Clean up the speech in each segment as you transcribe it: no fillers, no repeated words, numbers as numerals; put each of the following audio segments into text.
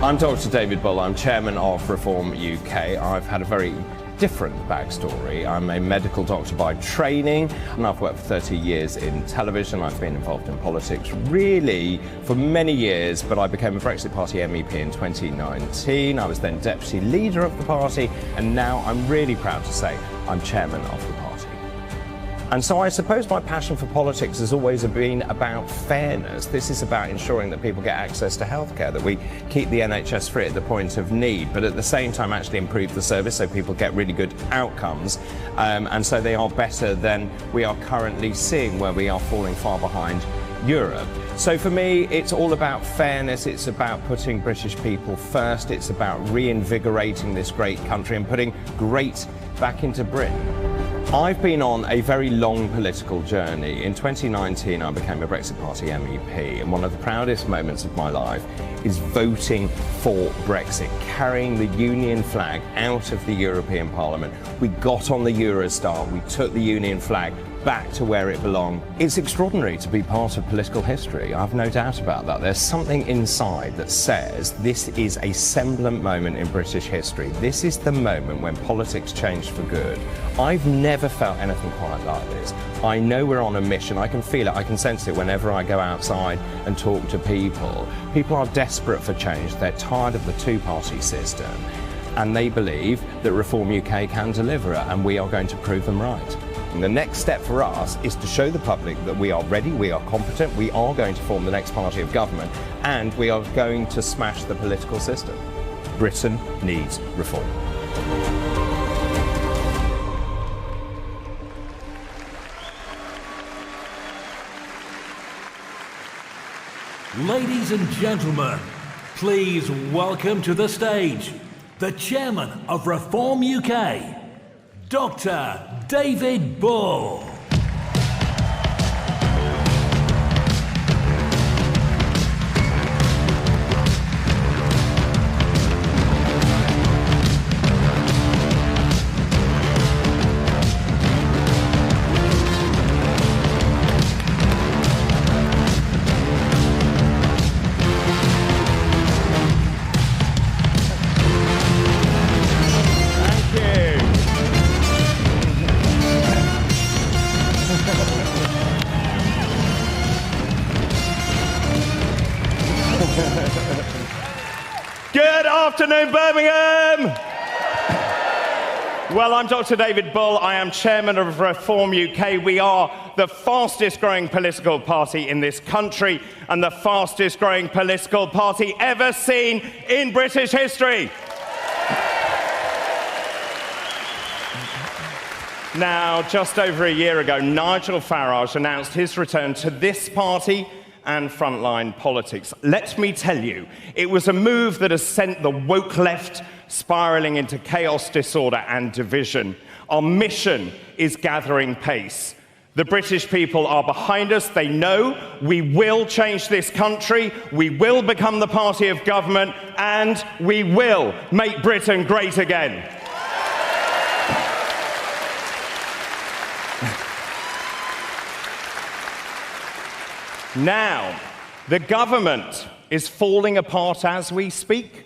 I'm Dr. David Bull. I'm chairman of Reform UK. I've had a very different backstory. I'm a medical doctor by training, and I've worked for 30 years in television. I've been involved in politics really for many years, but I became a Brexit Party MEP in 2019. I was then deputy leader of the party, and now I'm really proud to say I'm chairman of the party. And so I suppose my passion for politics has always been about fairness. This is about ensuring that people get access to healthcare, that we keep the NHS free at the point of need, but at the same time actually improve the service so people get really good outcomes, and so they are better than we are currently seeing, where we are falling far behind Europe. So for me, it's all about fairness, it's about putting British people first, it's about reinvigorating this great country and putting great back into Britain. I've been on a very long political journey. In 2019, I became a Brexit Party MEP, and one of the proudest moments of my life is voting for Brexit, carrying the Union flag out of the European Parliament. We got on the Eurostar, we took the Union flag back to where it belonged. It's extraordinary to be part of political history, I've no doubt about that. There's something inside that says this is a semblant moment in British history. This is the moment when politics changed for good. I've never felt anything quite like this. I know we're on a mission, I can feel it, I can sense it whenever I go outside and talk to people. People are desperate for change, they're tired of the two-party system, and they believe that Reform UK can deliver it, and we are going to prove them right. And the next step for us is to show the public that we are ready, we are competent, we are going to form the next party of government, and we are going to smash the political system. Britain needs reform. Ladies and gentlemen, please welcome to the stage the chairman of Reform UK, Dr. David Bull. Good afternoon, Birmingham! Well, I'm Dr. David Bull. I am chairman of Reform UK. We are the fastest growing political party in this country and the fastest growing political party ever seen in British history. Now, just over a year ago, Nigel Farage announced his return to this party and frontline politics. Let me tell you, it was a move that has sent the woke left spiralling into chaos, disorder and division. Our mission is gathering pace. The British people are behind us. They know we will change this country, we will become the party of government, and we will make Britain great again. Now, the government is falling apart as we speak.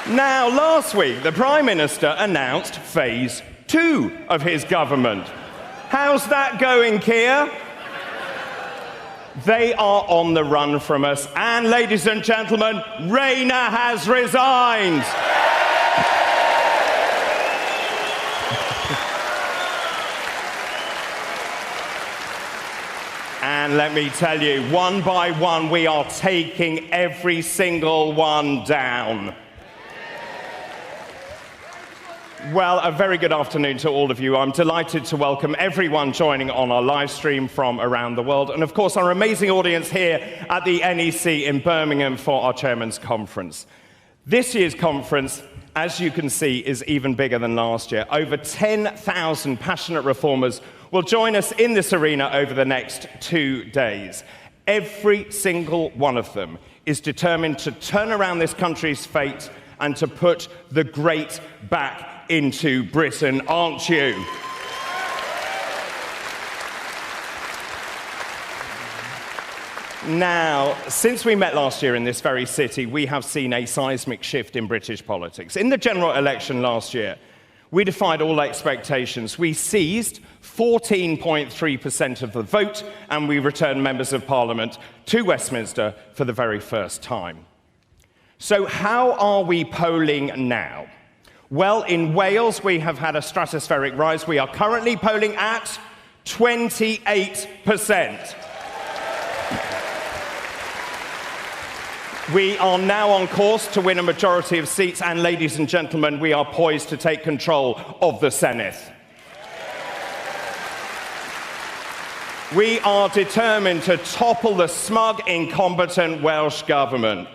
Now, last week, the Prime Minister announced phase 2 of his government. How's that going, Keir? They are on the run from us. And, ladies and gentlemen, Raina has resigned. And let me tell you, one by one, we are taking every single one down. Well, a very good afternoon to all of you. I'm delighted to welcome everyone joining on our live stream from around the world, and of course our amazing audience here at the NEC in Birmingham for our Chairman's Conference. This year's conference, as you can see, is even bigger than last year. Over 10,000 passionate reformers will join us in this arena over the next 2 days. Every single one of them is determined to turn around this country's fate and to put the great back into Britain, aren't you? Now, since we met last year in this very city, we have seen a seismic shift in British politics. In the general election last year, we defied all expectations. We seized 14.3% of the vote, and we returned members of Parliament to Westminster for the very first time. So how are we polling now? Well, in Wales, we have had a stratospheric rise. We are currently polling at 28%. We are now on course to win a majority of seats, and ladies and gentlemen, we are poised to take control of the Senate. We are determined to topple the smug, incompetent Welsh government.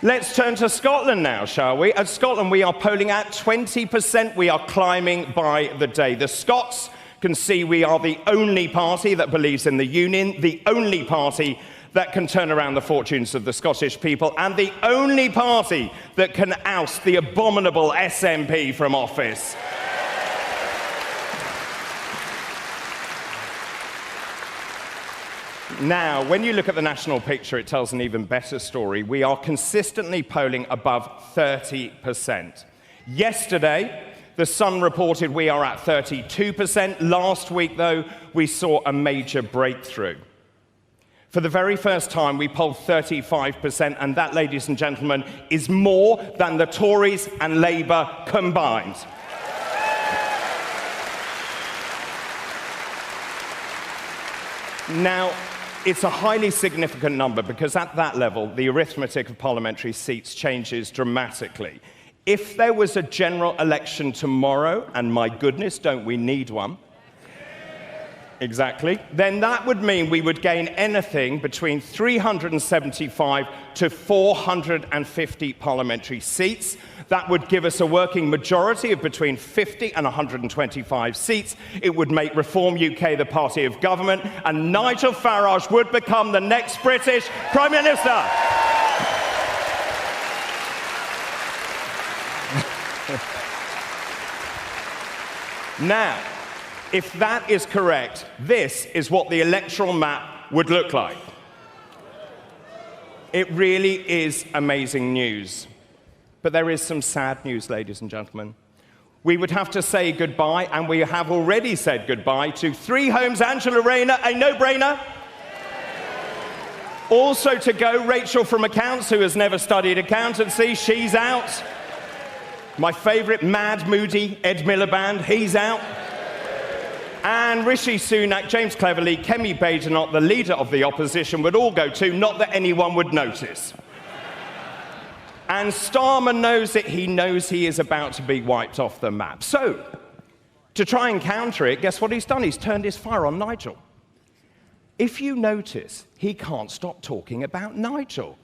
Let's turn to Scotland now, shall we? At Scotland, we are polling at 20%. We are climbing by the day. The Scots can see we are the only party that believes in the Union, the only party that can turn around the fortunes of the Scottish people, and the only party that can oust the abominable SNP from office. Now, when you look at the national picture, it tells an even better story. We are consistently polling above 30%. Yesterday, The Sun reported we are at 32%. Last week, though, we saw a major breakthrough. For the very first time, we polled 35%, and that, ladies and gentlemen, is more than the Tories and Labour combined. Now, it's a highly significant number because at that level, the arithmetic of parliamentary seats changes dramatically. If there was a general election tomorrow, and my goodness, don't we need one? Exactly. Then that would mean we would gain anything between 375 to 450 parliamentary seats. That would give us a working majority of between 50 and 125 seats. It would make Reform UK the party of government, and Nigel Farage would become the next British Prime Minister. Now, if that is correct, this is what the electoral map would look like. It really is amazing news. But there is some sad news, ladies and gentlemen. We would have to say goodbye, and we have already said goodbye, to 3 Homes Angela Rayner, a no-brainer. Also to go, Rachel from Accounts, who has never studied accountancy, she's out. My favourite, mad, moody Ed Miliband, he's out. And Rishi Sunak, James Cleverly, Kemi Badenoch, the leader of the opposition, would all go too, not that anyone would notice. And Starmer knows it. He knows he is about to be wiped off the map. So, to try and counter it, guess what he's done? He's turned his fire on Nigel. If you notice, he can't stop talking about Nigel.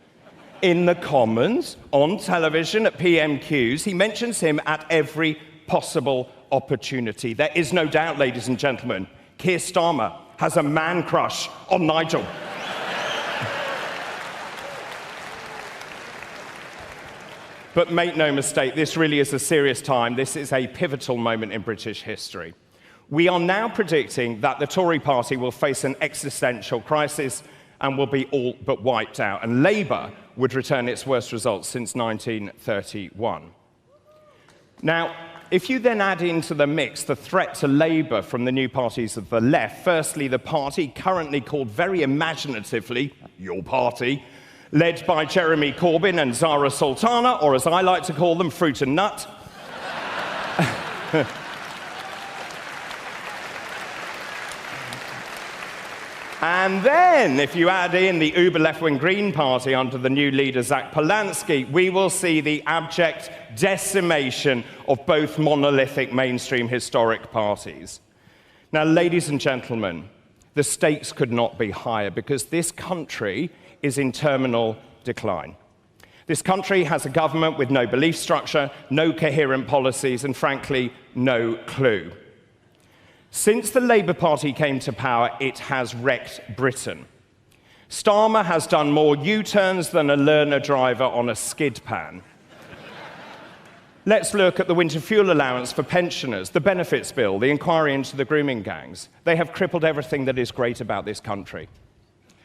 In the Commons, on television, at PMQs, he mentions him at every possible opportunity. There is no doubt, ladies and gentlemen, Keir Starmer has a man crush on Nigel. But make no mistake, this really is a serious time. This is a pivotal moment in British history. We are now predicting that the Tory party will face an existential crisis and will be all but wiped out, and Labour would return its worst results since 1931. Now, if you then add into the mix the threat to Labour from the new parties of the left, firstly, the party currently called very imaginatively, your party, led by Jeremy Corbyn and Zara Sultana, or as I like to call them, Fruit and Nut. And then, if you add in the uber left-wing Green Party under the new leader, Zach Polanski, we will see the abject decimation of both monolithic mainstream historic parties. Now, ladies and gentlemen, the stakes could not be higher because this country is in terminal decline. This country has a government with no belief structure, no coherent policies, and frankly, no clue. Since the Labour Party came to power, it has wrecked Britain. Starmer has done more U-turns than a learner driver on a skid pan. Let's look at the winter fuel allowance for pensioners, the benefits bill, the inquiry into the grooming gangs. They have crippled everything that is great about this country.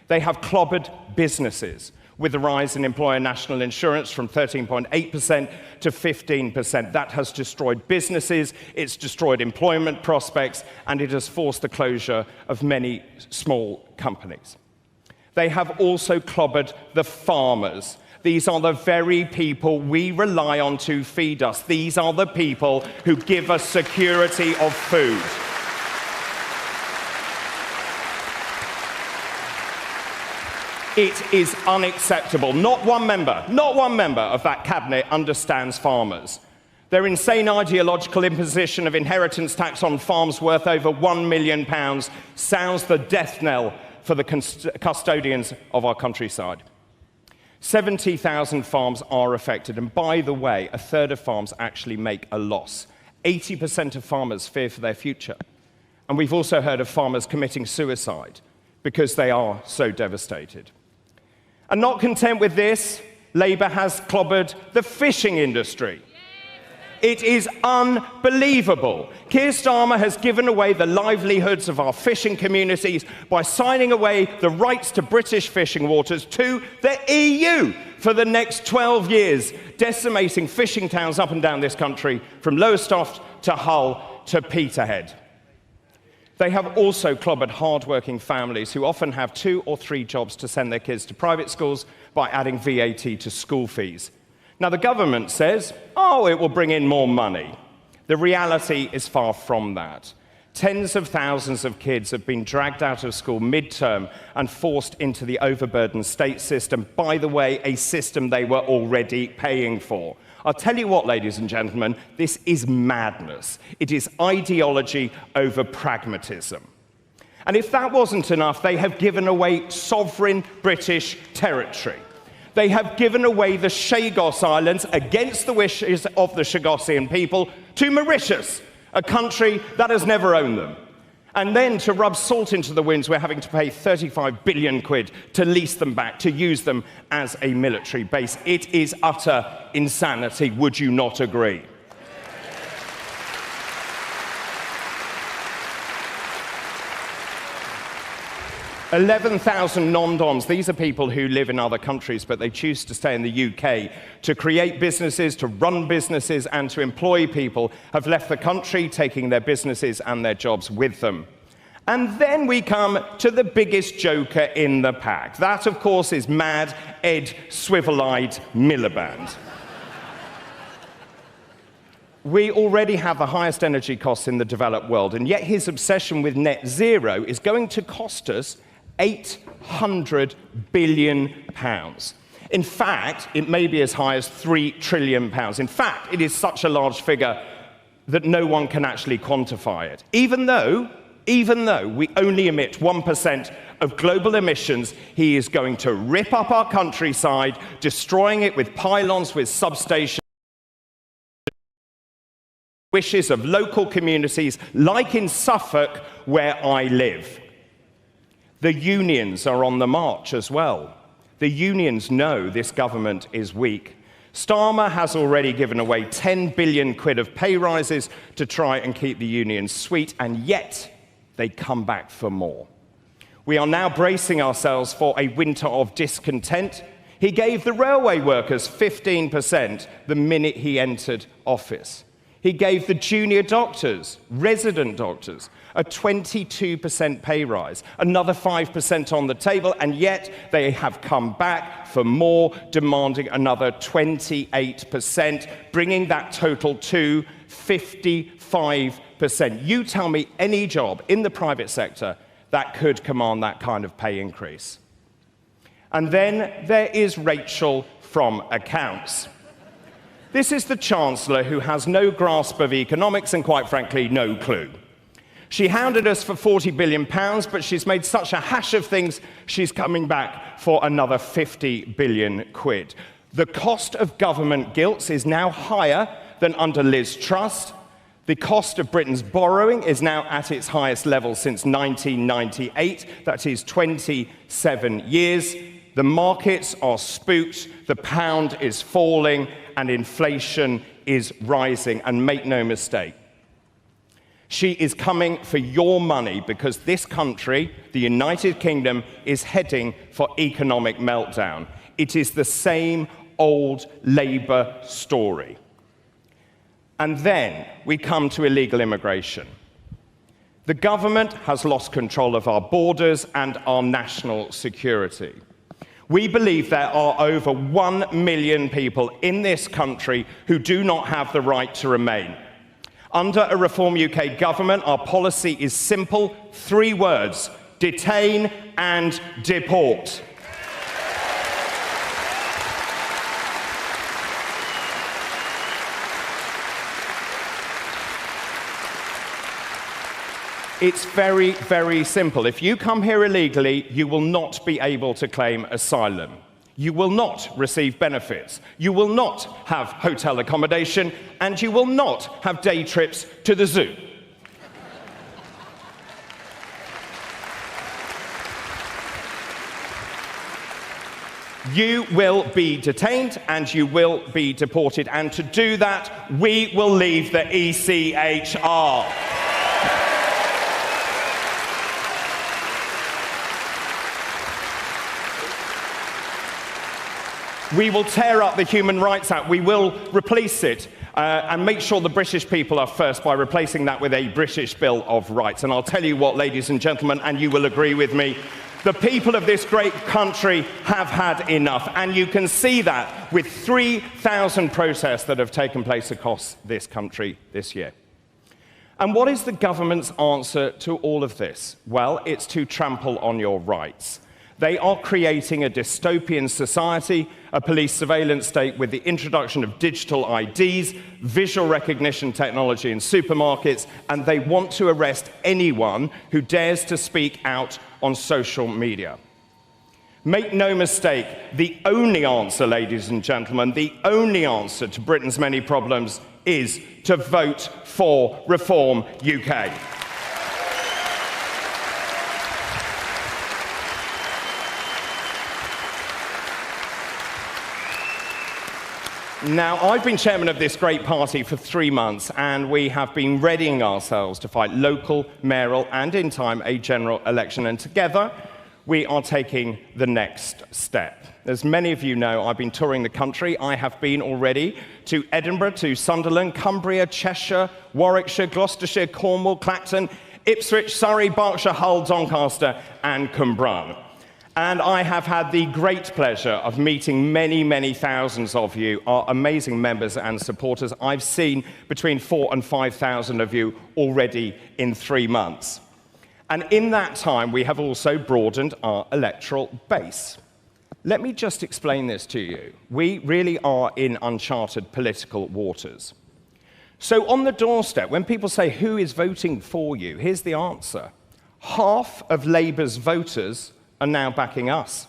They have clobbered businesses with the rise in employer national insurance from 13.8% to 15%. That has destroyed businesses, it's destroyed employment prospects, and it has forced the closure of many small companies. They have also clobbered the farmers. These are the very people we rely on to feed us. These are the people who give us security of food. It is unacceptable. Not one member of that cabinet understands farmers. Their insane ideological imposition of inheritance tax on farms worth over £1 million sounds the death knell for the custodians of our countryside. 70,000 farms are affected, and by the way, a third of farms actually make a loss. 80% of farmers fear for their future. And we've also heard of farmers committing suicide because they are so devastated. And not content with this, Labour has clobbered the fishing industry. It is unbelievable. Keir Starmer has given away the livelihoods of our fishing communities by signing away the rights to British fishing waters to the EU for the next 12 years, decimating fishing towns up and down this country, from Lowestoft to Hull to Peterhead. They have also clobbered hard-working families who often have 2 or 3 jobs to send their kids to private schools by adding VAT to school fees. Now, the government says, oh, it will bring in more money. The reality is far from that. Tens of thousands of kids have been dragged out of school mid-term and forced into the overburdened state system, by the way, a system they were already paying for. I'll tell you what, ladies and gentlemen, this is madness. It is ideology over pragmatism. And if that wasn't enough, they have given away sovereign British territory. They have given away the Chagos Islands against the wishes of the Chagossian people to Mauritius, a country that has never owned them. And then, to rub salt into the winds, we're having to pay 35 billion quid to lease them back, to use them as a military base. It is utter insanity, would you not agree? 11,000 non-doms, these are people who live in other countries, but they choose to stay in the UK to create businesses, to run businesses, and to employ people, have left the country, taking their businesses and their jobs with them. And then we come to the biggest joker in the pack. That, of course, is Mad Ed Swivel-Eyed Miliband. We already have the highest energy costs in the developed world, and yet his obsession with net zero is going to cost us £800 billion. In fact, it may be as high as £3 trillion. In fact, it is such a large figure that no one can actually quantify it. Even though we only emit 1% of global emissions, he is going to rip up our countryside, destroying it with pylons, with substations, wishes of local communities, like in Suffolk, where I live. The unions are on the march as well. The unions know this government is weak. Starmer has already given away 10 billion quid of pay rises to try and keep the unions sweet, and yet they come back for more. We are now bracing ourselves for a winter of discontent. He gave the railway workers 15% the minute he entered office. He gave the junior doctors, resident doctors, a 22% pay rise, another 5% on the table, and yet they have come back for more, demanding another 28%, bringing that total to 55%. You tell me any job in the private sector that could command that kind of pay increase. And then there is Rachel from Accounts. This is the Chancellor who has no grasp of economics and, quite frankly, no clue. She hounded us for £40 billion, but she's made such a hash of things, she's coming back for another 50 billion quid. The cost of government gilts is now higher than under Liz Truss. The cost of Britain's borrowing is now at its highest level since 1998. That is 27 years. The markets are spooked, the pound is falling, and inflation is rising. And make no mistake, She is coming for your money because this country, the United Kingdom, is heading for economic meltdown. It is the same old Labour story. And then we come to illegal immigration. The government has lost control of our borders and our national security. We believe there are over 1 million people in this country who do not have the right to remain. Under a Reform UK government, our policy is simple, 3 words: detain and deport. It's very, very simple. If you come here illegally, you will not be able to claim asylum. You will not receive benefits. You will not have hotel accommodation, and you will not have day trips to the zoo. You will be detained and you will be deported. And to do that, we will leave the ECHR. We will tear up the Human Rights Act. We will replace it and make sure the British people are first by replacing that with a British Bill of Rights. And I'll tell you what, ladies and gentlemen, and you will agree with me, the people of this great country have had enough. And you can see that with 3,000 protests that have taken place across this country this year. And what is the government's answer to all of this? Well, it's to trample on your rights. They are creating a dystopian society, a police surveillance state with the introduction of digital IDs, visual recognition technology in supermarkets, and they want to arrest anyone who dares to speak out on social media. Make no mistake, the only answer, ladies and gentlemen, the only answer to Britain's many problems is to vote for Reform UK. Now, I've been chairman of this great party for 3 months, and we have been readying ourselves to fight local, mayoral, and in time, a general election. And together, we are taking the next step. As many of you know, I've been touring the country. I have been already to Edinburgh, to Sunderland, Cumbria, Cheshire, Warwickshire, Gloucestershire, Cornwall, Clacton, Ipswich, Surrey, Berkshire, Hull, Doncaster, and Cumbrae. And I have had the great pleasure of meeting many, many thousands of you, our amazing members and supporters. I've seen between 4,000 and 5,000 of you already in 3 months. And in that time, we have also broadened our electoral base. Let me just explain this to you. We really are in uncharted political waters. So on the doorstep, when people say, who is voting for you? Here's the answer. Half of Labour's voters are now backing us.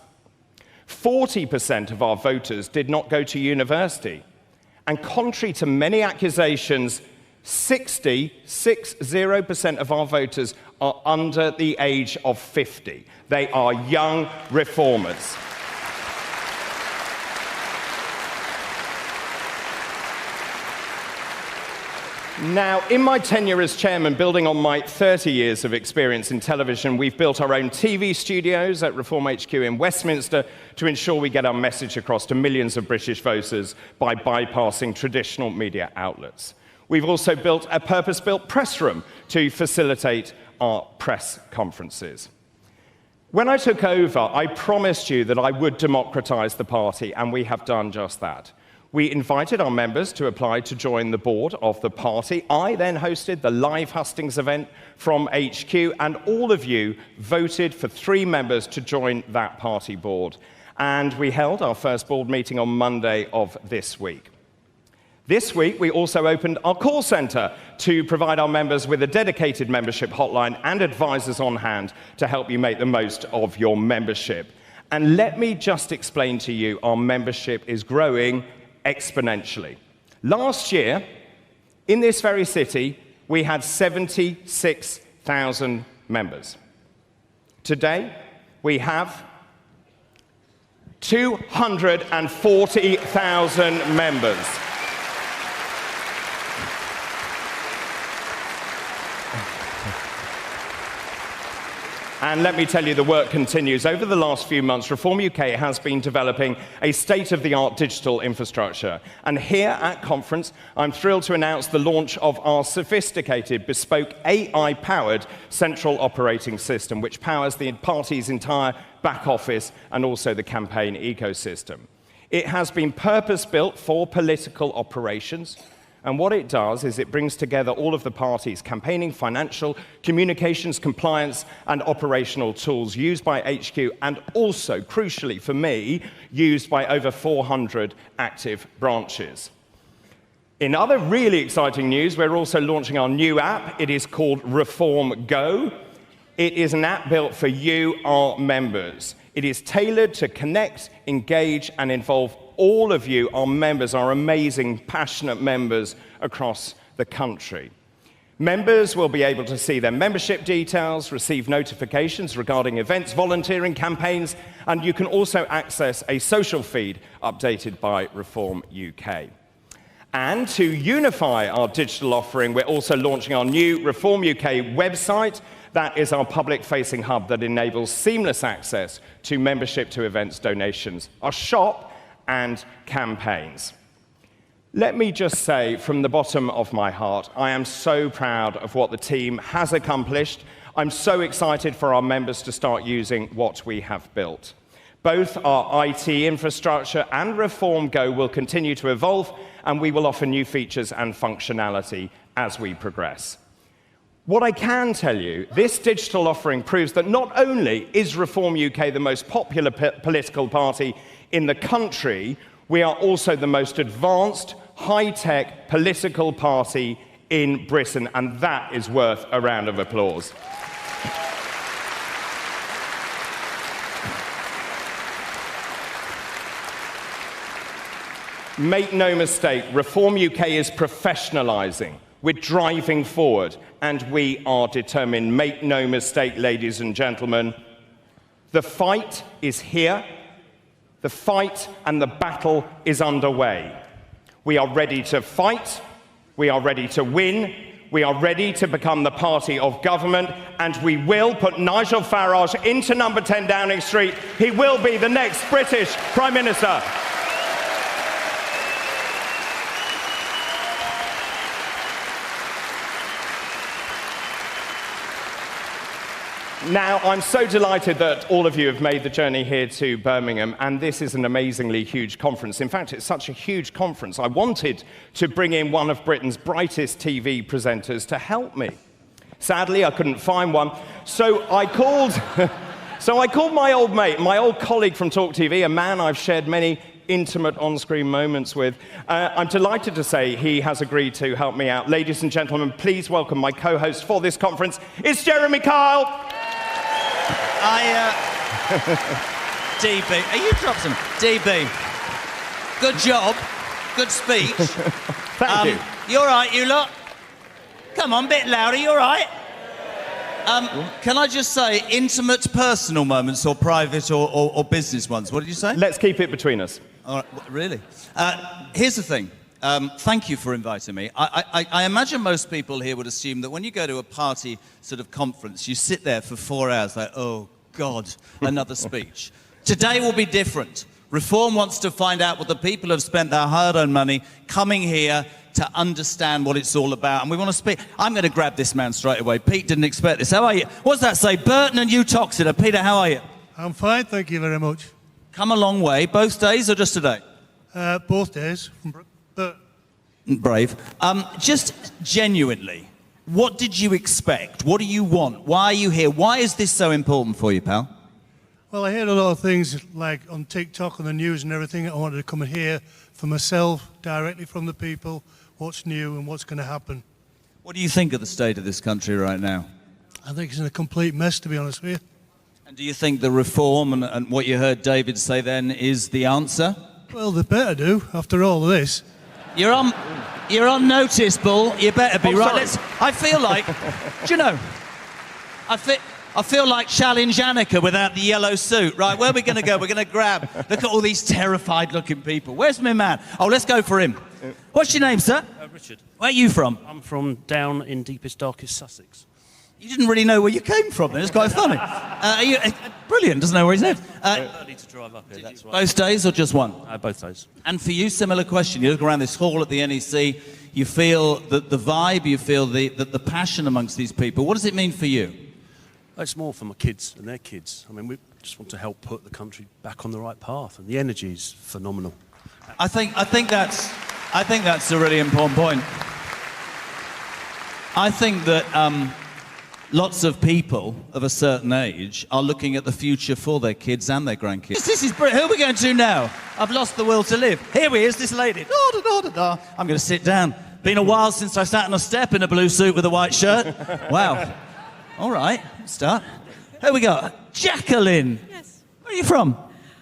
40% of our voters did not go to university. And contrary to many accusations, 60% of our voters are under the age of 50. They are young reformers. Now, in my tenure as chairman, building on my 30 years of experience in television, we've built our own TV studios at Reform HQ in Westminster to ensure we get our message across to millions of British voters by bypassing traditional media outlets. We've also built a purpose-built press room to facilitate our press conferences. When I took over, I promised you that I would democratise the party, and we have done just that. We invited our members to apply to join the board of the party. I then hosted the live hustings event from HQ, and all of you voted for 3 members to join that party board. And we held our first board meeting on Monday of this week. This week, we also opened our call centre to provide our members with a dedicated membership hotline and advisors on hand to help you make the most of your membership. And let me just explain to you, our membership is growing exponentially. Last year, in this very city, we had 76,000 members. Today, we have 240,000 members. And let me tell you, the work continues. Over the last few months, Reform UK has been developing a state-of-the-art digital infrastructure. And here at conference, I'm thrilled to announce the launch of our sophisticated, bespoke, AI-powered central operating system, which powers the party's entire back office and also the campaign ecosystem. It has been purpose-built for political operations. And what it does is it brings together all of the party's campaigning, financial, communications, compliance, and operational tools used by HQ and also, crucially for me, used by over 400 active branches. In other really exciting news, we're also launching our new app. It is called Reform Go. It is an app built for you, our members. It is tailored to connect, engage, and involve all of you, our members, our amazing, passionate members across the country. Members will be able to see their membership details, receive notifications regarding events, volunteering campaigns, and you can also access a social feed updated by Reform UK. And to unify our digital offering, we're also launching our new Reform UK website. That is our public-facing hub that enables seamless access to membership, to events, donations, our shop, and campaigns. Let me just say from the bottom of my heart, I am so proud of what the team has accomplished. I'm so excited for our members to start using what we have built. Both our IT infrastructure and Reform Go will continue to evolve, and we will offer new features and functionality as we progress. What I can tell you, this digital offering proves that not only is Reform UK the most popular political party in the country, we are also the most advanced, high-tech political party in Britain, and that is worth a round of applause. Make no mistake, Reform UK is professionalising. We're driving forward, and we are determined. Make no mistake, ladies and gentlemen, the fight is here. The fight and the battle is underway. We are ready to fight, we are ready to win, we are ready to become the party of government, and we will put Nigel Farage into number 10 Downing Street. He will be the next British Prime Minister. Now, I'm so delighted that all of you have made the journey here to Birmingham, and this is an amazingly huge conference. In fact, it's such a huge conference, I wanted to bring in one of Britain's brightest TV presenters to help me. Sadly, I couldn't find one, so I called my old mate, my old colleague from Talk TV, a man I've shared many intimate on-screen moments with. I'm delighted to say he has agreed to help me out. Ladies and gentlemen, please welcome my co-host for this conference. It's Jeremy Kyle. DB, are you dropping some? DB, good job, good speech. Thank you. You all right, you lot? Come on, bit louder, you all right? Can I just say, intimate personal moments or private or business ones? What did you say? Let's keep it between us. All right, really? Here's the thing. Thank you for inviting me. I imagine most people here would assume that when you go to a party sort of conference, you sit there for 4 hours like, oh, God, another speech. Today will be different. Reform wants to find out what the people have spent their hard-earned money coming here to understand what it's all about. And we want to speak. I'm going to grab this man straight away. Pete didn't expect this. How are you? What's that say? Burton and Utoxeter. Peter, how are you? I'm fine, thank you very much. Come a long way. Both days or just today? Both days. Brave. Just genuinely, what did you expect? What do you want? Why are you here? Why is this so important for you, pal? Well, I heard a lot of things like on TikTok and the news and everything. I wanted to come and hear for myself, directly from the people, what's new and what's going to happen. What do you think of the state of this country right now? I think it's in a complete mess, to be honest with you. And do you think the reform and what you heard David say then is the answer? Well, they better do, after all of this. You're on notice, Bull. You better be right. Sorry. I feel like, do you know, I feel like Challenge Annika without the yellow suit. Right, where are we going to go? We're going to grab. Look at all these terrified-looking people. Where's my man? Oh, let's go for him. What's your name, sir? Richard. Where are you from? I'm from down in deepest, darkest Sussex. You didn't really know where you came from then. It's quite funny. Brilliant, doesn't know where he's lived. I need to drive up here, that's right. Both days or just one? Both days. And for you, similar question. You look around this hall at the NEC, you feel the vibe, you feel the passion amongst these people. What does it mean for you? It's more for my kids and their kids. I mean, we just want to help put the country back on the right path, and the energy is phenomenal. I think that's a really important point. I think that lots of people of a certain age are looking at the future for their kids and their grandkids. This is brilliant. Who are we going to now? I've lost the will to live. Here he is, this lady. Da, da, da, da, da. I'm going to sit down. Been a while since I sat on a step in a blue suit with a white shirt. Wow. All right, start. Here we go. Jacqueline. Yes. Where are you from?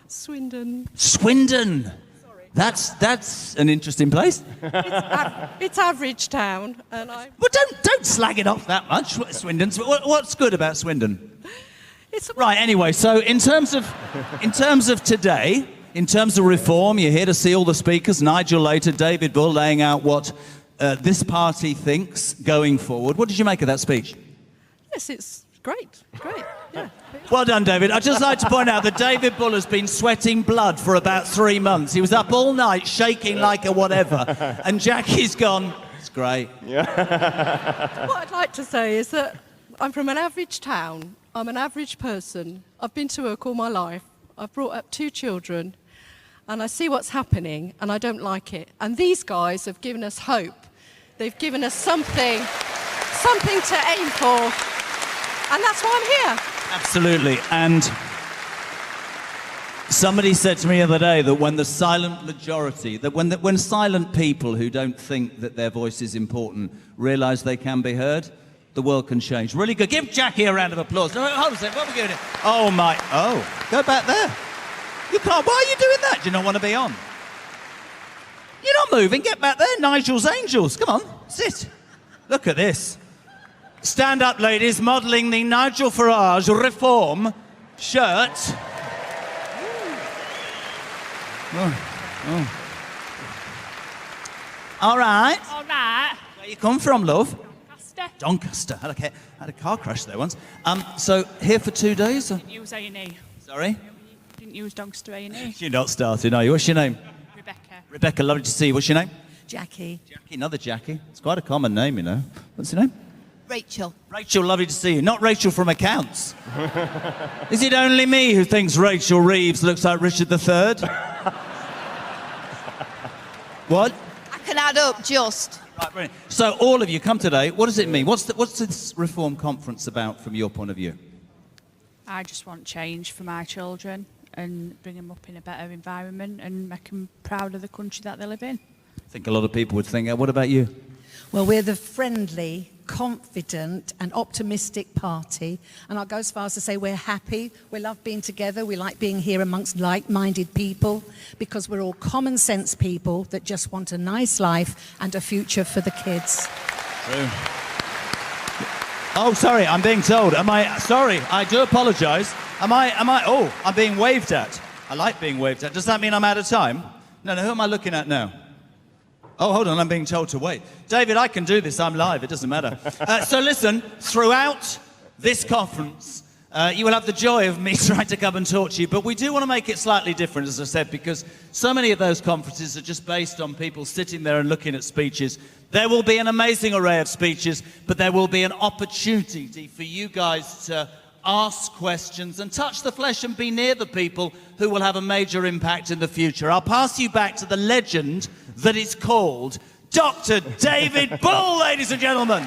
Swindon. Swindon. Sorry. That's an interesting place. It's average town, and I. Well, don't slag it off that much, Swindon. What's good about Swindon? It's Right. Anyway, so in terms of today, in terms of reform, you're here to see all the speakers. Nigel later, David Bull laying out what this party thinks going forward. What did you make of that speech? Yes, it's great. Yeah. Well done, David. I'd just like to point out that David Bull has been sweating blood for about 3 months. He was up all night shaking like a whatever. And Jackie's gone, it's great. What I'd like to say is that I'm from an average town. I'm an average person. I've been to work all my life. I've brought up 2 children. And I see what's happening, and I don't like it. And these guys have given us hope. They've given us something to aim for. And that's why I'm here. Absolutely. And somebody said to me the other day that when the silent majority, that when silent people who don't think that their voice is important realise they can be heard, the world can change. Really good. Give Jackie a round of applause. No, hold on a second. What are we doing here? Oh, my. Oh, go back there. You can't. Why are you doing that? Do you not want to be on? You're not moving. Get back there. Nigel's Angels. Come on. Sit. Look at this. Stand up, ladies, modelling the Nigel Farage Reform shirt. Oh. All right. All right. Where you come from, love? Doncaster. Doncaster. I had a car crash there once. So here for 2 days? Didn't use A&E. Sorry? Didn't use Doncaster A&E. You're not starting, are you? What's your name? Rebecca. Rebecca, lovely to see you. What's your name? Jackie. Jackie, another Jackie. It's quite a common name, you know. What's your name? Rachel. Rachel, lovely to see you. Not Rachel from Accounts. Is it only me who thinks Rachel Reeves looks like Richard III? What? I can add up just. Right, brilliant. So all of you come today. What does it mean? What's this reform conference about from your point of view? I just want change for my children and bring them up in a better environment and make them proud of the country that they live in. I think a lot of people would think, what about you? Well, we're the friendly, confident and optimistic party. And I'll go as far as to say we're happy. We love being together. We like being here amongst like-minded people because we're all common sense people that just want a nice life and a future for the kids. True. Oh, sorry, I'm being told. Sorry, I do apologise. I'm being waved at. I like being waved at. Does that mean I'm out of time? No, who am I looking at now? Oh, hold on, I'm being told to wait. David, I can do this, I'm live, it doesn't matter. So listen, throughout this conference, you will have the joy of me trying to come and talk to you, but we do want to make it slightly different, as I said, because so many of those conferences are just based on people sitting there and looking at speeches. There will be an amazing array of speeches, but there will be an opportunity for you guys to ask questions and touch the flesh and be near the people who will have a major impact in the future. I'll pass you back to the legend that is called Dr. David Bull, ladies and gentlemen.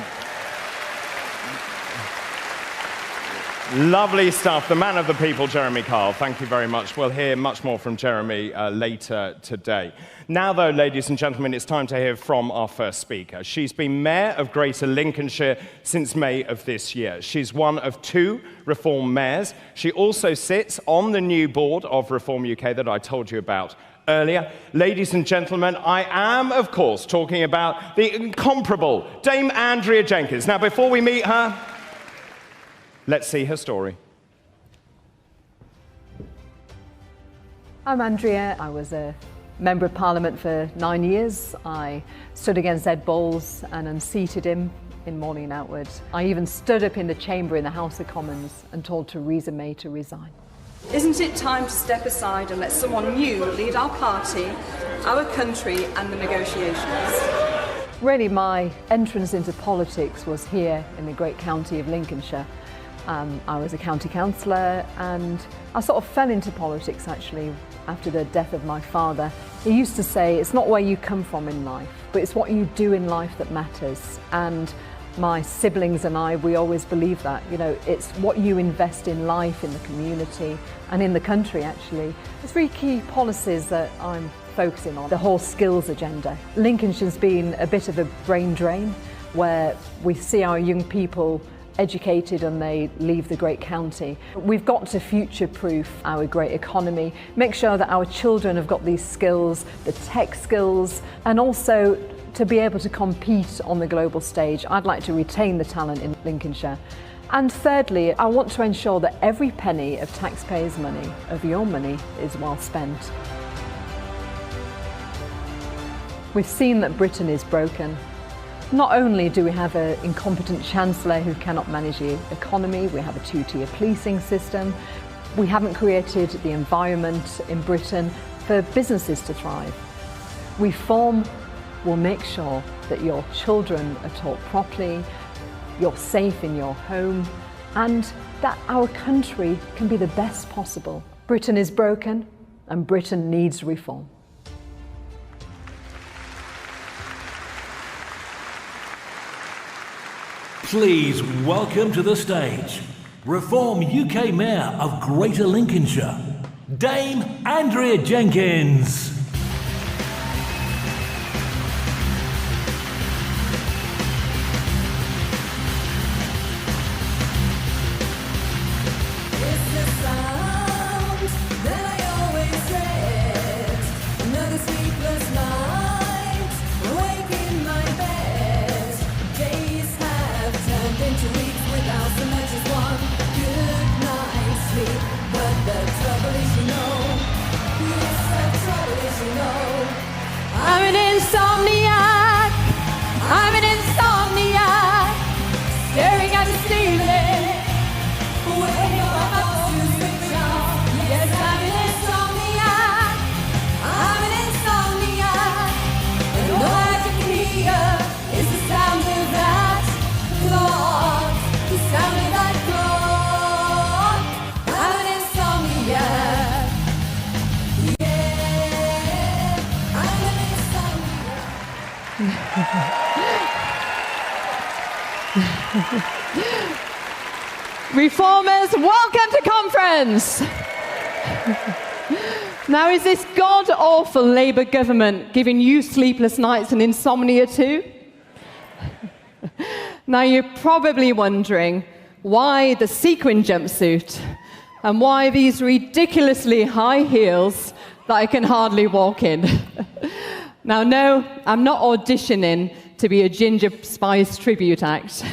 Lovely stuff. The man of the people, Jeremy Kyle. Thank you very much. We'll hear much more from Jeremy later today. Now, though, ladies and gentlemen, it's time to hear from our first speaker. She's been Mayor of Greater Lincolnshire since May of this year. She's one of 2 Reform mayors. She also sits on the new board of Reform UK that I told you about earlier. Ladies and gentlemen, I am, of course, talking about the incomparable Dame Andrea Jenkins. Now, before we meet her, let's see her story. I'm Andrea. I was a Member of Parliament for 9 years. I stood against Ed Bowles and unseated him in morning and outward. I even stood up in the chamber in the House of Commons and told Theresa May to resign. Isn't it time to step aside and let someone new lead our party, our country and the negotiations? Really, my entrance into politics was here in the great county of Lincolnshire. I was a county councillor, and I sort of fell into politics actually after the death of my father. He used to say, it's not where you come from in life, but it's what you do in life that matters. And my siblings and I, we always believe that. You know, it's what you invest in life, in the community, and in the country actually. There's 3 key policies that I'm focusing on. The whole skills agenda. Lincolnshire's been a bit of a brain drain, where we see our young people educated and they leave the great county. We've got to future-proof our great economy, make sure that our children have got these skills, the tech skills, and also to be able to compete on the global stage. I'd like to retain the talent in Lincolnshire. And thirdly, I want to ensure that every penny of taxpayers' money, of your money, is well spent. We've seen that Britain is broken. Not only do we have an incompetent Chancellor who cannot manage the economy, we have a 2-tier policing system, we haven't created the environment in Britain for businesses to thrive. Reform will make sure that your children are taught properly, you're safe in your home, and that our country can be the best possible. Britain is broken, and Britain needs reform. Please welcome to the stage Reform UK Mayor of Greater Lincolnshire, Dame Andrea Jenkins. I'm an insomniac, staring at the ceiling, waiting for my thoughts to switch off. Yes, I'm an insomniac, and all I can hear is the sound of that clock, the sound of that clock. I'm an insomniac, yeah, I'm an Reformers, welcome to conference. Now, is this god-awful Labour government giving you sleepless nights and insomnia too? Now, you're probably wondering why the sequin jumpsuit and why these ridiculously high heels that I can hardly walk in. Now, no, I'm not auditioning to be a Ginger Spice tribute act.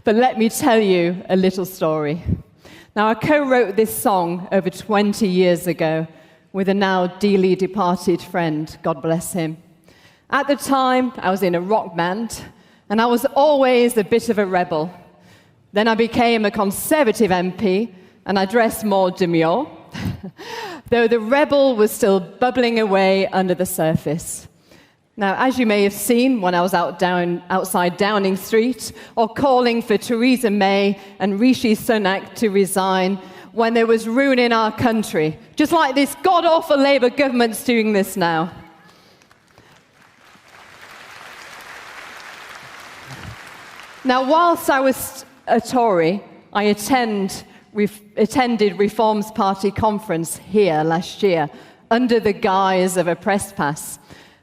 But let me tell you a little story. Now, I co-wrote this song over 20 years ago with a now dearly departed friend, God bless him. At the time, I was in a rock band, and I was always a bit of a rebel. Then I became a Conservative MP, and I dressed more demure, though the rebel was still bubbling away under the surface. Now, as you may have seen when I was outside Downing Street, or calling for Theresa May and Rishi Sunak to resign when there was ruin in our country, just like this god-awful Labour government's doing this now. Now, whilst I was a Tory, I attended Reform's Party conference here last year under the guise of a press pass,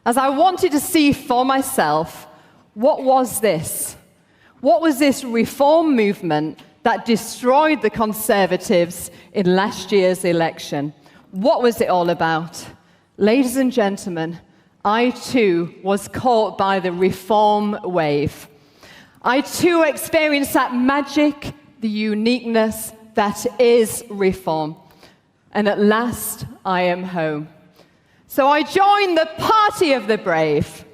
as I wanted to see for myself, what was this? What was this reform movement that destroyed the Conservatives in last year's election? What was it all about? Ladies and gentlemen, I too was caught by the reform wave. I too experienced that magic, the uniqueness that is reform. And at last, I am home. So I joined the party of the brave.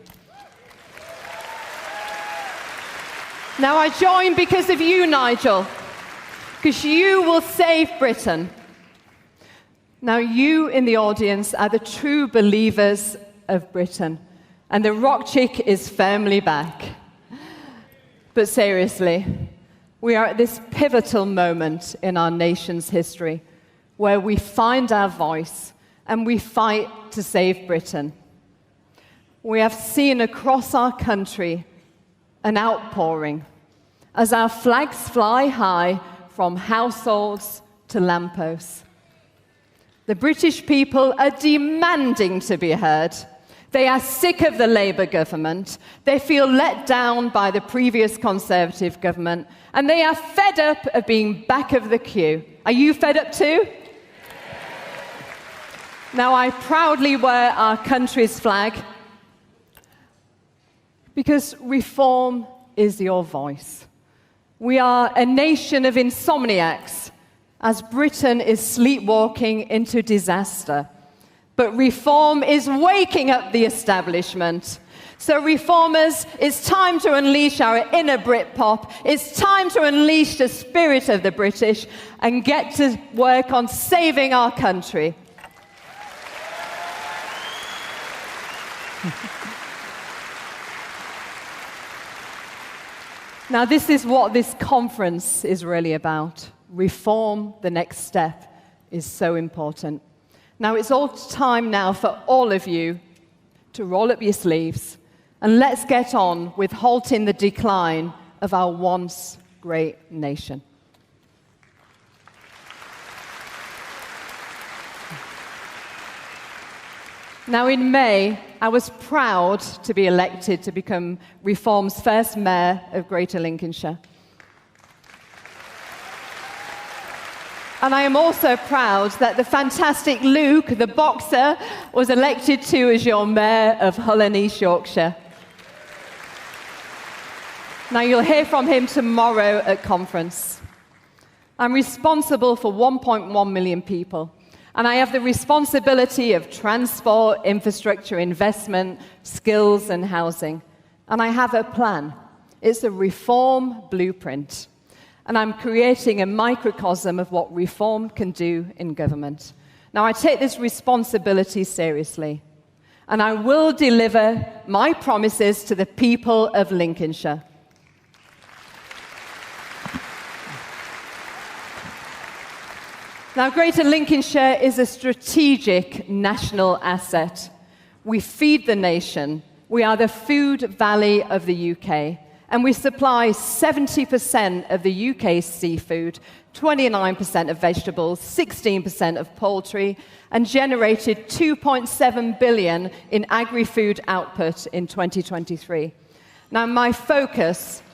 Now, I join because of you, Nigel, because you will save Britain. Now, you in the audience are the true believers of Britain, and the rock chick is firmly back. But seriously, we are at this pivotal moment in our nation's history where we find our voice and we fight to save Britain. We have seen across our country an outpouring as our flags fly high from households to lampposts. The British people are demanding to be heard. They are sick of the Labour government. They feel let down by the previous Conservative government, and they are fed up of being back of the queue. Are you fed up too? Now, I proudly wear our country's flag because reform is your voice. We are a nation of insomniacs as Britain is sleepwalking into disaster. But reform is waking up the establishment. So reformers, it's time to unleash our inner Britpop. It's time to unleash the spirit of the British and get to work on saving our country. Now, this is what this conference is really about. Reform, the next step, is so important. Now, it's all time now for all of you to roll up your sleeves and let's get on with halting the decline of our once great nation. Now, in May, I was proud to be elected to become Reform's first mayor of Greater Lincolnshire. And I am also proud that the fantastic Luke, the boxer, was elected too as your mayor of Hull and East Yorkshire. Now, you'll hear from him tomorrow at conference. I'm responsible for 1.1 million people, and I have the responsibility of transport, infrastructure, investment, skills, and housing. And I have a plan. It's a reform blueprint. And I'm creating a microcosm of what reform can do in government. Now, I take this responsibility seriously, and I will deliver my promises to the people of Lincolnshire. Now, Greater Lincolnshire is a strategic national asset. We feed the nation. We are the food valley of the UK. And we supply 70% of the UK's seafood, 29% of vegetables, 16% of poultry, and generated 2.7 billion in agri-food output in 2023. Now, my focus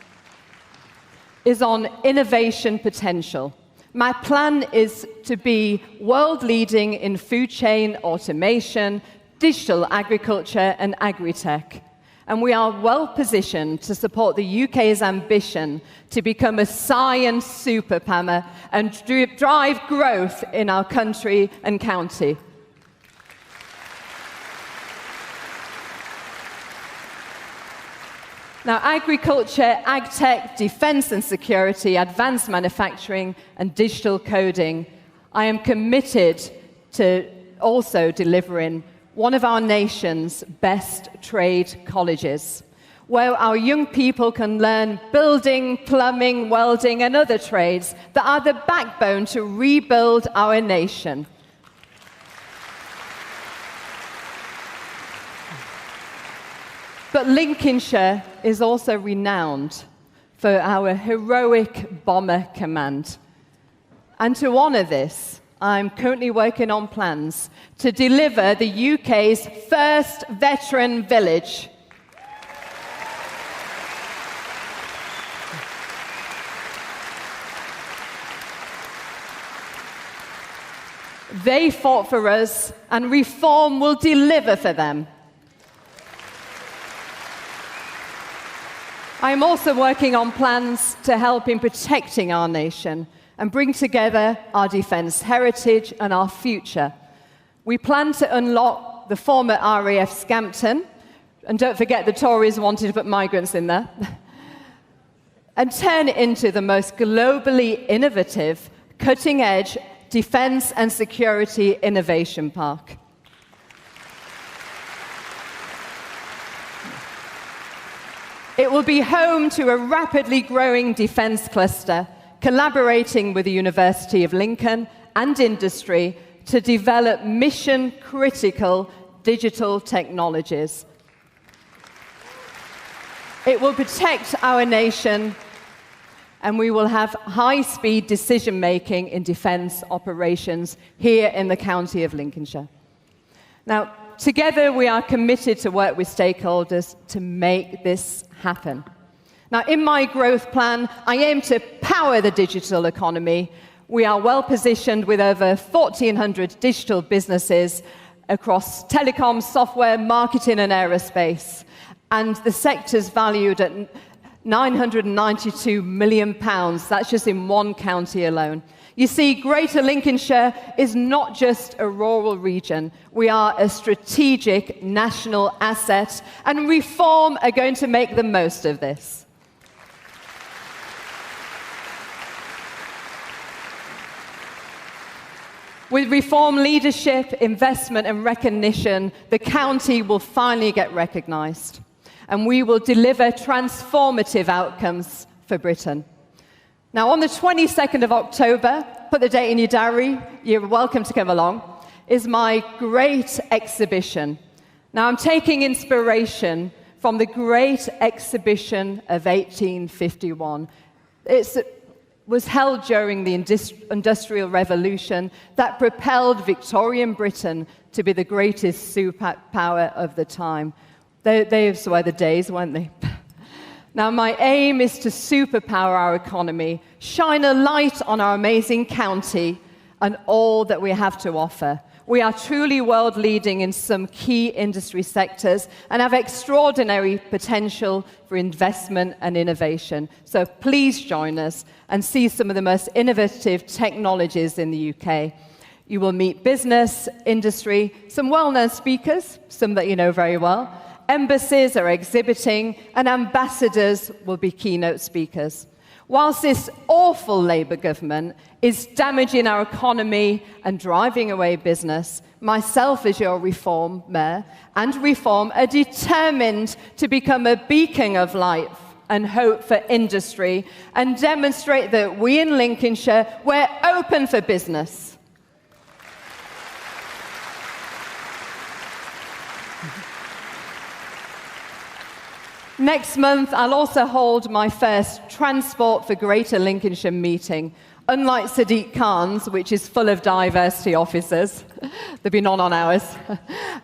is on innovation potential. My plan is to be world-leading in food chain automation, digital agriculture, and agri-tech. And we are well positioned to support the UK's ambition to become a science superpower and drive growth in our country and county. Now, agriculture, agtech, defence and security, advanced manufacturing, and digital coding, I am committed to also delivering one of our nation's best trade colleges, where our young people can learn building, plumbing, welding, and other trades that are the backbone to rebuild our nation. But Lincolnshire is also renowned for our heroic bomber command. And to honour this, I'm currently working on plans to deliver the UK's first veteran village. They fought for us, and reform will deliver for them. I'm also working on plans to help in protecting our nation and bring together our defence heritage and our future. We plan to unlock the former RAF Scampton, and don't forget the Tories wanted to put migrants in there. and turn it into the most globally innovative, cutting-edge defence and security innovation park. It will be home to a rapidly growing defence cluster, collaborating with the University of Lincoln and industry to develop mission-critical digital technologies. It will protect our nation, and we will have high-speed decision-making in defence operations here in the county of Lincolnshire. Now, together we are committed to work with stakeholders to make this happen. Now, in my growth plan, I aim to power the digital economy. We are well positioned with over 1,400 digital businesses across telecom, software, marketing and aerospace. And the sector's valued at £992 million. That's just in one county alone. You see, Greater Lincolnshire is not just a rural region. We are a strategic national asset, and Reform are going to make the most of this. With Reform leadership, investment and recognition, the county will finally get recognised, and we will deliver transformative outcomes for Britain. Now, on the 22nd of October, put the date in your diary, you're welcome to come along, is my great exhibition. Now, I'm taking inspiration from the Great Exhibition of 1851. It was held during the Industrial Revolution that propelled Victorian Britain to be the greatest superpower of the time. Those were the days, weren't they? Now, my aim is to superpower our economy, shine a light on our amazing county and all that we have to offer. We are truly world-leading in some key industry sectors and have extraordinary potential for investment and innovation. So please join us and see some of the most innovative technologies in the UK. You will meet business, industry, some well-known speakers, some that you know very well. Embassies are exhibiting, and ambassadors will be keynote speakers. Whilst this awful Labour government is damaging our economy and driving away business, myself as your Reform Mayor and Reform are determined to become a beacon of light and hope for industry and demonstrate that we in Lincolnshire, we're open for business. Next month, I'll also hold my first Transport for Greater Lincolnshire meeting. Unlike Sadiq Khan's, which is full of diversity officers, there'll be none on ours.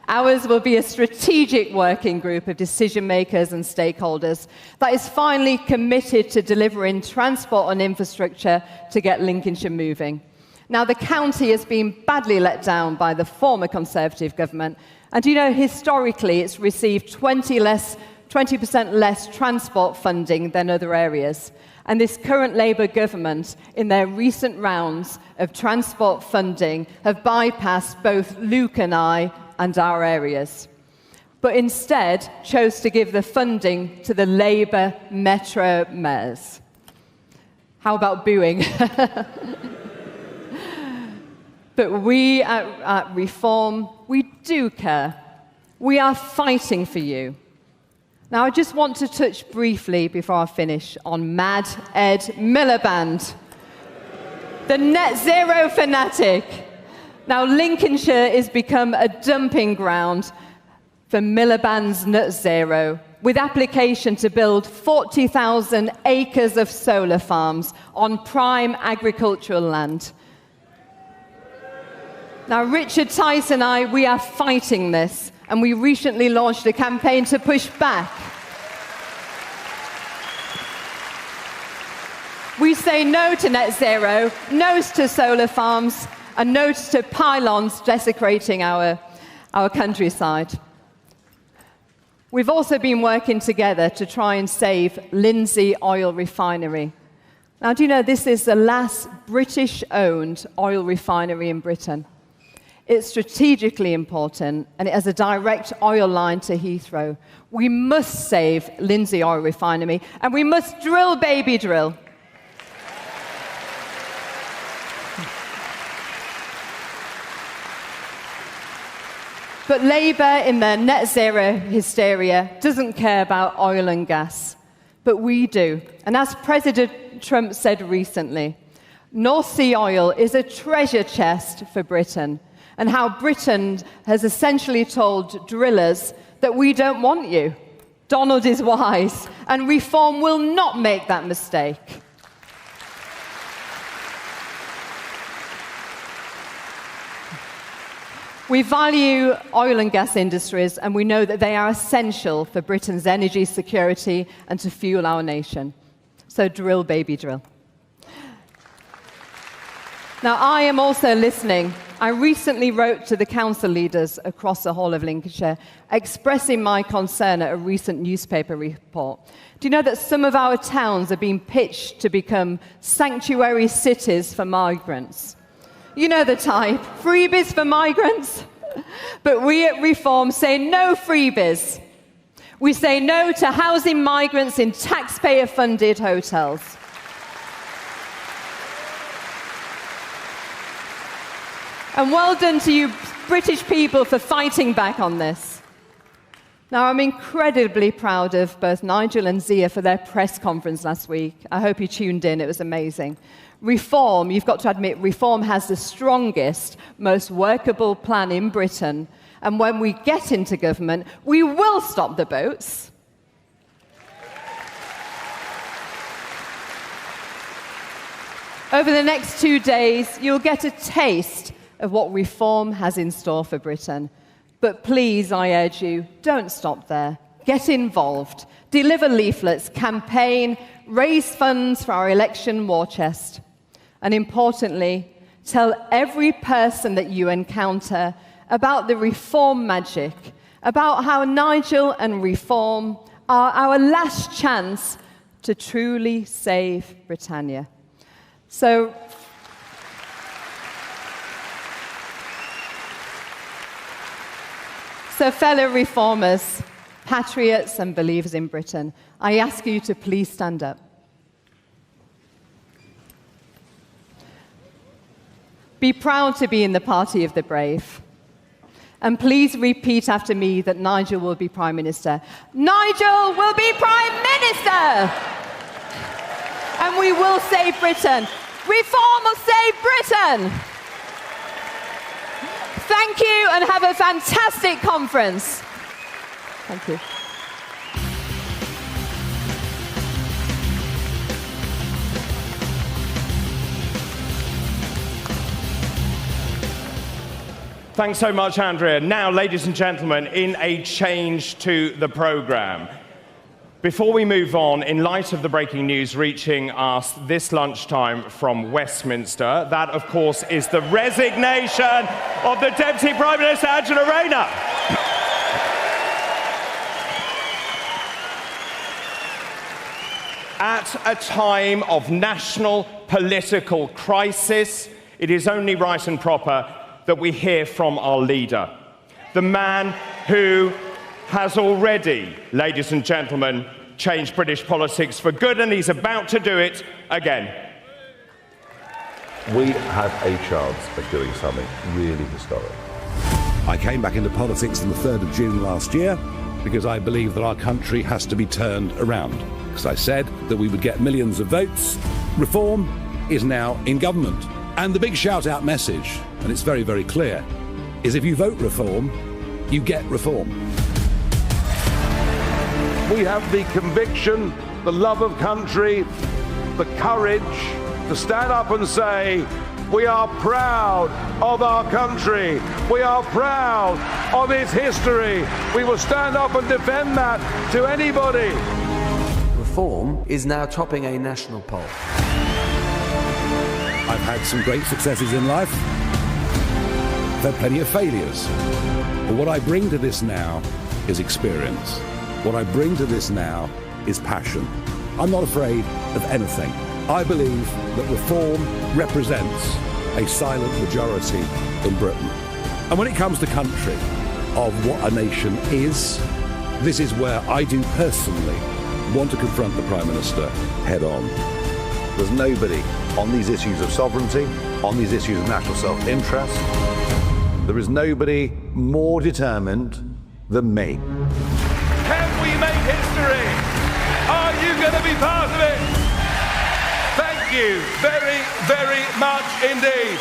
Ours will be a strategic working group of decision makers and stakeholders that is finally committed to delivering transport and infrastructure to get Lincolnshire moving. Now, the county has been badly let down by the former Conservative government, and you know, historically, it's received 20% less transport funding than other areas. And this current Labour government, in their recent rounds of transport funding, have bypassed both Luke and I and our areas, but instead chose to give the funding to the Labour Metro mayors. How about booing? But we at Reform, we do care. We are fighting for you. Now, I just want to touch briefly, before I finish, on Mad Ed Miliband, the net zero fanatic. Now, Lincolnshire has become a dumping ground for Miliband's net zero, with application to build 40,000 acres of solar farms on prime agricultural land. Now, Richard Tice and I, we are fighting this. And we recently launched a campaign to push back. We say no to net zero, no to solar farms, and no to pylons desecrating our countryside. We've also been working together to try and save Lindsey Oil Refinery. Now, do you know this is the last British-owned oil refinery in Britain? It's strategically important, and it has a direct oil line to Heathrow. We must save Lindsey Oil Refinery, and we must drill, baby, drill. But Labour, in their net zero hysteria, doesn't care about oil and gas. But we do. And as President Trump said recently, North Sea oil is a treasure chest for Britain, and how Britain has essentially told drillers that we don't want you. Donald is wise, and reform will not make that mistake. We value oil and gas industries, and we know that they are essential for Britain's energy security and to fuel our nation. So drill, baby, drill. Now, I am also listening. I recently wrote to the council leaders across the whole of Lincolnshire, expressing my concern at a recent newspaper report. Do you know that some of our towns are being pitched to become sanctuary cities for migrants? You know the type, freebies for migrants. But we at Reform say no freebies. We say no to housing migrants in taxpayer-funded hotels. And well done to you British people for fighting back on this. Now, I'm incredibly proud of both Nigel and Zia for their press conference last week. I hope you tuned in, it was amazing. Reform, you've got to admit, Reform has the strongest, most workable plan in Britain. And when we get into government, we will stop the boats. Over the next 2 days, you'll get a taste of what Reform has in store for Britain. But please, I urge you, don't stop there. Get involved. Deliver leaflets, campaign, raise funds for our election war chest. And importantly, tell every person that you encounter about the Reform magic, about how Nigel and Reform are our last chance to truly save Britannia. So, fellow reformers, patriots and believers in Britain, I ask you to please stand up. Be proud to be in the party of the brave. And please repeat after me that Nigel will be Prime Minister. Nigel will be Prime Minister! And we will save Britain. Reform will save Britain! Thank you and have a fantastic conference. Thank you. Thanks so much, Andrea. Now, ladies and gentlemen, in a change to the programme. Before we move on, in light of the breaking news reaching us this lunchtime from Westminster, that, of course, is the resignation of the Deputy Prime Minister, Angela Rayner. At a time of national political crisis, it is only right and proper that we hear from our leader, the man who has already, ladies and gentlemen, changed British politics for good, and he's about to do it again. We have a chance of doing something really historic. I came back into politics on the 3rd of June last year because I believe that our country has to be turned around. Because I said that we would get millions of votes. Reform is now in government. And the big shout-out message, and it's very, very clear, is if you vote Reform, you get reform. We have the conviction, the love of country, the courage to stand up and say, we are proud of our country. We are proud of its history. We will stand up and defend that to anybody. Reform is now topping a national poll. I've had some great successes in life. I've had plenty of failures. But what I bring to this now is experience. What I bring to this now is passion. I'm not afraid of anything. I believe that Reform represents a silent majority in Britain. And when it comes to country, of what a nation is, this is where I do personally want to confront the Prime Minister head on. There's nobody on these issues of sovereignty, on these issues of national self-interest. There is nobody more determined than me. Can we make history? Are you going to be part of it? Thank you very, very much indeed.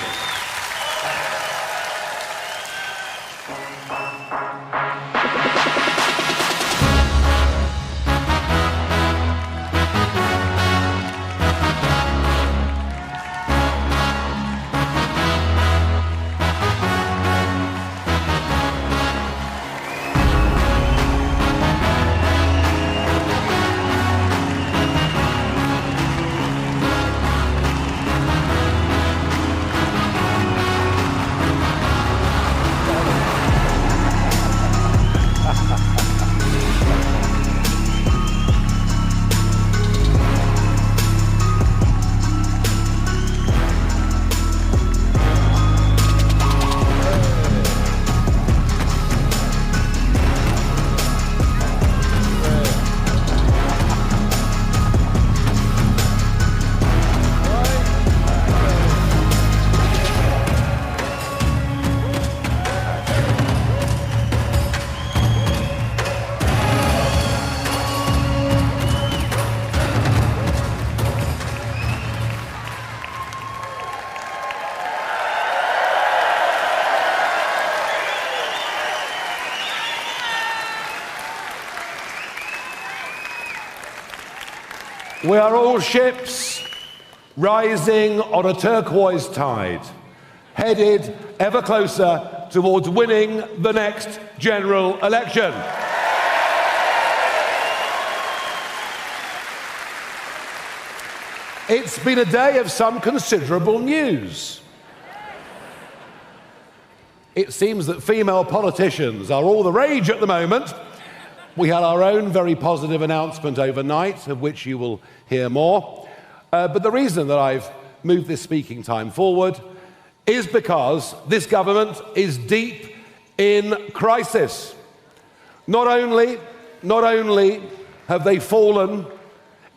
We are all ships rising on a turquoise tide, headed ever closer towards winning the next general election. It's been a day of some considerable news. It seems that female politicians are all the rage at the moment. We had our own very positive announcement overnight, of which you will hear more. But the reason that I've moved this speaking time forward is because this government is deep in crisis. Not only have they fallen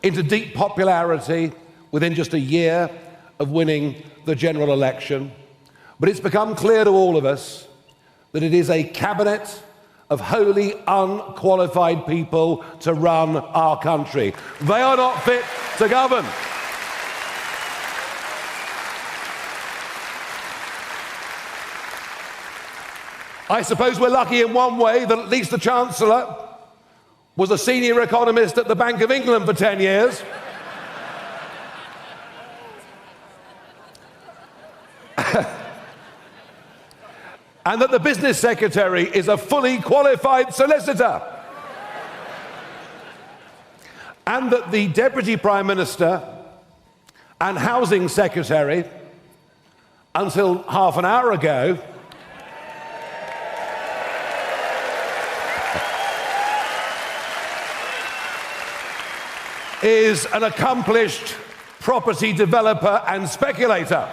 into deep popularity within just a year of winning the general election, but it's become clear to all of us that it is a cabinet of wholly unqualified people to run our country. They are not fit to govern. I suppose we're lucky in one way that at least the Chancellor was a senior economist at the Bank of England for 10 years. And that the business secretary is a fully qualified solicitor. And that the deputy prime minister and housing secretary, until half an hour ago, is an accomplished property developer and speculator.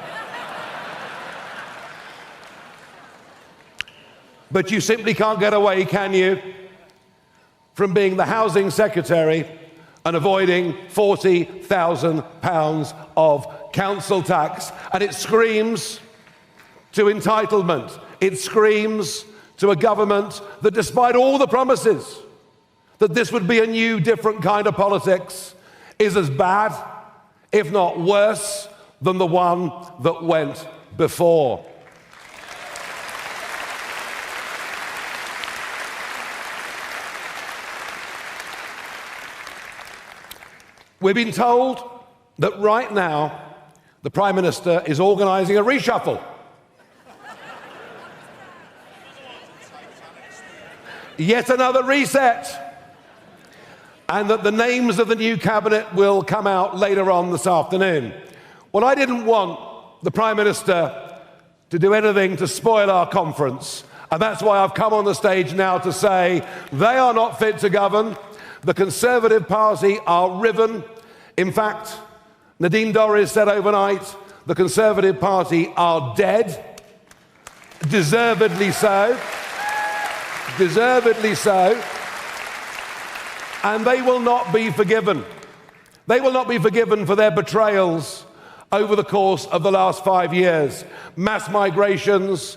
But you simply can't get away, can you, from being the housing secretary and avoiding £40,000 of council tax. And it screams to entitlement. It screams to a government that, despite all the promises that this would be a new, different kind of politics, is as bad, if not worse, than the one that went before. We've been told that right now the Prime Minister is organising a reshuffle. Yet another reset. And that the names of the new cabinet will come out later on this afternoon. Well, I didn't want the Prime Minister to do anything to spoil our conference. And that's why I've come on the stage now to say they are not fit to govern. The Conservative Party are riven. In fact, Nadine Dorries said overnight, the Conservative Party are dead. deservedly so. Deservedly so. And they will not be forgiven. They will not be forgiven for their betrayals over the course of the last 5 years. Mass migrations,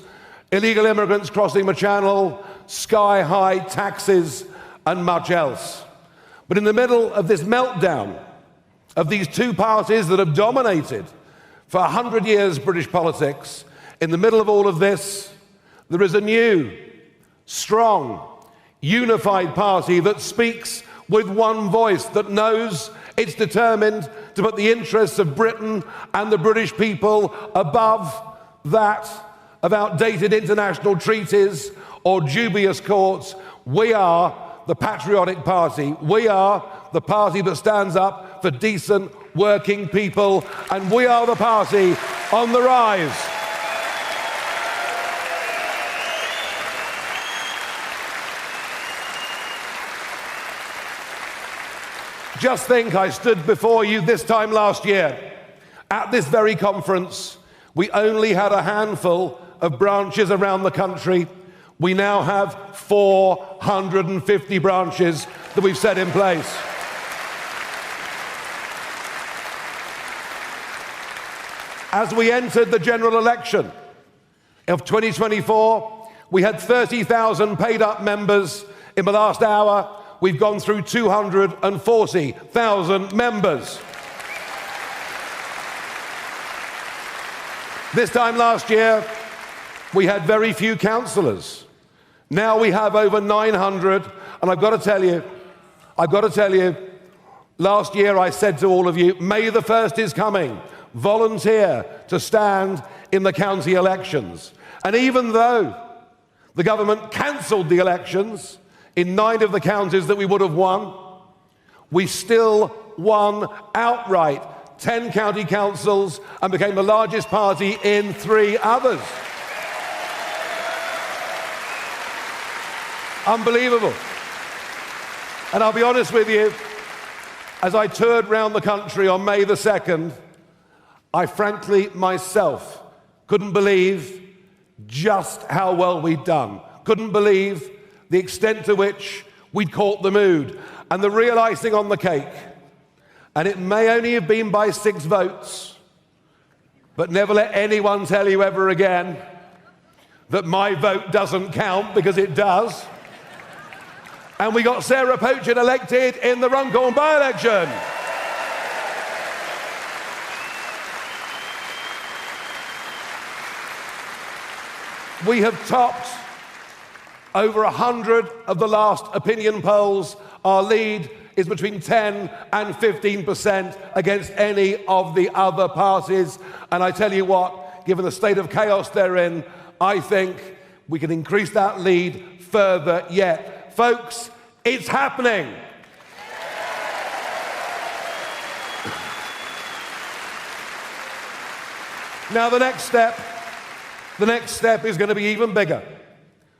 illegal immigrants crossing the channel, sky-high taxes, and much else. But in the middle of this meltdown of these two parties that have dominated for 100 years British politics, in the middle of all of this, there is a new, strong, unified party that speaks with one voice, that knows it's determined to put the interests of Britain and the British people above that of outdated international treaties or dubious courts. We are the patriotic party. We are the party that stands up for decent working people, and we are the party on the rise. Just think, I stood before you this time last year. At this very conference, we only had a handful of branches around the country. We now have 450 branches that we've set in place. As we entered the general election of 2024, we had 30,000 paid-up members. In the last hour, we've gone through 240,000 members. This time last year, we had very few councillors. Now we have over 900, and I've got to tell you, last year I said to all of you, May the 1st is coming. Volunteer to stand in the county elections. And even though the government cancelled the elections in 9 of the counties that we would have won, we still won outright 10 county councils and became the largest party in 3 others. Unbelievable. And I'll be honest with you, as I toured around the country on May the 2nd, I frankly myself couldn't believe just how well we'd done. Couldn't believe the extent to which we'd caught the mood. And the real icing on the cake, and it may only have been by 6 votes, but never let anyone tell you ever again that my vote doesn't count, because it does. And we got Sarah Pochen elected in the Runcorn by-election. We have topped over 100 of the last opinion polls. Our lead is between 10 and 15% against any of the other parties. And I tell you what, given the state of chaos they're in, I think we can increase that lead further yet. Folks, it's happening. Now the next step is going to be even bigger.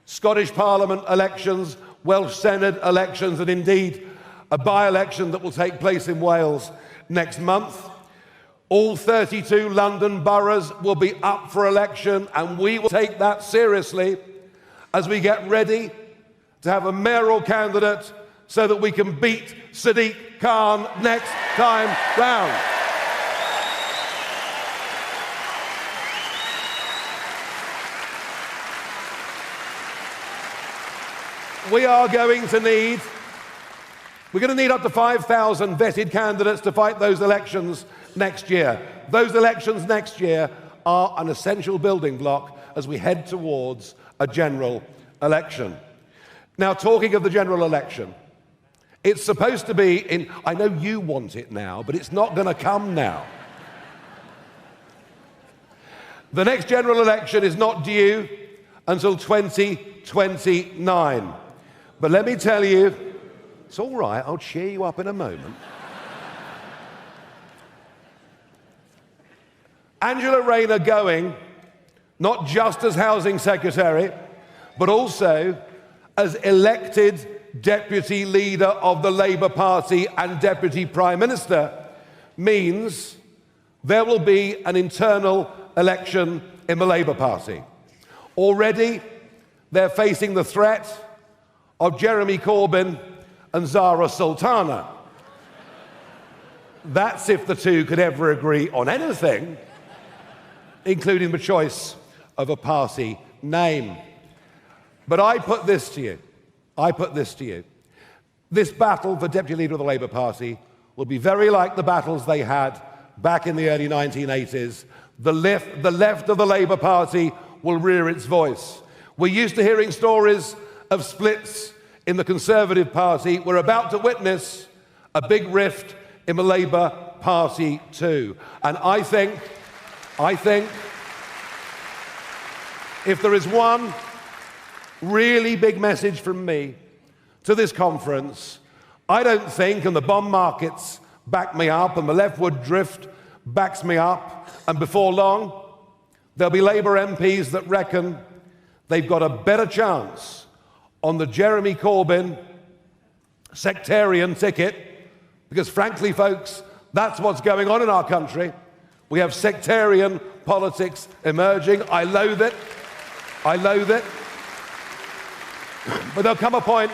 Scottish Parliament elections, Welsh Senate elections, and indeed a by-election that will take place in Wales next month. All 32 London boroughs will be up for election, and we will take that seriously as we get ready to have a mayoral candidate so that we can beat Sadiq Khan next time round. We're going to need up to 5,000 vetted candidates to fight those elections next year. Those elections next year are an essential building block as we head towards a general election. Now, talking of the general election, it's supposed to be I know you want it now, but it's not going to come now. The next general election is not due until 2029. But let me tell you, it's all right, I'll cheer you up in a moment. Angela Rayner going, not just as Housing Secretary, but also as elected Deputy Leader of the Labour Party and Deputy Prime Minister, means there will be an internal election in the Labour Party. Already, they're facing the threat of Jeremy Corbyn and Zara Sultana. That's if the two could ever agree on anything, including the choice of a party name. But I put this to you. This battle for Deputy Leader of the Labour Party will be very like the battles they had back in the early 1980s. The left of the Labour Party will rear its voice. We're used to hearing stories of splits in the Conservative Party. We're about to witness a big rift in the Labour Party too. And I think if there is one really big message from me to this conference, I don't think, and the bond markets back me up, and the leftward drift backs me up, and before long, there'll be Labour MPs that reckon they've got a better chance on the Jeremy Corbyn sectarian ticket, because frankly, folks, that's what's going on in our country. We have sectarian politics emerging. I loathe it. But there'll come a point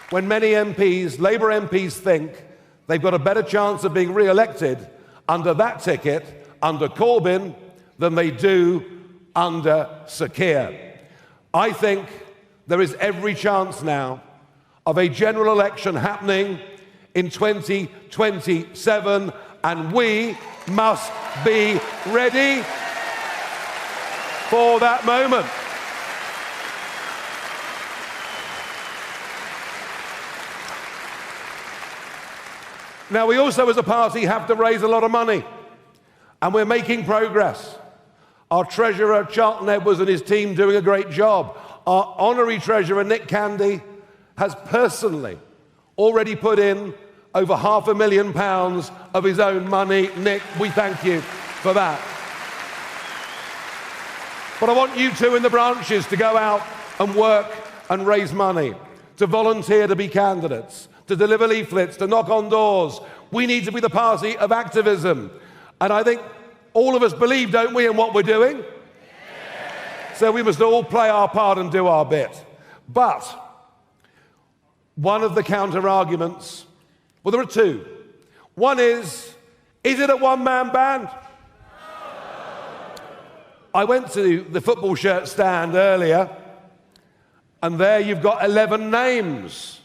when many MPs, Labour MPs, think they've got a better chance of being re-elected under that ticket, under Corbyn, than they do under Sir Keir. I think there is every chance now of a general election happening in 2027, and we must be ready for that moment. Now, we also, as a party, have to raise a lot of money, and we're making progress. Our Treasurer, Charlton Edwards, and his team doing a great job. Our Honorary Treasurer, Nick Candy, has personally already put in over £500,000 of his own money. Nick, we thank you for that. But I want you two in the branches to go out and work and raise money, to volunteer to be candidates, to deliver leaflets, to knock on doors. We need to be the party of activism. And I think all of us believe, don't we, in what we're doing? Yeah. So we must all play our part and do our bit. But one of the counter-arguments, well, there are two. One is it a one-man band? I went to the football shirt stand earlier, and there you've got 11 names.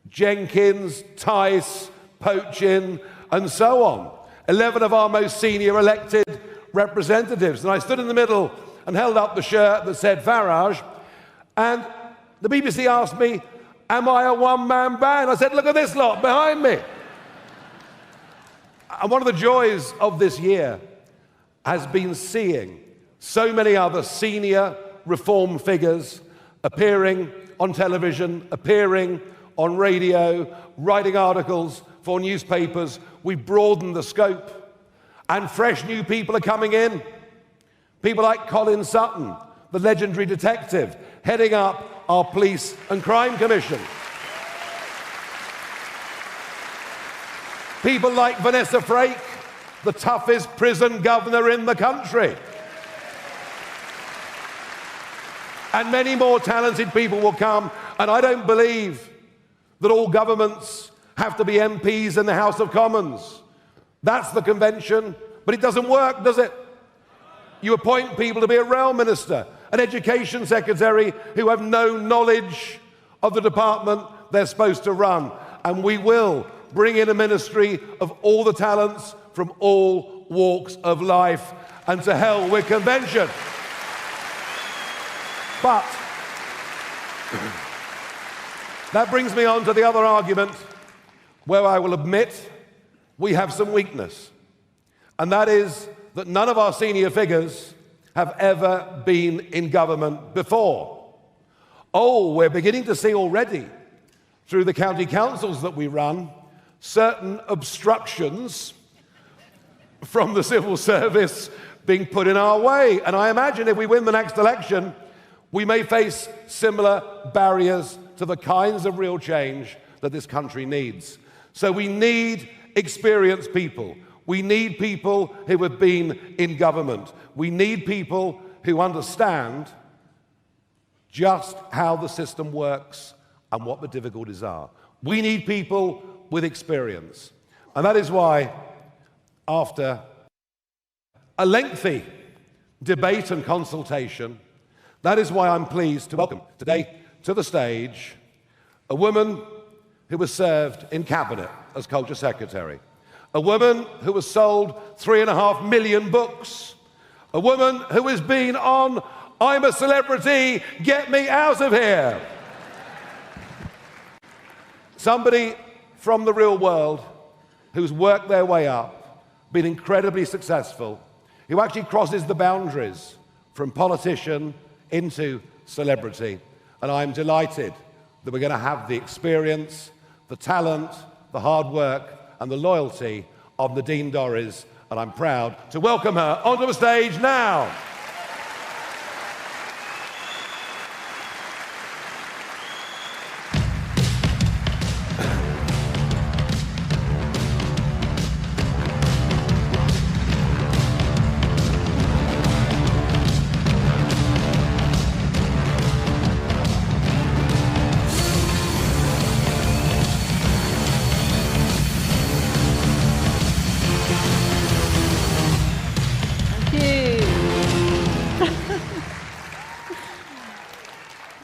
Jenkins, Tice, Pochin, and so on. 11 of our most senior elected representatives. And I stood in the middle and held up the shirt that said Farage, and the BBC asked me, am I a one-man band? I said, look at this lot behind me. And one of the joys of this year has been seeing so many other senior reform figures appearing on television, appearing on radio, writing articles for newspapers. We've broadened the scope, and fresh new people are coming in. People like Colin Sutton, the legendary detective, heading up our Police and Crime Commission. People like Vanessa Frake, the toughest prison governor in the country. And many more talented people will come, and I don't believe that all governments have to be MPs in the House of Commons. That's the convention, but it doesn't work, does it? You appoint people to be a rail minister, an education secretary who have no knowledge of the department they're supposed to run. And we will bring in a ministry of all the talents from all walks of life, and to hell with convention. But that brings me on to the other argument, where I will admit we have some weakness. And that is that none of our senior figures have ever been in government before. Oh, we're beginning to see already, through the county councils that we run, certain obstructions from the civil service being put in our way. And I imagine if we win the next election, we may face similar barriers to the kinds of real change that this country needs. So we need experienced people. We need people who have been in government. We need people who understand just how the system works and what the difficulties are. We need people with experience. And that is why, after a lengthy debate and consultation, that is why I'm pleased to welcome today to the stage a woman who was served in Cabinet as Culture Secretary, a woman who has sold 3.5 million books, a woman who has been on I'm a Celebrity, Get Me Out of Here. Somebody from the real world who's worked their way up, been incredibly successful, who actually crosses the boundaries from politician into celebrity. And I'm delighted that we're going to have the experience, the talent, the hard work, and the loyalty of Nadine Dorries, and I'm proud to welcome her onto the stage now.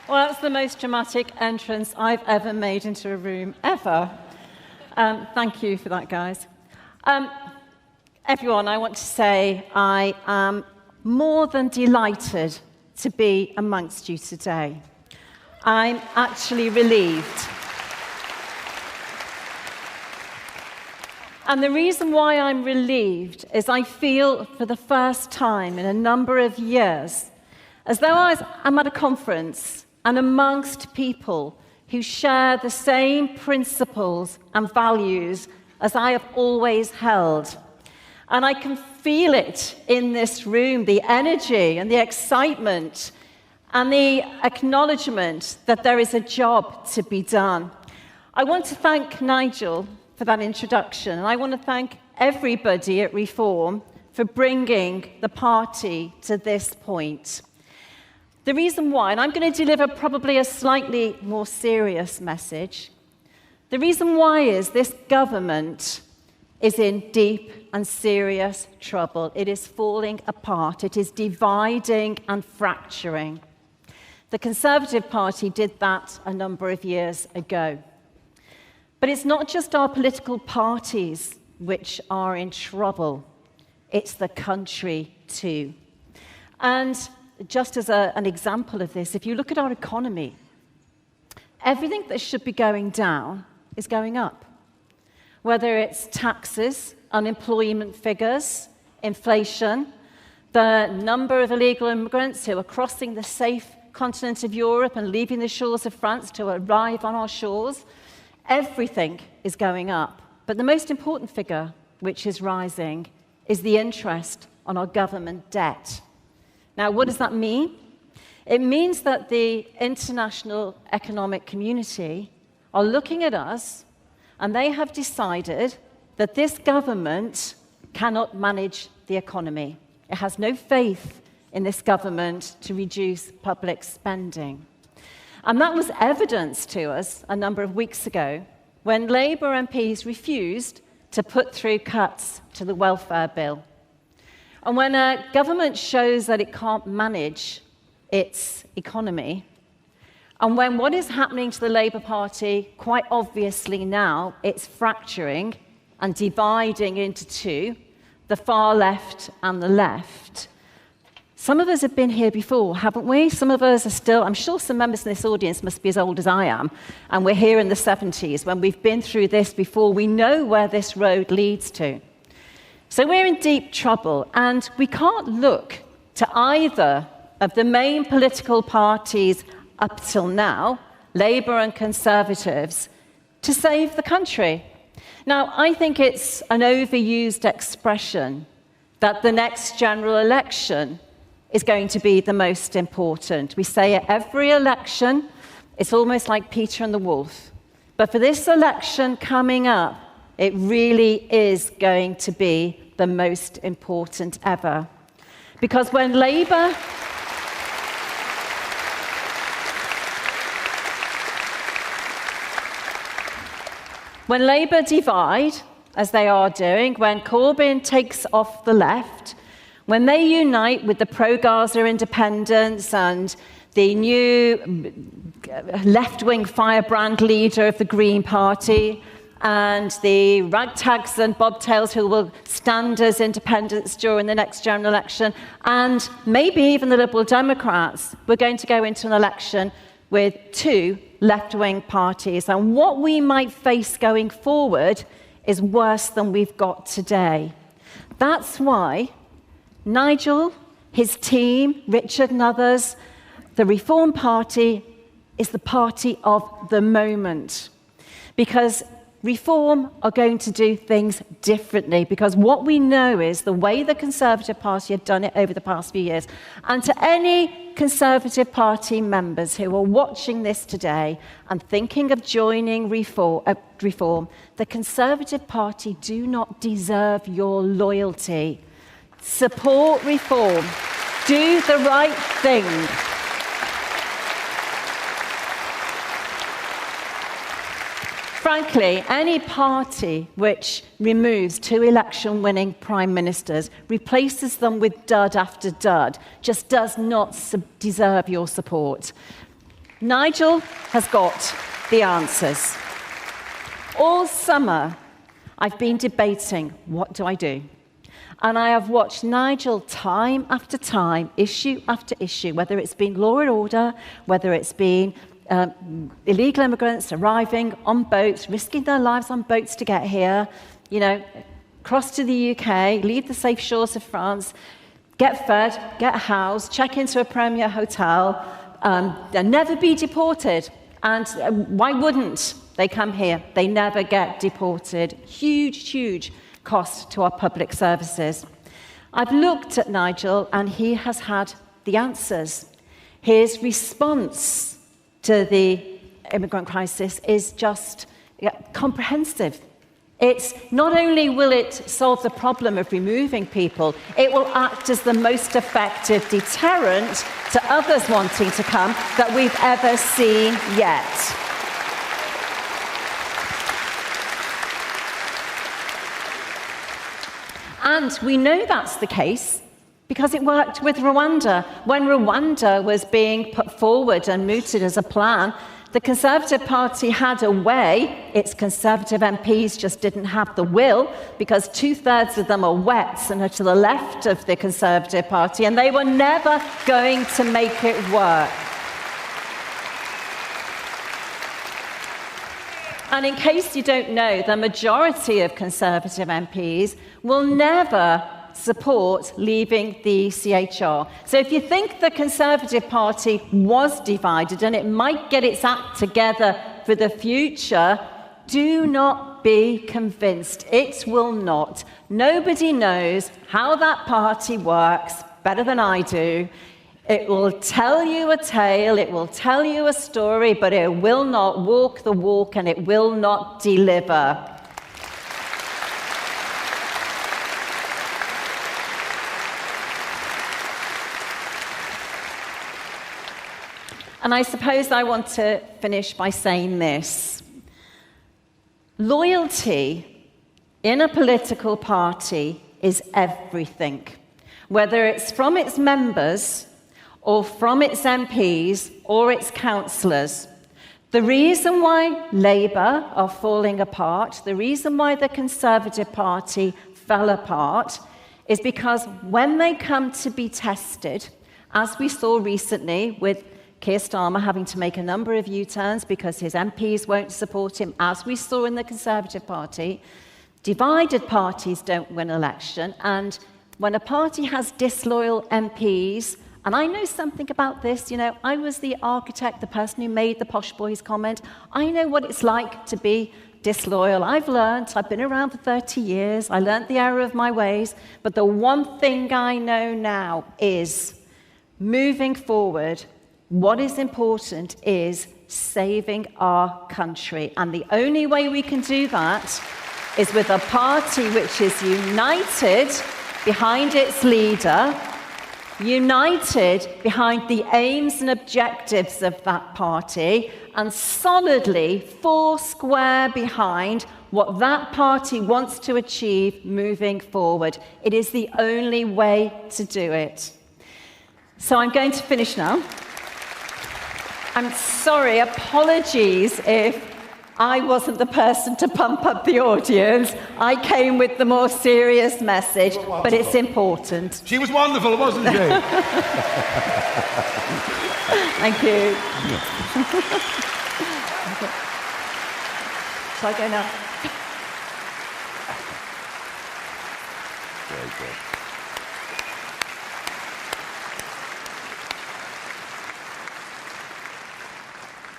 Well, that's the most dramatic entrance I've ever made into a room, ever. Thank you for that, guys. Everyone, I want to say I am more than delighted to be amongst you today. I'm actually relieved. And the reason why I'm relieved is I feel for the first time in a number of years as though I'm at a conference and amongst people who share the same principles and values as I have always held. And I can feel it in this room, the energy and the excitement and the acknowledgement that there is a job to be done. I want to thank Nigel for that introduction, and I want to thank everybody at Reform for bringing the party to this point. The reason why, and I'm going to deliver probably a slightly more serious message, the reason why is this government is in deep and serious trouble. It is falling apart. It is dividing and fracturing. The Conservative Party did that a number of years ago. But it's not just our political parties which are in trouble. It's the country too. And just as an example of this, if you look at our economy, everything that should be going down is going up. Whether it's taxes, unemployment figures, inflation, the number of illegal immigrants who are crossing the safe continent of Europe and leaving the shores of France to arrive on our shores, everything is going up. But the most important figure, which is rising, is the interest on our government debt. Now, what does that mean? It means that the international economic community are looking at us, and they have decided that this government cannot manage the economy. It has no faith in this government to reduce public spending. And that was evidenced to us a number of weeks ago when Labour MPs refused to put through cuts to the welfare bill. And when a government shows that it can't manage its economy, and when what is happening to the Labour Party, quite obviously now, it's fracturing and dividing into two, the far left and the left. Some of us have been here before, haven't we? Some of us are still, I'm sure some members in this audience must be as old as I am, and we're here in the 70s. When we've been through this before, we know where this road leads to. So we're in deep trouble, and we can't look to either of the main political parties up till now, Labour and Conservatives, to save the country. Now, I think it's an overused expression that the next general election is going to be the most important. We say at every election, it's almost like Peter and the Wolf. But for this election coming up, it really is going to be the most important ever. Because when Labour when Labour divide, as they are doing, when Corbyn takes off the left, when they unite with the pro-Gaza independents and the new left-wing firebrand leader of the Green Party, and the ragtags and bobtails who will stand as independents during the next general election, and maybe even the Liberal Democrats, we're going to go into an election with two left-wing parties. And what we might face going forward is worse than we've got today. That's why Nigel, his team, Richard and others, the Reform Party is the party of the moment. Because Reform are going to do things differently, because what we know is the way the Conservative Party have done it over the past few years. And to any Conservative Party members who are watching this today and thinking of joining Reform, the Conservative Party do not deserve your loyalty. Support Reform. Do the right thing. Frankly, any party which removes two election-winning prime ministers, replaces them with dud after dud, just does not deserve your support. Nigel has got the answers. All summer, I've been debating, what do I do? And I have watched Nigel time after time, issue after issue, whether it's been law and order, whether it's been illegal immigrants arriving on boats, risking their lives on boats to get here, cross to the UK, leave the safe shores of France, get fed, get housed, check into a premier hotel, and never be deported. And why wouldn't they come here? They never get deported. Huge, huge cost to our public services. I've looked at Nigel, and he has had the answers. His response to the immigrant crisis is just comprehensive. It's not only will it solve the problem of removing people, it will act as the most effective deterrent to others wanting to come that we've ever seen yet. And we know that's the case because it worked with Rwanda. When Rwanda was being put forward and mooted as a plan, the Conservative Party had a way. Its Conservative MPs just didn't have the will, because 2/3 of them are Wets and are to the left of the Conservative Party, and they were never going to make it work. And in case you don't know, the majority of Conservative MPs will never support leaving the CHR. So if you think the Conservative Party was divided and it might get its act together for the future, do not be convinced. It will not. Nobody knows how that party works better than I do. It will tell you a tale, it will tell you a story, but it will not walk the walk and it will not deliver. And I suppose I want to finish by saying this. Loyalty in a political party is everything, whether it's from its members or from its MPs or its councillors. The reason why Labour are falling apart, the reason why the Conservative Party fell apart, is because when they come to be tested, as we saw recently with Keir Starmer having to make a number of U-turns because his MPs won't support him, as we saw in the Conservative Party, divided parties don't win election, and when a party has disloyal MPs, and I know something about this, I was the architect, the person who made the Posh Boys comment. I know what it's like to be disloyal. I've been around for 30 years, I learned the error of my ways, but the one thing I know now is, moving forward, what is important is saving our country. And the only way we can do that is with a party which is united behind its leader, united behind the aims and objectives of that party, and solidly foursquare behind what that party wants to achieve moving forward. It is the only way to do it. So I'm going to finish now. I'm sorry, apologies if I wasn't the person to pump up the audience. I came with the more serious message, but it's important. She was wonderful, wasn't she? Thank you. Shall I go now? Very good.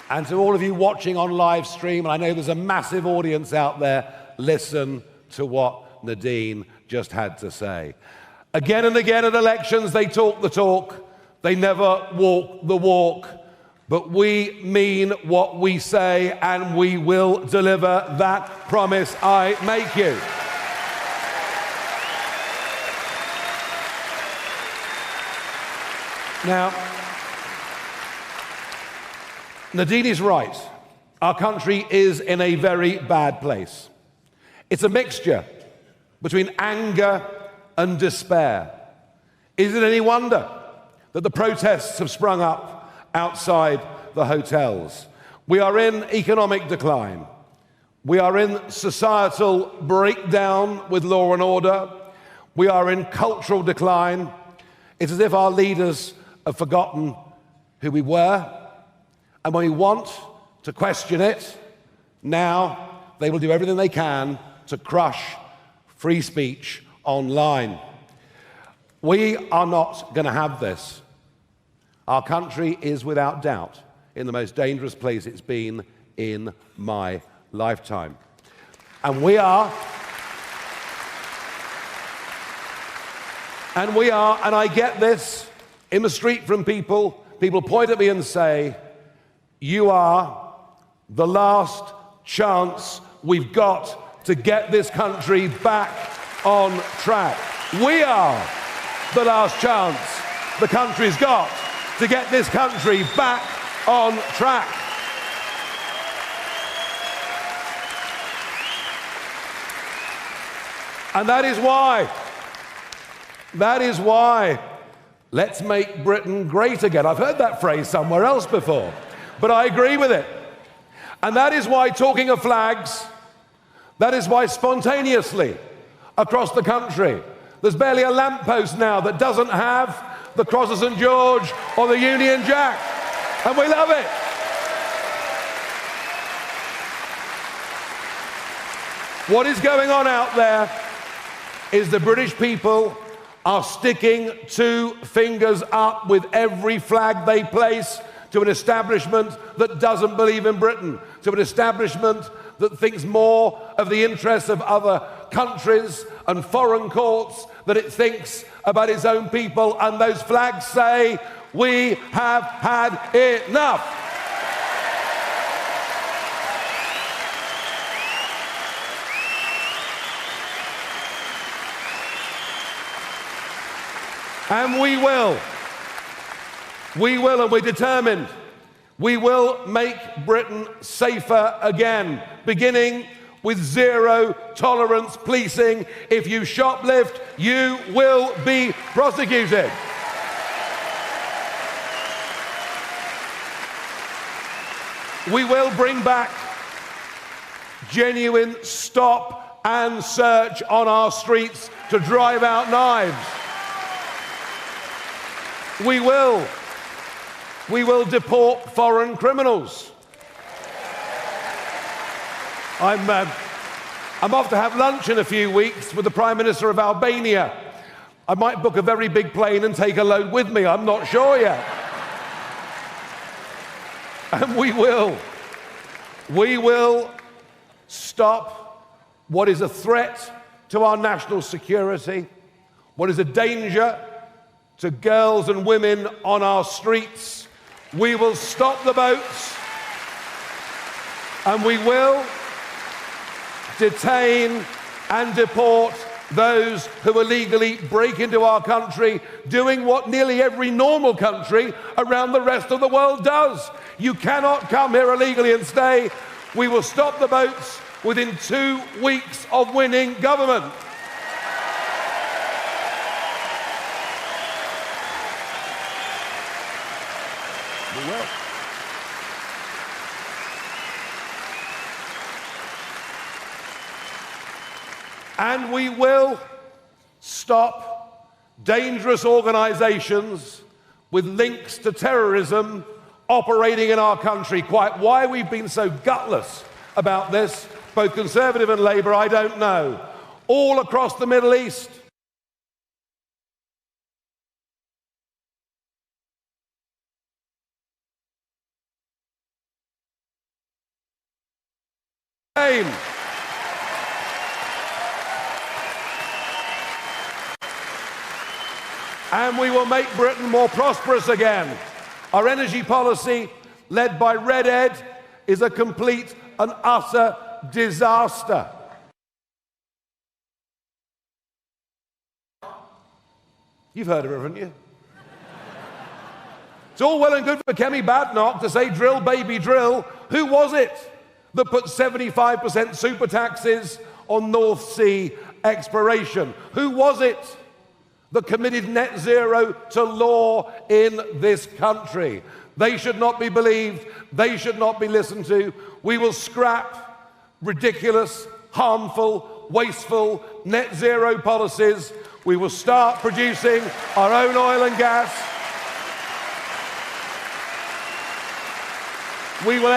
And to all of you watching on live stream, and I know there's a massive audience out there, listen to what Nadine just had to say. Again and again at elections, they talk the talk, they never walk the walk. But we mean what we say, and we will deliver that promise I make you. Now, Nadine is right. Our country is in a very bad place. It's a mixture between anger and despair. Is it any wonder that the protests have sprung up outside the hotels? We are in economic decline. We are in societal breakdown with law and order. We are in cultural decline. It's as if our leaders have forgotten who we were. And when we want to question it, now they will do everything they can to crush free speech online. We are not going to have this. Our country is without doubt in the most dangerous place it's been in my lifetime. And we are, and I get this in the street from people point at me and say, you are the last chance we've got to get this country back on track. We are the last chance the country's got to get this country back on track. And that is why, let's make Britain great again. I've heard that phrase somewhere else before, but I agree with it. And that is why, talking of flags, that is why spontaneously across the country, there's barely a lamppost now that doesn't have the Cross of St. George or the Union Jack. And we love it. What is going on out there is the British people are sticking two fingers up with every flag they place to an establishment that doesn't believe in Britain, to an establishment that thinks more of the interests of other countries and foreign courts than it thinks about its own people. And those flags say, we have had enough. And we will, and we're determined, we will make Britain safer again, beginning with zero tolerance policing. If you shoplift, you will be prosecuted. We will bring back genuine stop and search on our streets to drive out knives. We will deport foreign criminals. I'm off to have lunch in a few weeks with the Prime Minister of Albania. I might book a very big plane and take a load with me, I'm not sure yet. And we will stop what is a threat to our national security, what is a danger to girls and women on our streets. We will stop the boats, and we will detain and deport those who illegally break into our country, doing what nearly every normal country around the rest of the world does. You cannot come here illegally and stay. We will stop the boats within 2 weeks of winning government. We will. And we will stop dangerous organisations with links to terrorism operating in our country. Quite why we've been so gutless about this, both Conservative and Labour, I don't know. All across the Middle East. And we will make Britain more prosperous again. Our energy policy, led by Red Ed, is a complete and utter disaster. You've heard of her, haven't you? It's all well and good for Kemi Badenoch to say drill, baby, drill. Who was it that put 75% super taxes on North Sea exploration? Who was it that committed net zero to law in this country? They should not be believed. They should not be listened to. We will scrap ridiculous, harmful, wasteful net zero policies. We will start producing our own oil and gas. We will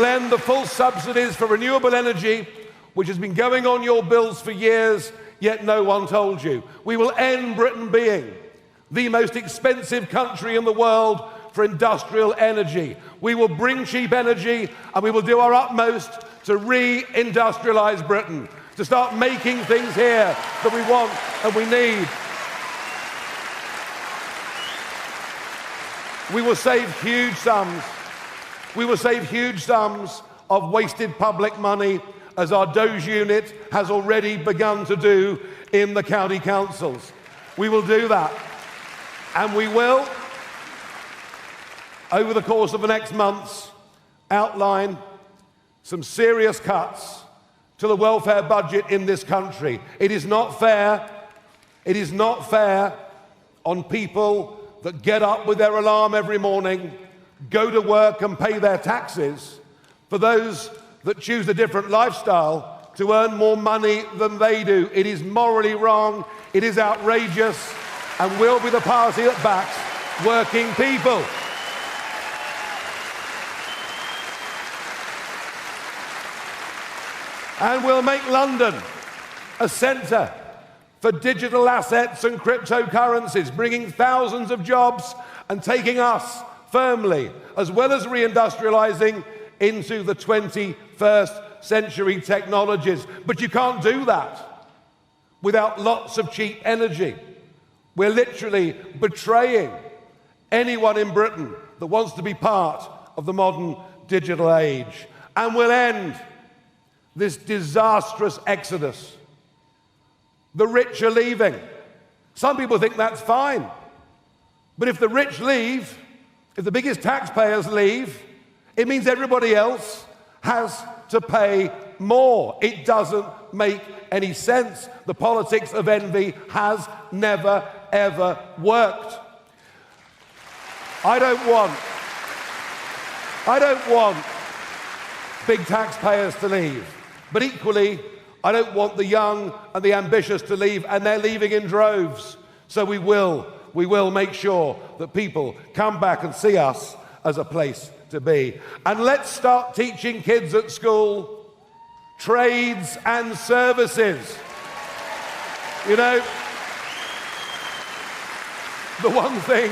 end the full subsidies for renewable energy, which has been going on your bills for years, yet no one told you. We will end Britain being the most expensive country in the world for industrial energy. We will bring cheap energy, and we will do our utmost to re-industrialise Britain, to start making things here that we want and we need. We will save huge sums. We will save huge sums of wasted public money, as our Doge unit has already begun to do in the county councils. We will do that. And we will, over the course of the next months, outline some serious cuts to the welfare budget in this country. It is not fair. It is not fair on people that get up with their alarm every morning, go to work and pay their taxes, for those that choose a different lifestyle to earn more money than they do. It is morally wrong, it is outrageous, and we'll be the party that backs working people. And we'll make London a centre for digital assets and cryptocurrencies, bringing thousands of jobs and taking us firmly, as well as reindustrialising, into the 21st century technologies. But you can't do that without lots of cheap energy. We're literally betraying anyone in Britain that wants to be part of the modern digital age. And we'll end this disastrous exodus. The rich are leaving. Some people think that's fine. But if the rich leave, if the biggest taxpayers leave, it means everybody else has to pay more. It doesn't make any sense. The politics of envy has never, ever worked. I don't want big taxpayers to leave. But equally, I don't want the young and the ambitious to leave, and they're leaving in droves. So we will make sure that people come back and see us as a place to be. And let's start teaching kids at school trades and services. You know, the one thing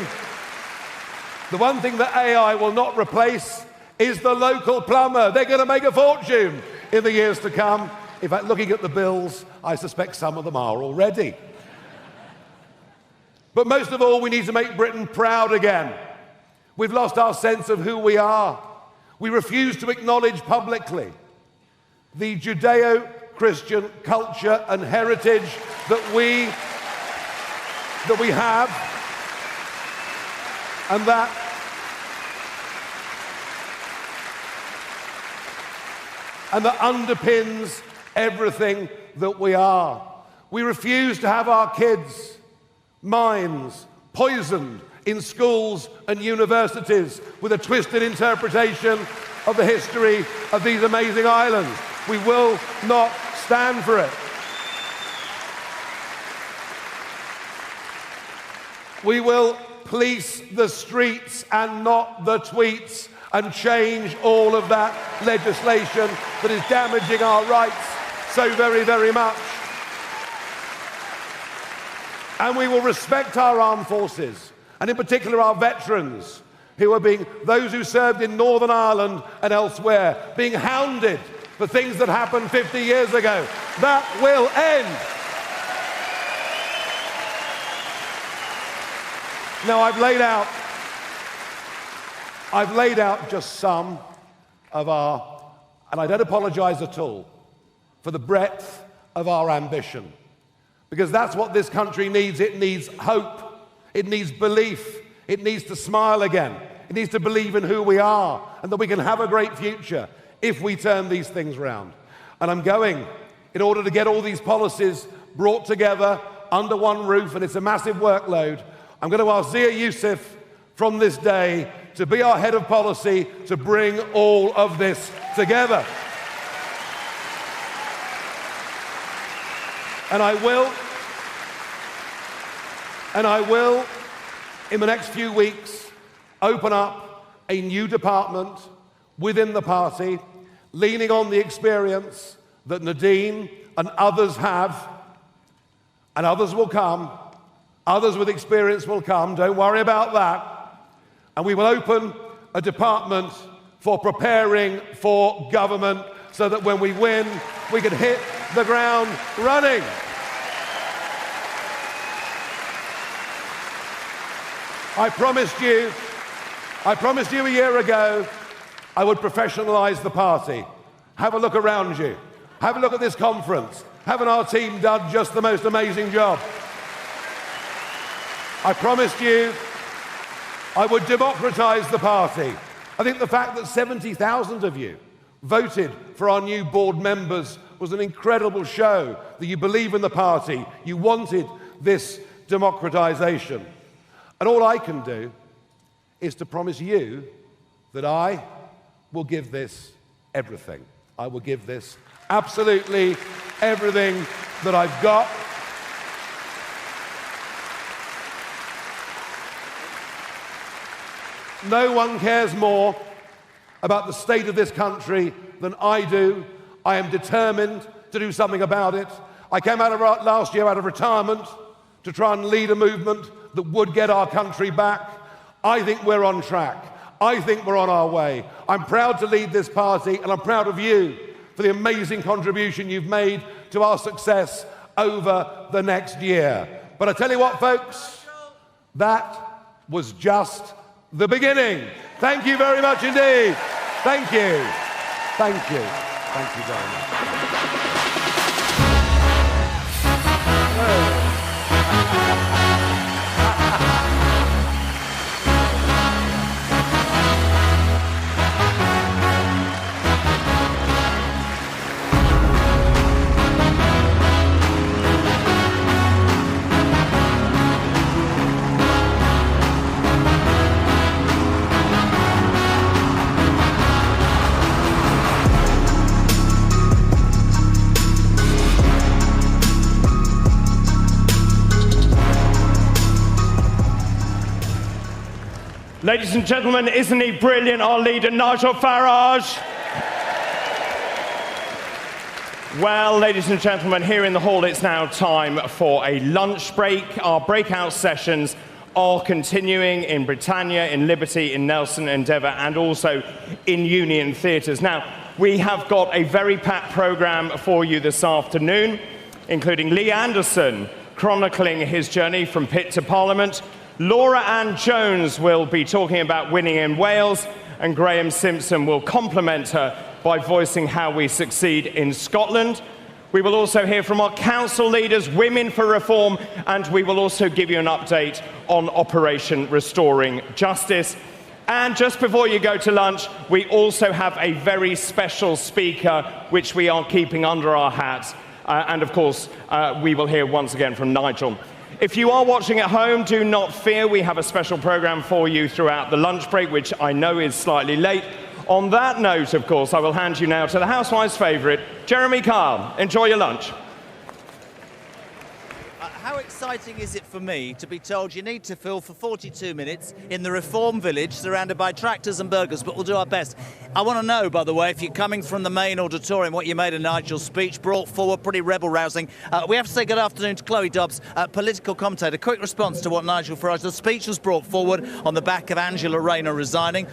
that AI will not replace is the local plumber. They're going to make a fortune in the years to come. In fact, looking at the bills, I suspect some of them are already. But most of all, we need to make Britain proud again. We've lost our sense of who we are. We refuse to acknowledge publicly the Judeo Christian culture and heritage that we have, and that underpins everything that we are. We refuse to have our kids' minds poisoned in schools and universities with a twisted interpretation of the history of these amazing islands. We will not stand for it. We will police the streets and not the tweets, and change all of that legislation that is damaging our rights so very, very much. And we will respect our armed forces, and in particular our veterans, who are those who served in Northern Ireland and elsewhere, being hounded for things that happened 50 years ago. That will end. Now, I've laid out just some of our, and I don't apologize at all for the breadth of our ambition, because that's what this country needs. It needs hope. It needs belief. It needs to smile again. It needs to believe in who we are and that we can have a great future if we turn these things round. And I'm going, in order to get all these policies brought together under one roof, and it's a massive workload, I'm going to ask Zia Yousef from this day to be our head of policy to bring all of this together. And I will, in the next few weeks, open up a new department within the party, leaning on the experience that Nadine and others have, and others will come. Others with experience will come, don't worry about that. And we will open a department for preparing for government so that when we win, we can hit the ground running. I promised you a year ago I would professionalise the party. Have a look around you. Have a look at this conference. Haven't our team done just the most amazing job? I promised you I would democratise the party. I think the fact that 70,000 of you voted for our new board members was an incredible show that you believe in the party. You wanted this democratisation. And all I can do is to promise you that I will give this everything. I will give this absolutely everything that I've got. No one cares more about the state of this country than I do. I am determined to do something about it. I came out of last year out of retirement to try and lead a movement that would get our country back. I think we're on track. I think we're on our way. I'm proud to lead this party, and I'm proud of you for the amazing contribution you've made to our success over the next year. But I tell you what, folks, that was just the beginning. Thank you very much indeed. Thank you. Thank you. Thank you very much. Ladies and gentlemen, isn't he brilliant, our leader, Nigel Farage? Well, ladies and gentlemen, here in the hall, it's now time for a lunch break. Our breakout sessions are continuing in Britannia, in Liberty, in Nelson Endeavour, and also in Union Theatres. Now, we have got a very packed programme for you this afternoon, including Lee Anderson chronicling his journey from pit to Parliament. Laura Ann Jones will be talking about winning in Wales, and Graeme Simpson will compliment her by voicing how we succeed in Scotland. We will also hear from our council leaders, Women for Reform, and we will also give you an update on Operation Restoring Justice. And just before you go to lunch, we also have a very special speaker, which we are keeping under our hats. And of course, we will hear once again from Nigel. If you are watching at home, do not fear. We have a special programme for you throughout the lunch break, which I know is slightly late. On that note, of course, I will hand you now to the Housewife's favourite, Jeremy Kyle. Enjoy your lunch. How exciting is it for me to be told you need to fill for 42 minutes in the Reform Village surrounded by tractors and burgers, but we'll do our best. I want to know, by the way, if you're coming from the main auditorium, what you made of Nigel's speech, brought forward, pretty rebel-rousing. We have to say good afternoon to Chloe Dobbs, political commentator. Quick response to what Nigel Farage, the speech was brought forward on the back of Angela Rayner resigning,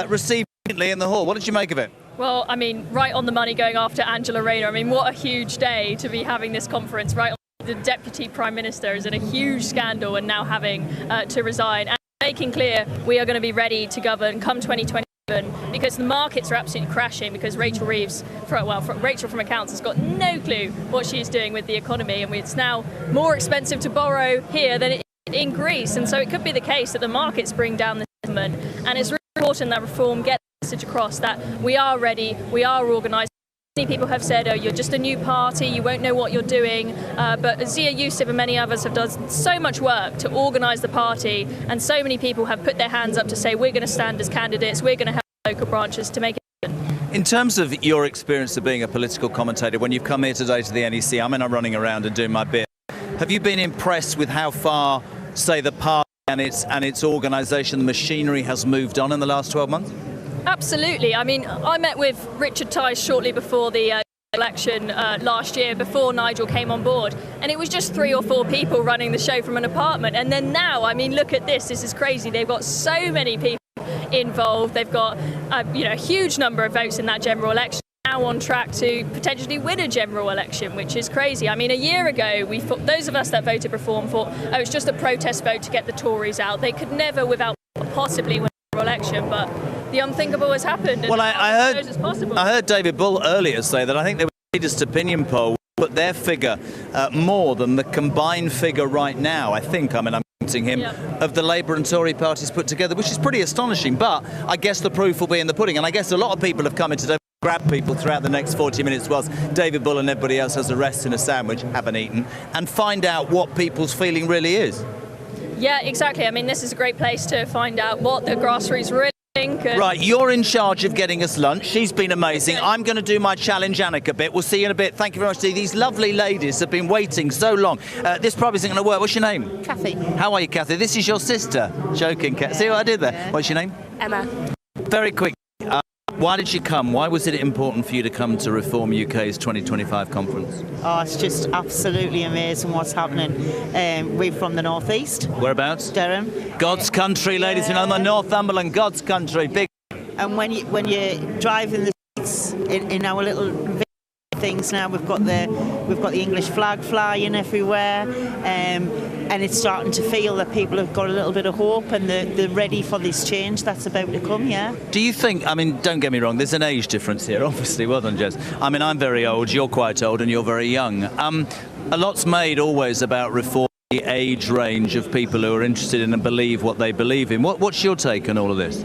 received in the hall. What did you make of it? Well, I mean, right on the money going after Angela Rayner. I mean, what a huge day to be having this conference right on. The Deputy Prime Minister is in a huge scandal and now having to resign, and making clear we are going to be ready to govern come 2027 because the markets are absolutely crashing because Rachel from accounts has got no clue what she's doing with the economy, and it's now more expensive to borrow here than it is in Greece, and so it could be the case that the markets bring down the government, and it's really important that Reform get the message across that we are ready, we are organised. Many people have said, oh, you're just a new party, you won't know what you're doing, but Zia Yousef and many others have done so much work to organise the party, and so many people have put their hands up to say we're going to stand as candidates, we're going to help local branches to make it happen. In terms of your experience of being a political commentator, when you've come here today to the NEC, I'm running around and doing my bit, have you been impressed with how far, say, the party and its organisation, the machinery has moved on in the last 12 months? Absolutely. I mean, I met with Richard Tice shortly before the election last year, before Nigel came on board, and it was just 3 or 4 people running the show from an apartment. And then now, I mean, look at this. This is crazy. They've got so many people involved. They've got a huge number of votes in that general election. Now on track to potentially win a general election, which is crazy. I mean, a year ago, we thought, those of us that voted Reform thought, oh, it's just a protest vote to get the Tories out. They could never, without possibly, win a general election, but the unthinkable has happened. Well, I heard David Bull earlier say that I think the latest opinion poll put their figure more than the combined figure right now, I think, I'm quoting him, of the Labour and Tory parties put together, which is pretty astonishing. But I guess the proof will be in the pudding. And I guess a lot of people have come in today, grab people throughout the next 40 minutes whilst David Bull and everybody else has a rest in a sandwich, haven't eaten, and find out what people's feeling really is. Yeah, exactly. I mean, this is a great place to find out what the grassroots really think. Right, you're in charge of getting us lunch. She's been amazing. Okay. I'm going to do my challenge Annika bit. We'll see you in a bit. Thank you very much. These lovely ladies have been waiting so long. This probably isn't going to work. What's your name? Kathy. How are you, Kathy? This is your sister. Joking, Kathy. See what I did there? Yeah. What's your name? Emma. Very quick. Why did you come? Why was it important for you to come to Reform UK's 2025 conference? Oh, it's just absolutely amazing what's happening. We're from the North East. Whereabouts? Durham. God's country, ladies and gentlemen. Northumberland, God's country. Big. And when you're driving the streets in our little things now, we've got the English flag flying everywhere, and it's starting to feel that people have got a little bit of hope and they're ready for this change that's about to come. Yeah. Do you think? I mean, don't get me wrong. There's an age difference here, obviously. Well done, Jess. I mean, I'm very old. You're quite old, and you're very young. A lot's made always about reform. The age range of people who are interested in and believe what they believe in. What's your take on all of this?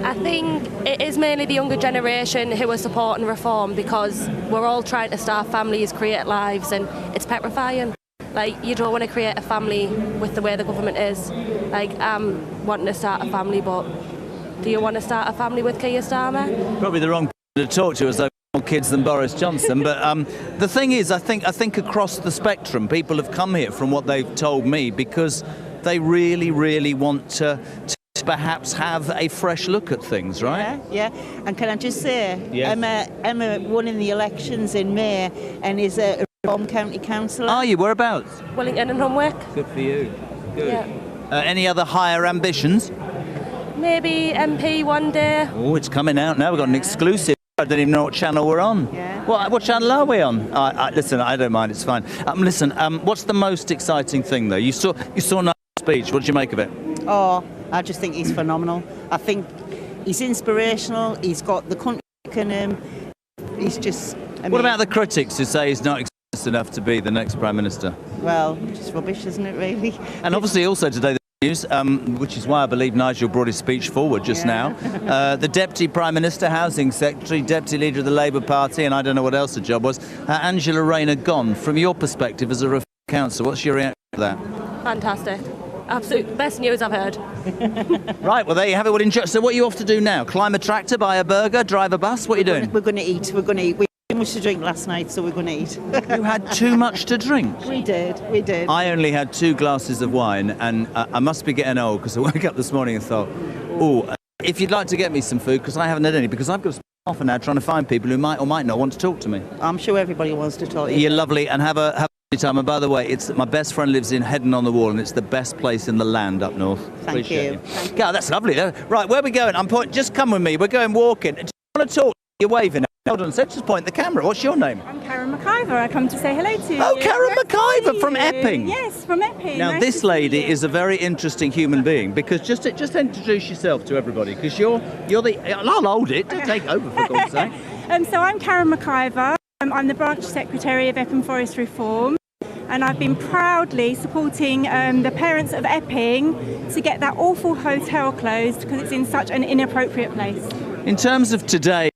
I think it is mainly the younger generation who are supporting reform because we're all trying to start families, create lives, and it's petrifying. Like, you don't want to create a family with the way the government is. Like, I'm wanting to start a family, but do you want to start a family with Keir Starmer? Probably the wrong person to talk to as though more kids than Boris Johnson. But the thing is, I think across the spectrum, people have come here from what they've told me because they really, really want to perhaps have a fresh look at things, right? Yeah. And can I just say, yes. Emma won in the elections in May and is a Reform County Councillor. Are you? Whereabouts? Wellington and Homework. Good for you. Good. Yeah. Any other higher ambitions? Maybe MP one day. Oh, it's coming out now. We've got an exclusive. I don't even know what channel we're on. Yeah. What channel are we on? Listen, I don't mind. It's fine. Listen, what's the most exciting thing, though? You saw Nigel's speech. What did you make of it? Oh, I just think he's phenomenal. I think he's inspirational. He's got the country in him. He's just amazing. What about the critics who say he's not ambitious enough to be the next Prime Minister? Well, just rubbish, isn't it, really? And obviously also today the news, which is why I believe Nigel brought his speech forward just now. The Deputy Prime Minister, Housing Secretary, Deputy Leader of the Labour Party, and I don't know what else the job was, Angela Rayner gone. From your perspective as a Reform councillor, what's your reaction to that? Fantastic. Absolute best news I've heard. Right, well, there you have it. Well, enjoy. So what are you off to do now? Climb a tractor, buy a burger, drive a bus? What are you doing? We're going to eat. We had too much to drink last night, so we're going to eat. You had too much to drink? We did. I only had 2 glasses of wine, and I must be getting old because I woke up this morning and thought, oh, if you'd like to get me some food, because I haven't had any, because I've got to spend half an hour trying to find people who might or might not want to talk to me. I'm sure everybody wants to talk to you. You're lovely, and have a time. And by the way, it's my best friend lives in Headon on the Wall, and it's the best place in the land up north. Thank you. God, that's lovely. Right, where are we going? Just come with me. We're going walking. Do you want to talk? You're waving. Hold on, so just point the camera. What's your name? I'm Karen McIver. I come to say hello to you. Oh, Karen McIver from Epping. Yes, from Epping. Now, Nice this to lady see you. is a very interesting human being, because just introduce yourself to everybody, because you're the. I'll hold it. Don't take over, for God's sake. So I'm Karen McIver. I'm the branch secretary of Epping Forest Reform. And I've been proudly supporting the parents of Epping to get that awful hotel closed because it's in such an inappropriate place. In terms of today's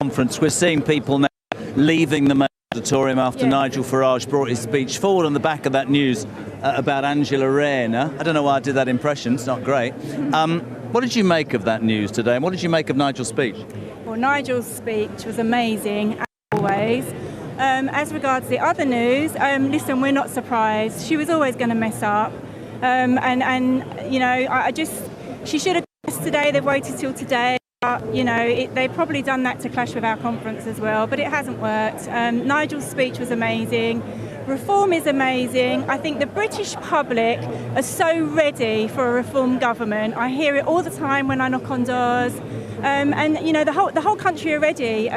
conference, we're seeing people now leaving the main auditorium after Nigel Farage brought his speech forward on the back of that news about Angela Rayner. I don't know why I did that impression, it's not great. What did you make of that news today, and what did you make of Nigel's speech? Well, Nigel's speech was amazing, as always. As regards the other news, listen, we're not surprised. She was always going to mess up. And you know, she should have yesterday, they've waited till today. You know, they've probably done that to clash with our conference as well, but it hasn't worked. Nigel's speech was amazing. Reform is amazing. I think the British public are so ready for a reform government. I hear it all the time when I knock on doors. And you know, the whole country are ready.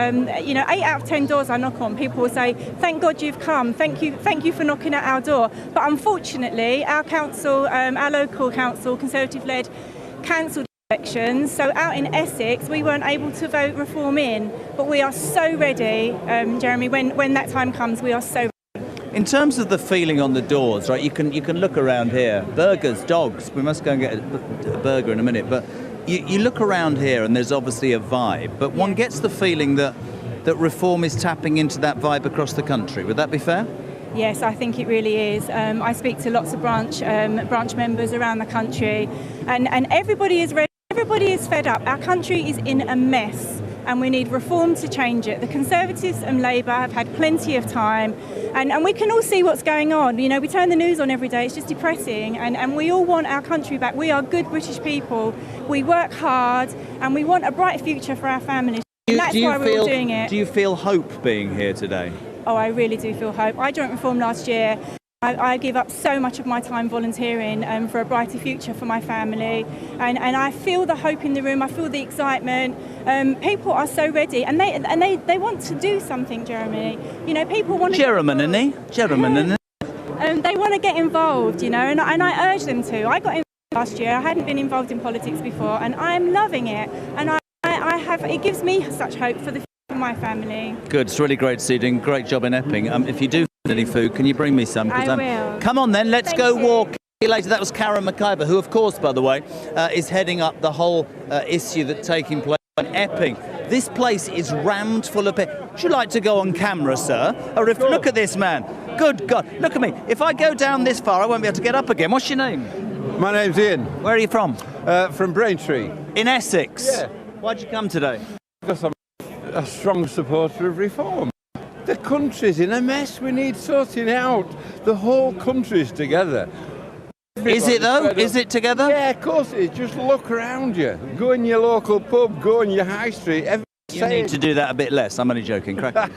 You know, 8 out of 10 doors I knock on, people will say, "Thank God you've come. Thank you for knocking at our door." But unfortunately, our council, our local council, Conservative-led, cancelled elections. So out in Essex, we weren't able to vote reform in. But we are so ready, Jeremy. When that time comes, we are so ready. In terms of the feeling on the doors, right? You can look around here. Burgers, dogs. We must go and get a burger in a minute, but. You look around here and there's obviously a vibe, but one gets the feeling that reform is tapping into that vibe across the country. Would that be fair? Yes, I think it really is. I speak to lots of branch members around the country, and everybody is ready. Everybody is fed up. Our country is in a mess, and we need reform to change it. The Conservatives and Labour have had plenty of time, and we can all see what's going on. You know, we turn the news on every day, it's just depressing, and we all want our country back. We are good British people, we work hard, and we want a bright future for our families. And that's why we're all doing it. Do you feel hope being here today? Oh, I really do feel hope. I joined Reform last year. I give up so much of my time volunteering for a brighter future for my family, and I feel the hope in the room. I feel the excitement. People are so ready, and they want to do something, Jeremy. You know, people want to. They want to get involved, you know, and I urge them to. I got involved last year. I hadn't been involved in politics before, and I'm loving it. And I have. It gives me such hope for the future of my family. Good. It's really great to see you doing a great job in Epping. If you do find any food, can you bring me some? I will. Come on then, let's go walk. See you later. That was Karen McIver, who, of course, by the way, is heading up the whole issue that's taking place in Epping. This place is rammed full of people. Would you like to go on camera, sir? Or if look at this man. Good God, look at me. If I go down this far, I won't be able to get up again. What's your name? My name's Ian. Where are you from? From Braintree. In Essex? Yeah. Why'd you come today? Because I'm a strong supporter of reform. The country's in a mess. We need sorting out. The whole country's together. Is it though? Is it together? Yeah, of course it is. Just look around you. Go in your local pub, go in your high street. You need to do that a bit less. I'm only joking. Crack.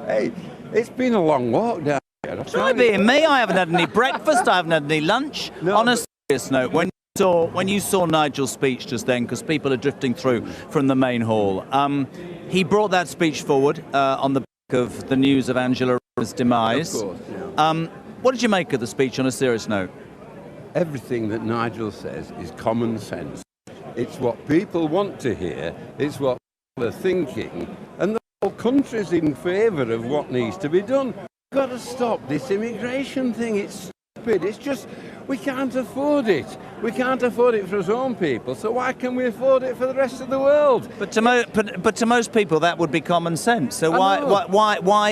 Hey, it's been a long walk down here. Try being me. I haven't had any breakfast. I haven't had any lunch. On a serious note, when you saw Nigel's speech just then, because people are drifting through from the main hall, he brought that speech forward on the back of the news of Angela Rayner's demise. Of course, yeah. What did you make of the speech on a serious note? Everything that Nigel says is common sense. It's what people want to hear. It's what people are thinking. And the whole country's in favour of what needs to be done. got to stop this immigration thing. It's stupid. It's just, we can't afford it. We can't afford it for our own people, so why can we afford it for the rest of the world? But to most people, that would be common sense. So why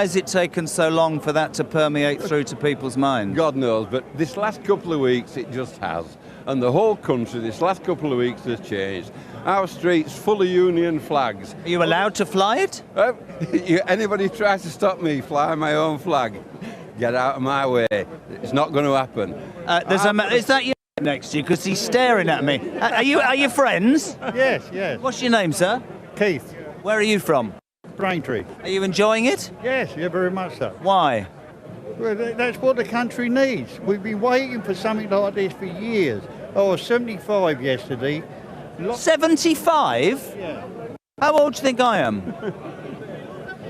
is it taken so long for that to permeate through to people's minds? God knows, but this last couple of weeks it just has. And the whole country, this last couple of weeks, has changed. Our streets full of Union flags. Are you allowed to fly it? Anybody tries to stop me flying my own flag, get out of my way. It's not going to happen. Is that you next to you? Because he's staring at me. Are you friends? Yes. What's your name, sir? Keith. Where are you from? Braintree. Are you enjoying it? Yes, yeah, very much so. Why? Well, that's what the country needs. We've been waiting for something like this for years. I was 75 yesterday. 75? Yeah. How old do you think I am?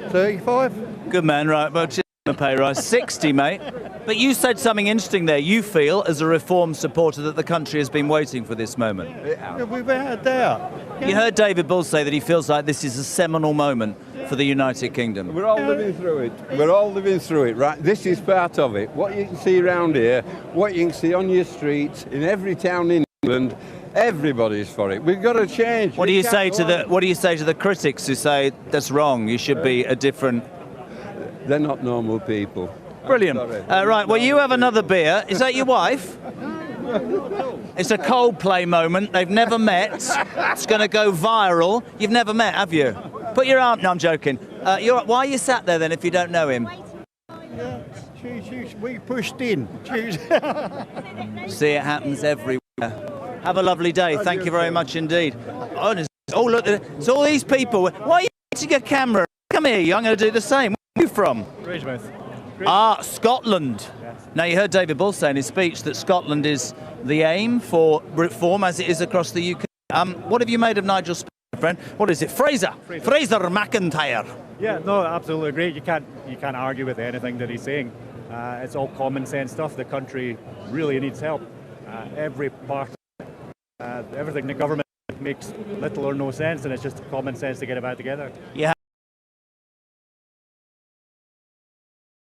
35. Good man, right. Well, a pay rise. 60, mate. But you said something interesting there. You feel, as a Reform supporter, that the country has been waiting for this moment. Yeah, without a doubt. You heard David Bull say that he feels like this is a seminal moment for the United Kingdom. We're all living through it. We're all living through it, right? This is part of it. What you can see around here, what you can see on your streets, in every town in England, everybody's for it. We've got to change. What do you say to the critics who say that's wrong? You should be a different. They're not normal people. Brilliant. Right. Well, you have another beer. Is that your wife? It's a Coldplay moment. They've never met. It's going to go viral. You've never met, have you? Put your arm. No, I'm joking. Why are you sat there then if you don't know him? We pushed in. See, it happens everywhere. Have a lovely day. Thank you very much indeed. Oh, look, it's all these people. Why are you getting a camera? Come here, I'm going to do the same. Where are you from? Scotland. Yes. Now, you heard David Bull say in his speech that Scotland is the aim for reform, as it is across the UK. What have you made of Nigel's speech, my friend? What is it? Fraser McIntyre. Yeah, no, absolutely agree. You can't argue with anything that he's saying. It's all common sense stuff. The country really needs help. Every part of everything the government makes little or no sense, and it's just common sense to get about together. Yeah.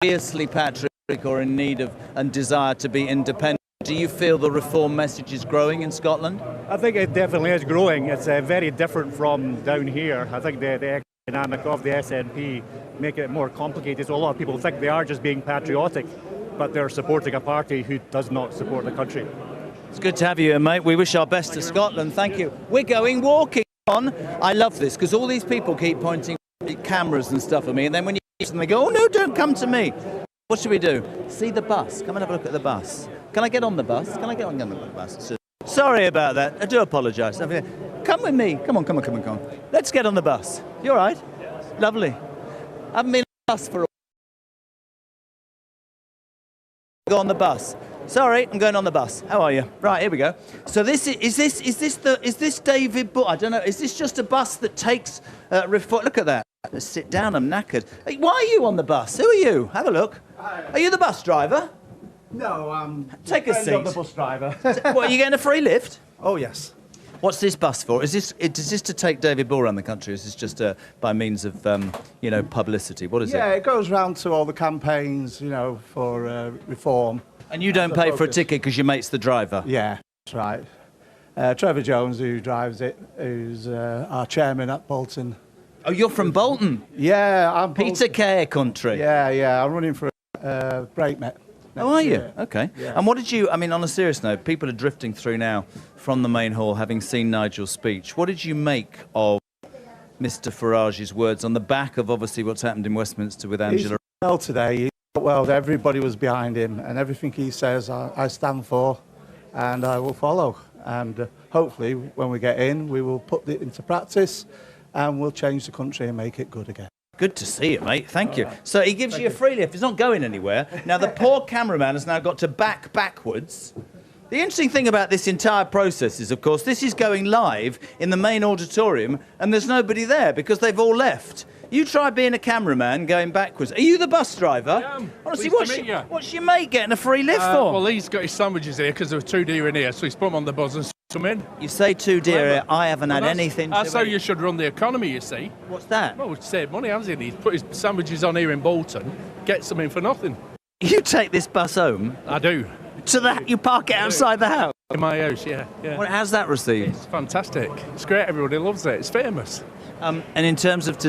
Obviously patriotic or in need of and desire to be independent. Do you feel the reform message is growing in Scotland? I think it definitely is growing. It's very different from down here. I think the dynamic of the SNP make it more complicated. So a lot of people think they are just being patriotic, but they're supporting a party who does not support the country. It's good to have you here, mate. We wish our best to Scotland. Thank you. We're going walking on. I love this because all these people keep pointing cameras and stuff at me, and then when you and they go, oh no, don't come to me. What should we do? See the bus. Come and have a look at the bus. Can I get on the bus? Can I get on the bus? Sorry about that. I do apologise. Come with me. Come on. Let's get on the bus. You all right? Yes. Lovely. I haven't been on the bus for a while. Go on the bus. Sorry, I'm going on the bus. How are you? Right, here we go. So is this David Bull? I don't know. Is this just a bus that takes reform? Look at that. Let's sit down. I'm knackered. Hey, why are you on the bus? Who are you? Have a look. Are you the bus driver? No, take a seat. I'm the bus driver. What, are you getting a free lift? Oh yes. What's this bus for? Is this to take David Bull around the country? Is this just by means of publicity? What is it? Yeah, it goes round to all the campaigns, for reform. And you don't pay for a ticket because your mate's the driver? Yeah, that's right. Trevor Jones, who drives it, who's our chairman at Bolton. Oh, you're from Bolton? Yeah, I'm Peter Care country? Yeah, I'm running for Brakemet. Oh, are you? Year. Okay. Yeah. And what did you, on a serious note, people are drifting through now from the main hall, having seen Nigel's speech. What did you make of Mr Farage's words on the back of, obviously, what's happened in Westminster with Angela? Well, today, everybody was behind him, and everything he says I stand for, and I will follow. And hopefully, when we get in, we will put it into practice, and we'll change the country and make it good again. Good to see you, mate. Thank you. So he gives you a free lift. He's not going anywhere. Now, the poor cameraman has now got to back backwards. The interesting thing about this entire process is, of course, this is going live in the main auditorium, and there's nobody there because they've all left. You try being a cameraman going backwards. Are you the bus driver? I am. Honestly, Pleased to meet you. what's your mate getting a free lift for? Well, he's got his sandwiches here because there were too dear in here, so he's put them on the buzz and them in. You say too dear, I haven't had That's- anything to That's how eat. you should run the economy, you see. What's that? Well, we'd save money, hasn't he? He's put his sandwiches on here in Bolton, gets them in for nothing. You take this bus home? I do. You park it outside the house? In my house, yeah. Well, how's that received? It's fantastic. It's great, everybody loves it. It's famous. And in terms of today,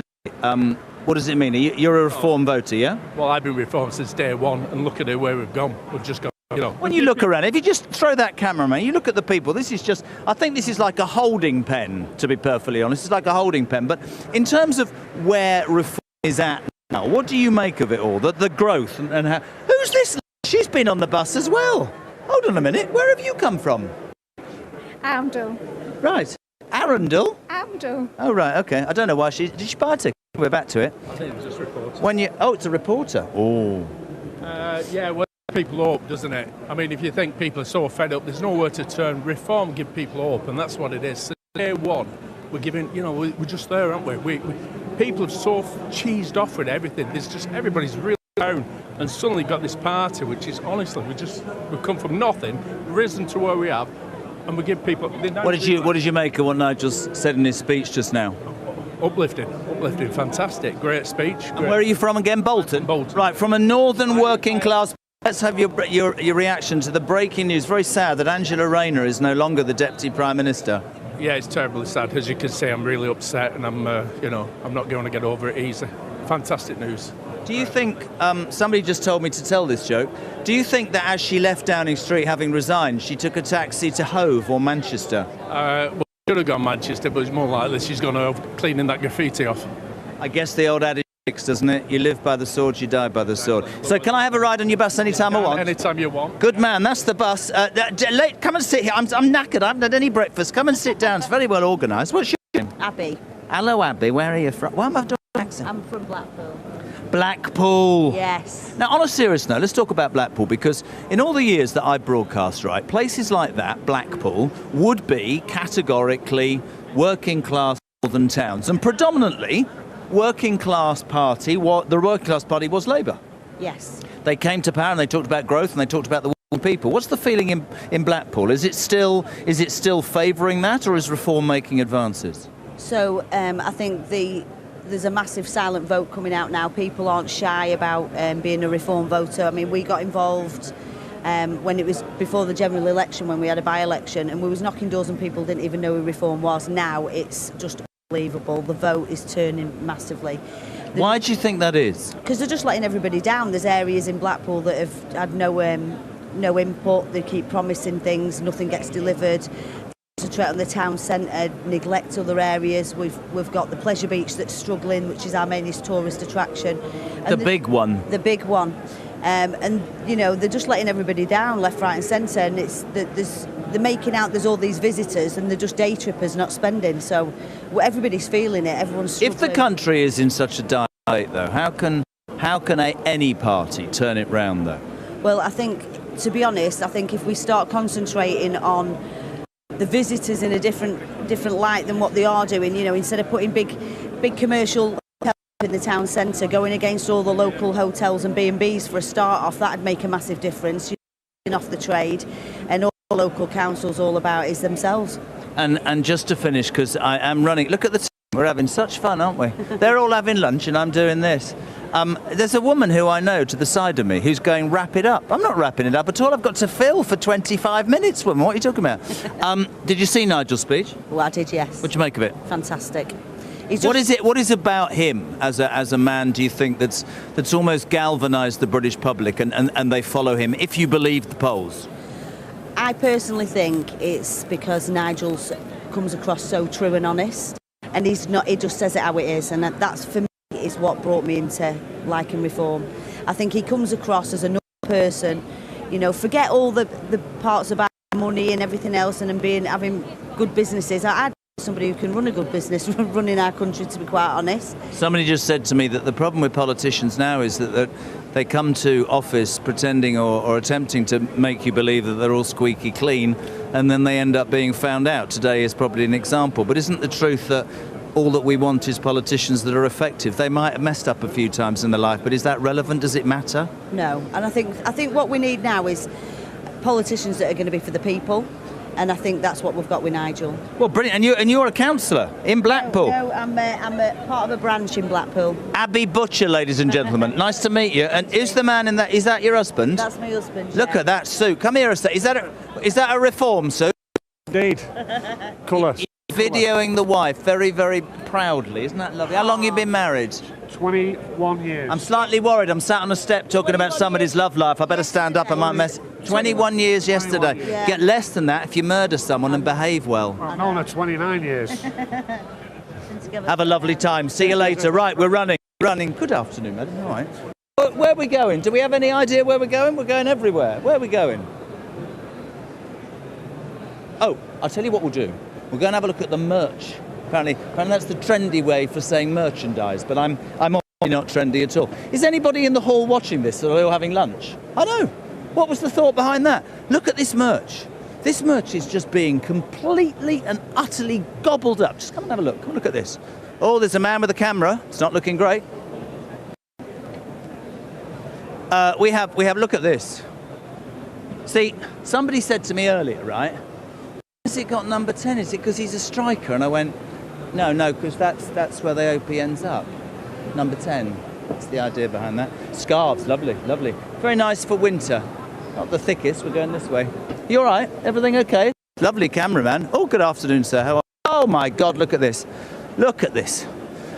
what does it mean? You're a Reform voter, yeah? Well, I've been Reformed since day one, and look at where we've gone. We've just gone, you know. When you look around, if you just throw that camera, man, you look at the people, I think this is like a holding pen, to be perfectly honest. It's like a holding pen. But in terms of where Reform is at now, what do you make of it all? The growth and how... Who's this? She's been on the bus as well. Hold on a minute. Where have you come from? Arundel. Right. Arundel? Arundel. Oh, right, okay. I don't know why did she buy a ticket? We're back to it. I think it was just a reporter. It's a reporter. Oh. Yeah, well, people hope, doesn't it? I mean, if you think people are so fed up, there's nowhere to turn. Reform give people hope, and that's what it is. Since day one, we're giving, we're just there, aren't we? People have so cheesed off with everything. There's just, everybody's really down, and suddenly got this party, which is, honestly, we've come from nothing, risen to where we have, and we give people... What did you make of what Nigel said in his speech just now? Uplifting, fantastic, great speech. And where are you from again? Bolton? Bolton. Right, from a northern working class... Let's have your reaction to the breaking news. Very sad that Angela Rayner is no longer the Deputy Prime Minister. Yeah, it's terribly sad. As you can see, I'm really upset, and I'm not going to get over it easy. Fantastic news. Do you think, somebody just told me to tell this joke, do you think that as she left Downing Street having resigned, she took a taxi to Hove or Manchester? Well, she could have gone Manchester, but it's more likely she's gone over cleaning that graffiti off. I guess the old adage, doesn't it? You live by the sword, you die by the sword. So can I have a ride on your bus anytime I want? Anytime you want. Good man, that's the bus. Come and sit here. I'm knackered, I haven't had any breakfast. Come and sit down, it's very well organised. What's your name? Abby. Hello, Abby, where are you from? Why am I doing an accent? I'm from Blackpool. Blackpool. Yes. Now, on a serious note, let's talk about Blackpool, because in all the years that I broadcast, right, places like that, Blackpool, would be categorically working class northern towns, and predominantly working class party. The working class party was Labour. Yes. They came to power and they talked about growth and they talked about the working people. What's the feeling in Blackpool? Is it still favouring that, or is Reform making advances? So I think there's a massive silent vote coming out now. People aren't shy about being a Reform voter. I mean, we got involved when it was before the general election, when we had a by-election, and we was knocking doors and people didn't even know who Reform was. Now it's just unbelievable. The vote is turning massively. Why do you think that is? Because they're just letting everybody down. There's areas in Blackpool that have had no input. They keep promising things, nothing gets delivered. Concentrate on the town centre, neglect other areas. We've got the Pleasure Beach that's struggling, which is our mainest tourist attraction. The big one. The big one. And they're just letting everybody down left, right and centre, and they're making out there's all these visitors and they're just day trippers not spending. So everybody's feeling it, everyone's struggling. If the country is in such a dire state, though, how can any party turn it round, though? Well, I think, to be honest, if we start concentrating on the visitors in a different light than what they are doing, instead of putting big commercial in the town centre, going against all the local hotels and B&Bs for a start off, that'd make a massive difference. Off the trade, and all the local councils all about is themselves. And just to finish, because I am running, look at the team, we're having such fun, aren't we? They're all having lunch and I'm doing this. There's a woman who I know to the side of me who's going, wrap it up. I'm not wrapping it up at all. I've got to fill for 25 minutes, woman. What are you talking about? Did you see Nigel's speech? Well, I did, yes. What'd you make of it? Fantastic. What is about him as a man, do you think, that's almost galvanised the British public and they follow him, if you believe the polls? I personally think it's because Nigel comes across so true and honest, and he just says it how it is, and that's, for me, is what brought me into liking Reform. I think he comes across as a normal person, forget all the parts about money and everything else and having good businesses. I'd somebody who can run a good business running our country, to be quite honest. Somebody just said to me that the problem with politicians now is that they come to office pretending or attempting to make you believe that they're all squeaky clean, and then they end up being found out. Today is probably an example. But isn't the truth that all that we want is politicians that are effective. They might have messed up a few times in their life, but is that relevant? Does it matter? No, and I think what we need now is politicians that are going to be for the people, and I think that's what we've got with Nigel. Well, brilliant. And you're a councillor in Blackpool. No, I'm a part of a branch in Blackpool. Abbey Butcher, ladies and gentlemen. Nice to meet you. And is the man in that? Is that your husband? That's my husband. Look at that suit. Come here a sec. Is that a reform suit? Indeed. Colour. Videoing the wife very, very proudly. Isn't that lovely? How long have you been married? 21 years. I'm slightly worried. I'm sat on a step talking about somebody's love life. I better stand up. I might mess. 21 years yesterday. Yeah. Get less than that if you murder someone and behave well. I've known her 29 years. Have a lovely time. See you later. Right, we're running. Good afternoon, madam. All right. Where are we going? Do we have any idea where we're going? We're going everywhere. Where are we going? Oh, I'll tell you what we'll do. We're going to have a look at the merch. Apparently that's the trendy way for saying merchandise, but I'm obviously not trendy at all. Is anybody in the hall watching this, or are they all having lunch? I know. What was the thought behind that? Look at this merch. This merch is just being completely and utterly gobbled up. Just come and have a look. Come and look at this. Oh, there's a man with a camera. It's not looking great. We have. Look at this. See, somebody said to me earlier, right? Has it got number 10? Is it because he's a striker? And I went, no, because that's where they hope he ends up. Number 10. That's the idea behind that. Scarves, lovely, lovely. Very nice for winter. Not the thickest. We're going this way. You all right? Everything okay? Lovely cameraman. Oh, good afternoon, sir. How are you? Oh my God, look at this. Look at this.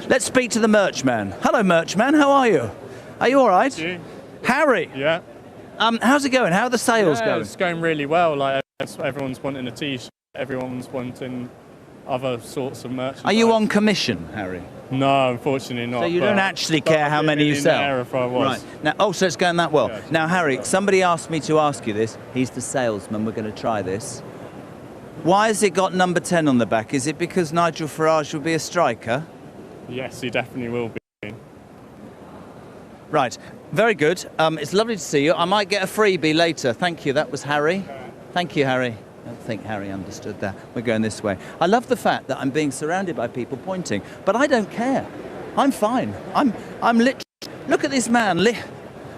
Let's speak to the merch man. Hello, merch man. How are you? Are you all right? You? Harry. Yeah. How's it going? How are the sales going? It's going really well. Like everyone's wanting a T-shirt. Everyone's wanting other sorts of merchandise. Are you on commission, Harry? No, unfortunately not. So you don't actually care how many you sell? If I was. Right. Now, so it's going that well. Yeah. Now, Harry, somebody asked me to ask you this. He's the salesman. We're going to try this. Why has it got number 10 on the back? Is it because Nigel Farage will be a striker? Yes, he definitely will be. Right. Very good. It's lovely to see you. I might get a freebie later. Thank you. That was Harry. Thank you, Harry. I don't think Harry understood that. We're going this way. I love the fact that I'm being surrounded by people pointing, but I don't care. I'm fine. I'm literally... Look at this man.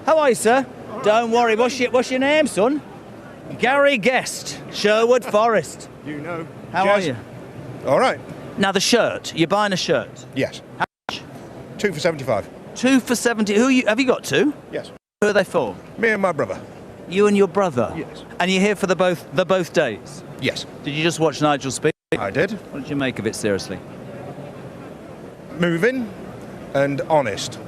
How are you, sir? Right. Don't worry. What's your name, son? Gary Guest, Sherwood Forest. You know. How are you? All right. Now, the shirt. You're buying a shirt? Yes. How much? 2 for 75. 2 for 70. Have you got two? Yes. Who are they for? Me and my brother. You and your brother? Yes. And you're here for the both days? Yes. Did you just watch Nigel speak? I did. What did you make of it, seriously? Moving and honest.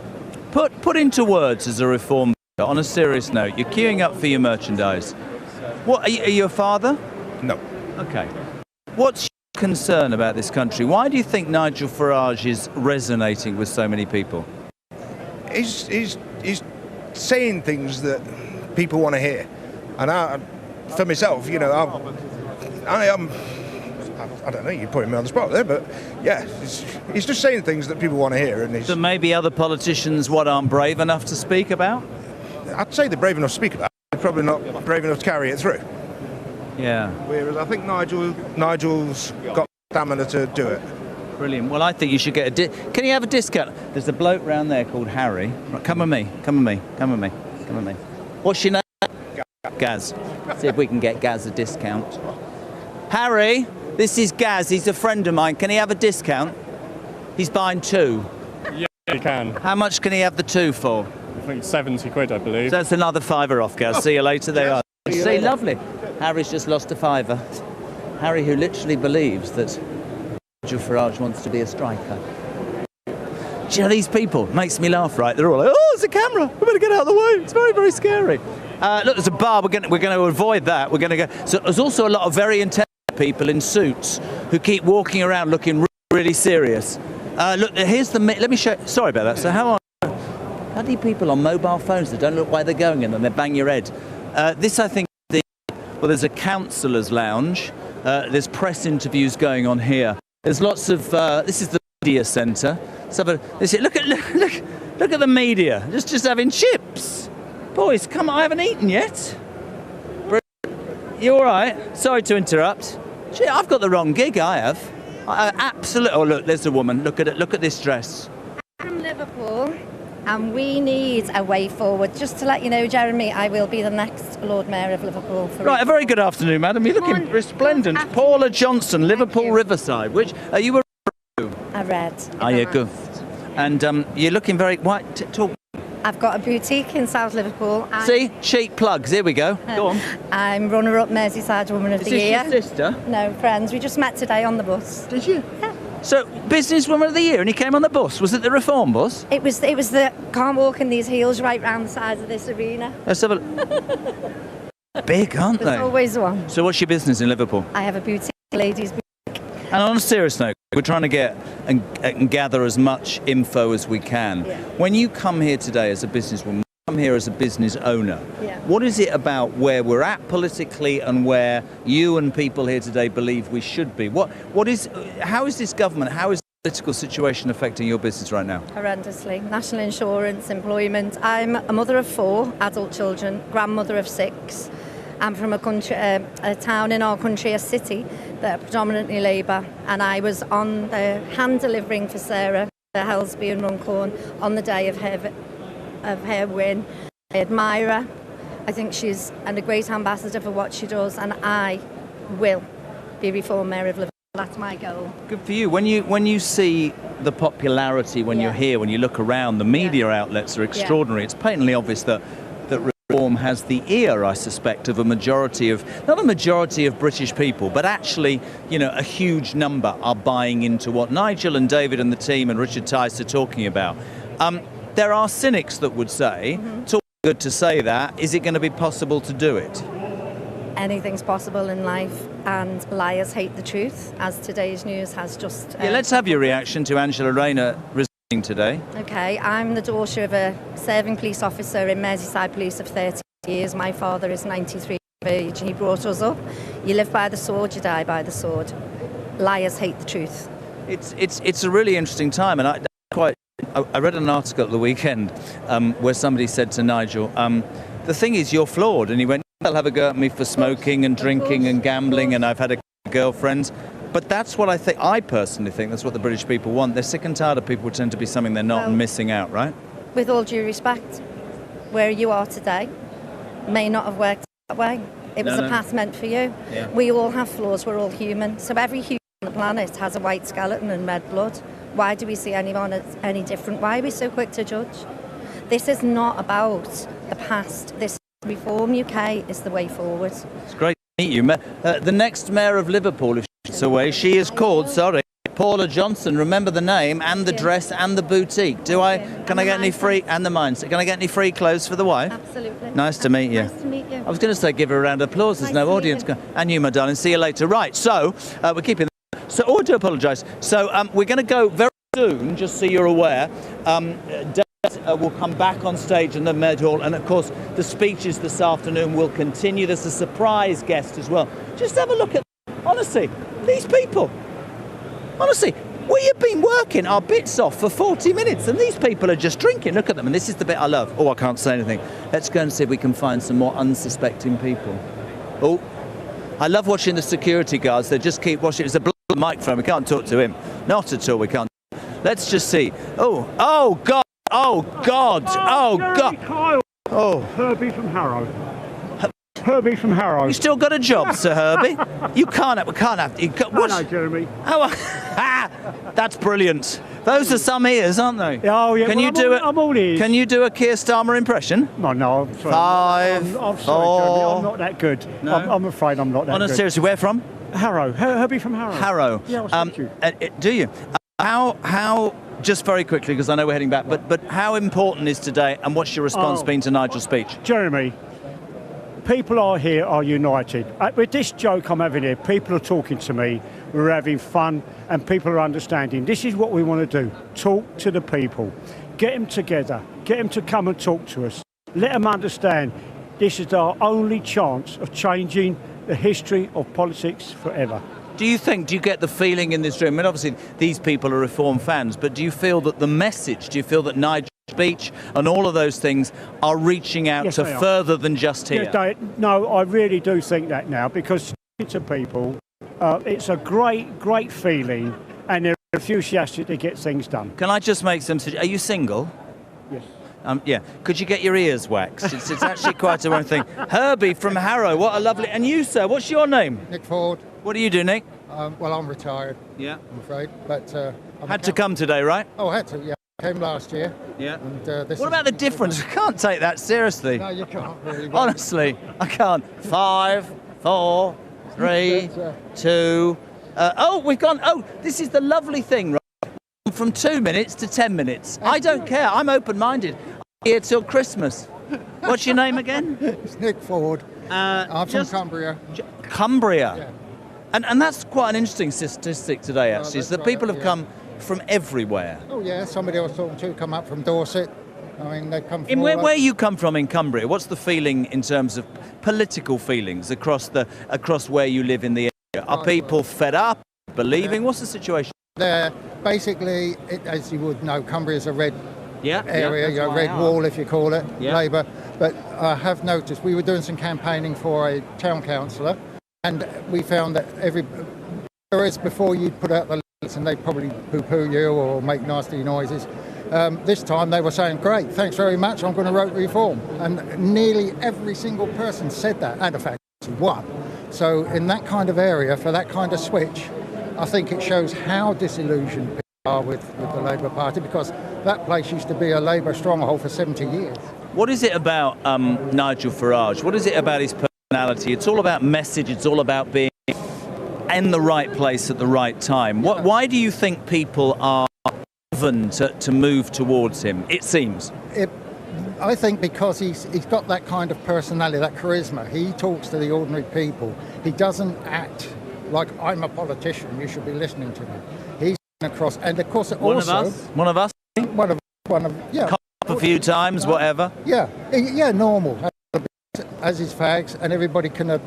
Put into words as a reform on a serious note. You're queuing up for your merchandise. What are you a father? No. Okay. What's your concern about this country? Why do you think Nigel Farage is resonating with so many people? He's saying things that people want to hear, and for myself, you know, I don't know. You're putting me on the spot there, but yeah, he's just saying things that people want to hear, and so maybe other politicians aren't brave enough to speak about. I'd say they're brave enough to speak about. They're probably not brave enough to carry it through. Yeah. Whereas I think Nigel's got stamina to do it. Brilliant. Well, I think you should get Can you have a discount? There's a bloke round there called Harry. Right, come with me. What's your name? Gaz. See if we can get Gaz a discount. Harry, this is Gaz. He's a friend of mine. Can he have a discount? He's buying 2. Yeah, he can. How much can he have the 2 for? I think 70 quid, I believe. So that's another £5 off, Gaz. See you later. They are. See, lovely. Harry's just lost a £5. Harry, who literally believes that Nigel Farage wants to be a striker. Do you know these people? Makes me laugh, right? They're all like, oh, it's a camera. We better get out of the way. It's very, very scary. Look, there's a bar. We're going to avoid that. We're going to go. So there's also a lot of very intense people in suits who keep walking around looking really, really serious. Look, here's the... Let me show... Sorry about that. So how do people on mobile phones that don't look where they're going and then they bang your head? This, I think, there's a councillor's lounge. There's press interviews going on here. There's lots of... this is the media centre. Look at the media. Just having chips. Boys, come on, I haven't eaten yet. You all right? Sorry to interrupt. Gee, I've got the wrong gig, I have. Absolutely. Oh, look, there's a woman. Look at it. Look at this dress. From Liverpool, and we need a way forward. Just to let you know, Jeremy, I will be the next Lord Mayor of Liverpool. Right, a very good afternoon, madam. You're looking resplendent. Paula Johnson, Liverpool Riverside. Which are you? A red. Are you good? And you're looking very white. Talk. I've got a boutique in South Liverpool. See, cheap plugs. Here we go. Go on. I'm runner-up Merseyside Woman of the this Year. Your sister? No, friends. We just met today on the bus. Did you? Yeah. So, Businesswoman of the Year, and he came on the bus. Was it the Reform bus? It was the can't walk in these heels right round the sides of this arena. Let's have a big, aren't they? There's always one. So, what's your business in Liverpool? I have a boutique, ladies' boutique. And on a serious note, we're trying to get and gather as much info as we can. Yeah. When you come here today as a businesswoman, come here as a business owner, what is it about where we're at politically and where you and people here today believe we should be? How is this government, how is the political situation affecting your business right now? Horrendously. National insurance, employment. I'm a mother of 4 adult children, grandmother of 6. I'm from a town in our country, a city, that are predominantly Labour, and I was on the hand delivering for Sarah, Helsby and Runcorn, on the day of her win. I admire her. I think she's a great ambassador for what she does, and I will be Reform Mayor of Liverpool. That's my goal. Good for you. When you see the popularity when you're here, when you look around, the media outlets are extraordinary. It's patently obvious that Reform has the ear, I suspect, of not a majority of British people, but actually, a huge number are buying into what Nigel and David and the team and Richard Tice are talking about. There are cynics that would say, it's all good to say that, is it going to be possible to do it? Anything's possible in life, and liars hate the truth, as today's news has just... let's have your reaction to Angela Rayner resigning today. Okay, I'm the daughter of a serving police officer in Merseyside Police of 30 years. My father is 93 of age, and he brought us up. You live by the sword, you die by the sword. Liars hate the truth. It's a really interesting time, and I read an article at the weekend where somebody said to Nigel, the thing is, you're flawed. And he went, they'll have a go at me for smoking and drinking and gambling, and I've had a girlfriend. But that's what I personally think that's what the British people want. They're sick and tired of people pretending to be something they're not and missing out, right? With all due respect, where you are today may not have worked that way. It was a path meant for you. Yeah. We all have flaws, we're all human. So every human on the planet has a white skeleton and red blood. Why do we see anyone as any different? Why are we so quick to judge? This is not about the past. This Reform UK is the way forward. It's great to meet you. The next Mayor of Liverpool, if she's away, she is called, Paula Johnson. Remember the name and the dress and the boutique. Can I get any free, and the mindset, can I get any free clothes for the wife? Absolutely. Nice to meet you. Nice to meet you. I was going to say give her a round of applause. There's no audience. And you, my darling. See you later. Right, so we're keeping... So, I do apologise. So we're going to go very soon, just so you're aware. Will come back on stage in the Med Hall, and of course the speeches this afternoon will continue. There's a surprise guest as well. Just have a look at, honestly, these people. Honestly, we have been working our bits off for 40 minutes and these people are just drinking. Look at them, and this is the bit I love. Oh, I can't say anything. Let's go and see if we can find some more unsuspecting people. Oh, I love watching the security guards. They just keep watching. It's a bloody microphone. We can't talk to him. Not at all, we can't. Let's just see. Oh God. Oh, God. Oh, God. Kyle. Oh. Herbie from Harrow. Herbie from Harrow. You still got a job, Sir Herbie? We can't have... Hello, Jeremy. That's brilliant. Those are some ears, aren't they? Oh, yeah. I'm all ears. Can you do a Keir Starmer impression? No, I'm sorry. 5, I'm sorry, 4... Jeremy. I'm not that good. No? I'm afraid I'm not that good. Seriously, where from? Harrow. Herbie from Harrow. Harrow. Yeah, I'll speak to you. Do you? How... Just very quickly, because I know we're heading back, but how important is today, and what's your response been to Nigel's speech? Jeremy, people here are united. With this joke I'm having here, people are talking to me, we're having fun, and people are understanding. This is what we want to do. Talk to the people. Get them together. Get them to come and talk to us. Let them understand this is our only chance of changing the history of politics forever. Do you get the feeling in this room, I mean, obviously these people are Reform fans, but do you feel that the message, do you feel that Nigel's speech and all of those things are reaching out to further than just here? No, I really do think that now, because to people, It's a great feeling, and they're enthusiastic to get things done. Can I just make some suggestions? Are you single? Yes. Yeah. Could you get your ears waxed? It's actually quite a one thing. Herbie from Harrow, what a lovely... And you, sir, what's your name? Nick Ford. What do you do, Nick? Well, I'm retired. Yeah. I'm afraid, but had to come today, right? Oh, had to. Yeah, came last year. Yeah. And What about the difference? I can't take that seriously. No, you can't really. Honestly, I can't. 5, 4, 3, 2. We've gone. Oh, this is the lovely thing, right? From 2 minutes to 10 minutes. I don't care. I'm open-minded. I'm here till Christmas. What's your name again? It's Nick Ford. I'm from Cumbria. Cumbria. Yeah. And that's quite an interesting statistic today, actually, is that people have come from everywhere. Oh yeah, somebody I was talking to come up from Dorset. I mean, they come from. Where you come from in Cumbria, what's the feeling in terms of political feelings across where you live in the area? Are people fed up, believing? What's the situation? They're basically, as you would know, Cumbria is a red area, that's red why wall if you call it, Yeah. Labour. But I have noticed, we were doing some campaigning for a town councillor, and we found that whereas before you'd put out the lights and they'd probably poo-poo you or make nasty noises, this time they were saying, great, thanks very much, I'm going to vote reform. And nearly every single person said that, and in fact, won. So in that kind of area, for that kind of switch, I think it shows how disillusioned people are with the Labour Party, because that place used to be a Labour stronghold for 70 years. What is it about Nigel Farage? What is it about his personality? It's all about message. It's all about being in the right place at the right time. Why do you think people are driven to move towards him, it seems? I think because he's got that kind of personality, that charisma. He talks to the ordinary people. He doesn't act like, I'm a politician, you should be listening to me. He's across, and of course One of us? Yeah. A few times, whatever. Yeah, normal. As his fags, and everybody can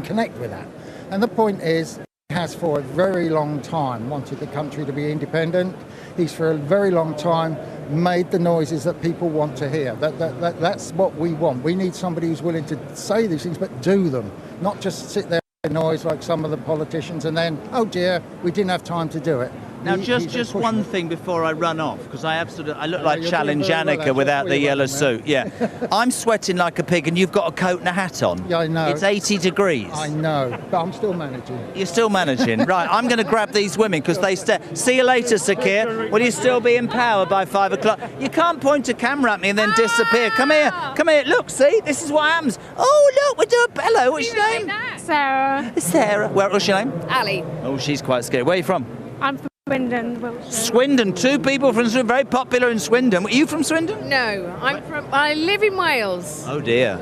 connect with that. And the point is, he has for a very long time wanted the country to be independent. He's for a very long time made the noises that people want to hear. That's what we want. We need somebody who's willing to say these things, but do them, not just sit there and noise like some of the politicians and then, oh dear, we didn't have time to do it. Now, just one thing before I run off, because I look like Challenge Annika without the yellow suit. Yeah, I'm sweating like a pig, and you've got a coat and a hat on. Yeah, I know. It's 80 degrees. I know, but I'm still managing. You're still managing, right? I'm going to grab these women because they stare. See you later, Sakir. Will you still be in power by 5 o'clock? You can't point a camera at me and then disappear. Come here. Look, see, this is what happens. Oh, look, we do a bellow. What's your name? Sarah. Sarah. What's your name? Ali. Oh, she's quite scared. Where are you from? I'm from Swindon, Wiltshire. Swindon. 2 people from Swindon, very popular in Swindon. Are you from Swindon? No, I live in Wales. Oh dear.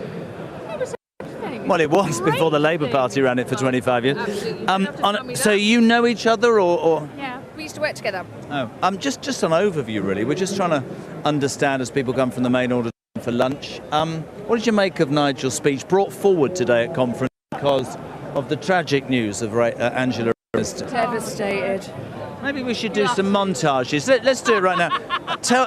Well, it was before the Labour Party ran it for 25 years. So you know each other, or? Yeah, we used to work together. Oh, just an overview, really. We're just trying to understand as people come from the main order for lunch. What did you make of Nigel's speech brought forward today at conference because of the tragic news of Angela Rayner? Devastated. Maybe we should do some montages. Let's do it right now.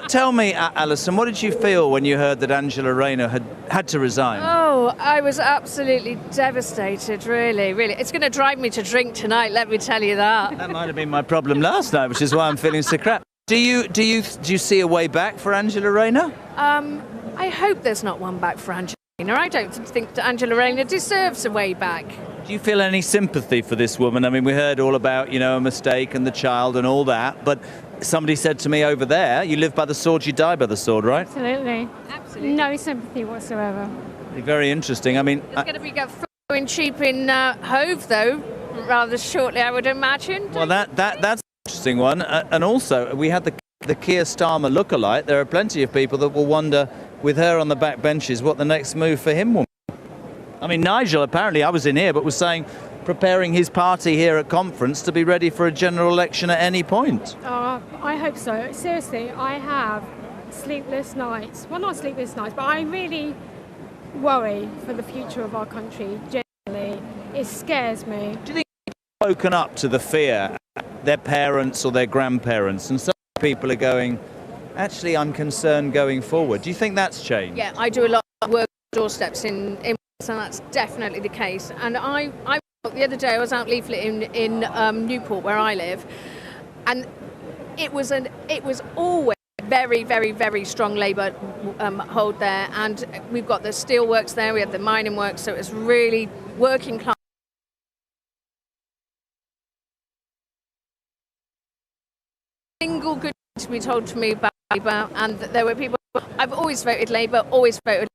Tell me, Alison, what did you feel when you heard that Angela Rayner had to resign? Oh, I was absolutely devastated, really. It's going to drive me to drink tonight, let me tell you that. That might have been my problem last night, which is why I'm feeling so crap. Do you see a way back for Angela Rayner? I hope there's not one back for Angela Rayner. I don't think that Angela Rayner deserves a way back. Do you feel any sympathy for this woman? I mean, we heard all about, a mistake and the child and all that, but somebody said to me over there, you live by the sword, you die by the sword, right? Absolutely. No sympathy whatsoever. Very interesting. I mean... It's going to be going cheap in Hove, though, rather shortly, I would imagine. Well, that's an interesting one. And also, we had the Keir Starmer lookalike. There are plenty of people that will wonder, with her on the back benches, what the next move for him will be. I mean, Nigel, apparently, I was in here, but was saying, preparing his party here at conference to be ready for a general election at any point. I hope so. Seriously, I have sleepless nights. Well, not sleepless nights, but I really worry for the future of our country, generally. It scares me. Do you think they've woken up to the fear, their parents or their grandparents, and some people are going, actually, I'm concerned going forward? Do you think that's changed? Yeah, I do a lot of work doorsteps in and that's definitely the case. And I The other day I was out leafleting in Newport, where I live, and it was always very, very, very strong Labour hold there, and we've got the steelworks there, we have the mining works, so it's really working class. Single good thing to be told to me about Labour, and that there were people. I've always voted Labour, always voted.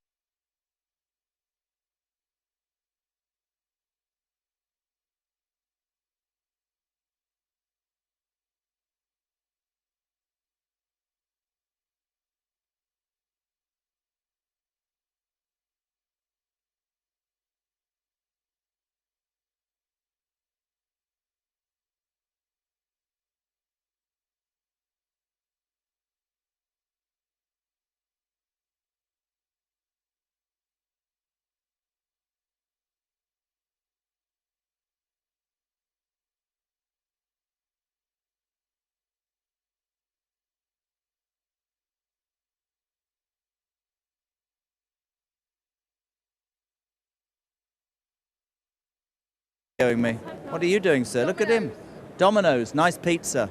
Me. What are you doing, sir? Look at him. Domino's, nice pizza.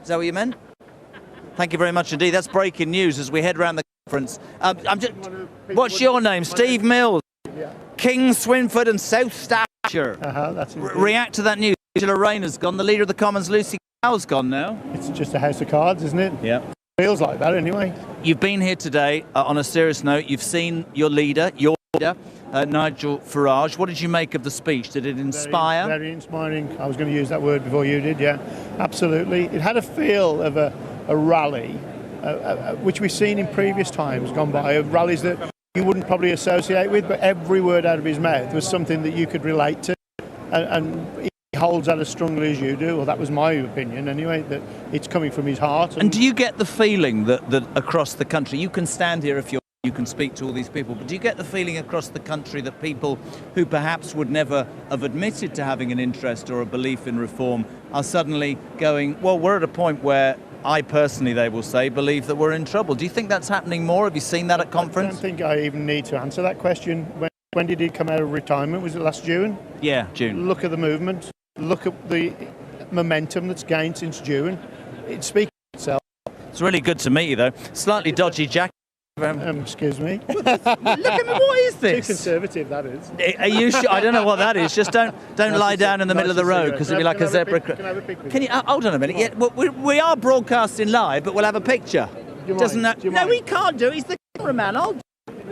Is that what you meant? Thank you very much indeed. That's breaking news as we head around the conference. What's your name? Steve Mills. Yeah. King, Swinford and South Staffordshire. That's react to that news. Angela Rayner's gone. The Leader of the Commons, Lucy Cowell's gone now. It's just a house of cards, isn't it? Yeah. Feels like that anyway. You've been here today on a serious note. You've seen your leader, Nigel Farage. What did you make of the speech? Did it inspire? Very inspiring. I was going to use that word before you did, yeah. Absolutely. It had a feel of a rally, which we've seen in previous times gone by, of rallies that you wouldn't probably associate with, but every word out of his mouth was something that you could relate to. And he holds that as strongly as you do. Well, that was my opinion anyway, that it's coming from his heart. And do you get the feeling that across the country, you can stand here if you can speak to all these people, but do you get the feeling across the country that people who perhaps would never have admitted to having an interest or a belief in reform are suddenly going, well, we're at a point where I personally, they will say, believe that we're in trouble? Do you think that's happening more? Have you seen that at conference? I don't think I even need to answer that question. When did he come out of retirement? Was it last June? Yeah, June. Look at the movement. Look at the momentum that's gained since June. It speaks for itself. It's really good to meet you, though. Slightly dodgy jacket. Excuse me. Look at me. What is this? Too conservative, that is. Are you sure? I don't know what that is. Just don't lie down in the middle of the road, because it'll be like a zebra. Can I have a picture? Can you hold on a minute? Yeah, we are broadcasting live, but we'll have a picture. Doesn't that? No, we can't do it. He's the cameraman.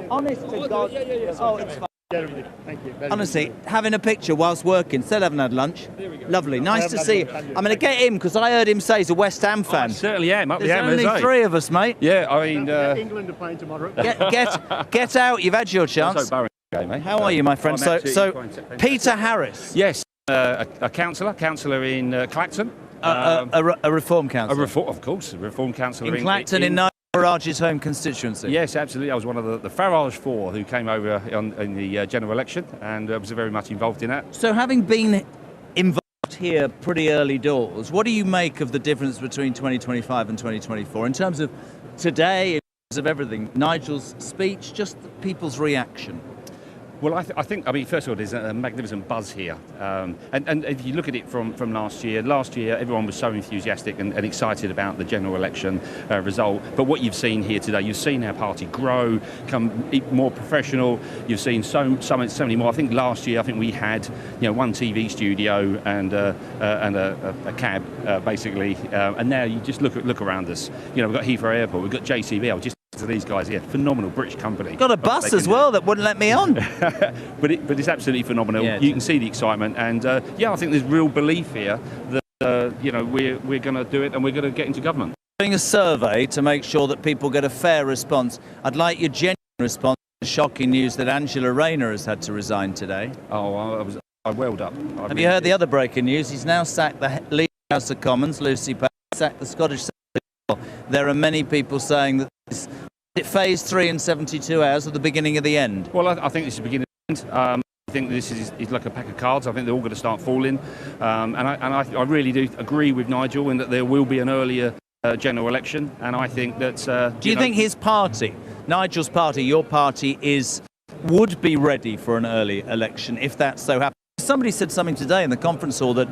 Honest to God. Oh, it's fine. Thank you. Honestly, having a picture whilst working. Still haven't had lunch. Lovely. Nice to see you. I'm going to get him because I heard him say he's a West Ham fan. I certainly am. Up the There's only three of us, mate. Yeah, I mean... England are playing tomorrow. Get out. You've had your chance. How are you, my friend? So Peter Harris. Yes, a councillor in Clacton. A reform councillor. Of course, a reform councillor in Clacton in Nigel Farage's home constituency. Yes, absolutely. I was one of the Farage 4 who came over in the general election, and was very much involved in that. So having been involved here pretty early doors, what do you make of the difference between 2025 and 2024 in terms of today, in terms of everything? Nigel's speech, just people's reaction. Well, I think, first of all, there's a magnificent buzz here. And if you look at it from last year everyone was so enthusiastic and excited about the general election result. But what you've seen here today, you've seen our party grow, become more professional. You've seen so many more. I think last year, we had one TV studio and a cab, basically. And now you just look around us. We've got Heathrow Airport, we've got JCB. To these guys here, phenomenal British company. Got a bus as well that wouldn't let me on. but it's absolutely phenomenal. Yeah, you can see the excitement, and I think there's real belief here that we're going to do it and we're going to get into government. Doing a survey to make sure that people get a fair response. I'd like your genuine response to the shocking news that Angela Rayner has had to resign today. Oh, I welled up. Have you heard the other breaking news? He's now sacked the Leader of the House of Commons, Lucy Payne, sacked the Scottish Secretary. There are many people saying that it phase 3 in 72 hours at the beginning of the end. Well, I think this is the beginning of the end. I think this is like a pack of cards. I think they're all going to start falling. And I really do agree with Nigel in that there will be an earlier general election. And I think that... do you think his party, Nigel's party, your party, would be ready for an early election if that so happens? somebody said something today in the conference hall that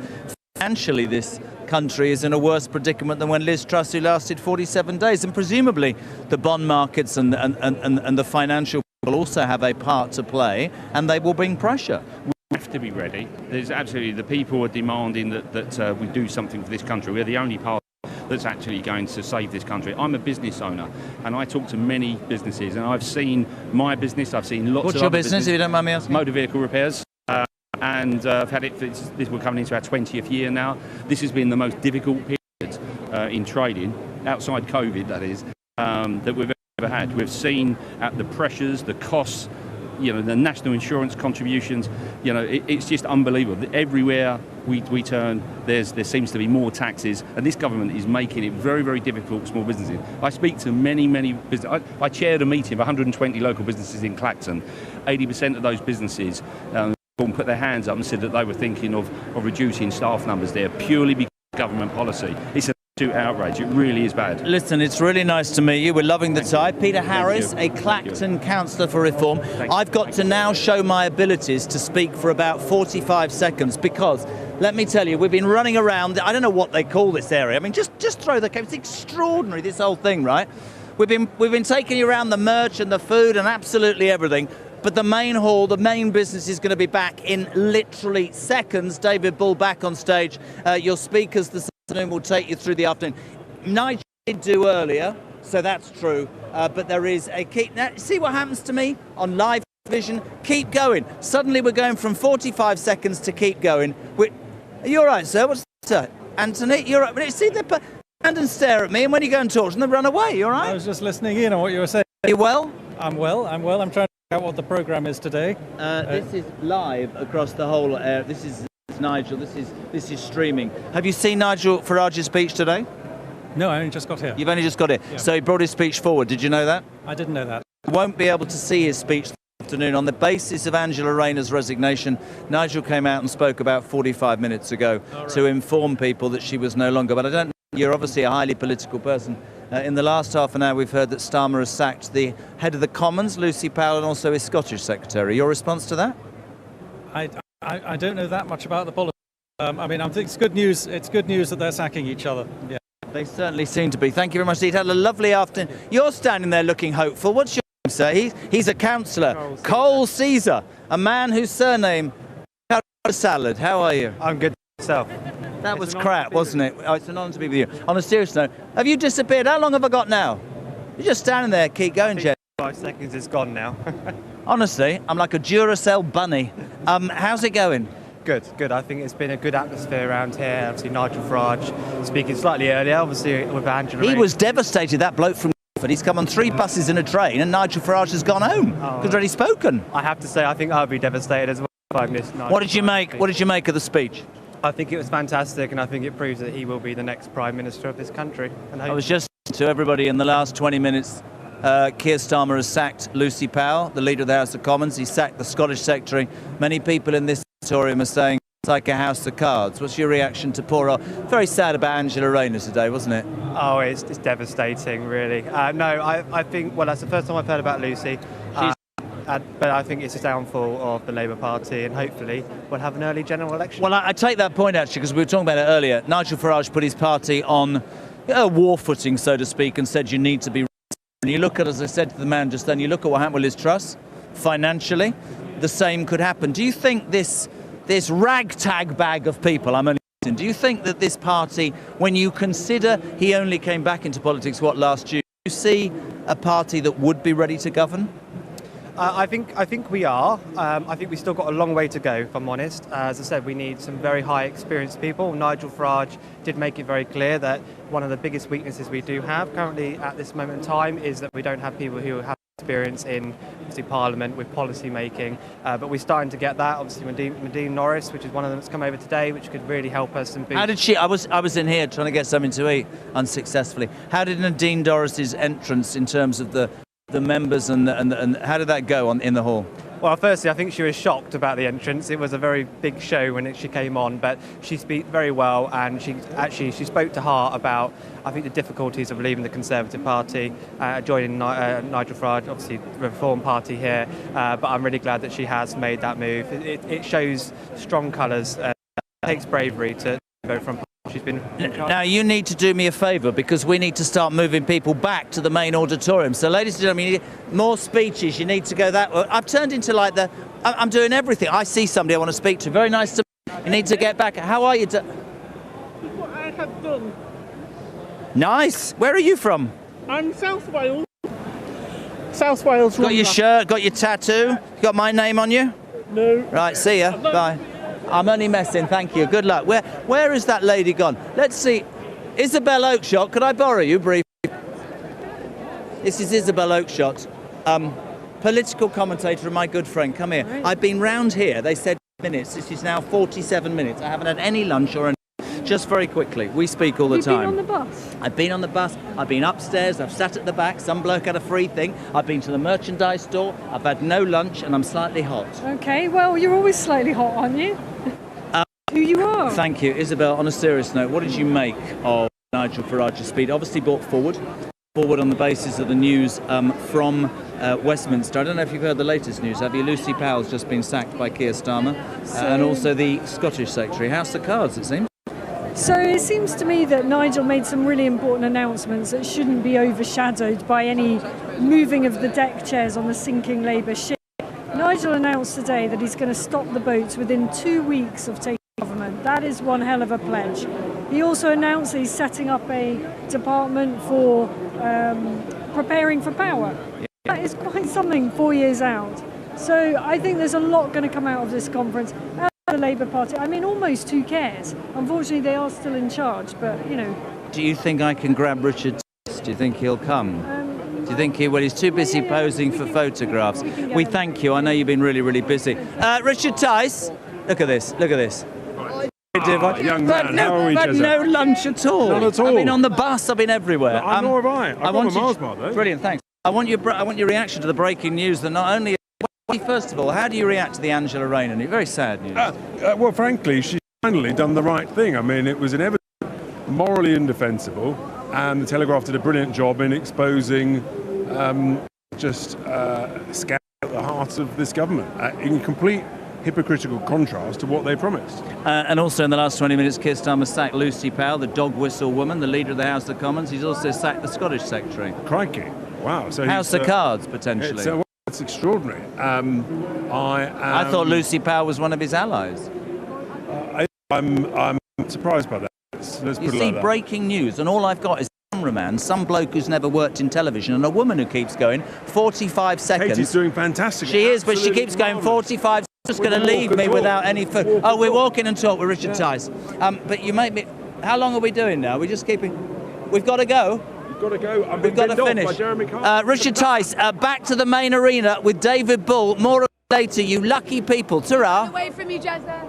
financially this country is in a worse predicament than when Liz Truss, who lasted 47 days. And presumably the bond markets and the financial will also have a part to play, and they will bring pressure. We have to be ready. There's absolutely, the people are demanding that we do something for this country. We're the only party that's actually going to save this country. I'm a business owner, and I talk to many businesses, and I've seen my business, I've seen lots of What's your business, if you don't mind me asking? Motor vehicle repairs. And I've had it, we're coming into our 20th year now. This has been the most difficult period in trading, outside COVID that is, that we've ever had. We've seen the pressures, the costs, the national insurance contributions, it's just unbelievable. Everywhere we turn, there seems to be more taxes, and this government is making it very, very difficult for small businesses. I speak to many businesses. I chaired a meeting of 120 local businesses in Clacton. 80% of those businesses put their hands up and said that they were thinking of reducing staff numbers there purely because of government policy. It's an absolute outrage. It really is bad. Listen, it's really nice to meet you. We're loving the tie. Peter Harris, a Clacton councillor for Reform. I've got to now show my abilities to speak for about 45 seconds because, let me tell you, we've been running around. I don't know what they call this area. I mean, just throw the camera. It's extraordinary, this whole thing, right? We've been taking you around the merch and the food and absolutely everything. But the main hall, the main business is going to be back in literally seconds. David Bull back on stage. Your speakers this afternoon will take you through the afternoon. Nigel did do earlier, so that's true. But there is a keep. Now, see what happens to me on live television? Keep going. Suddenly we're going from 45 seconds to keep going. Are you all right, sir? What's that? Anthony, you're all right? See, they stand and stare at me, and when you go and talk to them, they run away. You all right? I was just listening in on what you were saying. Are you well? I'm well. I'm trying to out what the programme is today. This is live across the whole. This is Nigel. This is streaming. Have you seen Nigel Farage's speech today? No, I only just got here. You've only just got here. Yeah. So he brought his speech forward. Did you know that? I didn't know that. You won't be able to see his speech this afternoon on the basis of Angela Rayner's resignation. Nigel came out and spoke about 45 minutes ago to inform people that she was no longer. But I don't know. You're obviously a highly political person. In the last half an hour, we've heard that Starmer has sacked the head of the Commons, Lucy Powell, and also his Scottish secretary. Your response to that? I don't know that much about the politics. I think it's good news. It's good news that they're sacking each other. Yeah. They certainly seem to be. Thank you very much. He's had a lovely afternoon. You're standing there looking hopeful. What's your name, sir? He's a councillor. Cole Caesar, a man whose surname salad. How are you? I'm good myself. That was crap, wasn't it? Oh, it's an honour to be with you. On a serious note, have you disappeared? How long have I got now? You're just standing there. Keep going, Jen. 5 seconds, it's gone now. Honestly, I'm like a Duracell bunny. How's it going? Good. I think it's been a good atmosphere around here. Obviously, Nigel Farage speaking slightly earlier, obviously with Angela. He was devastated, that bloke from But he's come on 3 buses in a train, and Nigel Farage has gone home. He's already spoken. I have to say, I think I'll be devastated as well if I miss Nigel. What did you make? What did you make of the speech? I think it was fantastic, and I think it proves that he will be the next Prime Minister of this country. And I was just to everybody in the last 20 minutes. Keir Starmer has sacked Lucy Powell, the Leader of the House of Commons. He sacked the Scottish Secretary. Many people in this auditorium are saying it's like a house of cards. What's your reaction to poor old... Very sad about Angela Rayner today, wasn't it? Oh, it's devastating, really. No, I think, well, that's the first time I've heard about Lucy. But I think it's a downfall of the Labour Party, and hopefully we'll have an early general election. Well, I take that point, actually, because we were talking about it earlier. Nigel Farage put his party on a war footing, so to speak, and said you need to be... And you look at, as I said to the man just then, you look at what happened with Liz Truss, financially, the same could happen. Do you think this ragtag bag of people, do you think that this party, when you consider he only came back into politics, last June, do you see a party that would be ready to govern? I think we are. I think we've still got a long way to go, if I'm honest. As I said, we need some very high experienced people. Nigel Farage did make it very clear that one of the biggest weaknesses we do have currently at this moment in time is that we don't have people who have experience in obviously Parliament with policy making. But we're starting to get that. Obviously, Nadine Dorries, which is one of them that's come over today, which could really help us. And how did she? I was in here trying to get something to eat unsuccessfully. How did Nadine Dorries' entrance in terms of the members and how did that go in the hall? Well, firstly, I think she was shocked about the entrance. It was a very big show when she came on, but she spoke very well, and she spoke to heart about, I think, the difficulties of leaving the Conservative Party, joining Nigel Farage, obviously the Reform Party here. But I'm really glad that she has made that move. It shows strong colours. It takes bravery to go from. She's been. Now you need to do me a favour, because we need to start moving people back to the main auditorium. So, ladies and gentlemen, you need more speeches. You need to go that way. I've turned into like I'm doing everything. I see somebody I want to speak to. Very nice to meet you. You need to get back. How are you? What I have done. Nice. Where are you from? I'm South Wales. South Wales. Got your shirt? Got your tattoo? Got my name on you? No. Right. See ya. Bye. I'm only messing, thank you. Good luck. Where is that lady gone? Let's see. Isabel Oakeshott, could I borrow you briefly? This is Isabel Oakeshott, political commentator and my good friend. Come here. Right. I've been round here. They said minutes. This is now 47 minutes. I haven't had any lunch or anything. Just very quickly. We speak all the time. You've been on the bus? I've been on the bus. I've been upstairs. I've sat at the back. Some bloke had a free thing. I've been to the merchandise store. I've had no lunch and I'm slightly hot. Okay, well, you're always slightly hot, aren't you? Who you are. Thank you. Isabel, on a serious note, what did you make of Nigel Farage's speech? Obviously brought forward on the basis of the news from Westminster. I don't know if you've heard the latest news, have you? Lucy Powell's just been sacked by Keir Starmer, and also the Scottish Secretary. House of Cards, it seems. So it seems to me that Nigel made some really important announcements that shouldn't be overshadowed by any moving of the deck chairs on the sinking Labour ship. Nigel announced today that he's going to stop the boats within 2 weeks of taking government. That is one hell of a pledge. He also announced that he's setting up a department for preparing for power. That is quite something 4 years out. So I think there's a lot going to come out of this conference. And the Labour Party, I mean, almost who cares? Unfortunately, they are still in charge, but, you know. Do you think I can grab Richard? Do you think he'll come? Do you think he will? He's too busy posing for photographs. We thank you. I know you've been really, really busy. Richard Tice, look at this. Look at this. Young man, how are we, but no lunch at all. Not at all. I've been on the bus. I've been everywhere. Nor have I. I've got my Mars bar, though. Brilliant, thanks. I want your reaction to the breaking news that not only. First of all, how do you react to the Angela Rayner news? Very sad news. Well, frankly, she's finally done the right thing. I mean, it was inevitable, morally indefensible, and the Telegraph did a brilliant job in exposing scandal at the heart of this government, in complete hypocritical contrast to what they promised. And also in the last 20 minutes, Keir Starmer sacked Lucy Powell, the dog whistle woman, the leader of the House of Commons. He's also sacked the Scottish Secretary. Crikey. Wow. So House of Cards, potentially. It's extraordinary. I thought Lucy Powell was one of his allies. I'm surprised by that. Let's put it like that. You see, breaking news, and all I've got is a cameraman, some bloke who's never worked in television, and a woman who keeps going 45 seconds. Katie's doing fantastic. She is, but she keeps going 45 seconds. Just going to leave me without any food. Oh, we're walking and talk with Richard Tice. But you make me. How long are we doing now? We're just keeping. We've got to go. We've got to go. We've got to finish. Richard Tice, back to the main arena with David Bull. More of it later, you lucky people. Ta-ra. Away from you, Jazza.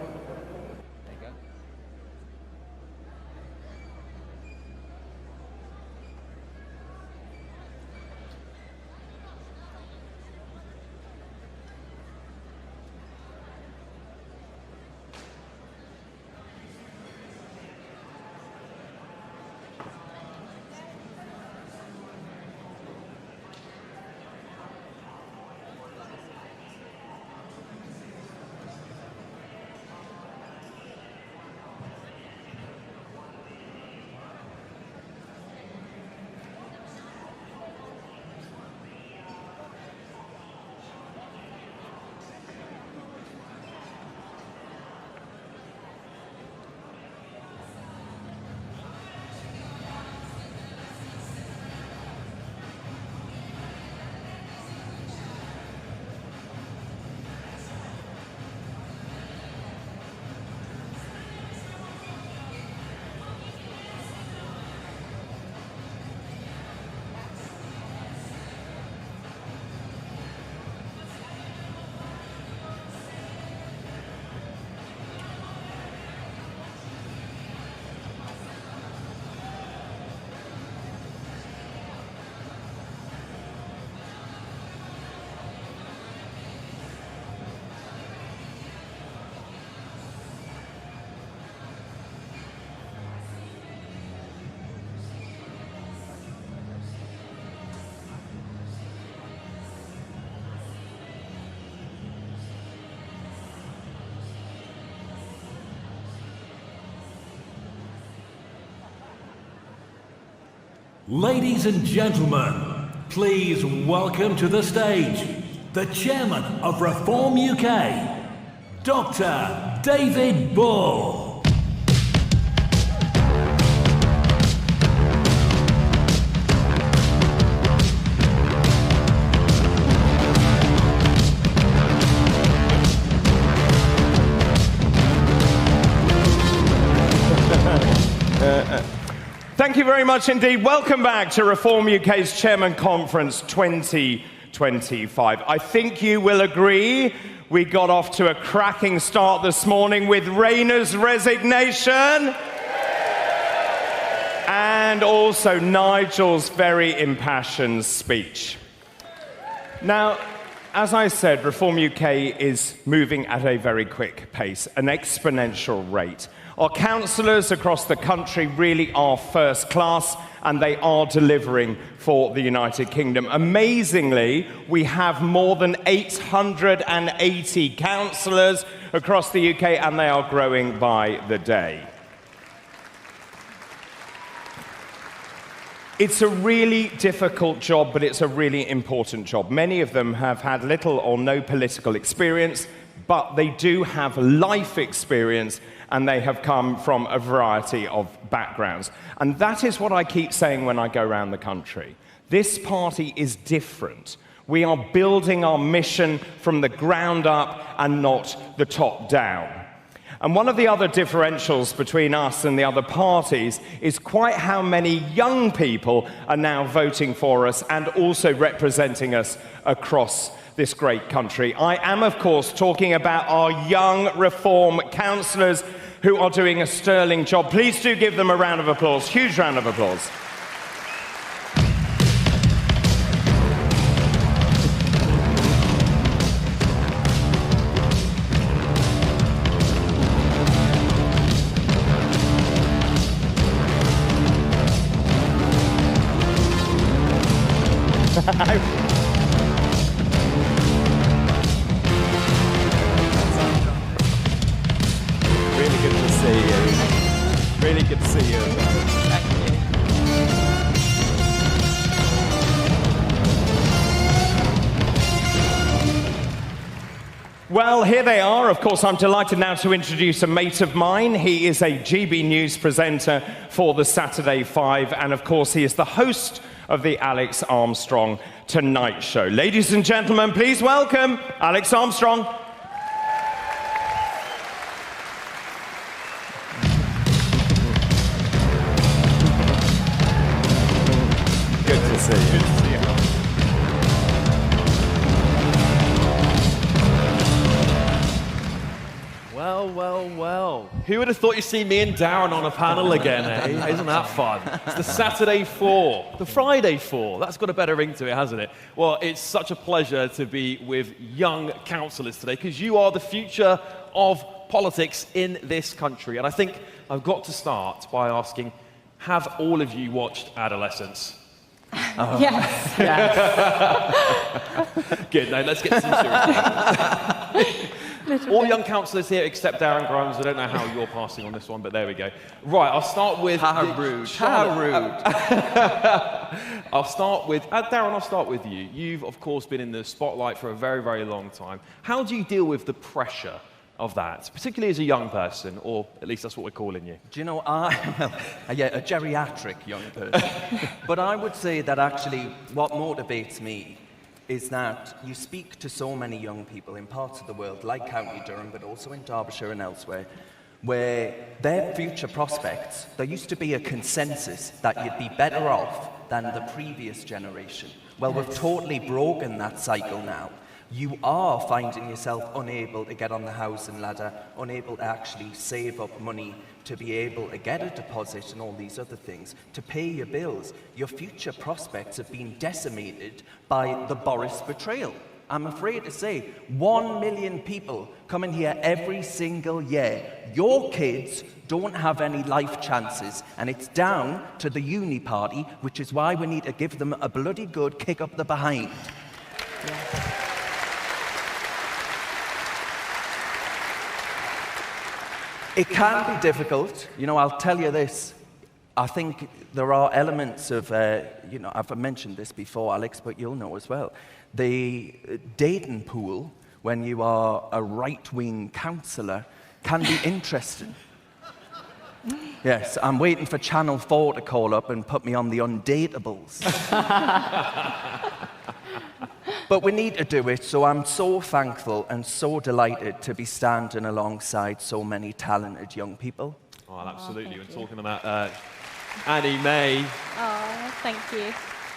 Ladies and gentlemen, please welcome to the stage the Chairman of Reform UK, Dr. David Bull. Thank you very much indeed. Welcome back to Reform UK's Chairman Conference 2025. I think you will agree we got off to a cracking start this morning with Rayner's resignation and also Nigel's very impassioned speech. Now, as I said, Reform UK is moving at a very quick pace, an exponential rate. Our councillors across the country really are first class, and they are delivering for the United Kingdom. Amazingly, we have more than 880 councillors across the UK, and they are growing by the day. It's a really difficult job, but it's a really important job. Many of them have had little or no political experience, but they do have life experience, and they have come from a variety of backgrounds. And that is what I keep saying when I go around the country. This party is different. We are building our mission from the ground up and not the top down. And one of the other differentials between us and the other parties is quite how many young people are now voting for us and also representing us across this great country. I am, of course, talking about our young Reform councillors who are doing a sterling job. Please do give them a round of applause, huge round of applause. Really good to see you. Really good to see you. Thank you. Well, here they are. Of course, I'm delighted now to introduce a mate of mine. He is a GB News presenter for the Saturday 5, and of course, he is the host of the Alex Armstrong Tonight Show. Ladies and gentlemen, please welcome Alex Armstrong. Good to see you. Good to see you. Well, well, well. Who would have thought you'd see me and Darren on a panel again, eh? Isn't that fun? It's the Saturday 4, the Friday 4. That's got a better ring to it, hasn't it? Well, it's such a pleasure to be with young councillors today, because you are the future of politics in this country. And I think I've got to start by asking, have all of you watched Adolescence? Oh. Yes. Yes. Good. Now let's get some serious. All young councillors here except Darren Grimes. I don't know how you're passing on this one, but there we go. Right, I'll start with... How rude. How rude. I'll start with... Darren, I'll start with you. You've, of course, been in the spotlight for a very, very long time. How do you deal with the pressure of that, particularly as a young person, or at least that's what we're calling you? Do you know, a geriatric young person. But I would say that actually what motivates me is that you speak to so many young people in parts of the world, like County Durham, but also in Derbyshire and elsewhere, where their future prospects, there used to be a consensus that you'd be better off than the previous generation. Well, we've totally broken that cycle now. You are finding yourself unable to get on the housing ladder, unable to actually save up money to be able to get a deposit and all these other things, to pay your bills. Your future prospects have been decimated by the Boris betrayal. I'm afraid to say, 1 million people coming here every single year. Your kids don't have any life chances, and it's down to the uni party, which is why we need to give them a bloody good kick up the behind. Yeah. It can be difficult. You know, I'll tell you this. I think there are elements of, you know, I've mentioned this before, Alex, but you'll know as well. The dating pool, when you are a right-wing councillor, can be interesting. Yes, I'm waiting for Channel 4 to call up and put me on the undateables. But we need to do it, so I'm so thankful and so delighted to be standing alongside so many talented young people. Oh, absolutely. We're talking about Annie May. Oh, thank you.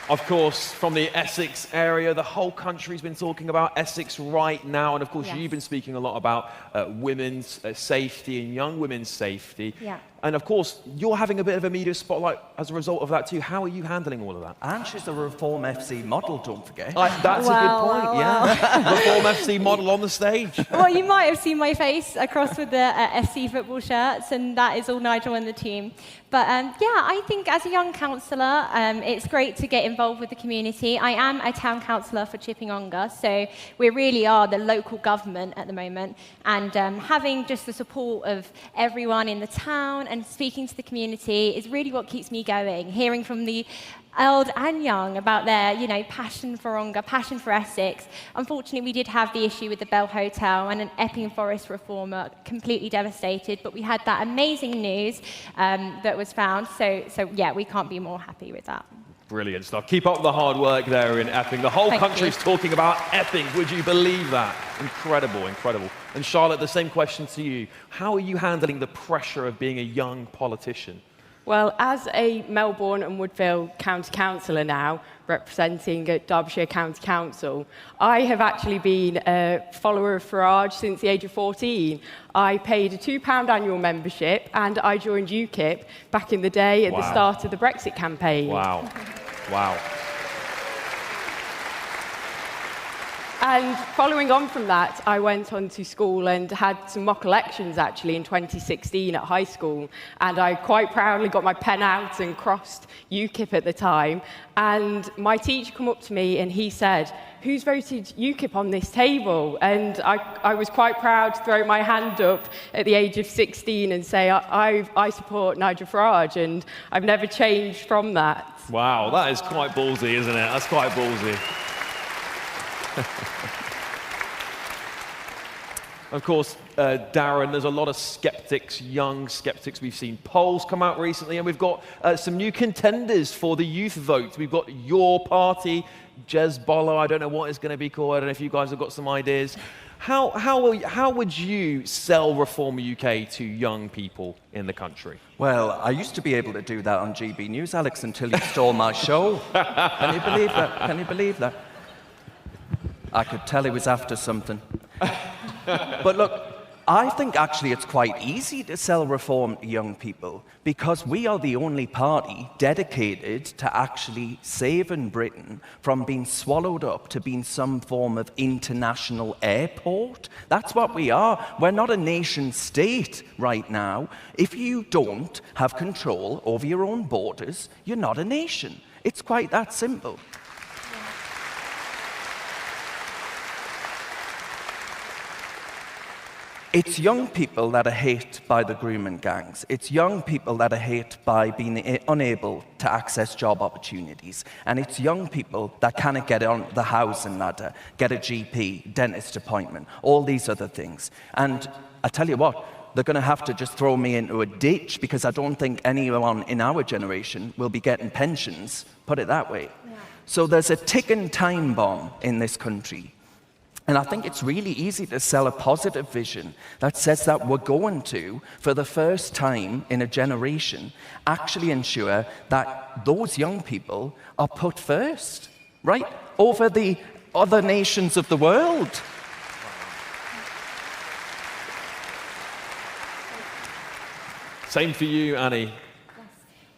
Of course, from the Essex area, the whole country's been talking about Essex right now. And of course, you've been speaking a lot about women's safety and young women's safety. Yeah. And of course, you're having a bit of a media spotlight as a result of that too. How are you handling all of that? And she's a Reform FC model, don't forget. That's a good point, yeah. Reform FC model on the stage. Well, you might have seen my face across with the FC football shirts, and that is all Nigel and the team. But yeah, I think as a young councillor, it's great to get involved with the community. I am a town councillor for Chipping-Ongar, so we really are the local government at the moment. And having just the support of everyone in the town and speaking to the community is really what keeps me going. Hearing from the old and young about their, you know, passion for Ongar, passion for Essex. Unfortunately, we did have the issue with the Bell Hotel and an Epping Forest reformer, completely devastated. But we had that amazing news that was found. So yeah, we can't be more happy with that. Brilliant stuff. Keep up the hard work there in Epping. The whole country's talking about Epping. Would you believe that? Incredible, incredible. And Charlotte, the same question to you. How are you handling the pressure of being a young politician? Well, as a Melbourne and Woodville County Councillor now, representing Derbyshire County Council, I have actually been a follower of Farage since the age of 14. I paid a £2 annual membership and I joined UKIP back in the day at the start of the Brexit campaign. Wow. Wow. And following on from that, I went on to school and had some mock elections actually in 2016 at high school. And I quite proudly got my pen out and crossed UKIP at the time. And my teacher came up to me and he said, "Who's voted UKIP on this table?" And I was quite proud to throw my hand up at the age of 16 and say, I support Nigel Farage, and I've never changed from that. Wow, that is quite ballsy, isn't it? That's quite ballsy. Of course, Darren, there's a lot of skeptics, young skeptics. We've seen polls come out recently, and we've got some new contenders for the youth vote. We've got your party, Jezbollah, I don't know what it's going to be called. I don't know if you guys have got some ideas. How would you sell Reform UK to young people in the country? Well, I used to be able to do that on GB News, Alex, until you stole my show. Can you believe that? Can you believe that? I could tell he was after something. But look, I think actually it's quite easy to sell Reform to young people because we are the only party dedicated to actually saving Britain from being swallowed up to being some form of international airport. That's what we are. We're not a nation state right now. If you don't have control over your own borders, you're not a nation. It's quite that simple. It's young people that are hate by the grooming gangs. It's young people that are hate by being unable to access job opportunities. And it's young people that cannot get on the housing ladder, get a GP, dentist appointment, all these other things. And I tell you what, they're going to have to just throw me into a ditch because I don't think anyone in our generation will be getting pensions, put it that way. Yeah. So there's a ticking time bomb in this country. And I think it's really easy to sell a positive vision that says that we're going to, for the first time in a generation, actually ensure that those young people are put first, right, over the other nations of the world. Same for you, Annie.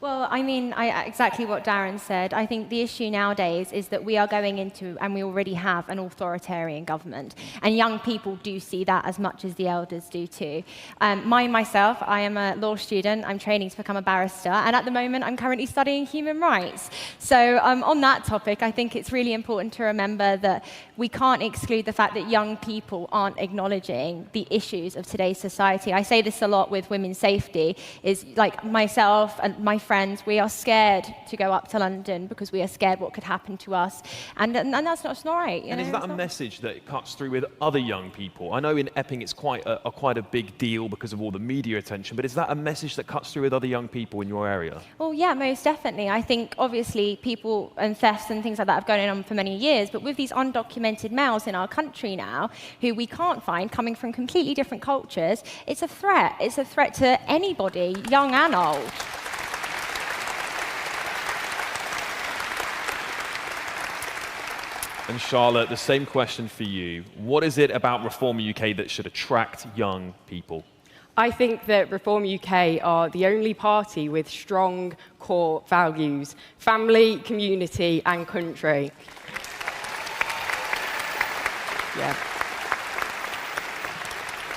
Well, I mean, exactly what Darren said. I think the issue nowadays is that we are going into, and we already have, an authoritarian government. And young people do see that as much as the elders do too. Myself, I am a law student. I'm training to become a barrister. And at the moment, I'm currently studying human rights. So on that topic, I think it's really important to remember that we can't exclude the fact that young people aren't acknowledging the issues of today's society. I say this a lot with women's safety, is like myself and my friends friends, we are scared to go up to London because we are scared what could happen to us. And that's not right. And is that a message that cuts through with other young people? I know in Epping it's quite a big deal because of all the media attention, but is that a message that cuts through with other young people in your area? Well, yeah, most definitely. I think, obviously, people and thefts and things like that have gone on for many years, but with these undocumented males in our country now, who we can't find, coming from completely different cultures, it's a threat. It's a threat to anybody, young and old. And Charlotte, the same question for you. What is it about Reform UK that should attract young people? I think that Reform UK are the only party with strong core values: family, community and country. Yeah.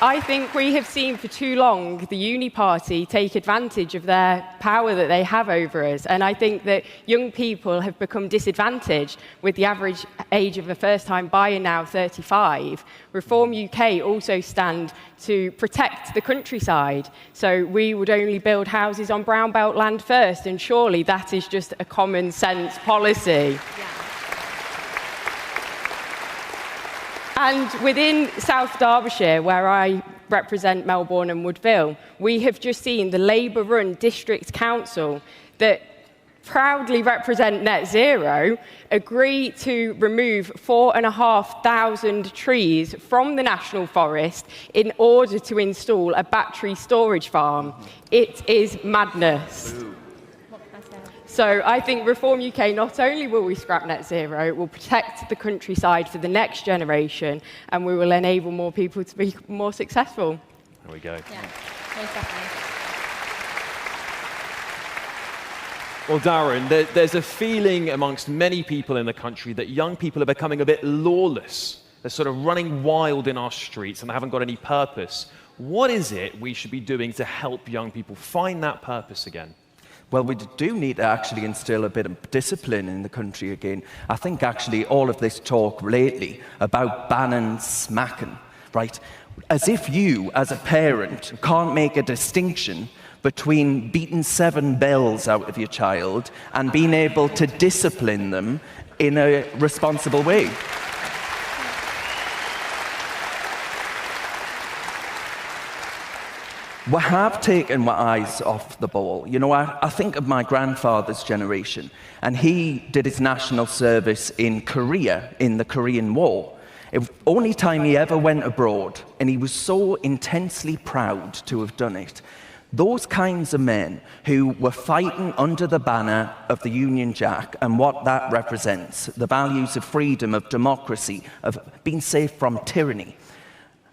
I think we have seen for too long the Uni Party take advantage of their power that they have over us. And I think that young people have become disadvantaged with the average age of a first-time buyer now 35. Reform UK also stand to protect the countryside. So we would only build houses on brown belt land first, and surely that is just a common sense policy. Yeah. And within South Derbyshire, where I represent Melbourne and Woodville, we have just seen the Labour-run district council that proudly represent net zero agree to remove 4,500 trees from the National Forest in order to install a battery storage farm. It is madness. So I think Reform UK, not only will we scrap net zero, it will protect the countryside for the next generation, and we will enable more people to be more successful. There we go. Yeah, most definitely. Well, Darren, there's a feeling amongst many people in the country that young people are becoming a bit lawless. They're sort of running wild in our streets and they haven't got any purpose. What is it we should be doing to help young people find that purpose again? Well, we do need to actually instill a bit of discipline in the country again. I think actually all of this talk lately about banning smacking, right? As if you, as a parent, can't make a distinction between beating 7 bells out of your child and being able to discipline them in a responsible way. We have taken my eyes off the ball. You know, I think of my grandfather's generation, and he did his national service in Korea, in the Korean War. It was the only time he ever went abroad, and he was so intensely proud to have done it. Those kinds of men who were fighting under the banner of the Union Jack and what that represents, the values of freedom, of democracy, of being safe from tyranny.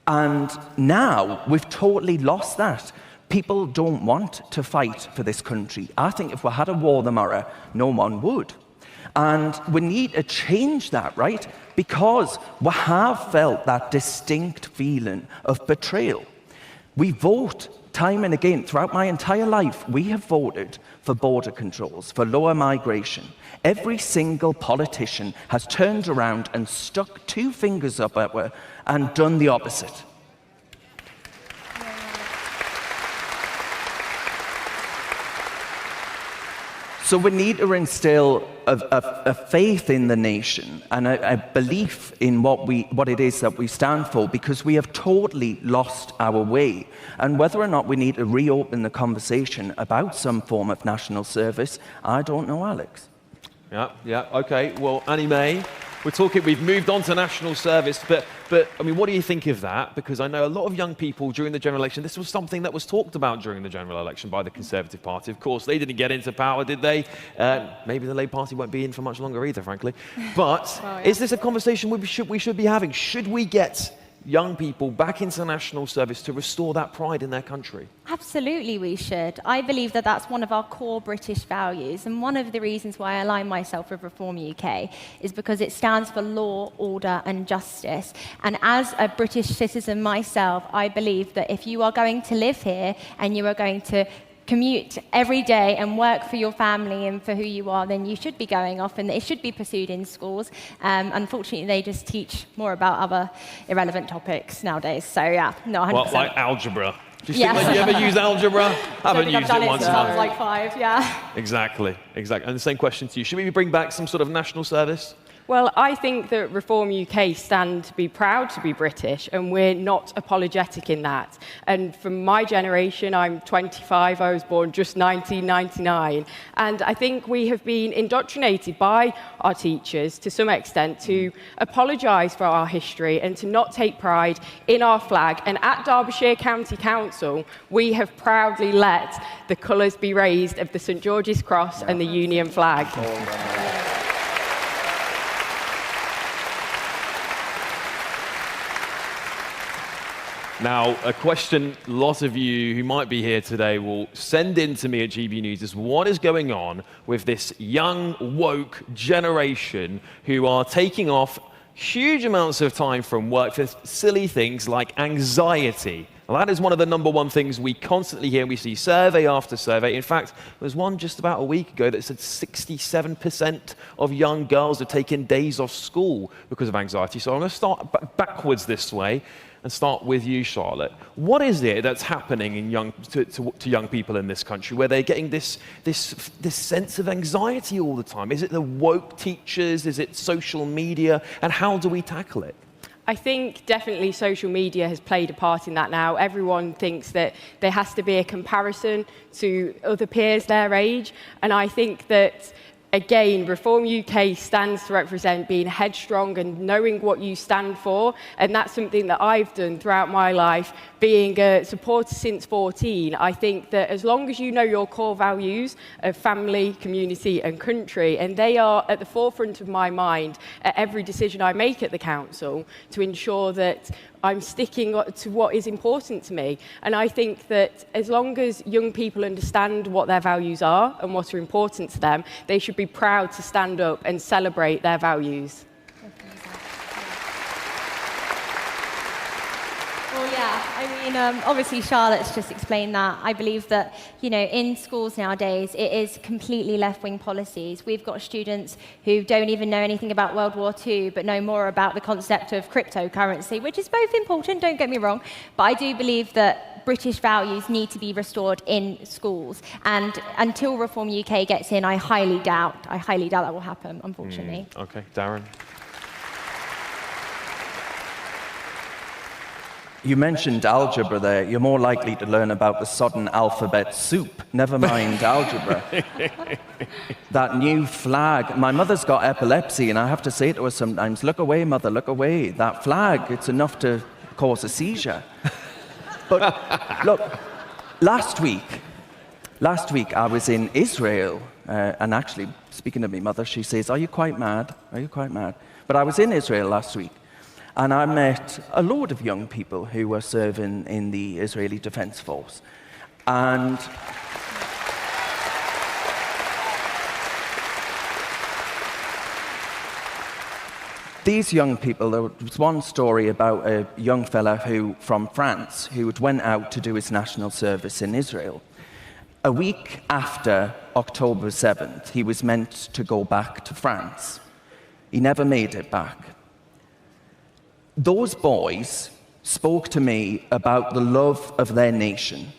And now we've totally lost that. People don't want to fight for this country. I think if we had a war tomorrow, no one would. And we need to change that, right? Because we have felt that distinct feeling of betrayal. We vote time and again. Throughout my entire life, we have voted for border controls, for lower migration. Every single politician has turned around and stuck 2 fingers up at her and done the opposite. So we need to instill a faith in the nation and a belief in what it is that we stand for, because we have totally lost our way. And whether or not we need to reopen the conversation about some form of national service, I don't know, Alex. Yeah, okay. Well, Annie May, we've moved on to national service, but I mean, what do you think of that? Because I know a lot of young people during the general election, this was something that was talked about during the general election by the Conservative Party. Of course, they didn't get into power, did they? Maybe the Labour Party won't be in for much longer either, frankly. But is this a conversation we should be having? Should we get young people back into national service to restore that pride in their country? Absolutely we should. I believe that that's one of our core British values, and one of the reasons why I align myself with Reform UK is because it stands for law, order and justice. And as a British citizen myself, I believe that if you are going to live here and you are going to commute every day and work for your family and for who you are, then you should be going off and it should be pursued in schools. Unfortunately, they just teach more about other irrelevant topics nowadays. So yeah, no, 100%. Well, like algebra. Do you think that you ever use algebra? I haven't used it once. Since I was like 5, yeah. Exactly. And the same question to you. Should we bring back some sort of national service? Well, I think that Reform UK stand to be proud to be British, and we're not apologetic in that. And from my generation, I'm 25, I was born just 1999, and I think we have been indoctrinated by our teachers to some extent to apologise for our history and to not take pride in our flag. And at Derbyshire County Council, we have proudly let the colours be raised of the St George's Cross and the Union flag. Now, a question lots of you who might be here today will send in to me at GB News is what is going on with this young, woke generation who are taking off huge amounts of time from work for silly things like anxiety. Well, that is one of the #1 things we constantly hear. We see survey after survey. In fact, there was one just about a week ago that said 67% of young girls are taking days off school because of anxiety. So I'm going to start backwards this way and start with you, Charlotte. What is it that's happening in to young people in this country where they're getting this sense of anxiety all the time? Is it the woke teachers? Is it social media? And how do we tackle it? I think definitely social media has played a part in that now. Everyone thinks that there has to be a comparison to other peers their age. And I think that, again, Reform UK stands to represent being headstrong and knowing what you stand for. And that's something that I've done throughout my life, being a supporter since 14. I think that as long as you know your core values of family, community and country, and they are at the forefront of my mind at every decision I make at the council to ensure that I'm sticking to what is important to me. And I think that as long as young people understand what their values are and what are important to them, they should be proud to stand up and celebrate their values. Well, yeah, I mean, obviously Charlotte's just explained that. I believe that, you know, in schools nowadays, it is completely left-wing policies. We've got students who don't even know anything about World War II, but know more about the concept of cryptocurrency, which is both important, don't get me wrong, but I do believe that British values need to be restored in schools. And until Reform UK gets in, I highly doubt that will happen, unfortunately. Okay, Darren. You mentioned algebra there. You're more likely to learn about the sodden alphabet soup, never mind algebra. That new flag. My mother's got epilepsy, and I have to say to her sometimes, look away, mother, look away. That flag, it's enough to cause a seizure. But look, last week I was in Israel, and actually, speaking of my mother, she says, are you quite mad? Are you quite mad? But I was in Israel last week. And I met a load of young people who were serving in the Israeli Defense Force. And these young people, there was one story about a young fella from France who went out to do his national service in Israel. A week after October 7th, he was meant to go back to France. He never made it back. Those boys spoke to me about the love of their nation,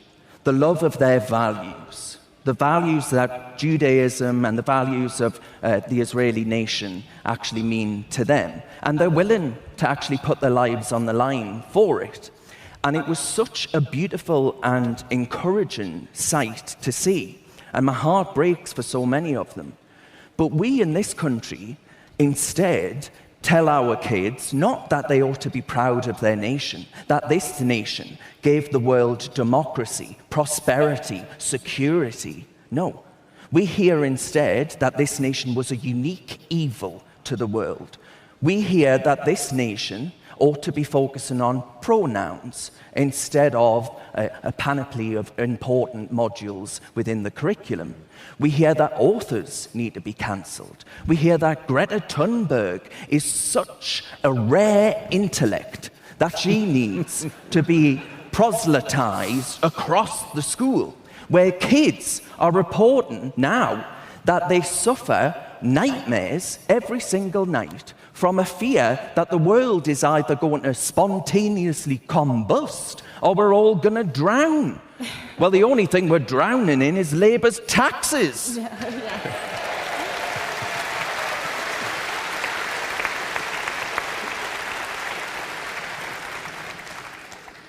the love of their values, the values that Judaism and the values of the Israeli nation actually mean to them. And they're willing to actually put their lives on the line for it. And it was such a beautiful and encouraging sight to see. And my heart breaks for so many of them. But we in this country, instead, tell our kids not that they ought to be proud of their nation, that this nation gave the world democracy, prosperity, security. No. We hear instead that this nation was a unique evil to the world. We hear that this nation ought to be focusing on pronouns instead of a panoply of important modules within the curriculum. We hear that authors need to be cancelled. We hear that Greta Thunberg is such a rare intellect that she needs to be proselytized across the school, where kids are reporting now that they suffer nightmares every single night from a fear that the world is either going to spontaneously combust or we're all going to drown. Well, the only thing we're drowning in is Labour's taxes.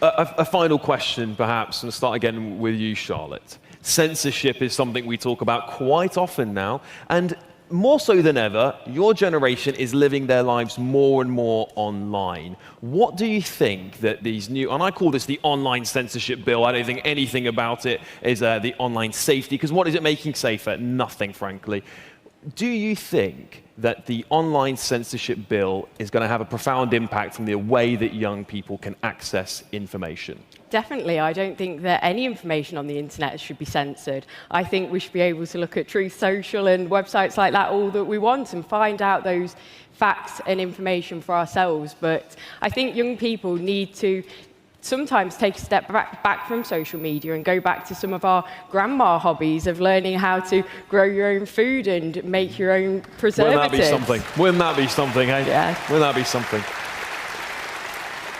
A final question, perhaps, and start again with you, Charlotte. Censorship is something we talk about quite often now, and more so than ever, your generation is living their lives more and more online. What do you think that these new, and I call this the online censorship bill, I don't think anything about it is the online safety, because what is it making safer? Nothing, frankly. Do you think that the online censorship bill is going to have a profound impact on the way that young people can access information? Definitely. I don't think that any information on the internet should be censored. I think we should be able to look at Truth Social and websites like that all that we want and find out those facts and information for ourselves. But I think young people need to sometimes take a step back from social media and go back to some of our grandma hobbies of learning how to grow your own food and make your own preservatives. Wouldn't that be something? Wouldn't that be something, eh? Yeah. Wouldn't that be something?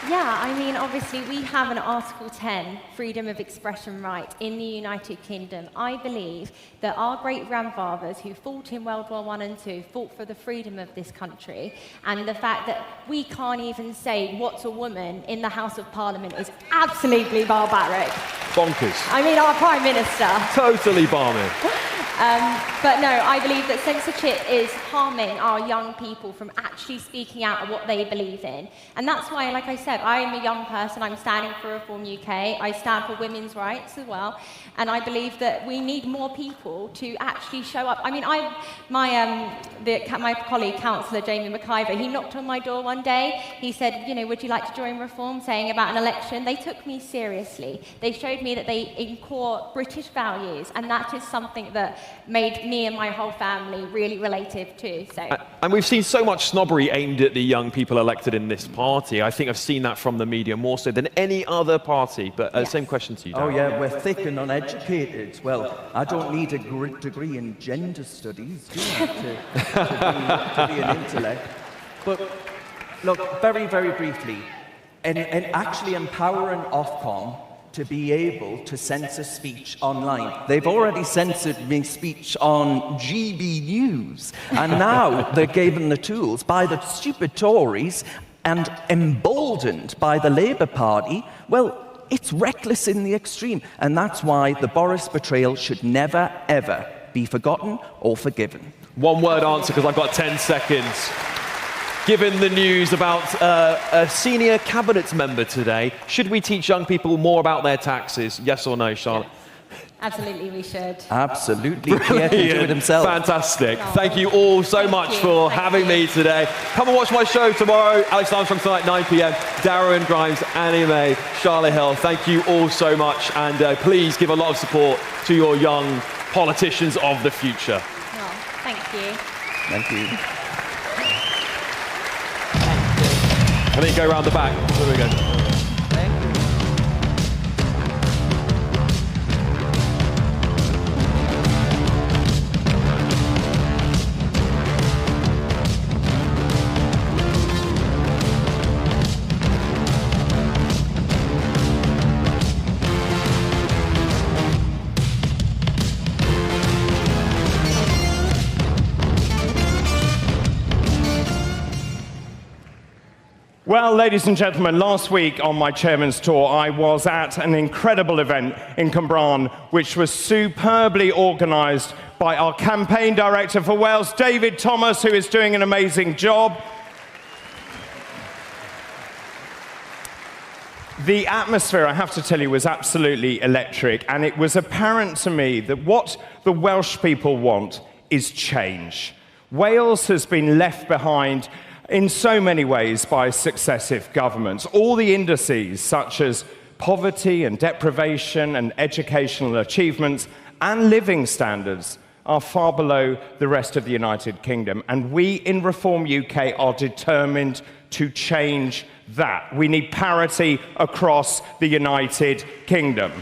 Yeah, I mean, obviously, we have an Article 10 freedom of expression right in the United Kingdom. I believe that our great-grandfathers who fought in World War I and II fought for the freedom of this country, and the fact that we can't even say what's a woman in the House of Parliament is absolutely barbaric. Bonkers. I mean, our Prime Minister. Totally balmy. But no, I believe that censorship is harming our young people from actually speaking out of what they believe in. And that's why, like I said, I am a young person. I'm standing for Reform UK. I stand for women's rights as well. And I believe that we need more people to actually show up. I mean, my colleague, Councillor Jamie McIver, he knocked on my door one day. He said, you know, would you like to join Reform, saying about an election? They took me seriously. They showed me that they incore British values, and that is something that made me and my whole family really relative too. So. And we've seen so much snobbery aimed at the young people elected in this party. I think I've seen that from the media more so than any other party. But yes. Same question to you, Darren. Oh yeah, we're thick and uneducated. Well, I don't need a degree in gender studies, do I, to be an intellect. But look, very, very briefly, and actually empowering Ofcom to be able to censor speech online. They've already censored me speech on GB News, and now they're given the tools by the stupid Tories and emboldened by the Labour Party. Well, it's reckless in the extreme, and that's why the Boris betrayal should never, ever be forgotten or forgiven. One word answer, because I've got 10 seconds. Given the news about a senior cabinet member today, should we teach young people more about their taxes? Yes or no, Charlotte? Absolutely, we should. Absolutely. Pierre can do it himself. Fantastic. Thank you all so much for having me today. Come and watch my show tomorrow. Alex Armstrong tonight, 9 p.m. Darren Grimes, Annie May, Charlotte Hill. Thank you all so much. And please give a lot of support to your young politicians of the future. Oh, thank you. Thank you. And then you go around the back. There we go. Well, ladies and gentlemen, last week on my chairman's tour, I was at an incredible event in Cwmbran, which was superbly organised by our campaign director for Wales, David Thomas, who is doing an amazing job. The atmosphere, I have to tell you, was absolutely electric, and it was apparent to me that what the Welsh people want is change. Wales has been left behind in so many ways by successive governments. All the indices, such as poverty and deprivation and educational achievements and living standards, are far below the rest of the United Kingdom. And we in Reform UK are determined to change that. We need parity across the United Kingdom.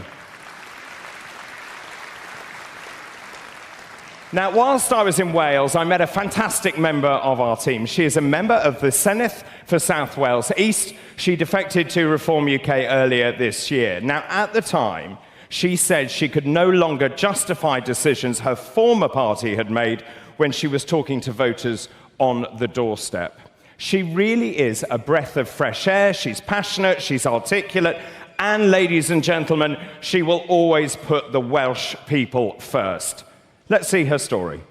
Now, whilst I was in Wales, I met a fantastic member of our team. She is a member of the Senedd for South Wales East. She defected to Reform UK earlier this year. Now, at the time, she said she could no longer justify decisions her former party had made when she was talking to voters on the doorstep. She really is a breath of fresh air. She's passionate, she's articulate, and, ladies and gentlemen, she will always put the Welsh people first. Let's see her story.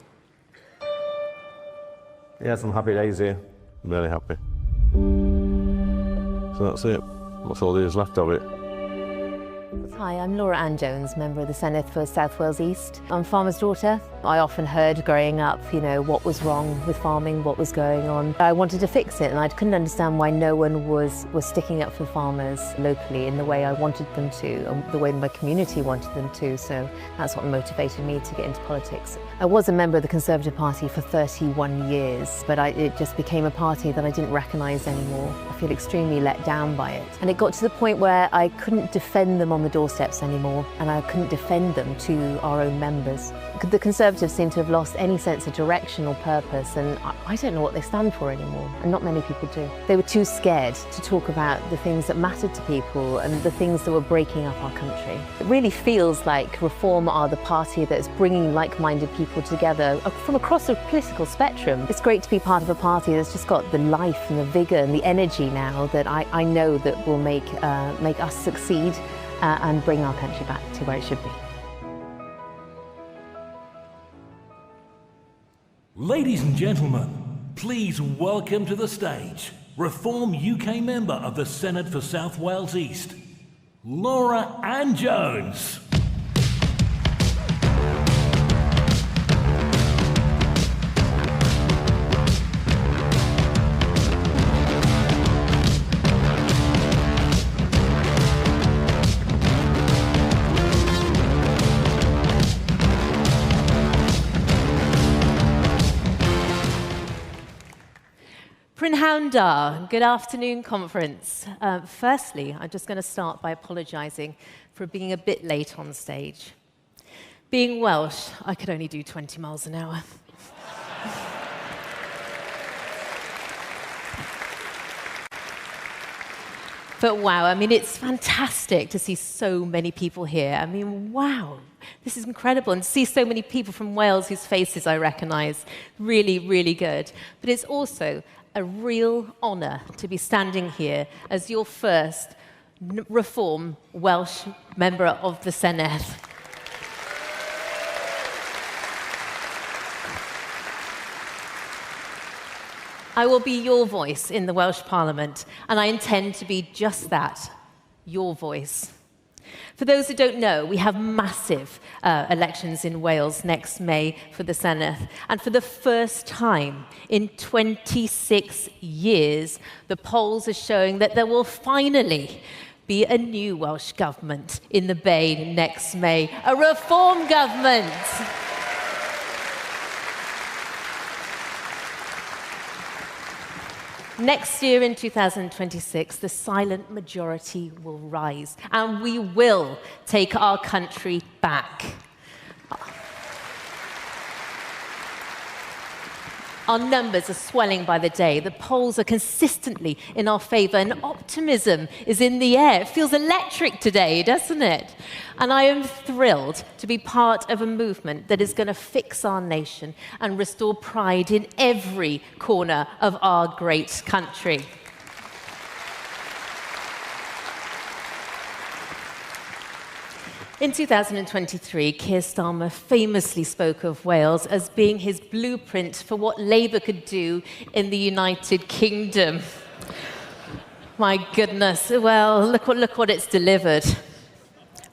Yes, I'm happy days here. I'm really happy. So that's it. That's all there is left of it. Hi, I'm Laura Ann Jones, member of the Senedd for South Wales East. I'm farmer's daughter. I often heard growing up, what was wrong with farming, what was going on. I wanted to fix it, and I couldn't understand why no one was sticking up for farmers locally in the way I wanted them to, and the way my community wanted them to, so that's what motivated me to get into politics. I was a member of the Conservative Party for 31 years, but it just became a party that I didn't recognise anymore. I feel extremely let down by it. And it got to the point where I couldn't defend them on the doorsteps anymore, and I couldn't defend them to our own members. The Conservatives seem to have lost any sense of direction or purpose, and I don't know what they stand for anymore, and not many people do. They were too scared to talk about the things that mattered to people and the things that were breaking up our country. It really feels like Reform are the party that is bringing like-minded people together from across the political spectrum. It's great to be part of a party that's just got the life and the vigour and the energy now that I know that will make us succeed and bring our country back to where it should be. Ladies and gentlemen, please welcome to the stage Reform UK member of the Senedd for South Wales East, Laura Ann Jones. Prynhawn, good afternoon, conference. Firstly, I'm just going to start by apologising for being a bit late on stage. Being Welsh, I could only do 20 miles an hour. But wow, I mean, it's fantastic to see so many people here. I mean, wow, this is incredible. And to see so many people from Wales whose faces I recognise, really, really good. But it's also a real honour to be standing here as your first Reform Welsh member of the Senedd. I will be your voice in the Welsh Parliament, and I intend to be just that, your voice. For those who don't know, we have massive elections in Wales next May for the Senedd. And for the first time in 26 years, the polls are showing that there will finally be a new Welsh government in the Bay next May, a Reform government. Next year, in 2026, the silent majority will rise, and we will take our country back. Our numbers are swelling by the day. The polls are consistently in our favour, and optimism is in the air. It feels electric today, doesn't it? And I am thrilled to be part of a movement that is going to fix our nation and restore pride in every corner of our great country. In 2023, Keir Starmer famously spoke of Wales as being his blueprint for what Labour could do in the United Kingdom. My goodness, well, look what it's delivered.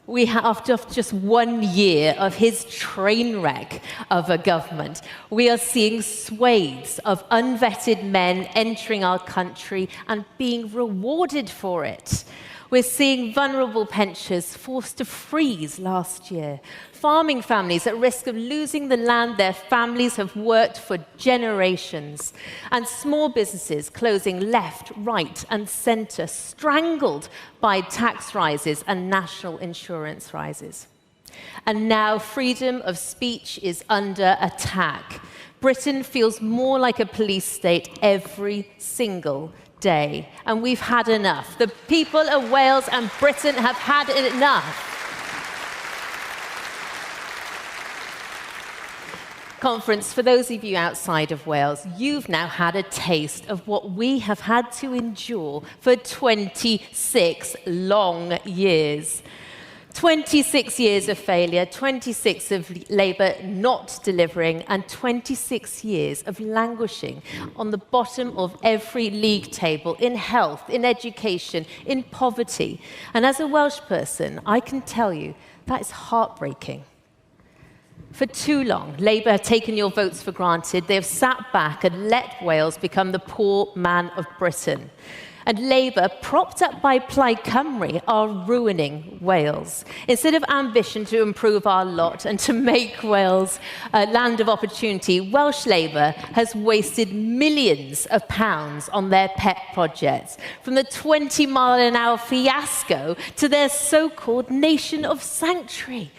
We have, after just 1 year of his train wreck of a government, we are seeing swathes of unvetted men entering our country and being rewarded for it. We're seeing vulnerable pensioners forced to freeze last year, farming families at risk of losing the land their families have worked for generations, and small businesses closing left, right, and centre, strangled by tax rises and national insurance rises. And now freedom of speech is under attack. Britain feels more like a police state every single day. And we've had enough. The people of Wales and Britain have had enough. Conference, for those of you outside of Wales, you've now had a taste of what we have had to endure for 26 long years. 26 years of failure, 26 of Labour not delivering, and 26 years of languishing on the bottom of every league table in health, in education, in poverty. And as a Welsh person, I can tell you that is heartbreaking. For too long, Labour have taken your votes for granted. They have sat back and let Wales become the poor man of Britain. And Labour, propped up by Plaid Cymru, are ruining Wales. Instead of ambition to improve our lot and to make Wales a land of opportunity, Welsh Labour has wasted millions of pounds on their pet projects, from the 20-mile-an-hour fiasco to their so-called nation of sanctuary.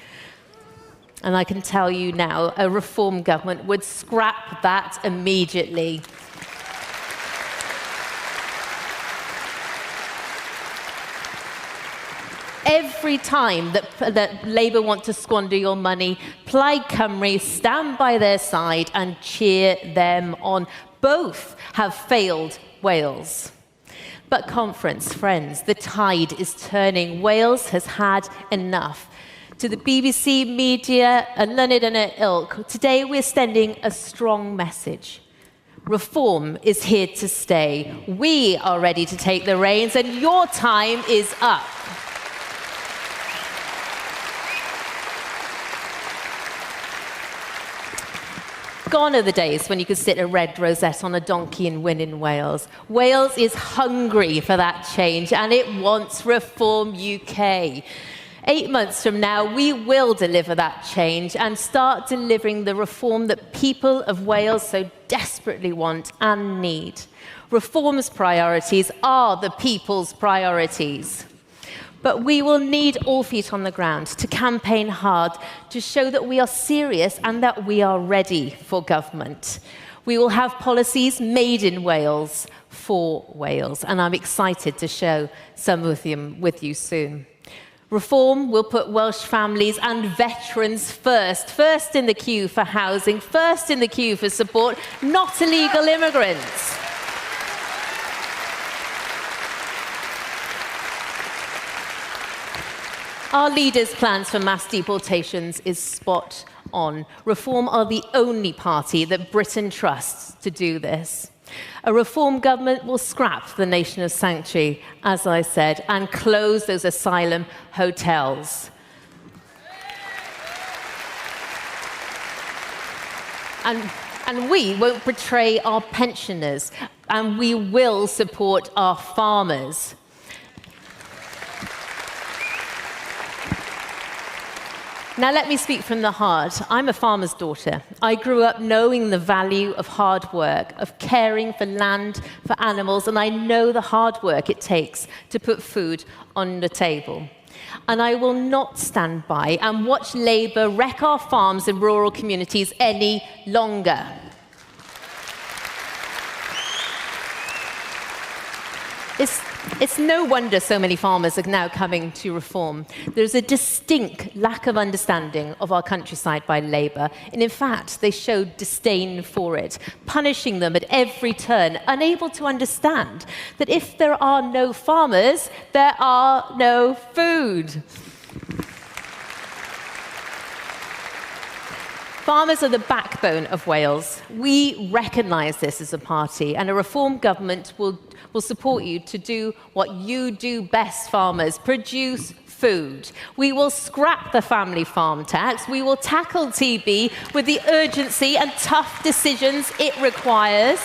And I can tell you now, a reform government would scrap that immediately. Every time that Labour want to squander your money, Plaid Cymru stand by their side and cheer them on. Both have failed Wales. But conference, friends, the tide is turning. Wales has had enough. To the BBC, media, and Luned and her ilk, today we're sending a strong message. Reform is here to stay. We are ready to take the reins, and your time is up. Gone are the days when you could sit a red rosette on a donkey and win in Wales. Wales is hungry for that change, and it wants Reform UK. 8 months from now, we will deliver that change and start delivering the reform that people of Wales so desperately want and need. Reform's priorities are the people's priorities. But we will need all feet on the ground to campaign hard to show that we are serious and that we are ready for government. We will have policies made in Wales for Wales, and I'm excited to show some of them with you soon. Reform will put Welsh families and veterans first in the queue for housing, first in the queue for support, not illegal immigrants. Our leaders' plans for mass deportations is spot on. Reform are the only party that Britain trusts to do this. A Reform government will scrap the nation of sanctuary, as I said, and close those asylum hotels. And we won't betray our pensioners, and we will support our farmers. Now, let me speak from the heart. I'm a farmer's daughter. I grew up knowing the value of hard work, of caring for land, for animals, and I know the hard work it takes to put food on the table. And I will not stand by and watch Labour wreck our farms and rural communities any longer. It's no wonder so many farmers are now coming to Reform. There's a distinct lack of understanding of our countryside by Labour, and in fact, they showed disdain for it, punishing them at every turn, unable to understand that if there are no farmers, there are no food. Farmers are the backbone of Wales. We recognise this as a party, and a Reform government will support you to do what you do best, farmers: produce food. We will scrap the family farm tax. We will tackle TB with the urgency and tough decisions it requires.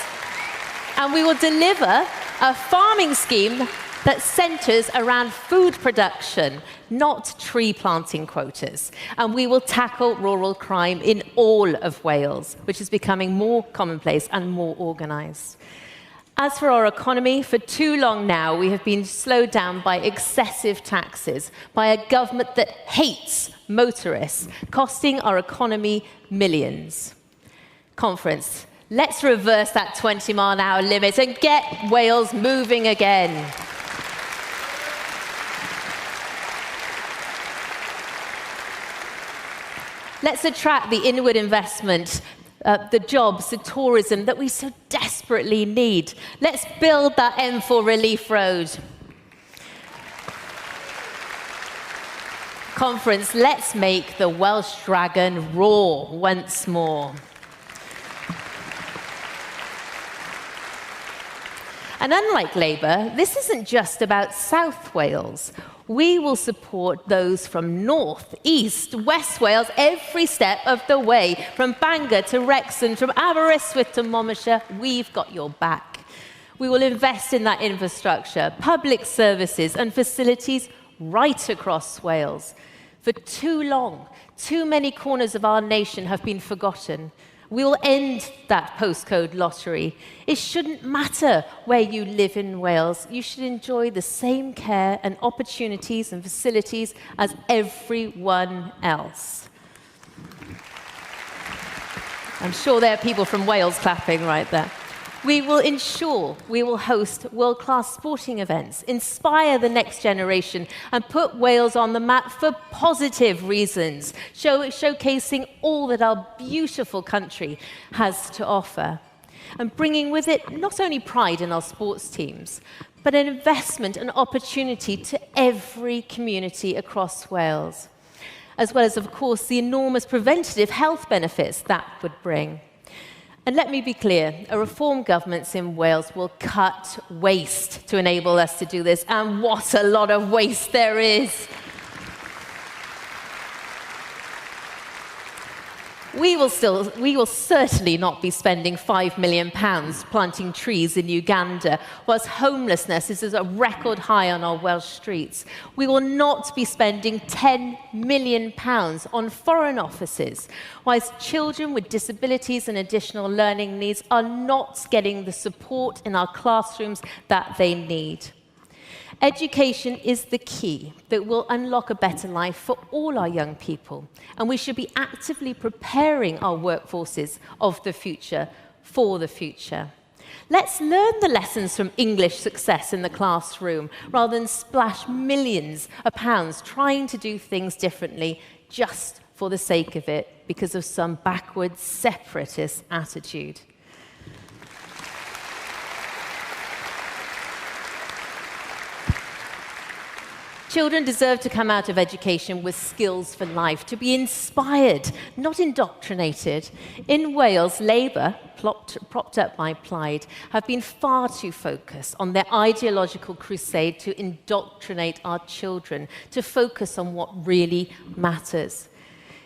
And we will deliver a farming scheme that centres around food production, not tree planting quotas. And we will tackle rural crime in all of Wales, which is becoming more commonplace and more organised. As for our economy, for too long now, we have been slowed down by excessive taxes, by a government that hates motorists, costing our economy millions. Conference, let's reverse that 20-mile-an-hour limit and get Wales moving again. Let's attract the inward investment, the jobs, the tourism that we so desperately need. Let's build that M4 relief road. Conference, let's make the Welsh dragon roar once more. And unlike Labour, this isn't just about South Wales. We will support those from North, East, West Wales every step of the way, from Bangor to Wrexham, from Aberystwyth to Monmouthshire. We've got your back. We will invest in that infrastructure, public services and facilities right across Wales. For too long, too many corners of our nation have been forgotten. We will end that postcode lottery. It shouldn't matter where you live in Wales. You should enjoy the same care and opportunities and facilities as everyone else. I'm sure there are people from Wales clapping right there. We will ensure we will host world-class sporting events, inspire the next generation, and put Wales on the map for positive reasons, showcasing all that our beautiful country has to offer, and bringing with it not only pride in our sports teams, but an investment and opportunity to every community across Wales, as well as, of course, the enormous preventative health benefits that would bring. And let me be clear, a reform government in Wales will cut waste to enable us to do this, and what a lot of waste there is. We will certainly not be spending £5 million planting trees in Uganda, whilst homelessness is at a record high on our Welsh streets. We will not be spending £10 million on foreign offices, whilst children with disabilities and additional learning needs are not getting the support in our classrooms that they need. Education is the key that will unlock a better life for all our young people, and we should be actively preparing our workforces of the future for the future. Let's learn the lessons from English success in the classroom rather than splash millions of pounds trying to do things differently just for the sake of it because of some backward separatist attitude. Children deserve to come out of education with skills for life, to be inspired, not indoctrinated. In Wales, Labour, propped up by Plaid, have been far too focused on their ideological crusade to indoctrinate our children, to focus on what really matters.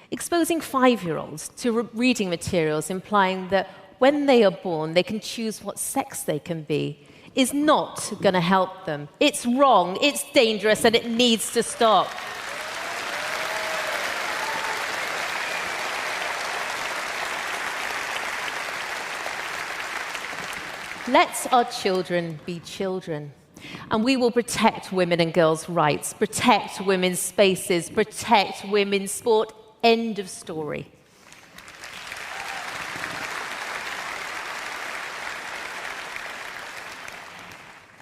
Exposing 5-year-olds to reading materials implying that when they are born, they can choose what sex they can be, is not going to help them. It's wrong, it's dangerous, and it needs to stop. Let our children be children, and we will protect women and girls' rights, protect women's spaces, protect women's sport. End of story.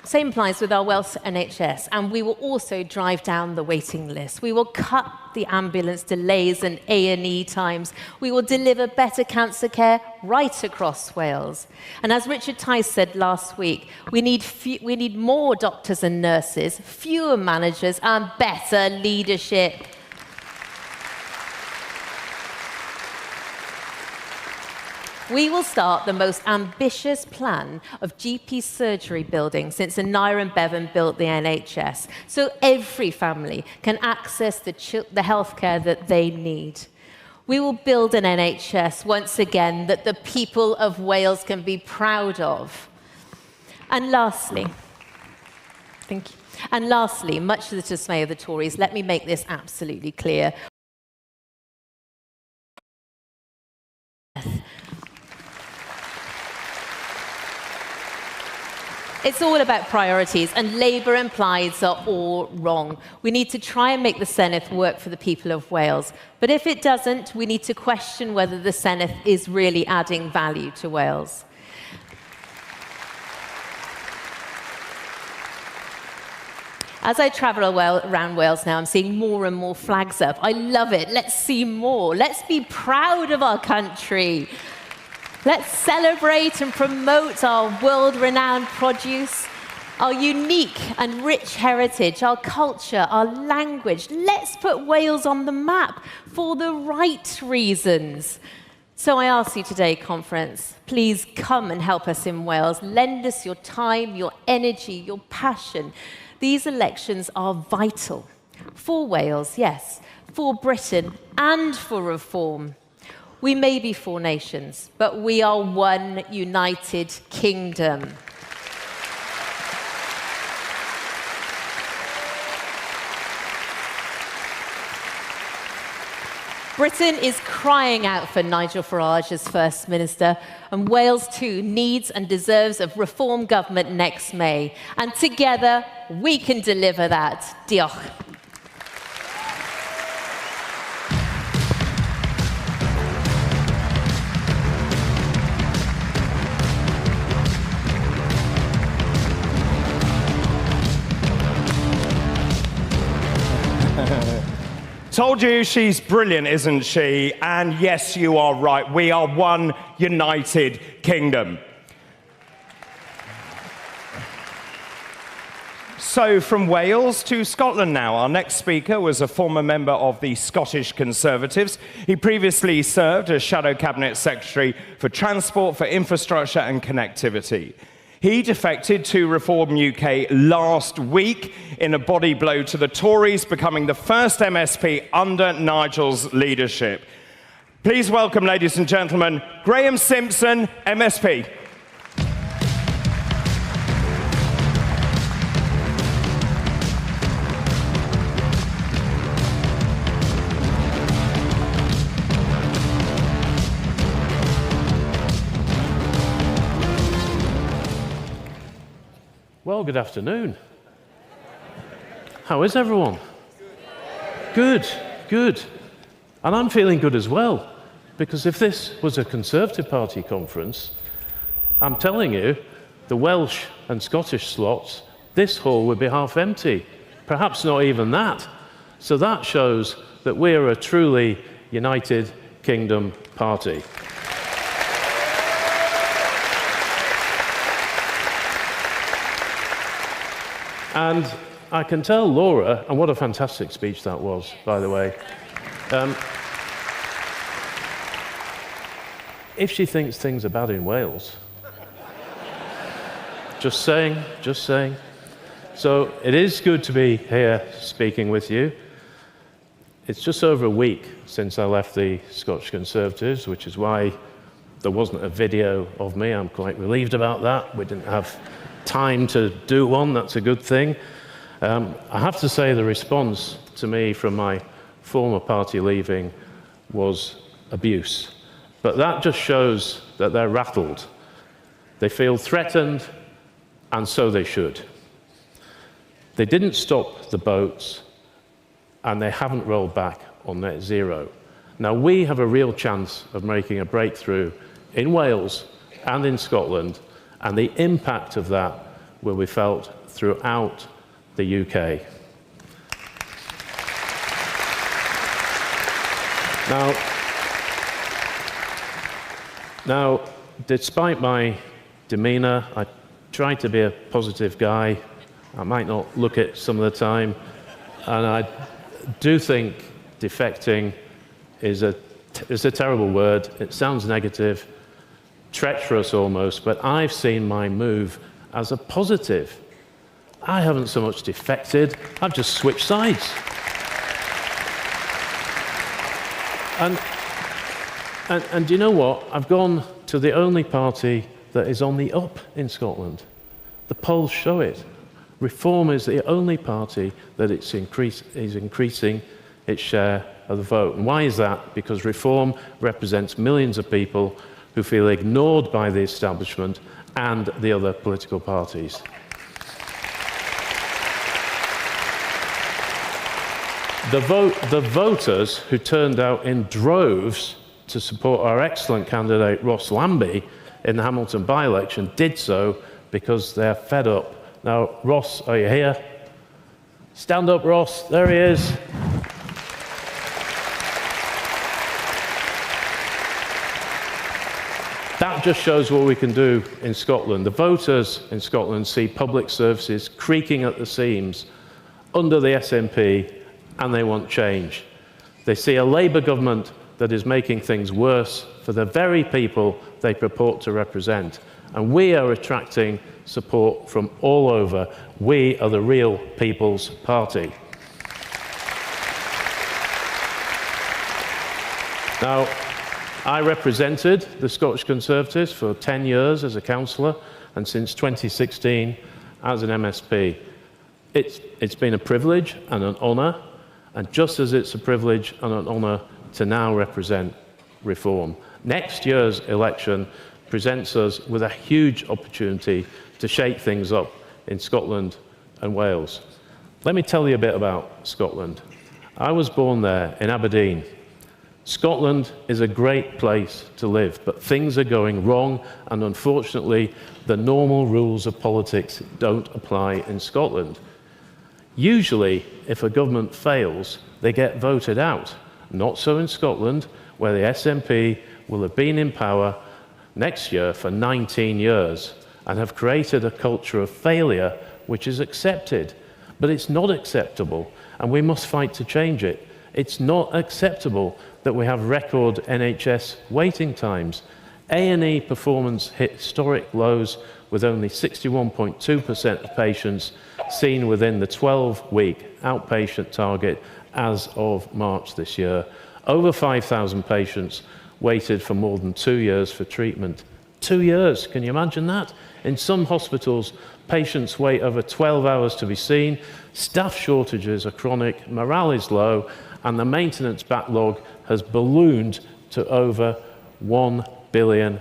Same applies with our Welsh NHS, and we will also drive down the waiting list. We will cut the ambulance delays and A&E times. We will deliver better cancer care right across Wales. And as Richard Tice said last week, we need more doctors and nurses, fewer managers, and better leadership. We will start the most ambitious plan of GP surgery building since Anira and Bevan built the NHS, so every family can access the healthcare that they need. We will build an NHS once again that the people of Wales can be proud of. And lastly, thank you. And lastly, much to the dismay of the Tories, let me make this absolutely clear. It's all about priorities, and Labour and Plaid are all wrong. We need to try and make the Senedd work for the people of Wales. But if it doesn't, we need to question whether the Senedd is really adding value to Wales. As I travel around Wales now, I'm seeing more and more flags up. I love it. Let's see more. Let's be proud of our country. Let's celebrate and promote our world-renowned produce, our unique and rich heritage, our culture, our language. Let's put Wales on the map for the right reasons. So I ask you today, conference, please come and help us in Wales. Lend us your time, your energy, your passion. These elections are vital for Wales, yes, for Britain and for reform. We may be 4 nations, but we are one united kingdom. Britain is crying out for Nigel Farage as First Minister, and Wales too needs and deserves a reform government next May. And together, we can deliver that. Diolch. Told you she's brilliant, isn't she? And yes, you are right. We are one united kingdom. So from Wales to Scotland now. Our next speaker was a former member of the Scottish Conservatives. He previously served as Shadow Cabinet Secretary for Transport, for Infrastructure and Connectivity. He defected to Reform UK last week in a body blow to the Tories, becoming the first MSP under Nigel's leadership. Please welcome, ladies and gentlemen, Graeme Simpson, MSP. Well, good afternoon. How is everyone? Good, good. And I'm feeling good as well, because if this was a Conservative Party conference, I'm telling you, the Welsh and Scottish slots, this hall would be half empty, perhaps not even that. So that shows that we are a truly United Kingdom party. And I can tell Laura, and what a fantastic speech that was, by the way, if she thinks things are bad in Wales. Just saying, just saying. So it is good to be here speaking with you. It's just over a week since I left the Scottish Conservatives, which is why there wasn't a video of me. I'm quite relieved about that. We didn't have time to do one. That's a good thing. I have to say the response to me from my former party leaving was abuse. But that just shows that they're rattled. They feel threatened, and so they should. They didn't stop the boats, and they haven't rolled back on net zero. Now, we have a real chance of making a breakthrough in Wales and in Scotland, and the impact of that will be felt throughout the UK. Now, despite my demeanour, I try to be a positive guy. I might not look it some of the time, and I do think defecting is a terrible word. It sounds negative, treacherous almost, but I've seen my move as a positive. I haven't so much defected, I've just switched sides. And do you know what? I've gone to the only party that is on the up in Scotland. The polls show it. Reform is the only party that is increasing its share of the vote. And why is that? Because Reform represents millions of people who feel ignored by the establishment and the other political parties. The voters who turned out in droves to support our excellent candidate Ross Lambie in the Hamilton by-election did so because they're fed up. Now, Ross, are you here? Stand up, Ross. There he is. That just shows what we can do in Scotland. The voters in Scotland see public services creaking at the seams under the SNP, and they want change. They see a Labour government that is making things worse for the very people they purport to represent. And we are attracting support from all over. We are the real People's Party. Now, I represented the Scottish Conservatives for 10 years as a councillor, and since 2016 as an MSP. It's been a privilege and an honour, and just as it's a privilege and an honour to now represent reform. Next year's election presents us with a huge opportunity to shake things up in Scotland and Wales. Let me tell you a bit about Scotland. I was born there in Aberdeen. Scotland is a great place to live, but things are going wrong, and unfortunately, the normal rules of politics don't apply in Scotland. Usually, if a government fails, they get voted out. Not so in Scotland, where the SNP will have been in power next year for 19 years and have created a culture of failure which is accepted. But it's not acceptable, and we must fight to change it. It's not acceptable that we have record NHS waiting times. A&E performance hit historic lows, with only 61.2% of patients seen within the 12-week outpatient target as of March this year. Over 5,000 patients waited for more than 2 years for treatment. 2 years, can you imagine that? In some hospitals, patients wait over 12 hours to be seen, staff shortages are chronic, morale is low, and the maintenance backlog has ballooned to over £1 billion.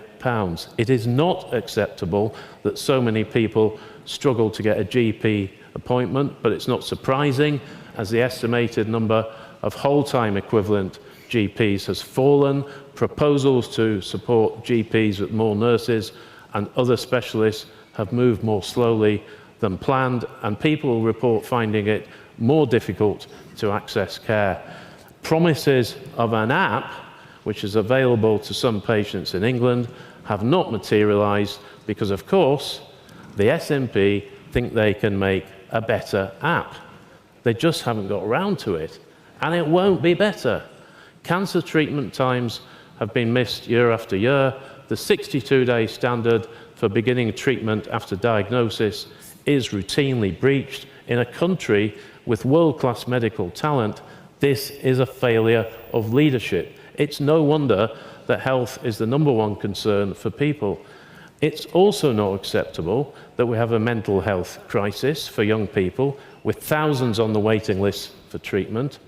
It is not acceptable that so many people struggle to get a GP appointment, but it's not surprising as the estimated number of whole-time equivalent GPs has fallen. Proposals to support GPs with more nurses and other specialists have moved more slowly than planned, and people report finding it more difficult to access care. Promises of an app, which is available to some patients in England, have not materialised because, of course, the SNP think they can make a better app. They just haven't got around to it, and it won't be better. Cancer treatment times have been missed year after year. The 62-day standard for beginning treatment after diagnosis is routinely breached. In a country with world-class medical talent, this is a failure of leadership. It's no wonder that health is the #1 concern for people. It's also not acceptable that we have a mental health crisis for young people, with thousands on the waiting list for treatment.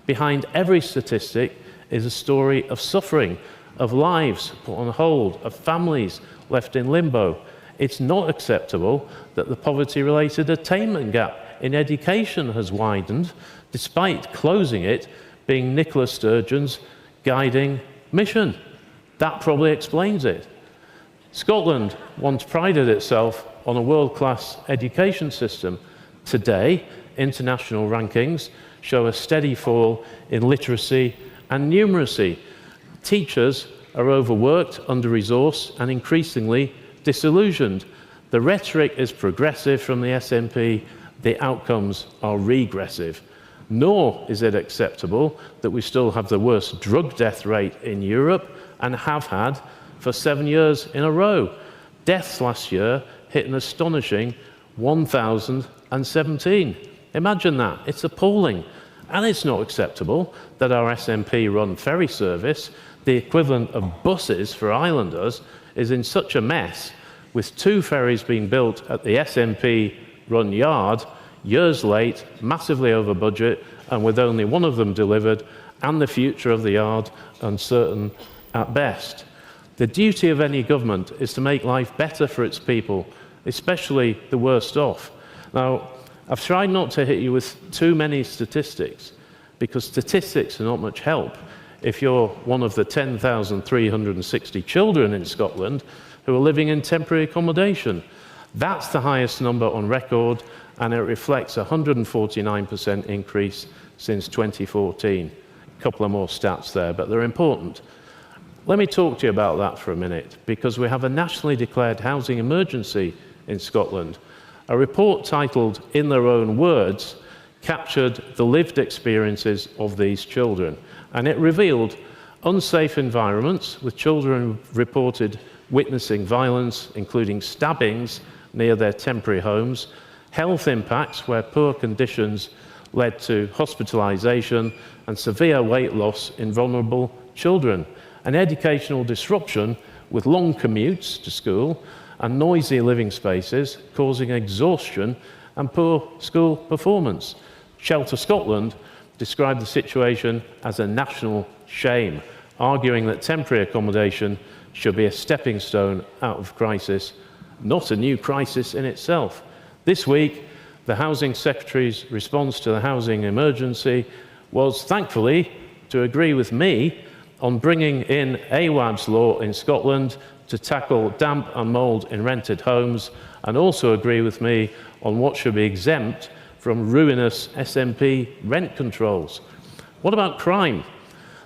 Behind every statistic is a story of suffering, of lives put on hold, of families left in limbo. It's not acceptable that the poverty-related attainment gap in education has widened, despite closing it being Nicola Sturgeon's guiding mission. That probably explains it. Scotland once prided itself on a world-class education system. Today, international rankings show a steady fall in literacy and numeracy. Teachers are overworked, under-resourced, and increasingly disillusioned. The rhetoric is progressive from the SNP, the outcomes are regressive. Nor is it acceptable that we still have the worst drug death rate in Europe and have had for 7 years in a row. Deaths last year hit an astonishing 1,017. Imagine that. It's appalling. And it's not acceptable that our SNP-run ferry service, the equivalent of buses for islanders, is in such a mess, with 2 ferries being built at the SNP-run yard, years late, massively over budget, and with only one of them delivered, and the future of the yard uncertain at best. The duty of any government is to make life better for its people, especially the worst off. Now, I've tried not to hit you with too many statistics, because statistics are not much help if you're one of the 10,360 children in Scotland who are living in temporary accommodation. That's the highest number on record, and it reflects a 149% increase since 2014. A couple of more stats there, but they're important. Let me talk to you about that for a minute, because we have a nationally declared housing emergency in Scotland. A report titled In Their Own Words captured the lived experiences of these children, and it revealed unsafe environments with children reported witnessing violence, including stabbings near their temporary homes, health impacts where poor conditions led to hospitalisation and severe weight loss in vulnerable children, and educational disruption with long commutes to school and noisy living spaces causing exhaustion and poor school performance. Shelter Scotland described the situation as a national shame, arguing that temporary accommodation should be a stepping stone out of crisis, not a new crisis in itself. This week, the Housing Secretary's response to the housing emergency was, thankfully, to agree with me on bringing in AWAB's law in Scotland to tackle damp and mould in rented homes, and also agree with me on what should be exempt from ruinous SNP rent controls. What about crime?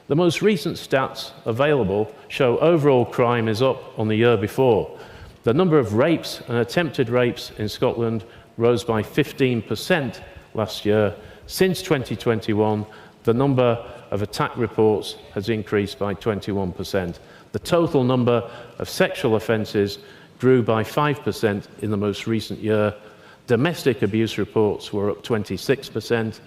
The most recent stats available show overall crime is up on the year before. The number of rapes and attempted rapes in Scotland rose by 15% last year. Since 2021, the number of attack reports has increased by 21%. The total number of sexual offences grew by 5% in the most recent year. Domestic abuse reports were up 26%,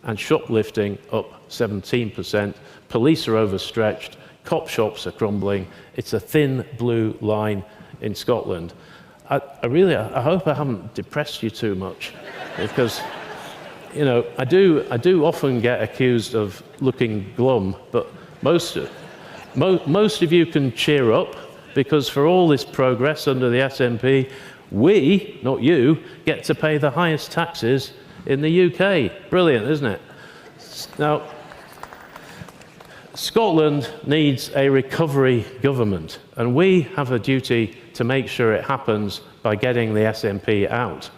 and shoplifting up 17%. Police are overstretched, cop shops are crumbling. It's a thin blue line in Scotland. I hope I haven't depressed you too much, because you know, I do often get accused of looking glum, but most of you can cheer up, because for all this progress under the SNP, we, not you, get to pay the highest taxes in the UK. Brilliant, isn't it? Now, Scotland needs a recovery government, and we have a duty to make sure it happens by getting the SNP out.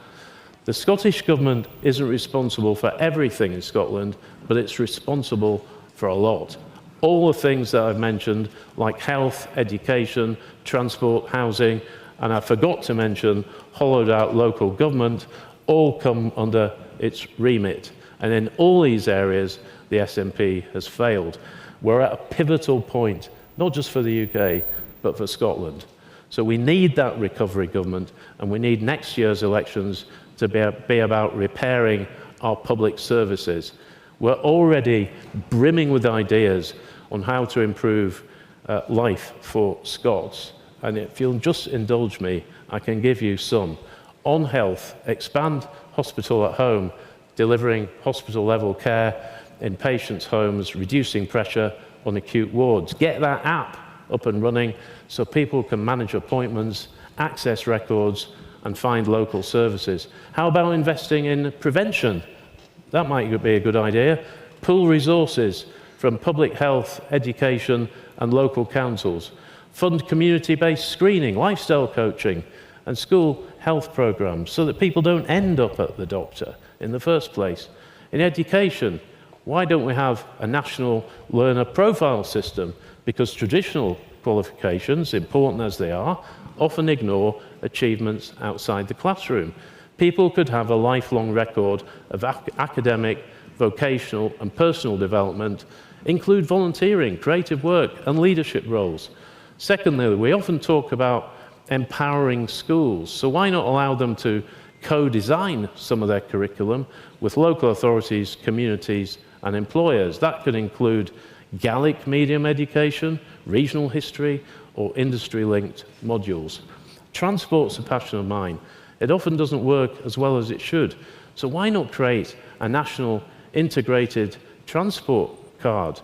The Scottish Government isn't responsible for everything in Scotland, but it's responsible for a lot. All the things that I've mentioned, like health, education, transport, housing, and I forgot to mention hollowed out local government, all come under its remit. And in all these areas, the SNP has failed. We're at a pivotal point, not just for the UK, but for Scotland. So we need that recovery government, and we need next year's elections to be about repairing our public services. We're already brimming with ideas on how to improve life for Scots. And if you'll just indulge me, I can give you some. On health, expand hospital at home, delivering hospital-level care in patients' homes, reducing pressure on acute wards. Get that app up and running so people can manage appointments, access records, and find local services. How about investing in prevention? That might be a good idea. Pool resources from public health, education, and local councils. Fund community-based screening, lifestyle coaching, and school health programs so that people don't end up at the doctor in the first place. In education, why don't we have a national learner profile system? Because traditional qualifications, important as they are, often ignore achievements outside the classroom. People could have a lifelong record of academic, vocational, and personal development, include volunteering, creative work, and leadership roles. Secondly, we often talk about empowering schools, so why not allow them to co-design some of their curriculum with local authorities, communities, and employers? That could include Gaelic medium education, regional history, or industry-linked modules. Transport's a passion of mine. It often doesn't work as well as it should. So why not create a national integrated transport card?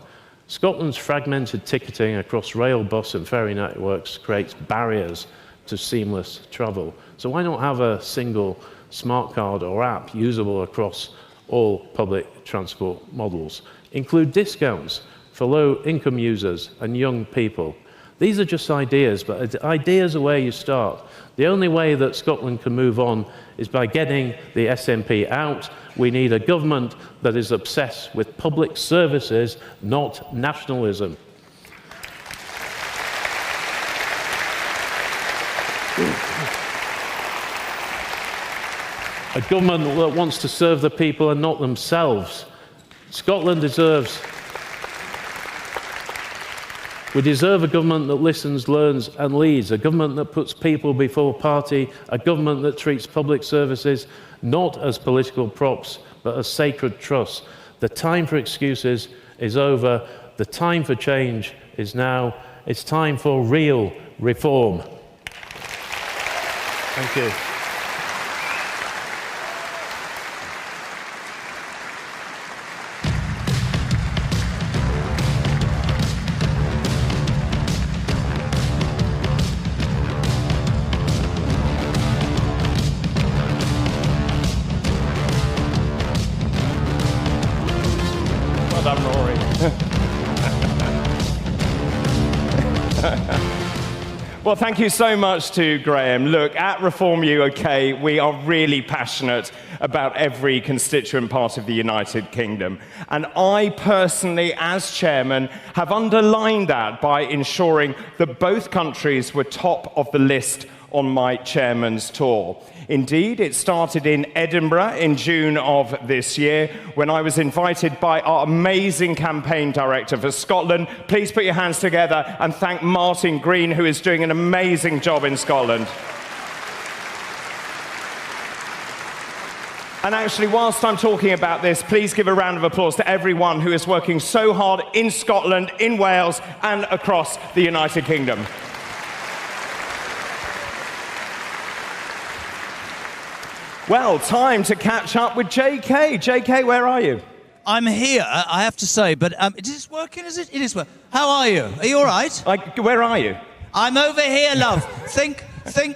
Scotland's fragmented ticketing across rail, bus and ferry networks creates barriers to seamless travel. So why not have a single smart card or app usable across all public transport models? Include discounts for low-income users and young people. These are just ideas, but ideas are where you start. The only way that Scotland can move on is by getting the SNP out. We need a government that is obsessed with public services, not nationalism. A government that wants to serve the people and not themselves. Scotland deserves... We deserve a government that listens, learns and leads, a government that puts people before party, a government that treats public services not as political props, but as sacred trusts. The time for excuses is over. The time for change is now. It's time for real reform. Thank you. Well, thank you so much to Graeme. Look, at Reform UK, we are really passionate about every constituent part of the United Kingdom. And I personally, as chairman, have underlined that by ensuring that both countries were top of the list on my chairman's tour. Indeed, it started in Edinburgh in June of this year when I was invited by our amazing campaign director for Scotland. Please put your hands together and thank Martin Green, who is doing an amazing job in Scotland. And actually, whilst I'm talking about this, please give a round of applause to everyone who is working so hard in Scotland, in Wales, and across the United Kingdom. Well, time to catch up with JK. JK, where are you? I'm here, I have to say, but is this working? Is it? It is working. How are you? Are you all right? Where are you? I'm over here, love. think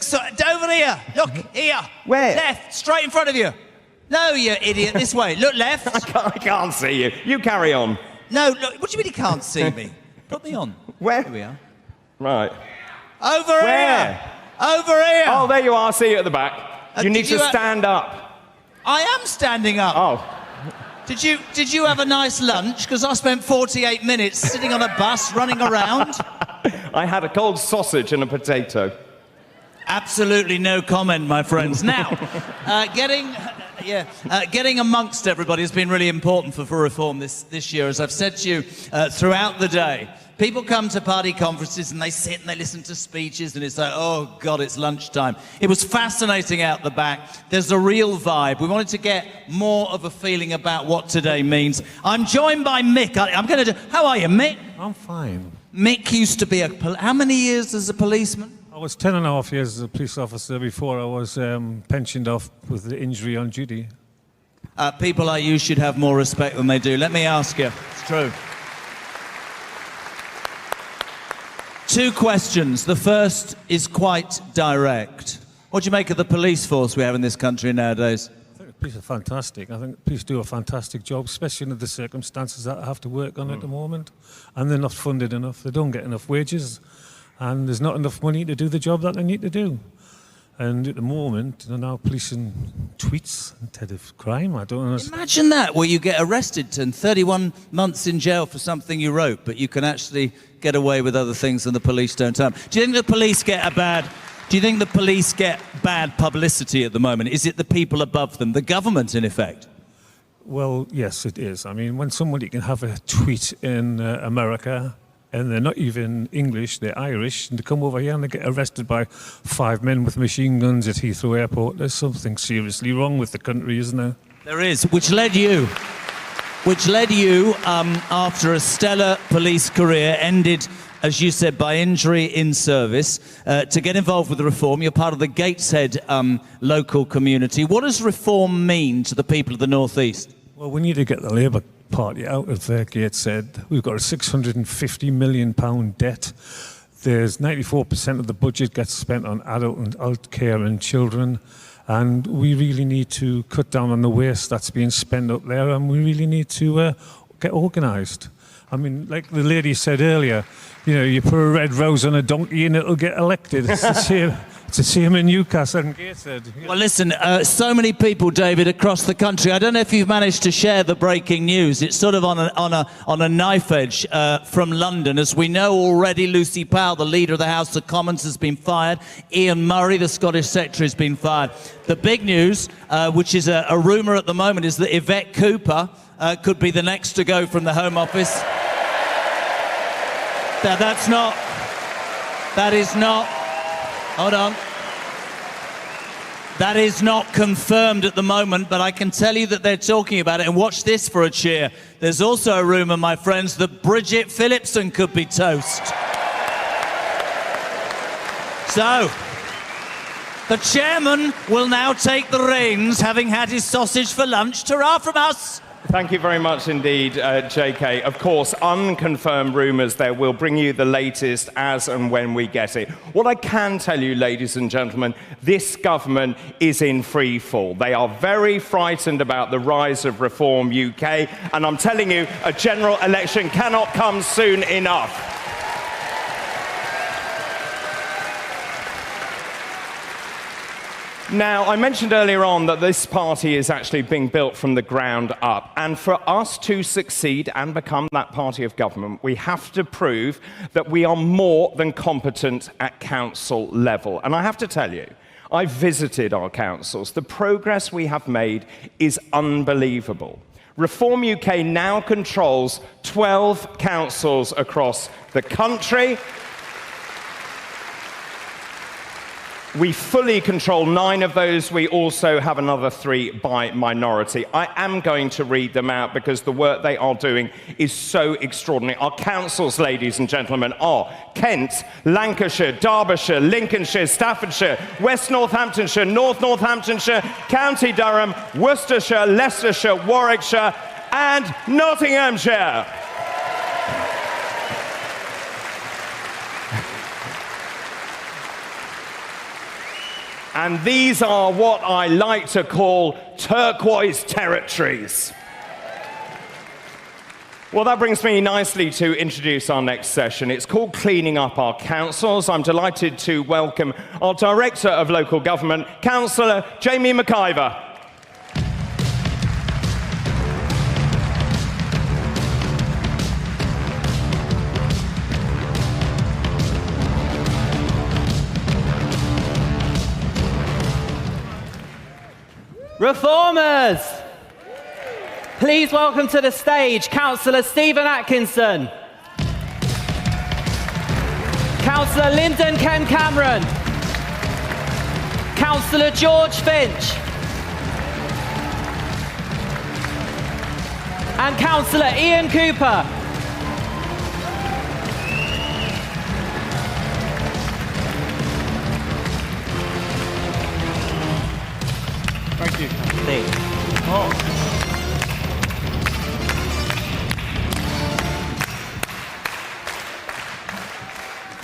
so. Over here. Look, here. Where? Left, straight in front of you. No, you idiot. This way. Look left. I can't see you. You carry on. No, look. What do you mean you can't see me? Put me on. Where? Here we are. Right. Over here. Over here. Oh, there you are. I see you at the back. You need to stand up. I am standing up. Oh. Did you have a nice lunch? Because I spent 48 minutes sitting on a bus, running around. I had a cold sausage and a potato. Absolutely no comment, my friends. Now, getting amongst everybody has been really important for Reform this year, as I've said to you throughout the day. People come to party conferences and they sit and they listen to speeches and it's like, oh God, it's lunchtime. It was fascinating out the back. There's a real vibe. We wanted to get more of a feeling about what today means. I'm joined by Mick. How are you, Mick? I'm fine. Mick used to be how many years as a policeman? I was 10.5 years as a police officer before I was pensioned off with the injury on duty. People like you should have more respect than they do. Let me ask you. It's true. 2 questions. The first is quite direct. What do you make of the police force we have in this country nowadays? I think the police are fantastic. I think the police do a fantastic job, especially under the circumstances that I have to work on at the moment. And they're not funded enough. They don't get enough wages. And there's not enough money to do the job that they need to do. And at the moment, they're now policing tweets instead of crime. I don't understand. Imagine that, where you get arrested and 31 months in jail for something you wrote, but you can actually get away with other things and the police don't. Do you think the police get bad publicity at the moment? Is it the people above them, the government in effect? Well, yes, it is. I mean, when somebody can have a tweet in America and they're not even English, they're Irish, and they come over here and they get arrested by 5 men with machine guns at Heathrow Airport. There's something seriously wrong with the country, isn't there? There is, which led you, after a stellar police career, ended, as you said, by injury in service, to get involved with the Reform. You're part of the Gateshead local community. What does Reform mean to the people of the North East? Well, we need to get the Labour party out of Gateshead. We've got a £650 million debt. There's 94% of the budget gets spent on adult care and children. And we really need to cut down on the waste that's being spent up there, and we really need to get organised. I mean, like the lady said earlier, you know, you put a red rose on a donkey and it'll get elected. It's the same. It's the same in Newcastle and Gateshead. Well, listen, so many people, David, across the country. I don't know if you've managed to share the breaking news. It's sort of on a knife edge from London. As we know already, Lucy Powell, the leader of the House of Commons, has been fired. Ian Murray, the Scottish Secretary, has been fired. The big news, which is a rumour at the moment, is that Yvette Cooper could be the next to go from the Home Office. That is not. Hold on. That is not confirmed at the moment, but I can tell you that they're talking about it. And watch this for a cheer. There's also a rumour, my friends, that Bridget Phillipson could be toast. So, the chairman will now take the reins, having had his sausage for lunch. Ta-ra from us! Thank you very much indeed, JK. Of course, unconfirmed rumours there. We'll bring you the latest as and when we get it. What I can tell you, ladies and gentlemen, this government is in free fall. They are very frightened about the rise of Reform UK, and I'm telling you, a general election cannot come soon enough. Now, I mentioned earlier on that this party is actually being built from the ground up. And for us to succeed and become that party of government, we have to prove that we are more than competent at council level. And I have to tell you, I've visited our councils. The progress we have made is unbelievable. Reform UK now controls 12 councils across the country. We fully control 9 of those. We also have another 3 by minority. I am going to read them out because the work they are doing is so extraordinary. Our councils, ladies and gentlemen, are Kent, Lancashire, Derbyshire, Lincolnshire, Staffordshire, West Northamptonshire, North Northamptonshire, County Durham, Worcestershire, Leicestershire, Warwickshire, and Nottinghamshire. And these are what I like to call turquoise territories. Well, that brings me nicely to introduce our next session. It's called Cleaning Up Our Councils. I'm delighted to welcome our Director of Local Government, Councillor Jamie McIver. Reformers! Please welcome to the stage Councillor Stephen Atkinson, Councillor Lyndon Ken Cameron, Councillor George Finch, and Councillor Ian Cooper. Thank you.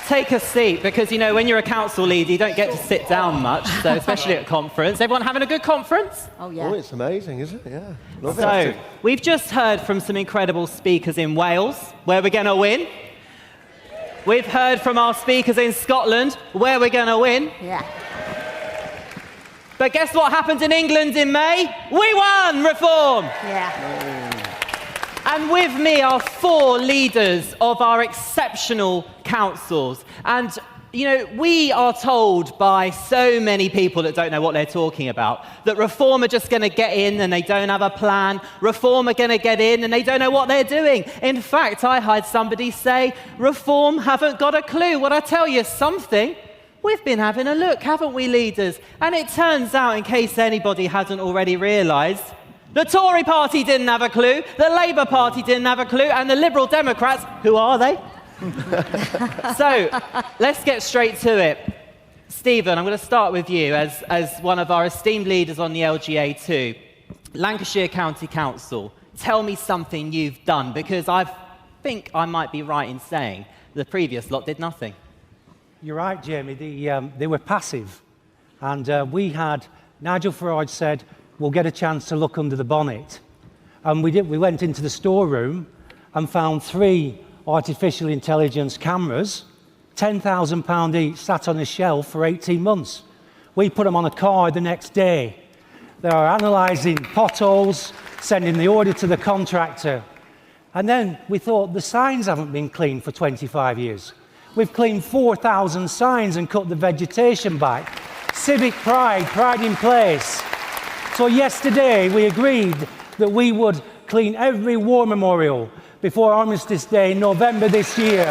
Take a seat, because, you know, when you're a council leader, you don't get to sit down much, so especially at conference. Everyone having a good conference? Oh, yeah. Oh, it's amazing, isn't it? Yeah. Love So, it. we've just heard from some incredible speakers in Wales, where we're going to win. We've heard from our speakers in Scotland, where we're going to win. Yeah. But guess what happened in England in May? We won Reform! Yeah. And with me are 4 leaders of our exceptional councils. And, you know, we are told by so many people that don't know what they're talking about that Reform are just going to get in and they don't have a plan. Reform are going to get in and they don't know what they're doing. In fact, I heard somebody say, Reform haven't got a clue. Well, I tell you something. We've been having a look, haven't we, leaders? And it turns out, in case anybody hasn't already realised, the Tory party didn't have a clue, the Labour Party didn't have a clue, and the Liberal Democrats, who are they? So, let's get straight to it. Stephen, I'm going to start with you as one of our esteemed leaders on the LGA too. Lancashire County Council, tell me something you've done, because I think I might be right in saying the previous lot did nothing. You're right, Jamie. They were passive. And Nigel Farage said, we'll get a chance to look under the bonnet. And we did. We went into the storeroom and found 3 artificial intelligence cameras, £10,000 each, sat on a shelf for 18 months. We put them on a car the next day. They are analysing potholes, sending the order to the contractor. And then we thought, the signs haven't been cleaned for 25 years. We've cleaned 4,000 signs and cut the vegetation back. Civic pride, pride in place. So yesterday we agreed that we would clean every war memorial before Armistice Day in November this year.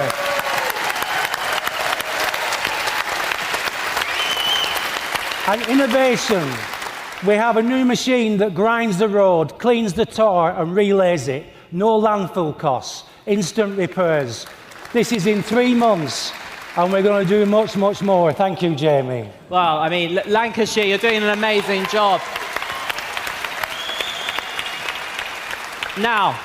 And innovation. We have a new machine that grinds the road, cleans the tar and relays it. No landfill costs, instant repairs. This is in 3 months, and we're going to do much, much more. Thank you, Jamie. Well, I mean, Lancashire, you're doing an amazing job. Now,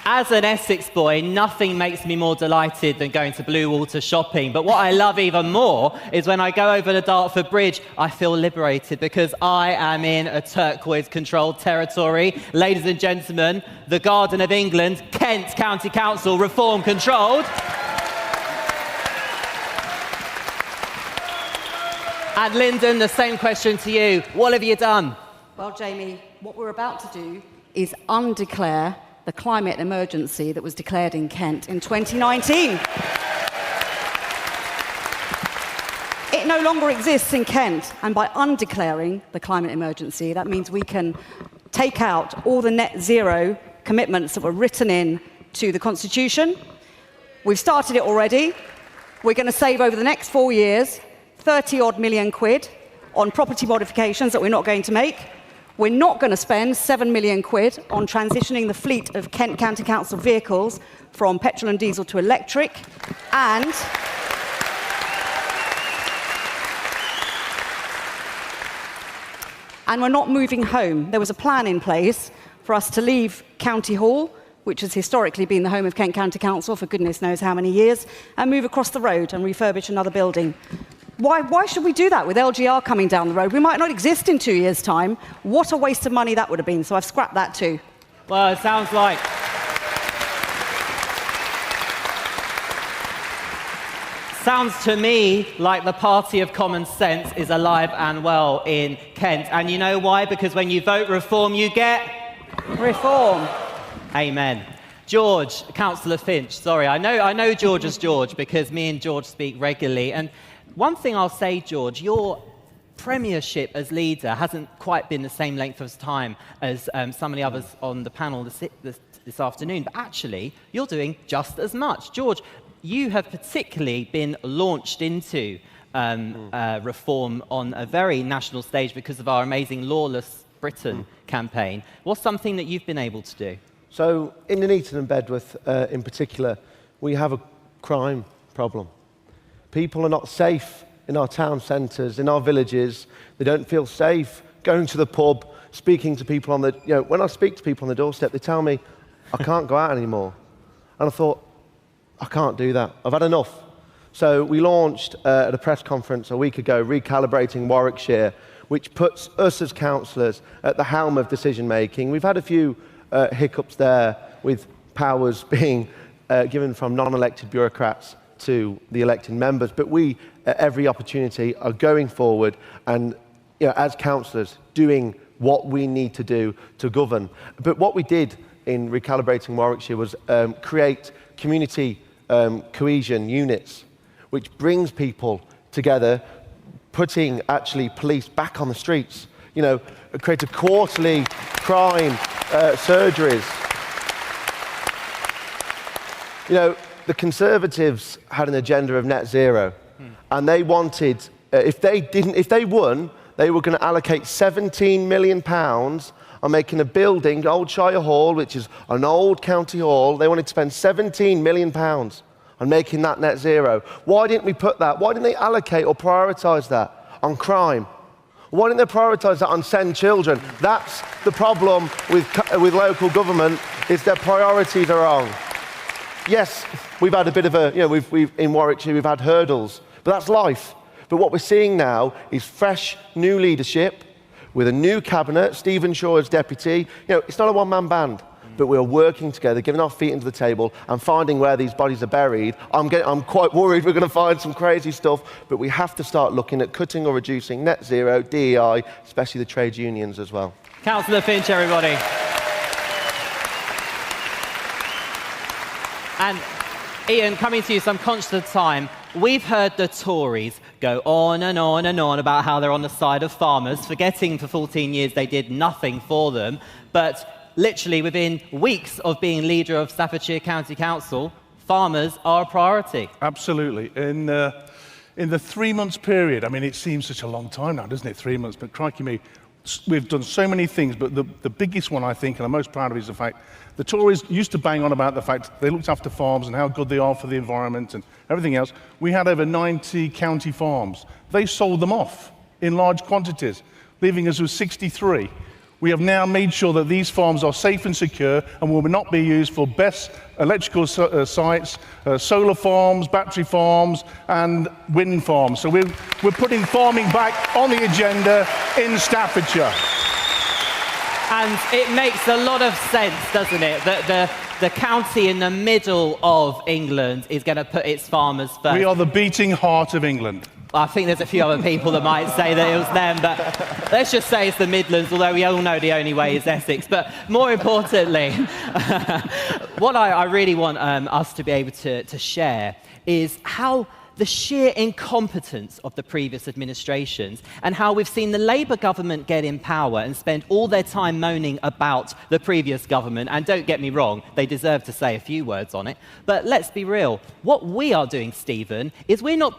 as an Essex boy, nothing makes me more delighted than going to Blue Water shopping. But what I love even more is when I go over the Dartford Bridge, I feel liberated because I am in a turquoise-controlled territory. Ladies and gentlemen, the Garden of England, Kent County Council, reform-controlled. And Lyndon, the same question to you. What have you done? Well, Jamie, what we're about to do is undeclare the climate emergency that was declared in Kent in 2019. It no longer exists in Kent, and by undeclaring the climate emergency, that means we can take out all the net zero commitments that were written in to the Constitution. We've started it already. We're going to save over the next 4 years 30-odd million quid on property modifications that we're not going to make. We're not going to spend 7 million quid on transitioning the fleet of Kent County Council vehicles from petrol and diesel to electric. And we're not moving home. There was a plan in place for us to leave County Hall, which has historically been the home of Kent County Council for goodness knows how many years, and move across the road and refurbish another building. Why should we do that with LGR coming down the road? We might not exist in 2 years' time. What a waste of money that would have been. So I've scrapped that too. Well, it sounds like... Sounds to me like the party of common sense is alive and well in Kent. And you know why? Because when you vote reform, you get... reform. Amen. George, Councillor Finch, sorry. I know George as George because me and George speak regularly. And one thing I'll say, George, your premiership as leader hasn't quite been the same length of time as some of the others on the panel this afternoon, but actually, you're doing just as much. George, you have particularly been launched into reform on a very national stage because of our amazing Lawless Britain campaign. What's something that you've been able to do? So, in Nuneaton and Bedworth in particular, we have a crime problem. People are not safe in our town centres, in our villages. They don't feel safe going to the pub, speaking to people on the... when I speak to people on the doorstep, they tell me, I can't go out anymore. And I thought, I can't do that. I've had enough. So we launched at a press conference a week ago, Recalibrating Warwickshire, which puts us as councillors at the helm of decision-making. We've had a few hiccups there with powers being given from non-elected bureaucrats to the elected members, but we, at every opportunity, are going forward and, as councillors, doing what we need to do to govern. But what we did in Recalibrating Warwickshire was create community cohesion units, which brings people together, putting actually police back on the streets. Create a quarterly crime surgeries. The Conservatives had an agenda of net zero, and they wanted, if they won, they were going to allocate £17 million on making a building, Old Shire Hall, which is an old county hall. They wanted to spend £17 million on making that net zero. Why didn't we put that? Why didn't they allocate or prioritise that on crime, Why don't they prioritise that on send children? That's the problem with local government, is their priorities are wrong. Yes, we've had a bit of a, we've in Warwickshire, we've had hurdles, but that's life. But what we're seeing now is fresh, new leadership with a new cabinet, Stephen Shaw as deputy. It's not a one-man band, but we're working together, giving our feet into the table and finding where these bodies are buried. I'm quite worried we're going to find some crazy stuff, but we have to start looking at cutting or reducing net zero, DEI, especially the trade unions as well. Councillor Finch, everybody. And Ian, coming to you, so I'm conscious of time. We've heard the Tories go on and on and on about how they're on the side of farmers, forgetting for 14 years they did nothing for them. But literally within weeks of being leader of Staffordshire County Council, farmers are a priority. Absolutely. In the 3 months period, I mean, it seems such a long time now, doesn't it, 3 months, but crikey me, we've done so many things, but the biggest one, I think, and I'm most proud of, is the fact the Tories used to bang on about the fact they looked after farms and how good they are for the environment and everything else. We had over 90 county farms. They sold them off in large quantities, leaving us with 63. We have now made sure that these farms are safe and secure and will not be used for best electrical sites, solar farms, battery farms, and wind farms. So we're putting farming back on the agenda in Staffordshire. And it makes a lot of sense, doesn't it, that the county in the middle of England is going to put its farmers first. We are the beating heart of England. I think there's a few other people that might say that it was them, but let's just say it's the Midlands, although we all know the only way is Essex. But more importantly, what I really want us to be able to share is how the sheer incompetence of the previous administrations and how we've seen the Labour government get in power and spend all their time moaning about the previous government. And don't get me wrong, they deserve to say a few words on it. But let's be real. What we are doing, Stephen, is we're not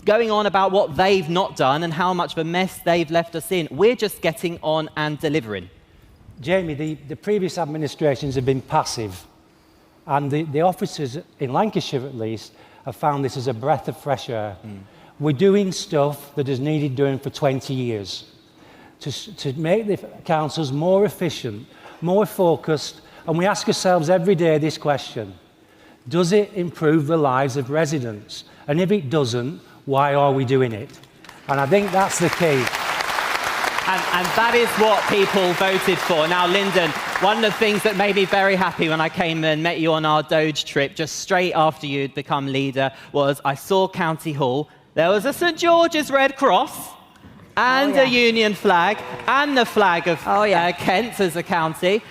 going on about what they've not done and how much of a mess they've left us in. We're just getting on and delivering. Jamie, the previous administrations have been passive, and the officers in Lancashire, at least, have found this as a breath of fresh air. We're doing stuff that is needed doing for 20 years to make the councils more efficient, more focused, and we ask ourselves every day this question: does it improve the lives of residents? And if it doesn't, why are we doing it? And I think that's the key. And that is what people voted for. Now, Lyndon, one of the things that made me very happy when I came and met you on our Doge trip, just straight after you'd become leader, was I saw County Hall. There was a St George's Red Cross and a Union flag and the flag of Kent as a county.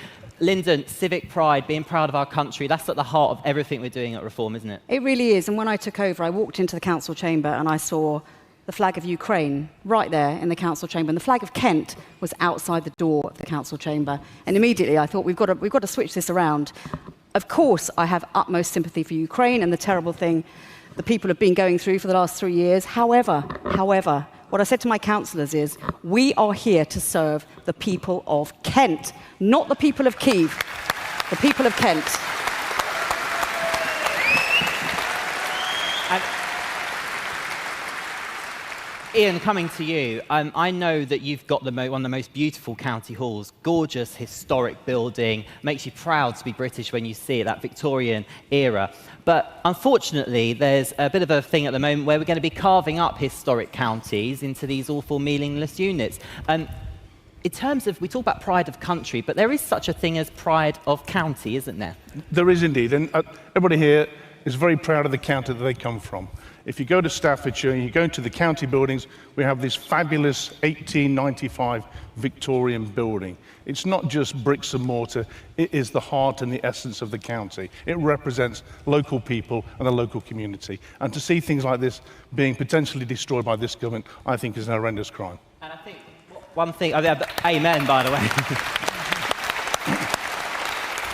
Lyndon, civic pride, being proud of our country, that's at the heart of everything we're doing at Reform, isn't it? It really is. And when I took over, I walked into the council chamber and I saw the flag of Ukraine right there in the council chamber, and the flag of Kent was outside the door of the council chamber. And immediately I thought, we've got to switch this around. Of course, I have utmost sympathy for Ukraine and the terrible thing the people have been going through for the last 3 years. However, what I said to my councillors is, we are here to serve the people of Kent, not the people of Kyiv, the people of Kent. Ian, coming to you, I know that you've got one of the most beautiful county halls, gorgeous, historic building, makes you proud to be British when you see it, that Victorian era. But unfortunately, there's a bit of a thing at the moment where we're going to be carving up historic counties into these awful meaningless units. In terms of, we talk about pride of country, but there is such a thing as pride of county, isn't there? There is indeed, and everybody here is very proud of the county that they come from. If you go to Staffordshire and you go into the county buildings, we have this fabulous 1895 Victorian building. It's not just bricks and mortar, it is the heart and the essence of the county. It represents local people and the local community. And to see things like this being potentially destroyed by this government, I think is an horrendous crime. And I think one thing, amen, by the way.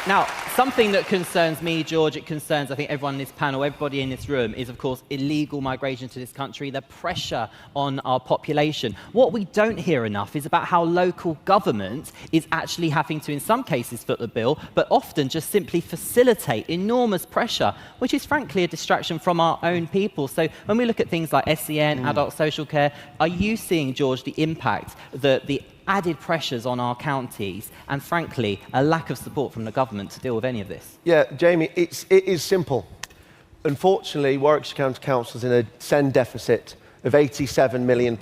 Now, Something that concerns me, George, it concerns, I think, everyone in this panel, everybody in this room, is, of course, illegal migration to this country, the pressure on our population. What we don't hear enough is about how local government is actually having to, in some cases, foot the bill, but often just simply facilitate enormous pressure, which is, frankly, a distraction from our own people. So when we look at things like SEN, adult social care, are you seeing, George, the impact that the added pressures on our counties and, frankly, a lack of support from the government to deal with any of this? Yeah, Jamie, it is simple. Unfortunately, Warwickshire County Council is in a SEND deficit of £87 million.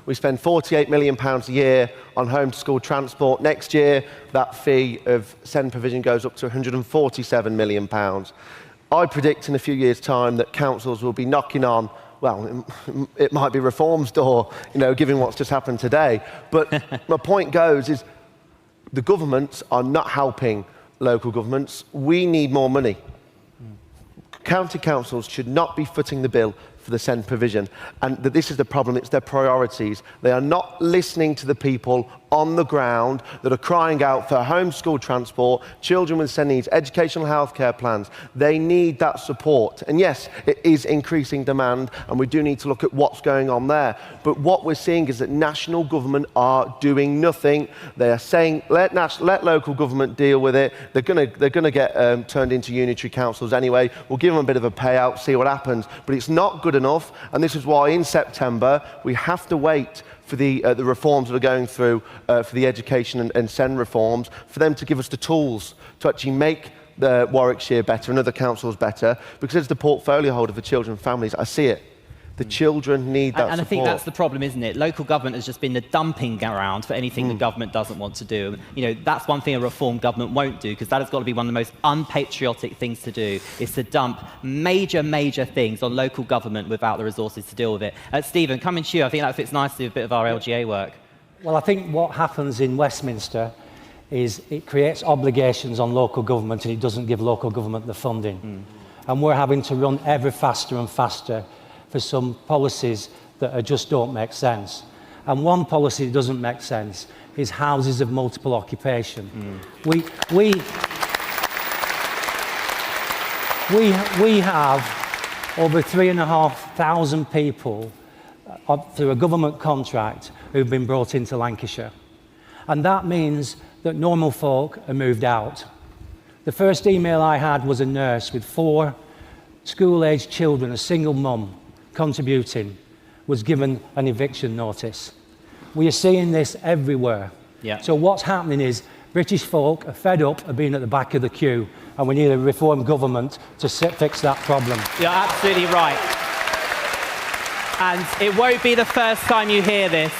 We spend £48 million a year on home-to-school transport. Next year, that fee of SEND provision goes up to £147 million. I predict in a few years' time that councils will be knocking on, well, it might be Reform's door, given what's just happened today. But my point goes is the governments are not helping local governments. We need more money. County councils should not be footing the bill for the SEND provision. And this is the problem, it's their priorities. They are not listening to the people on the ground that are crying out for homeschool transport, children with SEND needs, educational healthcare plans. They need that support. And yes, it is increasing demand, and we do need to look at what's going on there. But what we're seeing is that national government are doing nothing. They are saying, let local government deal with it. They're going to get turned into unitary councils anyway. We'll give them a bit of a payout, see what happens. But it's not good enough, and this is why in September we have to wait for the reforms that are going through for the education and SEND reforms, for them to give us the tools to actually make the Warwickshire better and other councils better, because as the portfolio holder for children and families, I see it. The children need that support. And I think that's the problem, isn't it? Local government has just been the dumping ground for anything the government doesn't want to do. That's one thing a reform government won't do, because that has got to be one of the most unpatriotic things to do, is to dump major, major things on local government without the resources to deal with it. Stephen, coming to you, I think that fits nicely with a bit of our LGA work. Well, I think what happens in Westminster is it creates obligations on local government and it doesn't give local government the funding. And we're having to run ever faster and faster for some policies that just don't make sense. And one policy that doesn't make sense is houses of multiple occupation. We have over 3,500 people through a government contract who've been brought into Lancashire. And that means that normal folk are moved out. The first email I had was a nurse with 4 school-aged children, a single mum, contributing, was given an eviction notice. We are seeing this everywhere. Yeah. So what's happening is British folk are fed up of being at the back of the queue, and we need a reform government to fix that problem. You're absolutely right. And it won't be the first time you hear this.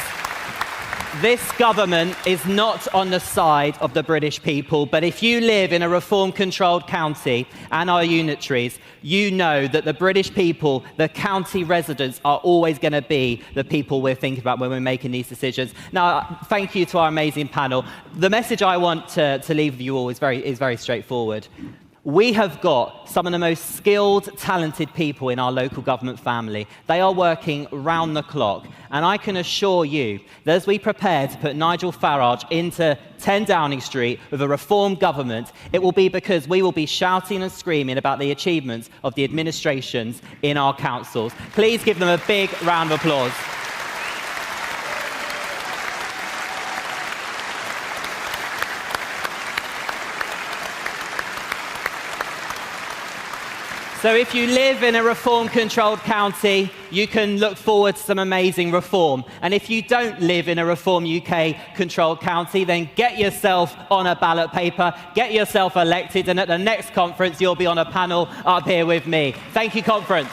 This government is not on the side of the British people, but if you live in a reform-controlled county and are unitaries, you know that the British people, the county residents, are always going to be the people we're thinking about when we're making these decisions. Now, thank you to our amazing panel. The message I want to leave with you all is very straightforward. We have got some of the most skilled, talented people in our local government family. They are working round the clock. And I can assure you that as we prepare to put Nigel Farage into 10 Downing Street with a reform government, it will be because we will be shouting and screaming about the achievements of the administrations in our councils. Please give them a big round of applause. So if you live in a reform-controlled county, you can look forward to some amazing reform. And if you don't live in a Reform UK-controlled county, then get yourself on a ballot paper, get yourself elected, and at the next conference, you'll be on a panel up here with me. Thank you, conference.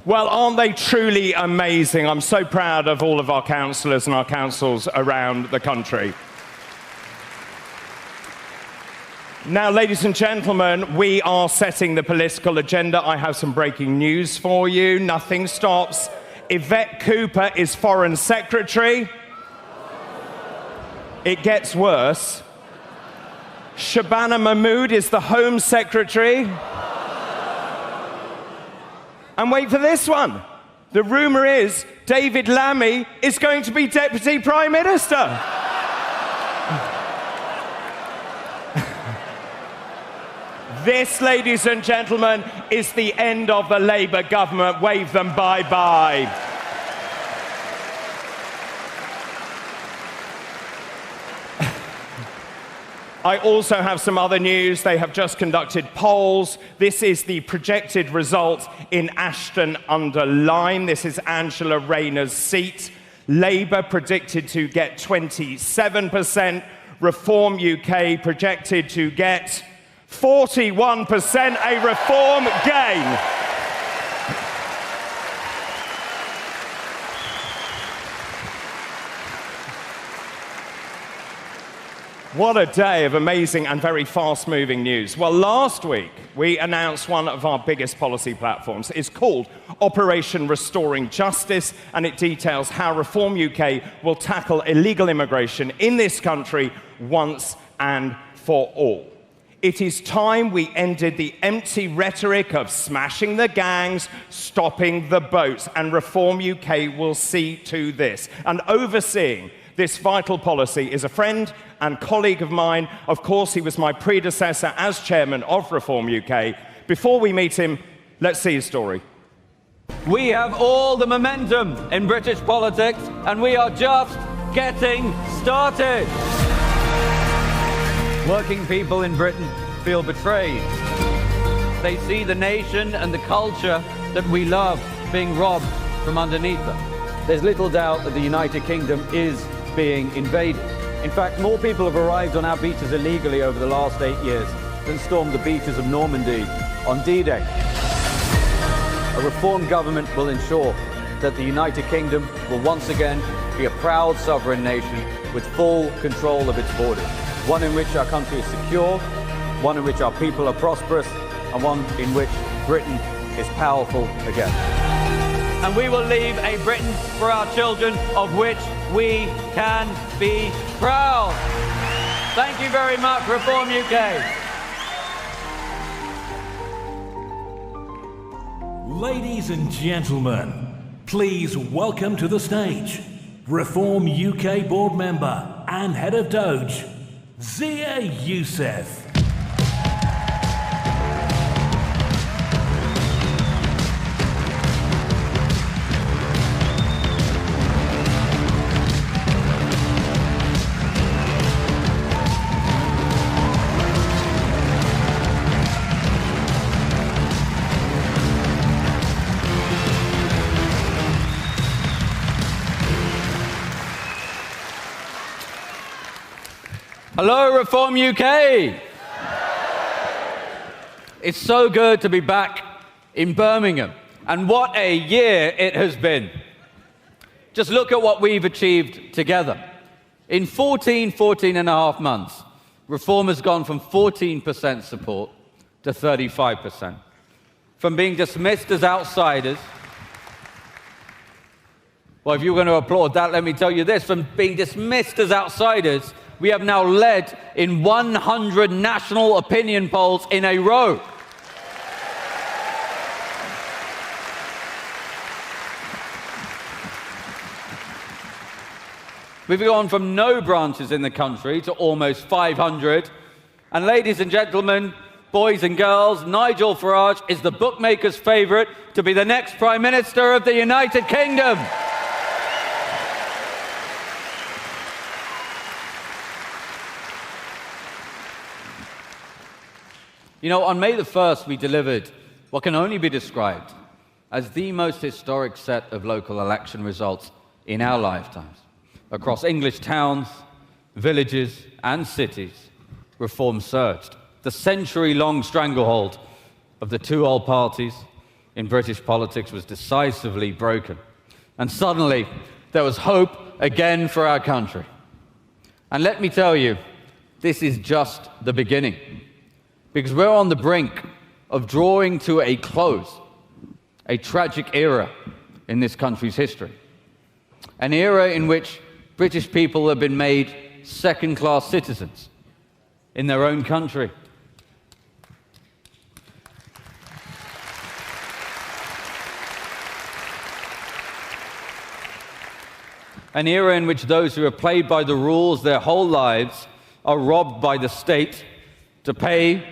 Well, aren't they truly amazing? I'm so proud of all of our councillors and our councils around the country. Now, ladies and gentlemen, we are setting the political agenda. I have some breaking news for you. Nothing stops. Yvette Cooper is Foreign Secretary. It gets worse. Shabana Mahmood is the Home Secretary. And wait for this one. The rumour is David Lammy is going to be Deputy Prime Minister. This, ladies and gentlemen, is the end of the Labour government. Wave them bye-bye. I also have some other news. They have just conducted polls. This is the projected result in Ashton-under-Lyne. This is Angela Rayner's seat. Labour predicted to get 27%. Reform UK projected to get 41%, a Reform gain. What a day of amazing and very fast-moving news. Well, last week, we announced one of our biggest policy platforms. It's called Operation Restoring Justice, and it details how Reform UK will tackle illegal immigration in this country once and for all. It is time we ended the empty rhetoric of smashing the gangs, stopping the boats, and Reform UK will see to this. And overseeing this vital policy is a friend and colleague of mine. Of course, he was my predecessor as chairman of Reform UK. Before we meet him, let's see his story. We have all the momentum in British politics, and we are just getting started. Working people in Britain feel betrayed. They see the nation and the culture that we love being robbed from underneath them. There's little doubt that the United Kingdom is being invaded. In fact, more people have arrived on our beaches illegally over the last 8 years than stormed the beaches of Normandy on D-Day. A reformed government will ensure that the United Kingdom will once again be a proud sovereign nation with full control of its borders. One in which our country is secure, one in which our people are prosperous, and one in which Britain is powerful again. And we will leave a Britain for our children of which we can be proud. Thank you very much, Reform UK. Ladies and gentlemen, please welcome to the stage Reform UK board member and head of Doge, Zia Yousef. Hello, Reform UK. It's so good to be back in Birmingham. And what a year it has been. Just look at what we've achieved together. In 14 and a half months, Reform has gone from 14% support to 35%. From being dismissed as outsiders. Well, if you're going to applaud that, let me tell you this. From being dismissed as outsiders, we have now led in 100 national opinion polls in a row. We've gone from no branches in the country to almost 500. And ladies and gentlemen, boys and girls, Nigel Farage is the bookmaker's favourite to be the next Prime Minister of the United Kingdom. You know, on May the 1st, we delivered what can only be described as the most historic set of local election results in our lifetimes. Across English towns, villages, and cities, Reform surged. The century-long stranglehold of the two old parties in British politics was decisively broken. And suddenly, there was hope again for our country. And let me tell you, this is just the beginning. because we're on the brink of drawing to a close a tragic era in this country's history. An era in which British people have been made second-class citizens in their own country. An era in which those who have played by the rules their whole lives are robbed by the state to pay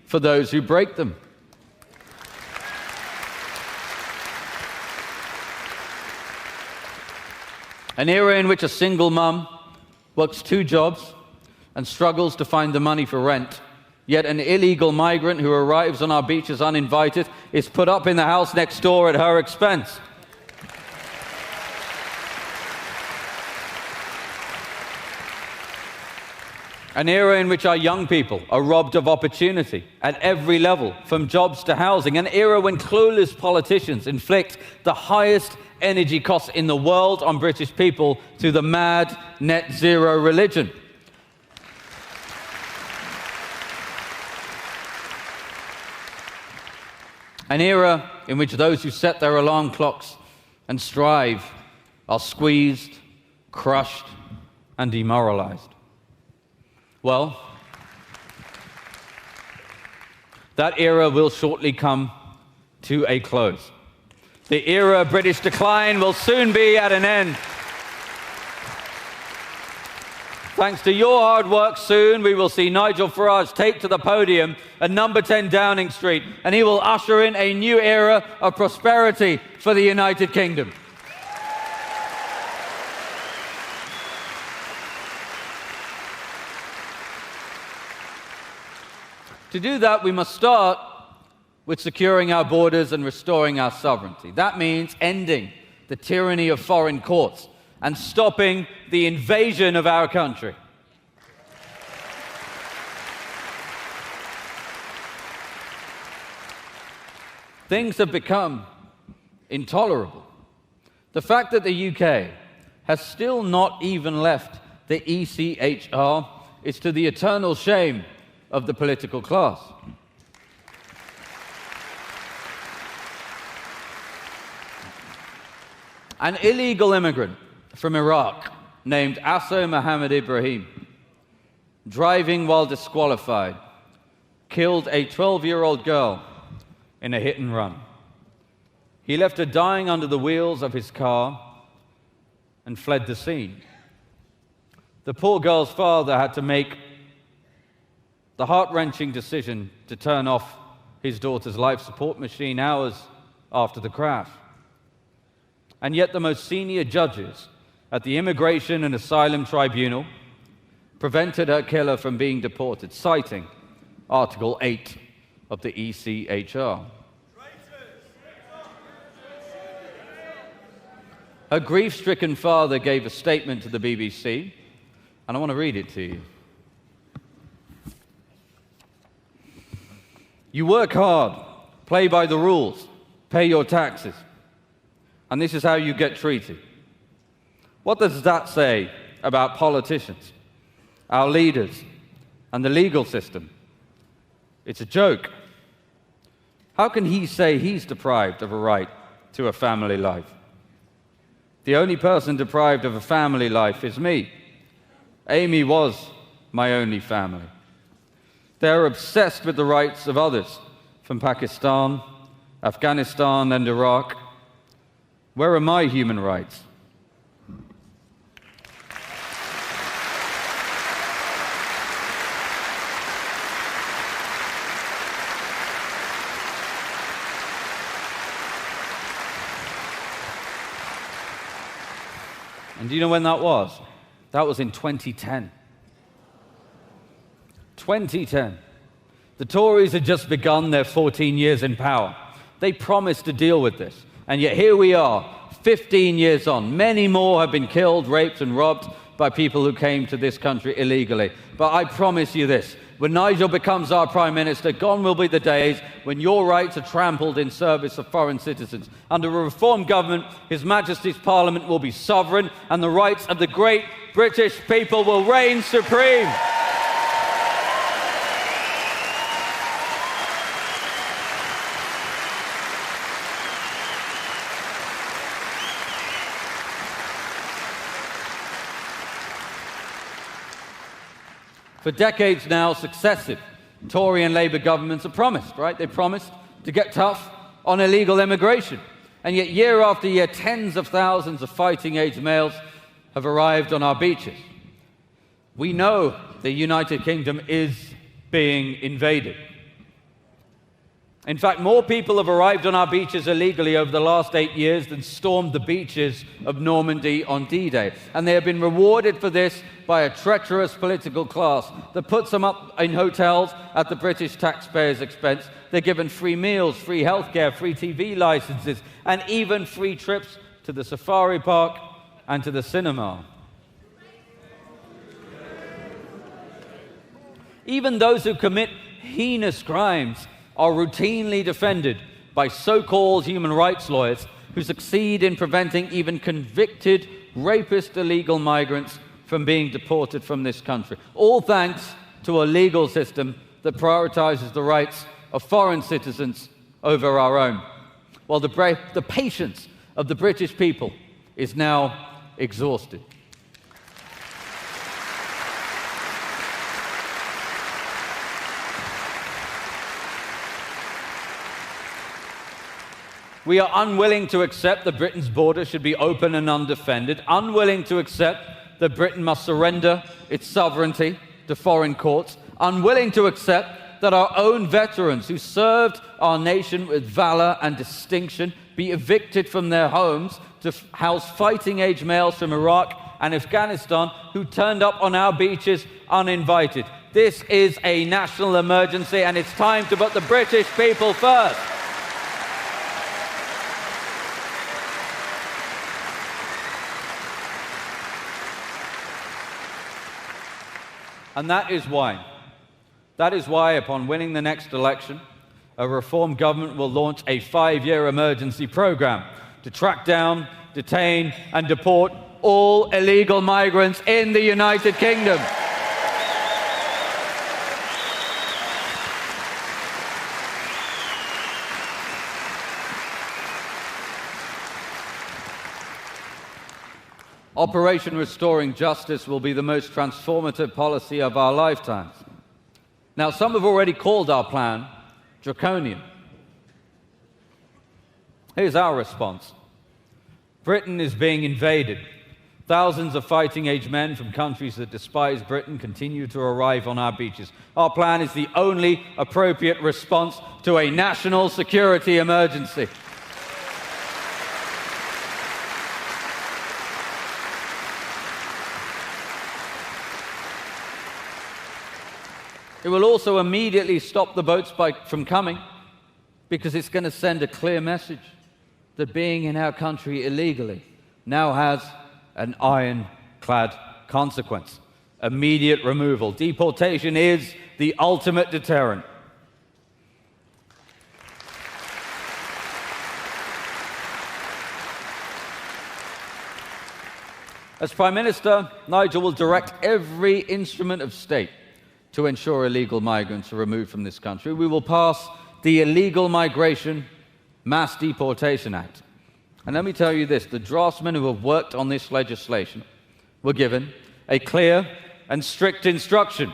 for those who break them. An era in which a single mum works 2 jobs and struggles to find the money for rent, yet an illegal migrant who arrives on our beaches uninvited is put up in the house next door at her expense. An era in which our young people are robbed of opportunity at every level, from jobs to housing. An era when clueless politicians inflict the highest energy costs in the world on British people through the mad net zero religion. An era in which those who set their alarm clocks and strive are squeezed, crushed, and demoralized. Well, that era will shortly come to a close. The era of British decline will soon be at an end. Thanks to your hard work, soon we will see Nigel Farage take to the podium at number 10 Downing Street, and he will usher in a new era of prosperity for the United Kingdom. To do that, we must start with securing our borders and restoring our sovereignty. That means ending the tyranny of foreign courts and stopping the invasion of our country. Things have become intolerable. The fact that the UK has still not even left the ECHR is to the eternal shame of the political class. An illegal immigrant from Iraq named Asso Mohammed Ibrahim, driving while disqualified, killed a 12-year-old girl in a hit and run. He left her dying under the wheels of his car and fled the scene. The poor girl's father had to make the heart-wrenching decision to turn off his daughter's life support machine hours after the crash. And yet the most senior judges at the Immigration and Asylum Tribunal prevented her killer from being deported, citing Article 8 of the ECHR. Her grief-stricken father gave a statement to the BBC, and I want to read it to you. You work hard, play by the rules, pay your taxes, and this is how you get treated. What does that say about politicians, our leaders, and the legal system? It's a joke. How can he say he's deprived of a right to a family life? The only person deprived of a family life is me. Amy was my only family. They're obsessed with the rights of others from Pakistan, Afghanistan, and Iraq. Where are my human rights? And do you know when that was? That was in 2010. 2010. The Tories had just begun their 14 years in power. They promised to deal with this. And yet here we are, 15 years on. Many more have been killed, raped, and robbed by people who came to this country illegally. But I promise you this, when Nigel becomes our Prime Minister, gone will be the days when your rights are trampled in service of foreign citizens. Under a reformed government, His Majesty's Parliament will be sovereign, and the rights of the great British people will reign supreme. For decades now, successive Tory and Labour governments have promised, right? They promised to get tough on illegal immigration. And yet, year after year, tens of thousands of fighting-age males have arrived on our beaches. We know the United Kingdom is being invaded. In fact, more people have arrived on our beaches illegally over the last 8 years than stormed the beaches of Normandy on D-Day. And they have been rewarded for this by a treacherous political class that puts them up in hotels at the British taxpayers' expense. They're given free meals, free healthcare, free TV licenses, and even free trips to the safari park and to the cinema. Even those who commit heinous crimes are routinely defended by so-called human rights lawyers who succeed in preventing even convicted rapist illegal migrants from being deported from this country. All thanks to a legal system that prioritizes the rights of foreign citizens over our own. While the patience of the British people is now exhausted. We are unwilling to accept that Britain's border should be open and undefended, unwilling to accept that Britain must surrender its sovereignty to foreign courts, unwilling to accept that our own veterans who served our nation with valor and distinction be evicted from their homes to house fighting-age males from Iraq and Afghanistan who turned up on our beaches uninvited. This is a national emergency, and it's time to put the British people first. And that is why, upon winning the next election, a Reform government will launch a 5-year emergency program to track down, detain, and deport all illegal migrants in the United Kingdom. Operation Restoring Justice will be the most transformative policy of our lifetimes. Now, some have already called our plan draconian. Here's our response. Britain is being invaded. Thousands of fighting-age men from countries that despise Britain continue to arrive on our beaches. Our plan is the only appropriate response to a national security emergency. It will also immediately stop the boats from coming, because it's going to send a clear message that being in our country illegally now has an ironclad consequence. Immediate removal. Deportation is the ultimate deterrent. As Prime Minister, Nigel will direct every instrument of state to ensure illegal migrants are removed from this country. We will pass the Illegal Migration Mass Deportation Act. And let me tell you this, the draftsmen who have worked on this legislation were given a clear and strict instruction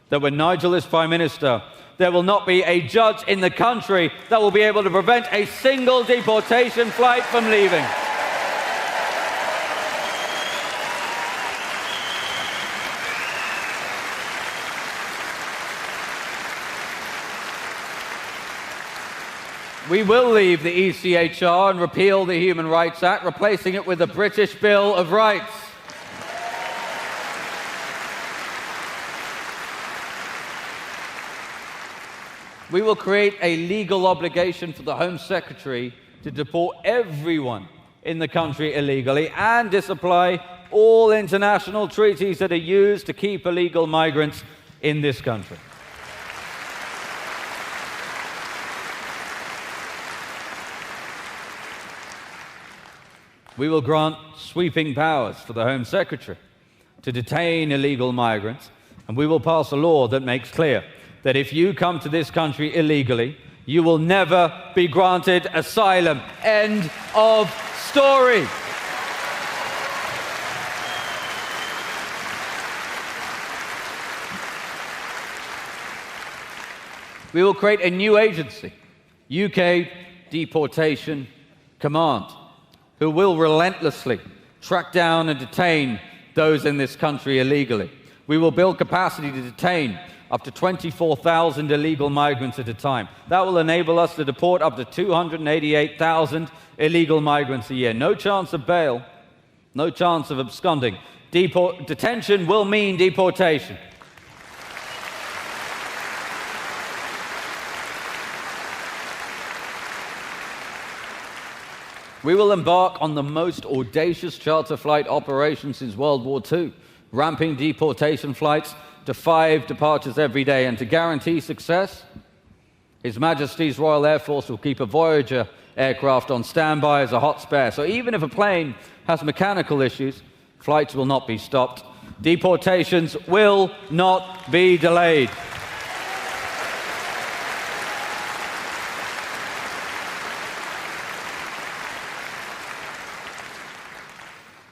that when Nigel is Prime Minister, there will not be a judge in the country that will be able to prevent a single deportation flight from leaving. We will leave the ECHR and repeal the Human Rights Act, replacing it with the British Bill of Rights. We will create a legal obligation for the Home Secretary to deport everyone in the country illegally and disapply all international treaties that are used to keep illegal migrants in this country. We will grant sweeping powers for the Home Secretary to detain illegal migrants, and we will pass a law that makes clear that if you come to this country illegally, you will never be granted asylum. End of story. We will create a new agency, UK Deportation Command, who will relentlessly track down and detain those in this country illegally. We will build capacity to detain up to 24,000 illegal migrants at a time. That will enable us to deport up to 288,000 illegal migrants a year. No chance of bail, no chance of absconding. Detention will mean deportation. We will embark on the most audacious charter flight operation since World War II, ramping deportation flights to 5 departures every day. And to guarantee success, His Majesty's Royal Air Force will keep a Voyager aircraft on standby as a hot spare. So even if a plane has mechanical issues, flights will not be stopped. Deportations will not be delayed.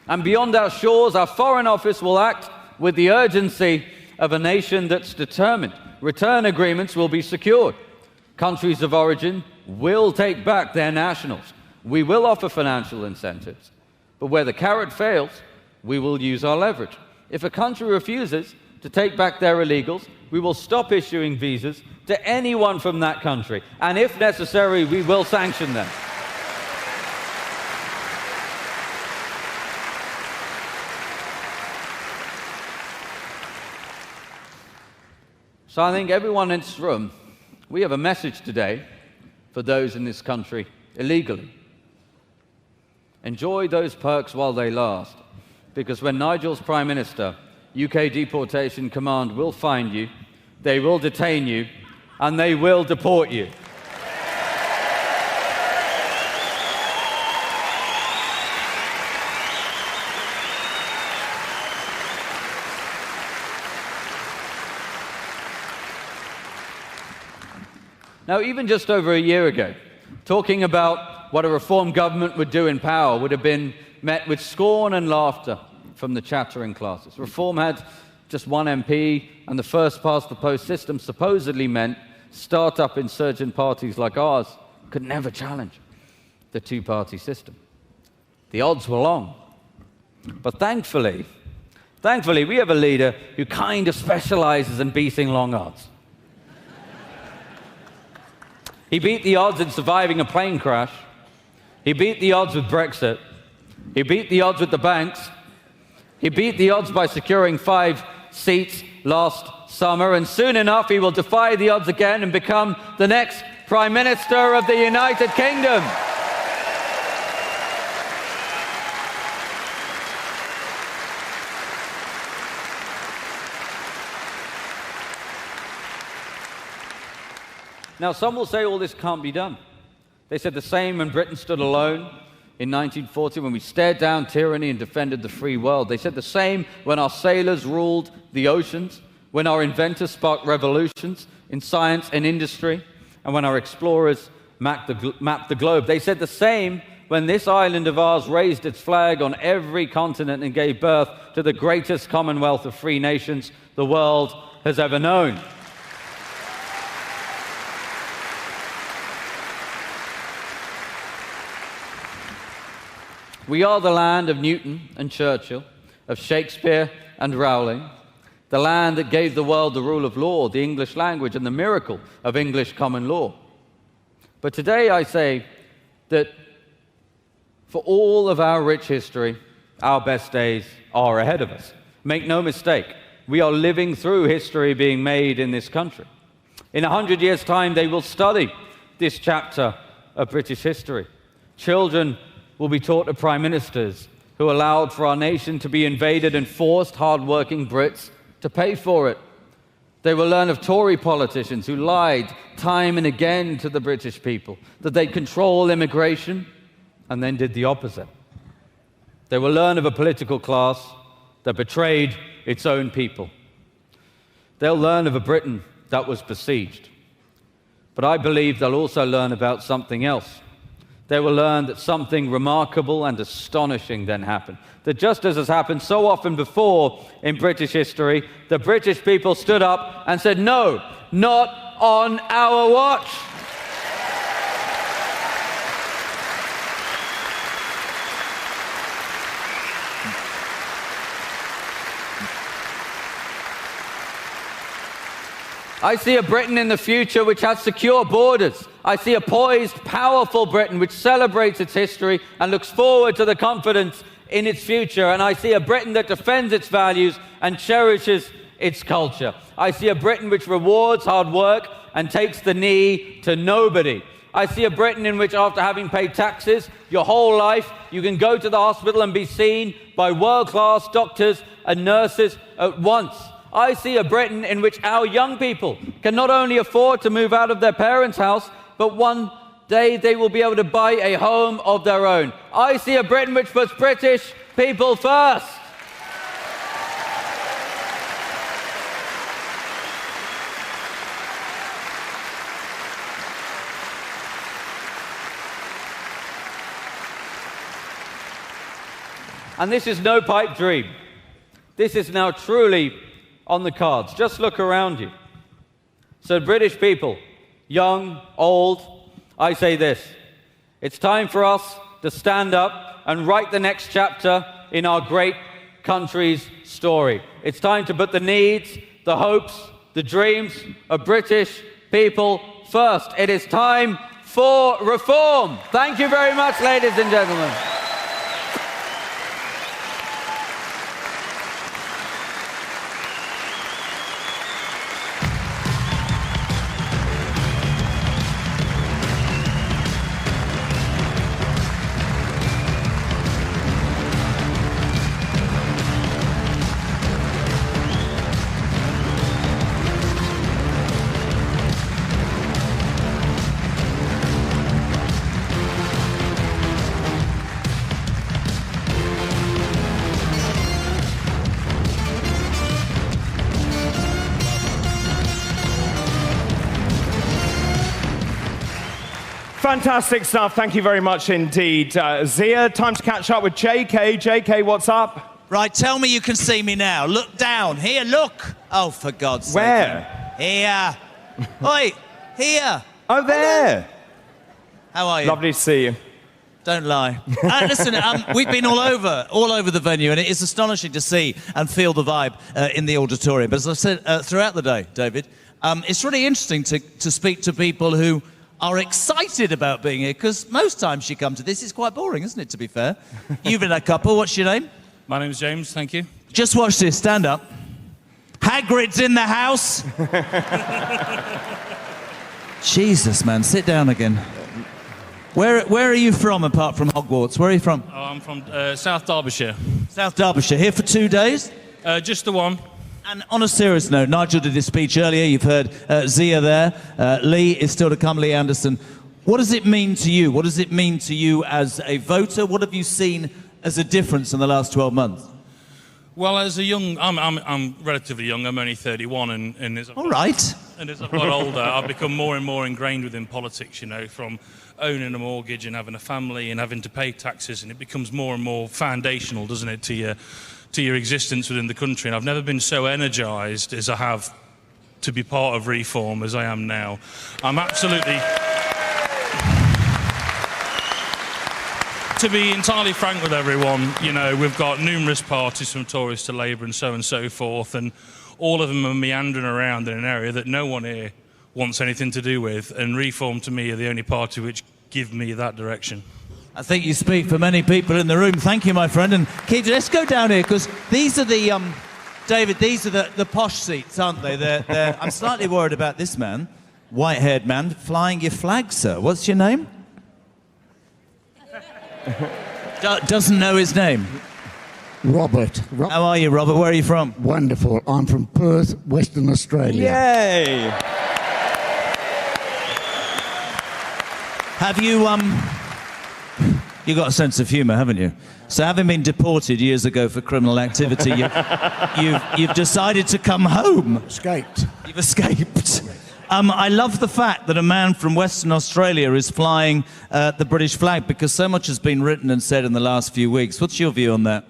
And beyond our shores, our Foreign Office will act with the urgency of a nation that's determined. Return agreements will be secured. Countries of origin will take back their nationals. We will offer financial incentives. But where the carrot fails, we will use our leverage. If a country refuses to take back their illegals, we will stop issuing visas to anyone from that country. And if necessary, we will sanction them. So I think everyone in this room, we have a message today for those in this country illegally. Enjoy those perks while they last, because when Nigel's Prime Minister, UK Deportation Command will find you, they will detain you, and they will deport you. Now, even just over a year ago, talking about what a reform government would do in power would have been met with scorn and laughter from the chattering classes. Reform had just one MP, and the first-past-the-post system supposedly meant start-up insurgent parties like ours could never challenge the two-party system. The odds were long. But thankfully, we have a leader who kind of specializes in beating long odds. He beat the odds in surviving a plane crash. He beat the odds with Brexit. He beat the odds with the banks. He beat the odds by securing 5 seats last summer. And soon enough, he will defy the odds again and become the next Prime Minister of the United Kingdom. Now, some will say all this can't be done. They said the same when Britain stood alone in 1940, when we stared down tyranny and defended the free world. They said the same when our sailors ruled the oceans, when our inventors sparked revolutions in science and industry, and when our explorers mapped the globe. They said the same when this island of ours raised its flag on every continent and gave birth to the greatest commonwealth of free nations the world has ever known. We are the land of Newton and Churchill, of Shakespeare and Rowling, the land that gave the world the rule of law, the English language, and the miracle of English common law. But today I say that for all of our rich history, our best days are ahead of us. Make no mistake, we are living through history being made in this country. In 100 years' time, they will study this chapter of British history. Children will be taught of prime ministers who allowed for our nation to be invaded and forced hard-working Brits to pay for it. They will learn of Tory politicians who lied time and again to the British people that they'd control immigration and then did the opposite. They will learn of a political class that betrayed its own people. They'll learn of a Britain that was besieged. But I believe they'll also learn about something else. They will learn that something remarkable and astonishing then happened. That just as has happened so often before in British history, the British people stood up and said, no, not on our watch. I see a Britain in the future which has secure borders. I see a poised, powerful Britain which celebrates its history and looks forward to the confidence in its future. And I see a Britain that defends its values and cherishes its culture. I see a Britain which rewards hard work and takes the knee to nobody. I see a Britain in which, after having paid taxes your whole life, you can go to the hospital and be seen by world-class doctors and nurses at once. I see a Britain in which our young people can not only afford to move out of their parents' house, but one day they will be able to buy a home of their own. I see a Britain which puts British people first. And this is no pipe dream. This is now truly on the cards. Just look around you. So British people, young, old, I say this: it's time for us to stand up and write the next chapter in our great country's story. It's time to put the needs, the hopes, the dreams of British people first. It is time for reform. Thank you very much, ladies and gentlemen. Fantastic stuff. Thank you very much indeed. Zia, time to catch up with JK. JK, what's up? Right, tell me you can see me now. Look down. Here, look. Oh, for God's sake. Where? Here. Oi, here. Oh, there. How are you? Lovely to see you. Don't lie. Listen, we've been all over the venue, and it is astonishing to see and feel the vibe in the auditorium. But as I've said throughout the day, David, it's really interesting to speak to people who are excited about being here, because most times you come to this, it's quite boring, isn't it, to be fair? You've been a couple. What's your name? My name's James, thank you. Just watch this. Stand up. Hagrid's in the house. Jesus, man. Sit down again. Where are you from, apart from Hogwarts? Where are you from? Oh, I'm from South Derbyshire. South Derbyshire. Here for 2 days? Just the one. And on a serious note, Nigel did his speech earlier. You've heard Zia there. Lee is still to come, Lee Anderson. What does it mean to you? What does it mean to you as a voter? What have you seen as a difference in the last 12 months? Well, as a young... I'm relatively young. I'm only 31, and as I've All right. And as I've got older, I've become more and more ingrained within politics, you know, from owning a mortgage and having a family and having to pay taxes, and it becomes more and more foundational, doesn't it, to your existence within the country. And I've never been so energised as I have to be part of reform as I am now. I'm absolutely... To be entirely frank with everyone, you know, we've got numerous parties from Tories to Labour and so forth, and all of them are meandering around in an area that no one here wants anything to do with, and Reform to me are the only party which give me that direction. I think you speak for many people in the room. Thank you, my friend. And Keith, let's go down here, because these are the, David, these are the posh seats, aren't they? They're I'm slightly worried about this man, white-haired man, flying your flag, sir. What's your name? Doesn't know his name. Robert. How are you, Robert? Where are you from? Wonderful. I'm from Perth, Western Australia. Yay! Have you, you got a sense of humour, haven't you? So having been deported years ago for criminal activity, you've decided to come home. Escaped. You've escaped. I love the fact that a man from Western Australia is flying the British flag, because so much has been written and said in the last few weeks. What's your view on that?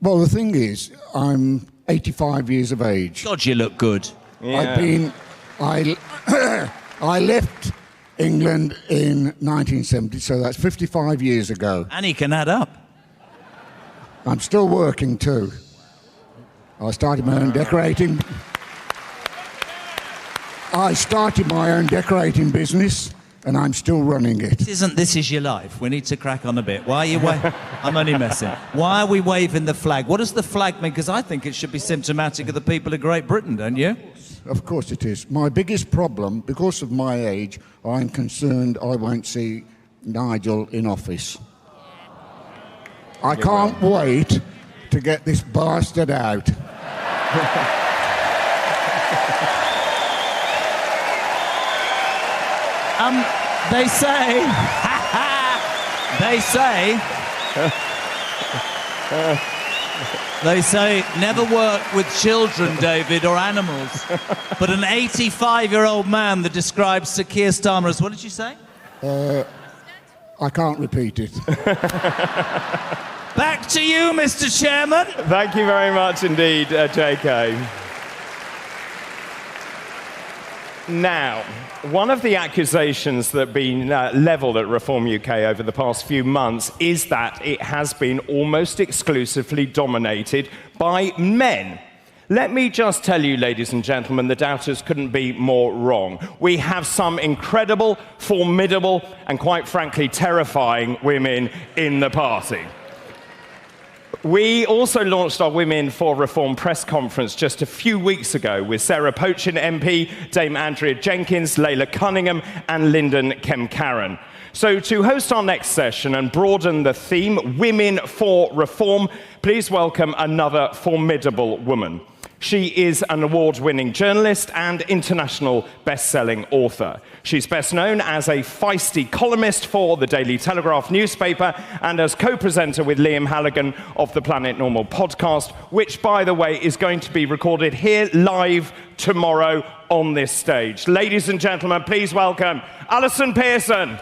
Well, the thing is, I'm 85 years of age. God, you look good. Yeah. I left England in 1970, so that's 55 years ago. And he can add up. I'm still working too. I started my own decorating. I started my own decorating business, and I'm still running it. This is your life. We need to crack on a bit. Why are you I'm only messing. Why are we waving the flag? What does the flag mean? Because I think it should be symptomatic of the people of Great Britain, don't you? Of course it is. My biggest problem, because of my age, I'm concerned I won't see Nigel in office. I can't wait to get this bastard out. They say, they say, never work with children, David, or animals. But an 85-year-old man that describes Sir Keir Starmer as, what did you say? I can't repeat it. Back to you, Mr. Chairman. Thank you very much indeed, JK. Now, one of the accusations that have been levelled at Reform UK over the past few months is that it has been almost exclusively dominated by men. Let me just tell you, ladies and gentlemen, the doubters couldn't be more wrong. We have some incredible, formidable, and quite frankly, terrifying women in the party. We also launched our Women for Reform press conference just a few weeks ago with Sarah Pochin MP, Dame Andrea Jenkins, Layla Cunningham, and Lyndon Kemcaran. So to host our next session and broaden the theme, Women for Reform, please welcome another formidable woman. She is an award-winning journalist and international best-selling author. She's best known as a feisty columnist for the Daily Telegraph newspaper and as co-presenter with Liam Halligan of the Planet Normal podcast, which, by the way, is going to be recorded here live tomorrow on this stage. Ladies and gentlemen, please welcome Alison Pearson.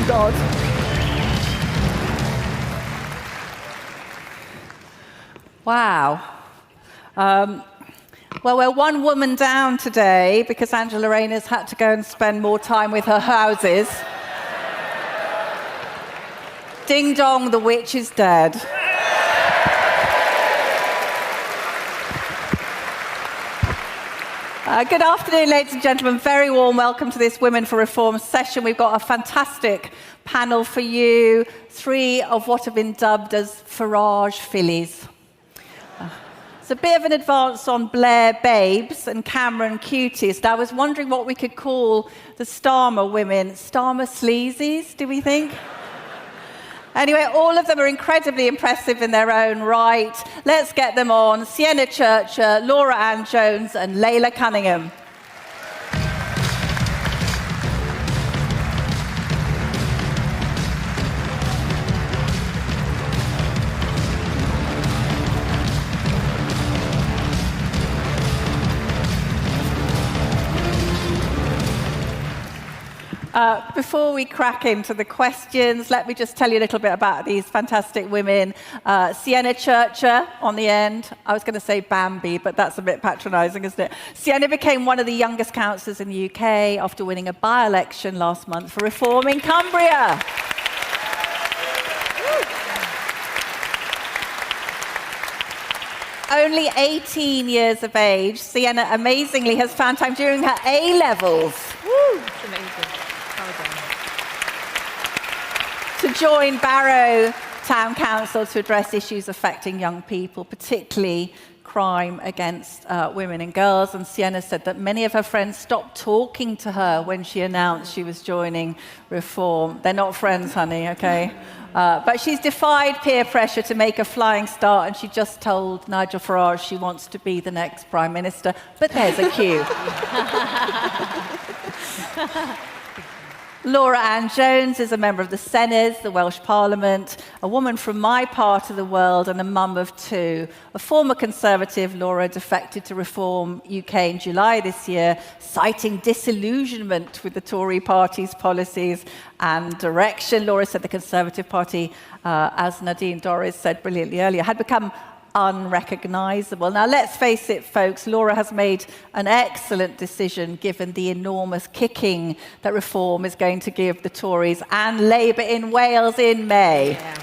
God. Wow. Well, we're one woman down today because Angela Rayner's had to go and spend more time with her houses. Ding dong, the witch is dead. Good afternoon, ladies and gentlemen. Very warm welcome to this Women for Reform session. We've got a fantastic panel for you. 3 of what have been dubbed as Farage fillies. It's a bit of an advance on Blair babes and Cameron cuties. I was wondering what we could call the Starmer women. Starmer sleazies, do we think? Anyway, all of them are incredibly impressive in their own right. Let's get them on. Sienna Churcher, Laura Ann Jones, and Layla Cunningham. Before we crack into the questions, let me just tell you a little bit about these fantastic women. Sienna Churcher on the end. I was going to say Bambi, but that's a bit patronising, isn't it? Sienna became one of the youngest councillors in the UK after winning a by-election last month for Reform in Cumbria. Only 18 years of age, Sienna amazingly has found time during her A-levels. Woo, that's amazing. To join Barrow Town Council to address issues affecting young people, particularly crime against women and girls. And Sienna said that many of her friends stopped talking to her when she announced she was joining Reform. They're not friends, honey, okay? But she's defied peer pressure to make a flying start, and she just told Nigel Farage she wants to be the next Prime Minister. But there's a cue. Laura Ann Jones is a member of the Senedd, the Welsh Parliament, a woman from my part of the world and a mum of two. A former Conservative, Laura defected to Reform UK in July this year, citing disillusionment with the Tory party's policies and direction. Laura said the Conservative Party, as Nadine Dorries said brilliantly earlier, had become unrecognisable. Now, let's face it, folks, Laura has made an excellent decision given the enormous kicking that Reform is going to give the Tories and Labour in Wales in May. Yeah.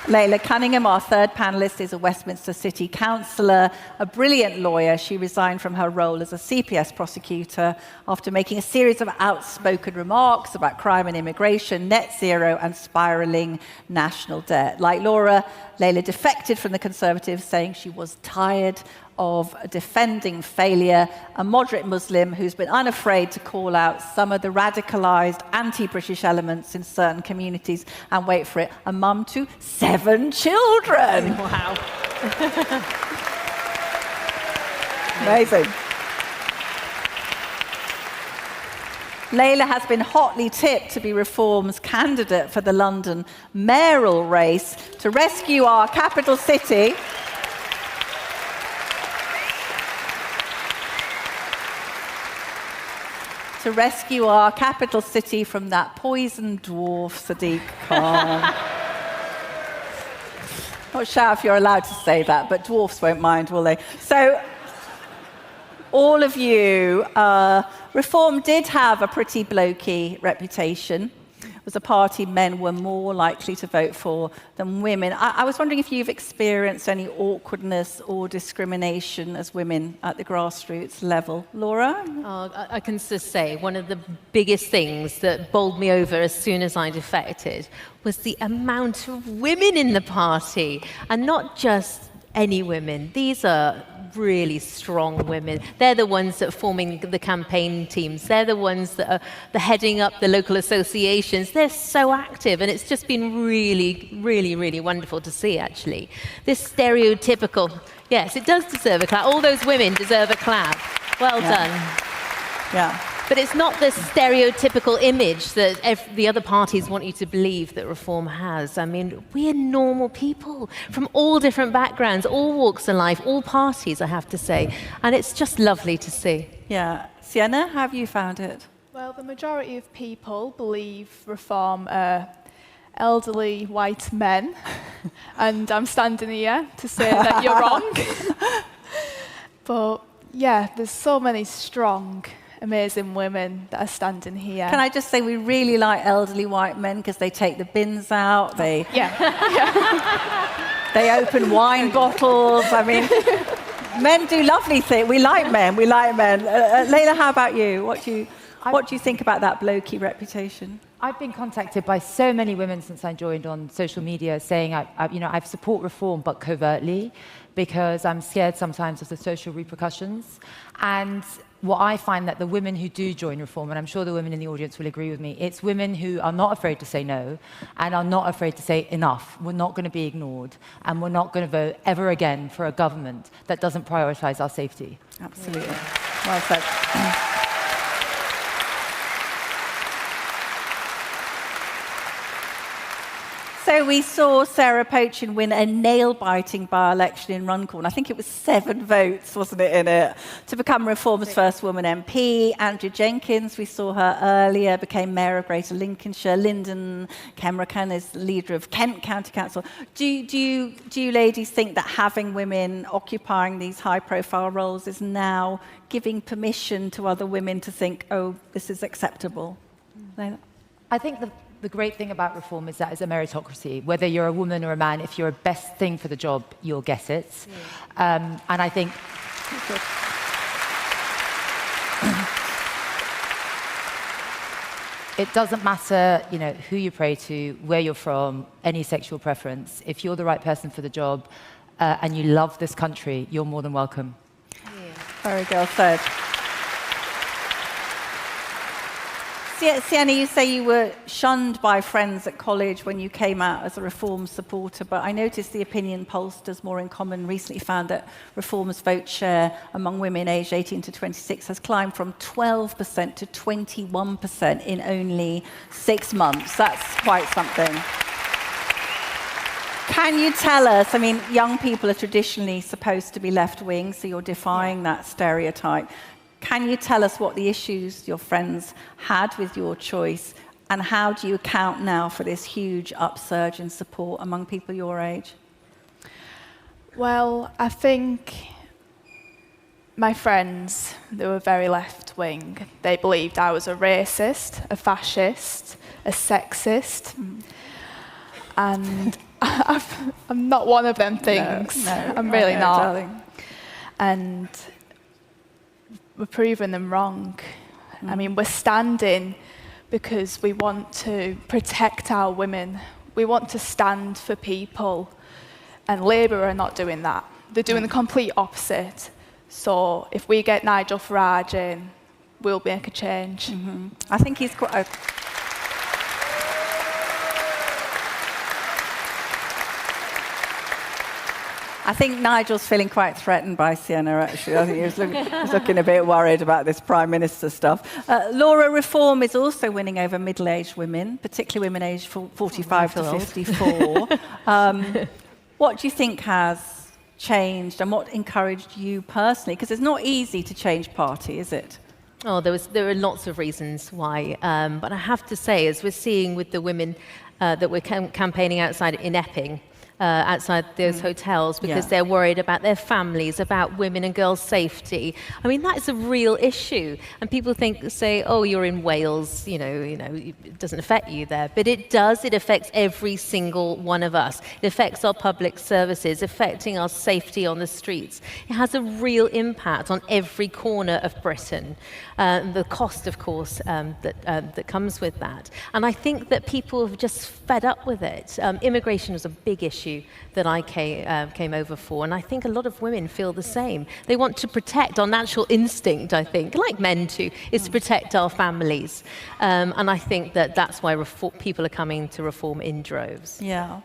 Layla Cunningham, our third panellist, is a Westminster City councillor, a brilliant lawyer. She resigned from her role as a CPS prosecutor after making a series of outspoken remarks about crime and immigration, net zero and spiralling national debt. Like Laura, Layla defected from the Conservatives, saying she was tired of defending failure, a moderate Muslim who's been unafraid to call out some of the radicalised anti-British elements in certain communities, and wait for it, a mum to 7 children. Wow. Amazing. Layla has been hotly tipped to be Reform's candidate for the London mayoral race to rescue our capital city. To rescue our capital city from that poisoned dwarf, Sadiq Khan. Not sure if you're allowed to say that, but dwarfs won't mind, will they? So, all of you, Reform did have a pretty blokey reputation. It was a party men were more likely to vote for than women. I was wondering if you've experienced any awkwardness or discrimination as women at the grassroots level. Laura? Oh, I can just say one of the biggest things that bowled me over as soon as I defected was the amount of women in the party, and not just any women. These are really strong women. They're the ones that are forming the campaign teams. They're the ones that are heading up the local associations. They're so active, and it's just been really, really, really wonderful to see, actually. This stereotypical, yes, it does deserve a clap. All those women deserve a clap. Well done. Yeah. But it's not the stereotypical image that the other parties want you to believe that Reform has. I mean, we're normal people from all different backgrounds, all walks of life, all parties, I have to say. And it's just lovely to see. Yeah. Sienna, how have you found it? Well, the majority of people believe Reform are elderly white men. And I'm standing here to say that you're wrong. But yeah, there's so many strong, amazing women that are standing here. Can I just say we really like elderly white men because they take the bins out, they they open wine bottles. I mean, men do lovely things. We like men. Layla, how about you? What do you think about that blokey reputation? I've been contacted by so many women since I joined on social media saying I support Reform but covertly because I'm scared sometimes of the social repercussions. And what I find that the women who do join Reform, and I'm sure the women in the audience will agree with me, it's women who are not afraid to say no and are not afraid to say enough. We're not going to be ignored, and we're not going to vote ever again for a government that doesn't prioritise our safety. Absolutely. Well said. So we saw Sarah Pochin win a nail-biting by-election in Runcorn. I think it was 7 votes, wasn't it, in it, to become Reform's first woman MP. Andrea Jenkins, we saw her earlier, became Mayor of Greater Lincolnshire. Lyndon Kemrakan is leader of Kent County Council. Do you ladies think that having women occupying these high-profile roles is now giving permission to other women to think, oh, this is acceptable? I think the great thing about Reform is that it's a meritocracy. Whether you're a woman or a man, if you're a best thing for the job, you'll get it. And I think... It doesn't matter, who you pray to, where you're from, any sexual preference. If you're the right person for the job and you love this country, you're more than welcome. Very well said. Sienna, you say you were shunned by friends at college when you came out as a Reform supporter, but I noticed the opinion pollsters More in Common recently found that Reform's vote share among women aged 18 to 26 has climbed from 12% to 21% in only 6 months. That's quite something. Can you tell us, I mean, young people are traditionally supposed to be left-wing, so you're defying that stereotype. Can you tell us what the issues your friends had with your choice, and how do you account now for this huge upsurge in support among people your age? Well, I think my friends, they were very left-wing. They believed I was a racist, a fascist, a sexist, and I'm not one of them things. No, I'm really not. darling. And we're proving them wrong. I mean, we're standing because we want to protect our women. We want to stand for people. And Labour are not doing that. They're doing the complete opposite. So if we get Nigel Farage in, we'll make a change. I think he's quite... I think Nigel's feeling quite threatened by Sienna, actually. I think he was looking a bit worried about this Prime Minister stuff. Laura, Reform is also winning over middle-aged women, particularly women aged 45 to 54. What do you think has changed, and what encouraged you personally? Because it's not easy to change party, is it? Oh, there are lots of reasons why. But I have to say, as we're seeing with the women that we're campaigning outside in Epping, outside those hotels, because they're worried about their families, about women and girls' safety. I mean, that is a real issue. And people say, oh, you're in Wales, you know, it doesn't affect you there. But it does. It affects every single one of us. It affects our public services, affecting our safety on the streets. It has a real impact on every corner of Britain. The cost, of course, that comes with that. And I think that people have just fed up with it. Immigration was a big issue that I came over for, and I think a lot of women feel the same. They want to protect our natural instinct, I think, like men too, is to protect our families. And I think that that's why people are coming to Reform in droves. Yeah.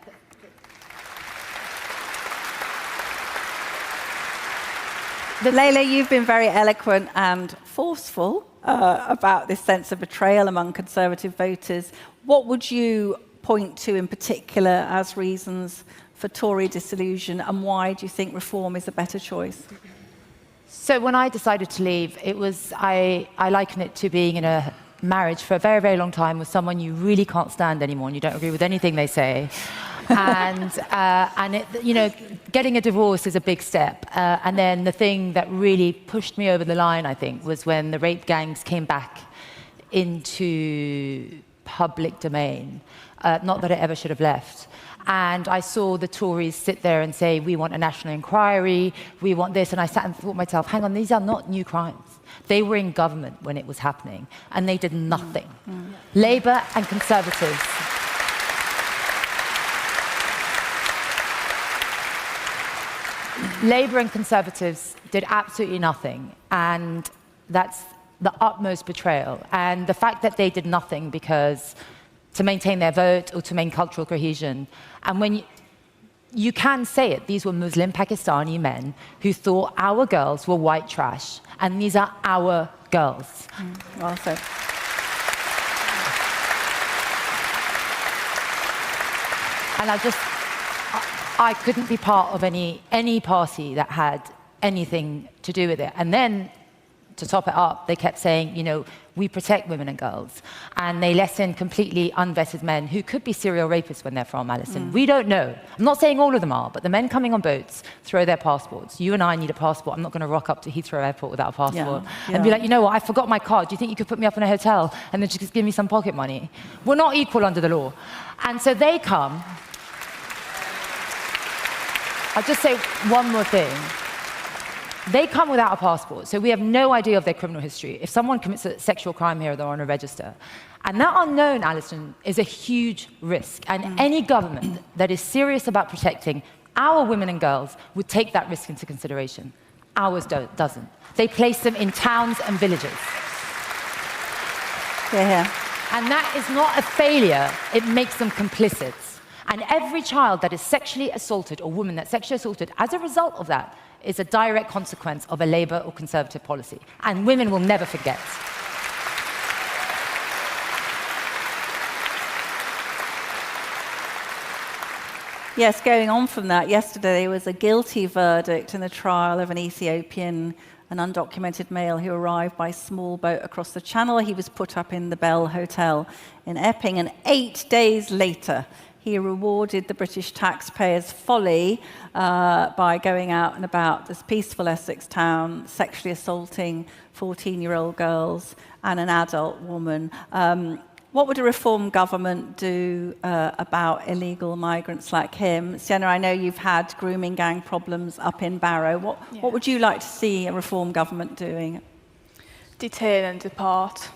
Layla, you've been very eloquent and forceful about this sense of betrayal among Conservative voters. What would you point to in particular as reasons for Tory disillusion, and why do you think Reform is a better choice? So when I decided to leave, it was, I liken it to being in a marriage for a very, very long time with someone you really can't stand anymore and you don't agree with anything they say. And getting a divorce is a big step. And then the thing that really pushed me over the line, I think, was when the rape gangs came back into public domain. Not that it ever should have left. And I saw the Tories sit there and say, we want a national inquiry, we want this. And I sat and thought to myself, hang on, these are not new crimes. They were in government when it was happening, and they did nothing. Labour and Conservatives. Labour and Conservatives did absolutely nothing, and that's the utmost betrayal. And the fact that they did nothing because to maintain their vote or to maintain cultural cohesion. And when you can say it, these were Muslim Pakistani men who thought our girls were white trash, and these are our girls. Well said. And I couldn't be part of any party that had anything to do with it. And then, to top it up, they kept saying, we protect women and girls. And they let in completely unvetted men who could be serial rapists when they're from Alison. We don't know. I'm not saying all of them are, but the men coming on boats throw their passports. You and I need a passport. I'm not going to rock up to Heathrow Airport without a passport. And be like, you know what, I forgot my card. Do you think you could put me up in a hotel and then just give me some pocket money? We're not equal under the law. And so they come. I'll just say one more thing. They come without a passport, so we have no idea of their criminal history. If someone commits a sexual crime here, they're on a register. And that unknown, Alison, is a huge risk. And any government that is serious about protecting our women and girls would take that risk into consideration. Ours doesn't. They place them in towns and villages. Yeah. And that is not a failure, it makes them complicit. And every child that is sexually assaulted, or woman that's sexually assaulted, as a result of that, is a direct consequence of a Labour or Conservative policy. And women will never forget. Yes, going on from that, yesterday there was a guilty verdict in the trial of an Ethiopian, an undocumented male who arrived by small boat across the channel. He was put up in the Bell Hotel in Epping, and 8 days later, he rewarded the British taxpayers' folly by going out and about this peaceful Essex town, sexually assaulting 14-year-old girls and an adult woman. What would a reform government do about illegal migrants like him? Sienna, I know you've had grooming gang problems up in Barrow. What would you like to see a reform government doing? Detain and deport.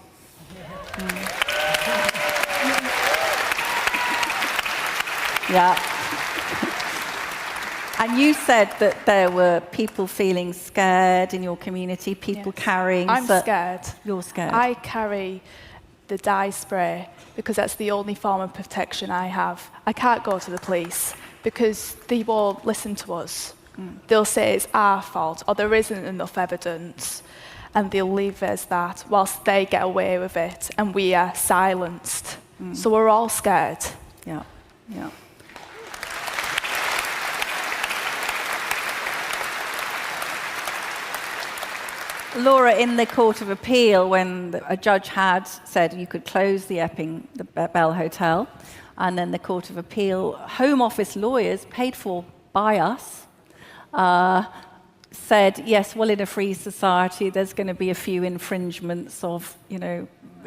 Yeah. And you said that there were people feeling scared in your community, people carrying... I'm scared. You're scared. I carry the dye spray because that's the only form of protection I have. I can't go to the police because they won't listen to us. They'll say it's our fault or there isn't enough evidence, and they'll leave it as that whilst they get away with it and we are silenced. So we're all scared. Yeah, yeah. Laura, in the Court of Appeal, when a judge had said you could close the Bell Hotel, and then the Court of Appeal, Home Office lawyers, paid for by us, said, yes, well, in a free society, there's going to be a few infringements of,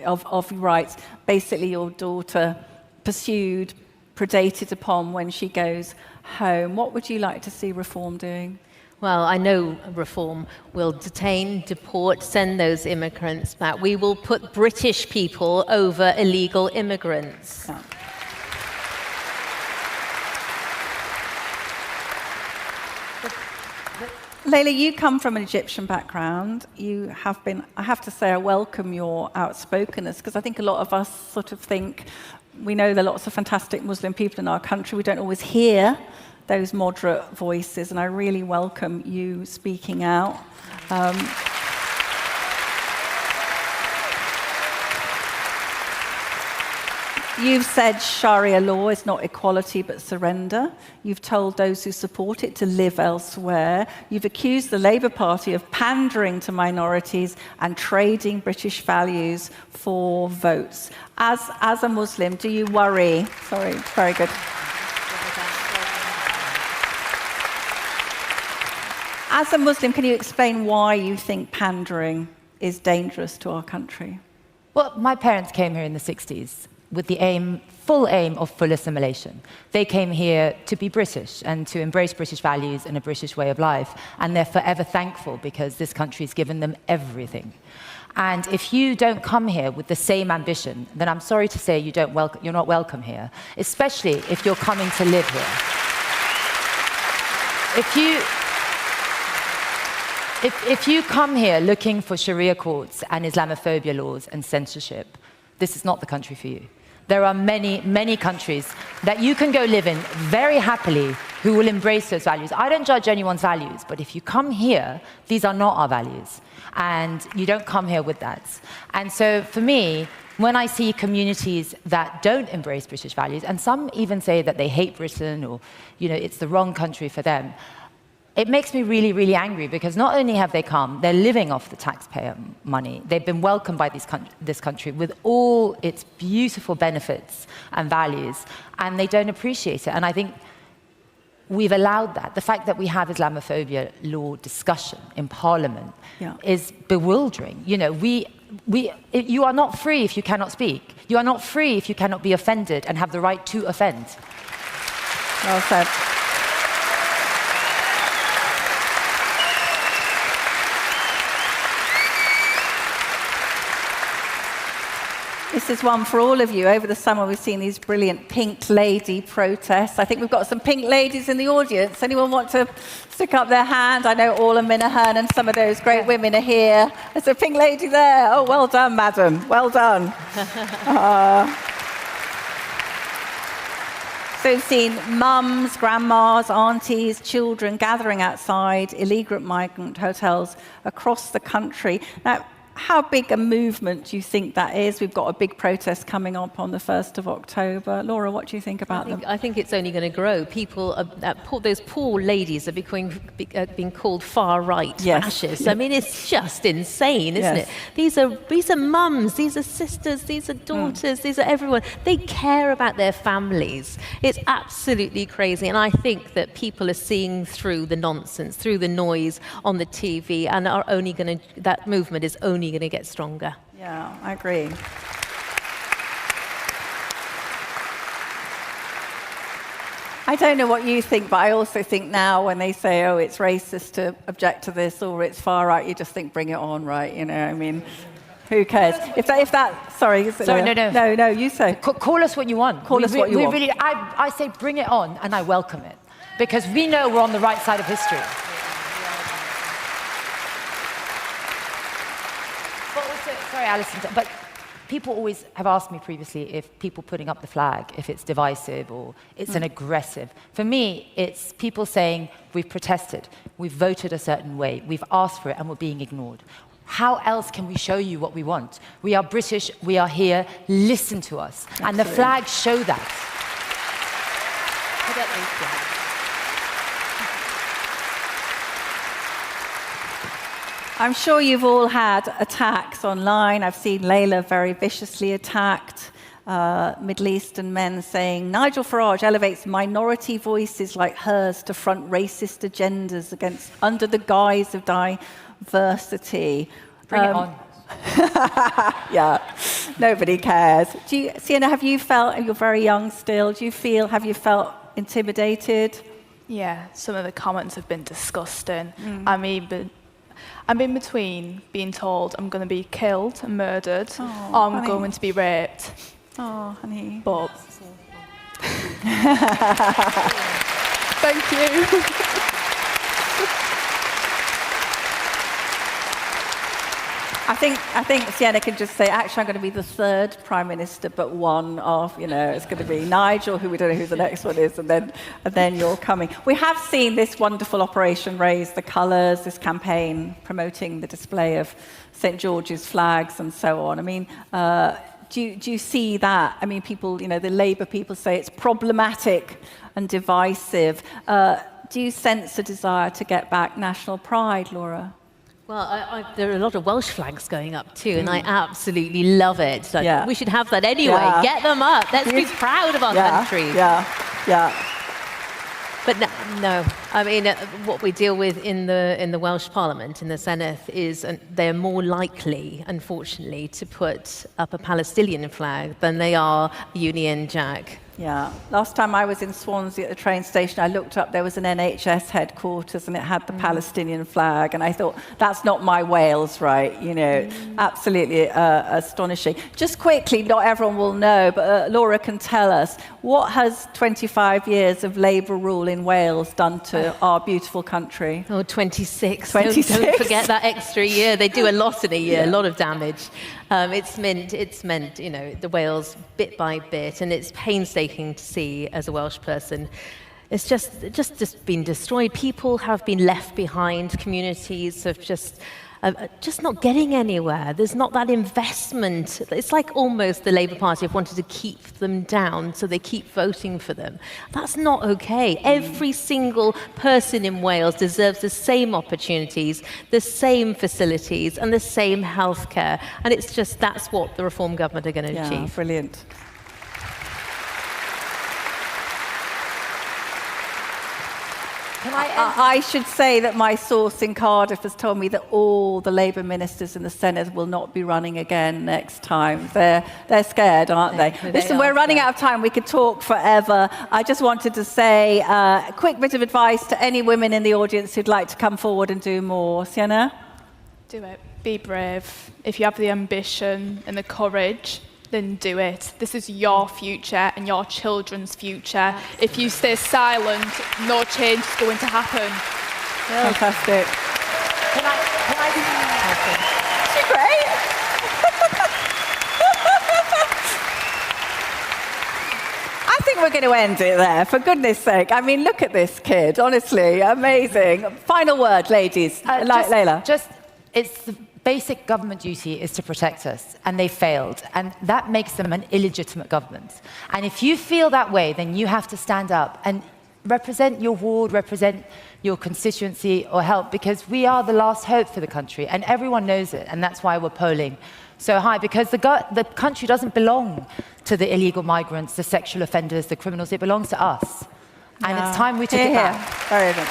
of rights. Basically, your daughter pursued, predated upon when she goes home. What would you like to see reform doing? Well, I know reform will detain, deport, send those immigrants back. We will put British people over illegal immigrants. Yeah. Leila, you come from an Egyptian background. You have been, I have to say, I welcome your outspokenness, because I think a lot of us sort of think, we know there are lots of fantastic Muslim people in our country. We don't always hear those moderate voices, and I really welcome you speaking out. You've said Sharia law is not equality but surrender. You've told those who support it to live elsewhere. You've accused the Labour Party of pandering to minorities and trading British values for votes. As a Muslim, do you worry? Sorry, very good. As a Muslim, can you explain why you think pandering is dangerous to our country? Well, my parents came here in the 60s with the full aim of full assimilation. They came here to be British and to embrace British values and a British way of life, and they're forever thankful because this country's given them everything. And if you don't come here with the same ambition, then I'm sorry to say you're not welcome here, especially if you're coming to live here. If you come here looking for Sharia courts and Islamophobia laws and censorship, this is not the country for you. There are many, many countries that you can go live in very happily who will embrace those values. I don't judge anyone's values, but if you come here, these are not our values. And you don't come here with that. And so for me, when I see communities that don't embrace British values, and some even say that they hate Britain or it's the wrong country for them, it makes me really, really angry, because not only have they come, they're living off the taxpayer money. They've been welcomed by this country with all its beautiful benefits and values, and they don't appreciate it. And I think we've allowed that. The fact that we have Islamophobia law discussion in Parliament is bewildering. You are not free if you cannot speak. You are not free if you cannot be offended and have the right to offend. Well said. This is one for all of you. Over the summer, we've seen these brilliant pink lady protests. I think we've got some pink ladies in the audience. Anyone want to stick up their hand? I know Orla Minahan and some of those great women are here. There's a pink lady there. Oh, well done, madam. Well done. So we've seen mums, grandmas, aunties, children gathering outside illegal migrant hotels across the country. Now, how big a movement do you think that is? We've got a big protest coming up on the 1st of October. Laura, what do you think about them? I think it's only going to grow. People, those poor ladies are being called far-right fascists. I mean, it's just insane, isn't it? These are mums, these are sisters, these are daughters, these are everyone. They care about their families. It's absolutely crazy. And I think that people are seeing through the nonsense, through the noise on the TV, and are only going to, that movement is only going to get stronger. Yeah, I agree. I don't know what you think, but I also think now when they say, oh, it's racist to object to this or it's far right, you just think, bring it on, right? You know, I mean, who cares? Sorry, no, you say. Call us what you want. Call us what you want. Really, I say bring it on, and I welcome it. Because we know we're on the right side of history. Sorry, Alison, but people always have asked me previously if people putting up the flag, if it's divisive or it's an aggressive. For me, it's people saying, we've protested, we've voted a certain way, we've asked for it, and we're being ignored. How else can we show you what we want? We are British, we are here, listen to us. Absolutely. And the flags show that. I'm sure you've all had attacks online. I've seen Layla very viciously attacked. Middle Eastern men saying, Nigel Farage elevates minority voices like hers to front racist agendas under the guise of diversity. Bring it on. Yeah, nobody cares. Sienna, have you felt, you're very young still, have you felt intimidated? Yeah, some of the comments have been disgusting. I'm in between being told I'm going to be killed and murdered, or I'm going to be raped. Oh, honey. But thank you. I think Sienna can just say, actually, I'm going to be the third Prime Minister, but one of, it's going to be Nigel, who we don't know who the next one is, and then you're coming. We have seen this wonderful Operation Raise the Colours, this campaign promoting the display of St. George's flags and so on. I mean, do you see that? I mean, people, the Labour people say it's problematic and divisive. Do you sense a desire to get back national pride, Laura? Well, there are a lot of Welsh flags going up too, and I absolutely love it. So we should have that anyway. Yeah. Get them up. Let's be proud of our country. Yeah. But no. I mean, what we deal with in the Welsh Parliament, in the Senedd, is they're more likely, unfortunately, to put up a Palestinian flag than they are a Union Jack. Yeah. Last time I was in Swansea at the train station, I looked up, there was an NHS headquarters and it had the Palestinian flag. And I thought, that's not my Wales, right? Absolutely astonishing. Just quickly, not everyone will know, but Laura can tell us, what has 25 years of Labour rule in Wales done to our beautiful country? Oh, 26. Don't forget that extra year. They do a lot in a year, a lot of damage. It's meant, the Wales bit by bit, and it's painstaking to see as a Welsh person. It's just been destroyed. People have been left behind. Communities have just not getting anywhere. There's not that investment. It's like almost the Labour Party have wanted to keep them down, so they keep voting for them. That's not okay. Every single person in Wales deserves the same opportunities, the same facilities, and the same healthcare. And it's just that's what the Reform government are going to achieve. Brilliant. I should say that my source in Cardiff has told me that all the Labour ministers in the Senedd will not be running again next time. They're scared, aren't they? Listen, we're running out of time. We could talk forever. I just wanted to say a quick bit of advice to any women in the audience who'd like to come forward and do more. Sienna? Do it. Be brave. If you have the ambition and the courage, then do it. This is your future and your children's future. If you stay silent, no change is going to happen. Fantastic. She's great. I think we're going to end it there, for goodness sake. I mean, look at this kid, honestly, amazing. Final word, ladies. Layla. It's the basic government duty is to protect us, and they failed. And that makes them an illegitimate government. And if you feel that way, then you have to stand up and represent your ward, represent your constituency, or help, because we are the last hope for the country, and everyone knows it, and that's why we're polling so high, because the country doesn't belong to the illegal migrants, the sexual offenders, the criminals. It belongs to us. And it's time we took it back. Very good.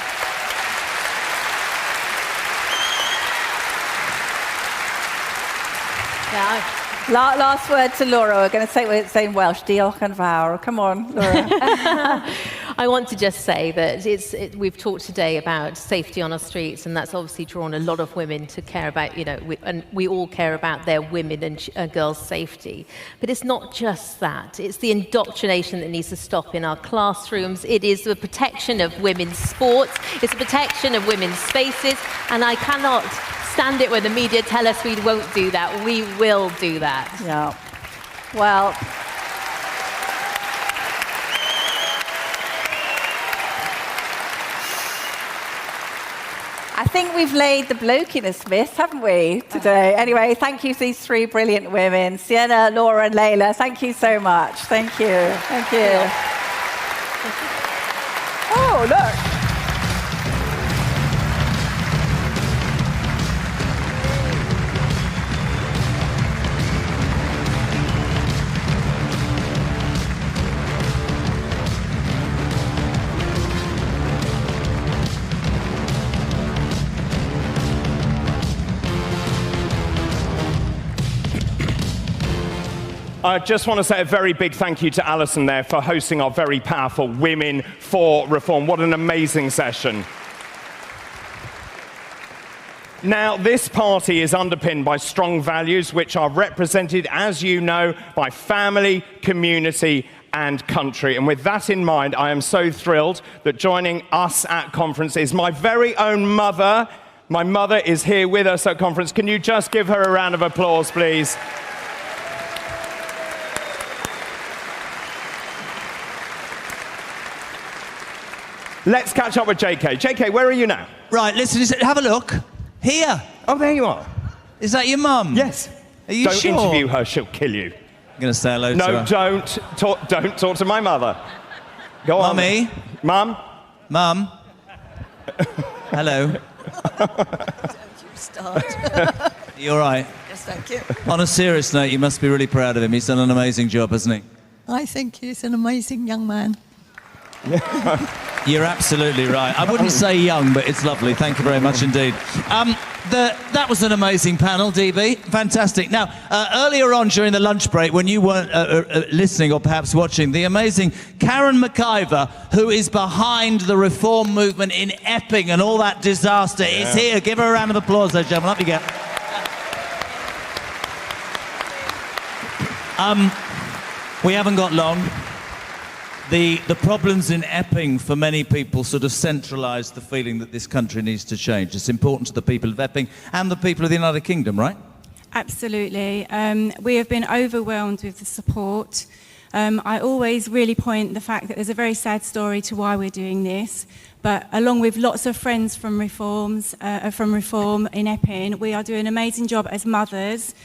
Last word to Laura. We're going to say it in Welsh. Diolch yn fawr. Come on, Laura. I want to just say that we've talked today about safety on our streets, and that's obviously drawn a lot of women to care about, and we all care about their women and girls' safety. But it's not just that. It's the indoctrination that needs to stop in our classrooms. It is the protection of women's sports. It's the protection of women's spaces. And I cannot stand it when the media tell us we won't do that. We will do that. Yeah. Well, I think we've laid the bloke in a Smith, haven't we, today? Anyway, thank you to these three brilliant women, Sienna, Laura, and Layla. Thank you so much. Thank you. Thank you. Oh, look. I just want to say a very big thank you to Alison there for hosting our very powerful Women for Reform. What an amazing session. Now, this party is underpinned by strong values which are represented, as you know, by family, community, and country. And with that in mind, I am so thrilled that joining us at conference is my very own mother. My mother is here with us at conference. Can you just give her a round of applause, please? Let's catch up with JK. JK, where are you now? Right, listen, have a look. Here. Oh, there you are. Is that your mum? Yes. Are you sure? Don't interview her, she'll kill you. I'm going to say hello to her. No, don't talk to my mother. Go on. Mummy? Mum? Mum? Hello. Don't you start. You all right? Yes, thank you. On a serious note, you must be really proud of him. He's done an amazing job, hasn't he? I think he's an amazing young man. You're absolutely right. I wouldn't say young, but it's lovely. Thank you very much indeed. That was an amazing panel, DB. Fantastic. Now, earlier on during the lunch break, when you weren't listening or perhaps watching, the amazing Karen McIver, who is behind the reform movement in Epping and all that disaster, is here. Give her a round of applause, ladies and gentlemen. Up you get. We haven't got long. The problems in Epping, for many people, sort of centralise the feeling that this country needs to change. It's important to the people of Epping and the people of the United Kingdom, right? Absolutely. We have been overwhelmed with the support. I always really point the fact that there's a very sad story to why we're doing this, but along with lots of friends from Reform in Epping, we are doing an amazing job as mothers.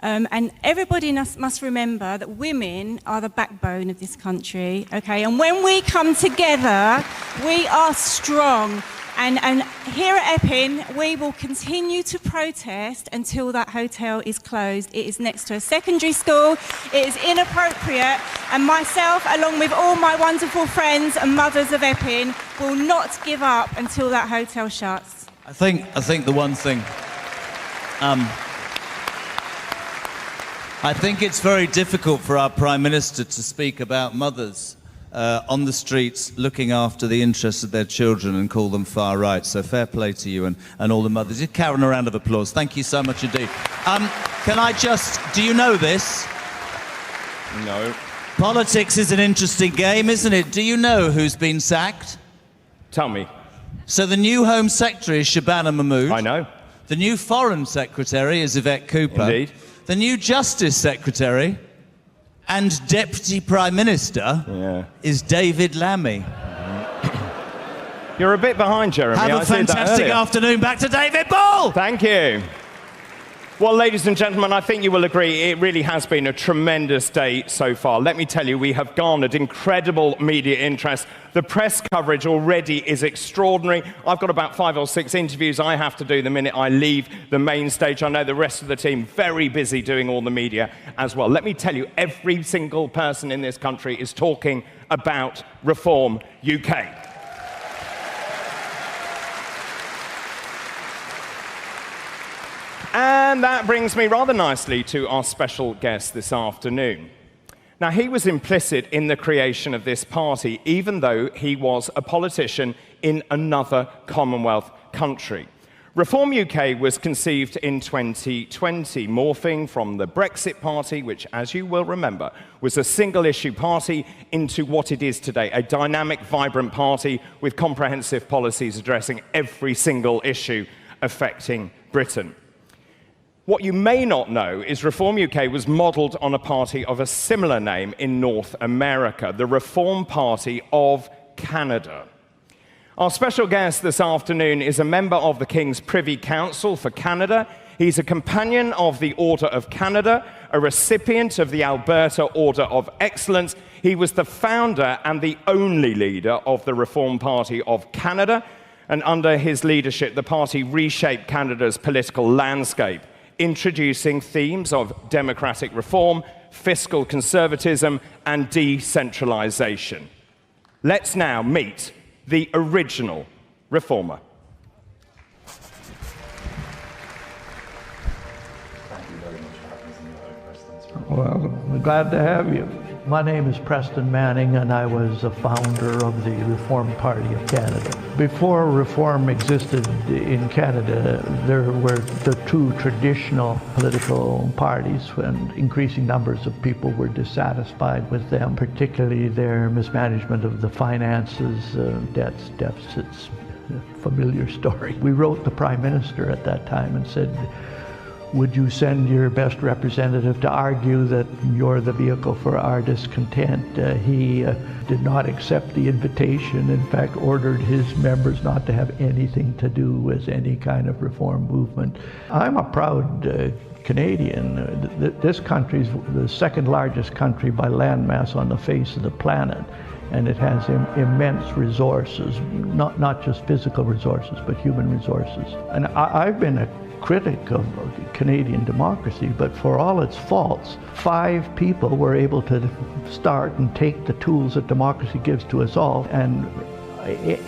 And everybody must remember that women are the backbone of this country, okay? And when we come together, we are strong. And here at Epping, we will continue to protest until that hotel is closed. It is next to a secondary school. It is inappropriate. And myself, along with all my wonderful friends and mothers of Epping, will not give up until that hotel shuts. I think the one thing... I think it's very difficult for our Prime Minister to speak about mothers on the streets looking after the interests of their children and call them far right. So fair play to you and all the mothers. Give Karen a round of applause. Thank you so much indeed. Can I just... Do you know this? No. Politics is an interesting game, isn't it? Do you know who's been sacked? Tell me. So the new Home Secretary is Shabana Mahmood. I know. The new Foreign Secretary is Yvette Cooper. Indeed. The new Justice Secretary and Deputy Prime Minister is David Lammy. You're a bit behind, Jeremy. Have a fantastic afternoon. Back to David Ball. Thank you. Well, ladies and gentlemen, I think you will agree it really has been a tremendous day so far. Let me tell you, we have garnered incredible media interest. The press coverage already is extraordinary. I've got about 5 or 6 interviews I have to do the minute I leave the main stage. I know the rest of the team very busy doing all the media as well. Let me tell you, every single person in this country is talking about Reform UK. And that brings me rather nicely to our special guest this afternoon. Now, he was implicit in the creation of this party, even though he was a politician in another Commonwealth country. Reform UK was conceived in 2020, morphing from the Brexit Party, which, as you will remember, was a single-issue party, into what it is today, a dynamic, vibrant party with comprehensive policies addressing every single issue affecting Britain. What you may not know is Reform UK was modelled on a party of a similar name in North America, the Reform Party of Canada. Our special guest this afternoon is a member of the King's Privy Council for Canada. He's a companion of the Order of Canada, a recipient of the Alberta Order of Excellence. He was the founder and the only leader of the Reform Party of Canada, and under his leadership, the party reshaped Canada's political landscape, introducing themes of democratic reform, fiscal conservatism, and decentralisation. Let's now meet the original reformer. Well, I'm glad to have you. My name is Preston Manning, and I was a founder of the Reform Party of Canada. Before Reform existed in Canada, there were the 2 traditional political parties, and increasing numbers of people were dissatisfied with them, particularly their mismanagement of the finances, debts, deficits, a familiar story. We wrote the Prime Minister at that time and said, would you send your best representative to argue that you're the vehicle for our discontent? He did not accept the invitation, in fact ordered his members not to have anything to do with any kind of reform movement. I'm a proud Canadian. This country is the second largest country by landmass on the face of the planet, and it has immense resources, not just physical resources, but human resources. And I've been a critic of Canadian democracy, but for all its faults, 5 people were able to start and take the tools that democracy gives to us all and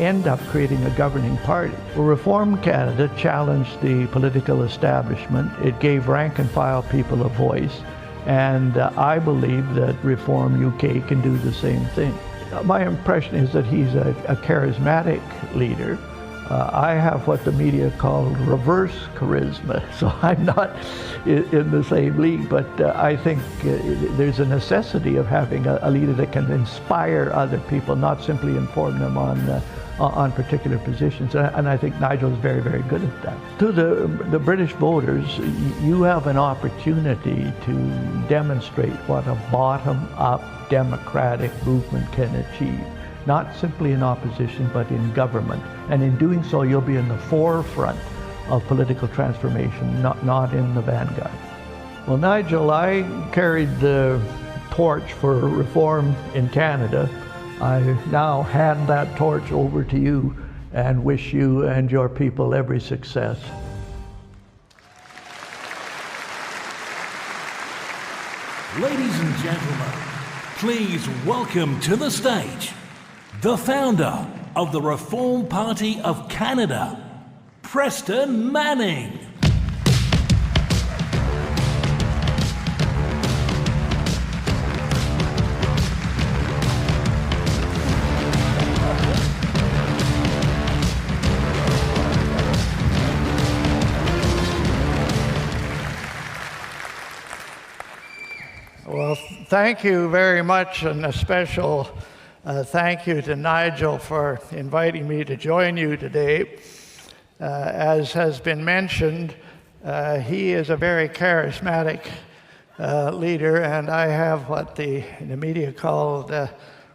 end up creating a governing party. Well, Reform Canada challenged the political establishment. It gave rank and file people a voice, and I believe that Reform UK can do the same thing. My impression is that he's a charismatic leader. I have what the media call reverse charisma, so I'm not in the same league, but I think there's a necessity of having a leader that can inspire other people, not simply inform them on particular positions, and I think Nigel is very, very good at that. To the British voters, you have an opportunity to demonstrate what a bottom-up democratic movement can achieve. Not simply in opposition, but in government. And in doing so, you'll be in the forefront of political transformation, not in the vanguard. Well, Nigel, I carried the torch for reform in Canada. I now hand that torch over to you and wish you and your people every success. Ladies and gentlemen, please welcome to the stage the founder of the Reform Party of Canada, Preston Manning. Well, Thank you very much, and a special thank you to Nigel for inviting me to join you today. As has been mentioned, he is a very charismatic leader, and I have what in the media call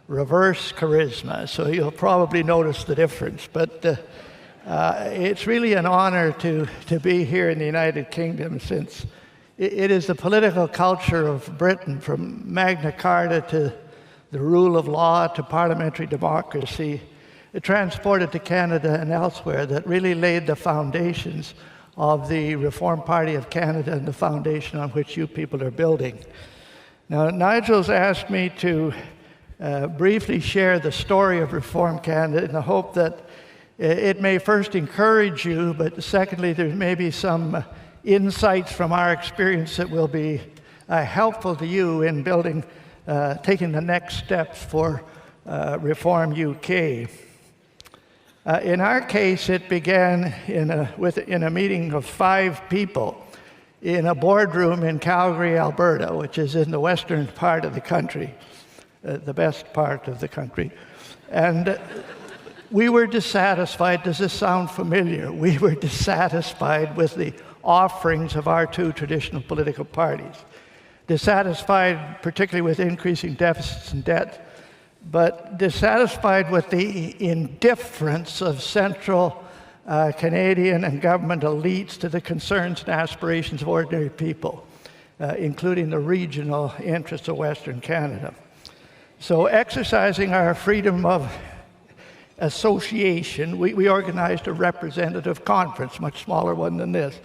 reverse charisma, so you'll probably notice the difference. But it's really an honor to be here in the United Kingdom, since it is the political culture of Britain, from Magna Carta to the rule of law to parliamentary democracy, transported to Canada and elsewhere, that really laid the foundations of the Reform Party of Canada and the foundation on which you people are building. Now, Nigel's asked me to briefly share the story of Reform Canada in the hope that it may first encourage you, but secondly, there may be some insights from our experience that will be helpful to you in building, taking the next steps for Reform UK. In our case, it began in a meeting of 5 people in a boardroom in Calgary, Alberta, which is in the western part of the country, the best part of the country. And we were dissatisfied. Does this sound familiar? We were dissatisfied with the offerings of our 2 traditional political parties. Dissatisfied particularly with increasing deficits and debt, but dissatisfied with the indifference of central Canadian and government elites to the concerns and aspirations of ordinary people, including the regional interests of Western Canada. So, exercising our freedom of association, we organized a representative conference, much smaller one than this,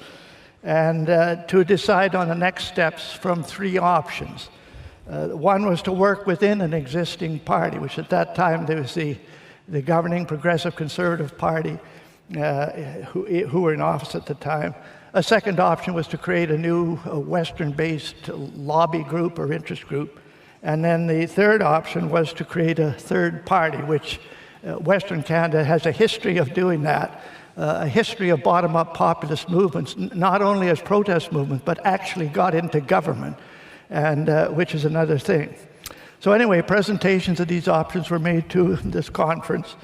and to decide on the next steps from 3 options. One was to work within an existing party, which at that time there was the governing Progressive Conservative Party, who were in office at the time. A second option was to create a new Western-based lobby group or interest group. And then the third option was to create a third party, which Western Canada has a history of doing that, a history of bottom-up populist movements, not only as protest movements, but actually got into government, and which is another thing. So anyway, presentations of these options were made to this conference.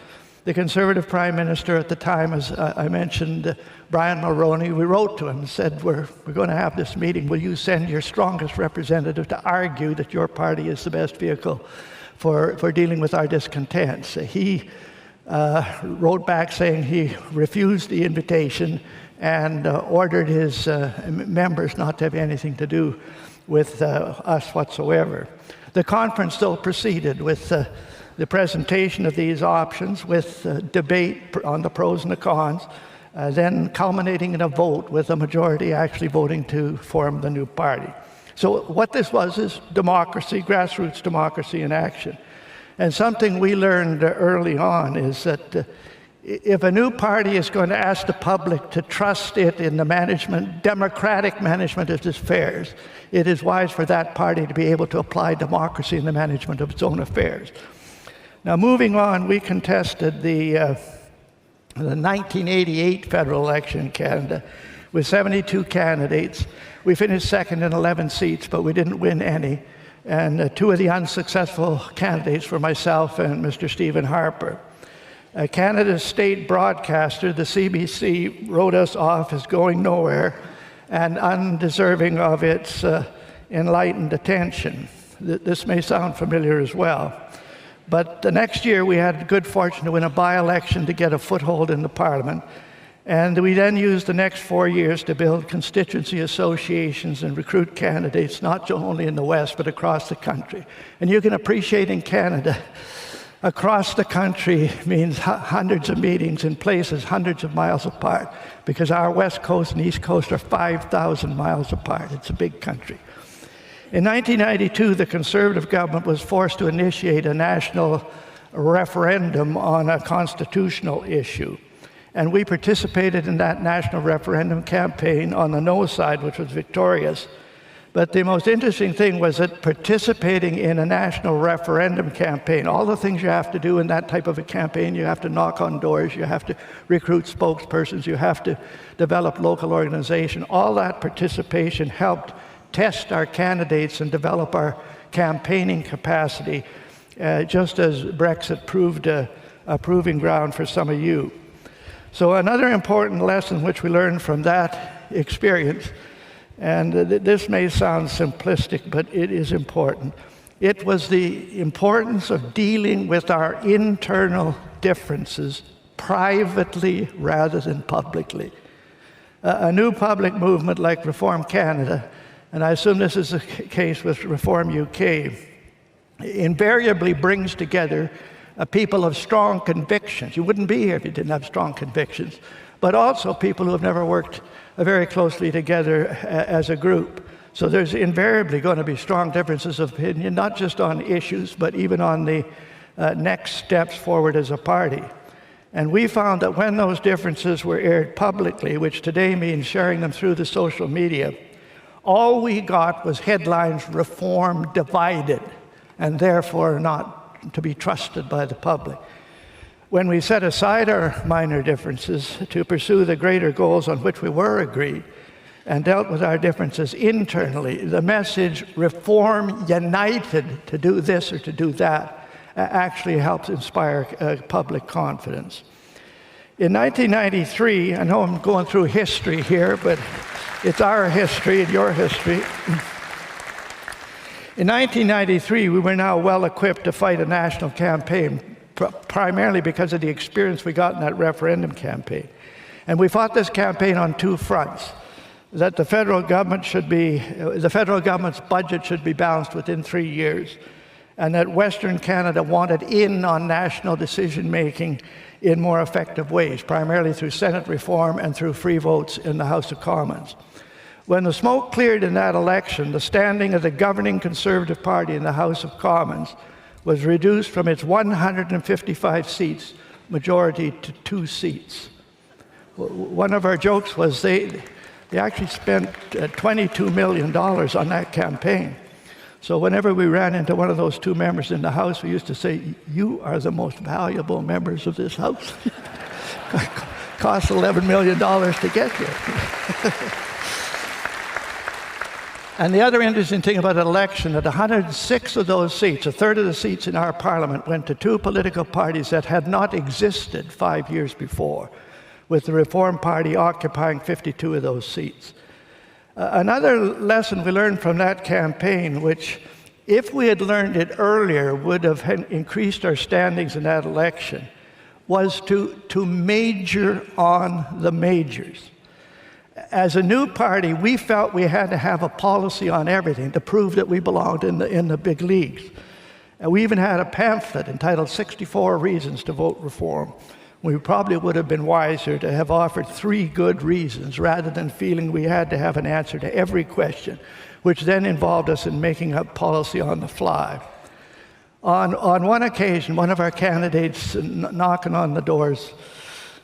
The Conservative Prime Minister at the time, as I mentioned, Brian Mulroney, we wrote to him and said, we're going to have this meeting. Will you send your strongest representative to argue that your party is the best vehicle for dealing with our discontents? He wrote back saying he refused the invitation and ordered his members not to have anything to do with us whatsoever. The conference still proceeded with the presentation of these options, with debate on the pros and the cons, then culminating in a vote with a majority actually voting to form the new party. So what this was is democracy, grassroots democracy in action. And something we learned early on is that if a new party is going to ask the public to trust it in the management, democratic management of its affairs, it is wise for that party to be able to apply democracy in the management of its own affairs. Now, moving on, we contested the 1988 federal election in Canada with 72 candidates. We finished second in 11 seats, but we didn't win any. And 2 of the unsuccessful candidates were myself and Mr. Stephen Harper. Canada's state broadcaster, the CBC, wrote us off as going nowhere and undeserving of its enlightened attention. This may sound familiar as well. But the next year, we had good fortune to win a by-election to get a foothold in the Parliament. And we then used the next 4 years to build constituency associations and recruit candidates, not only in the West, but across the country. And you can appreciate in Canada, across the country means hundreds of meetings in places hundreds of miles apart, because our West Coast and East Coast are 5,000 miles apart. It's a big country. In 1992, the Conservative government was forced to initiate a national referendum on a constitutional issue. And we participated in that national referendum campaign on the no side, which was victorious. But the most interesting thing was that participating in a national referendum campaign, all the things you have to do in that type of a campaign, you have to knock on doors, you have to recruit spokespersons, you have to develop local organization, all that participation helped test our candidates and develop our campaigning capacity, just as Brexit proved a proving ground for some of you. So another important lesson which we learned from that experience, and this may sound simplistic, but it is important. It was the importance of dealing with our internal differences privately rather than publicly. A new public movement like Reform Canada, and I assume this is the case with Reform UK, invariably brings together people of strong convictions. You wouldn't be here if you didn't have strong convictions, but also people who have never worked very closely together as a group. So there's invariably going to be strong differences of opinion, not just on issues, but even on the next steps forward as a party. And we found that when those differences were aired publicly, which today means sharing them through the social media, all we got was headlines, "Reform divided," and therefore not to be trusted by the public. When we set aside our minor differences to pursue the greater goals on which we were agreed and dealt with our differences internally, the message "Reform United" to do this or to do that actually helps inspire public confidence. In 1993, I know I'm going through history here, but it's our history and your history. In 1993, we were now well equipped to fight a national campaign, primarily because of the experience we got in that referendum campaign. And we fought this campaign on two fronts: that the federal government's budget should be balanced within 3 years, and that Western Canada wanted in on national decision-making in more effective ways, primarily through Senate reform and through free votes in the House of Commons. When the smoke cleared in that election, the standing of the governing Conservative Party in the House of Commons was reduced from its 155 seats majority to 2 seats. One of our jokes was they actually spent $22 million on that campaign. So whenever we ran into one of those 2 members in the House, we used to say, "You are the most valuable members of this House." Cost $11 million to get here. And the other interesting thing about the election, that 106 of those seats, a third of the seats in our parliament, went to 2 political parties that had not existed 5 years before, with the Reform Party occupying 52 of those seats. Another lesson we learned from that campaign, which if we had learned it earlier would have increased our standings in that election, was to major on the majors. As a new party, we felt we had to have a policy on everything to prove that we belonged in the big leagues. And we even had a pamphlet entitled 64 Reasons to Vote Reform. We probably would have been wiser to have offered 3 good reasons rather than feeling we had to have an answer to every question, which then involved us in making up policy on the fly. On one occasion, one of our candidates knocking on the doors,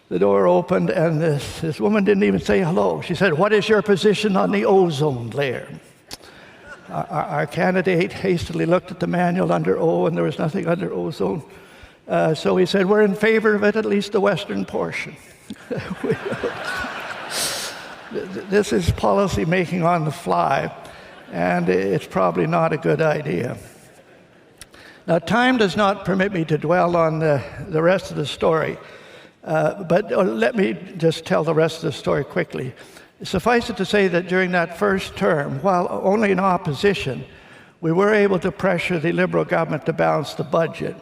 the door opened and this woman didn't even say hello. She said, "What is your position on the ozone layer?" Our candidate hastily looked at the manual under O, and there was nothing under ozone. So he said, "We're in favor of it, at least the western portion." This is policy making on the fly, and it's probably not a good idea. Now, time does not permit me to dwell on the rest of the story, but let me just tell the rest of the story quickly. Suffice it to say that during that first term, while only in opposition, we were able to pressure the Liberal government to balance the budget.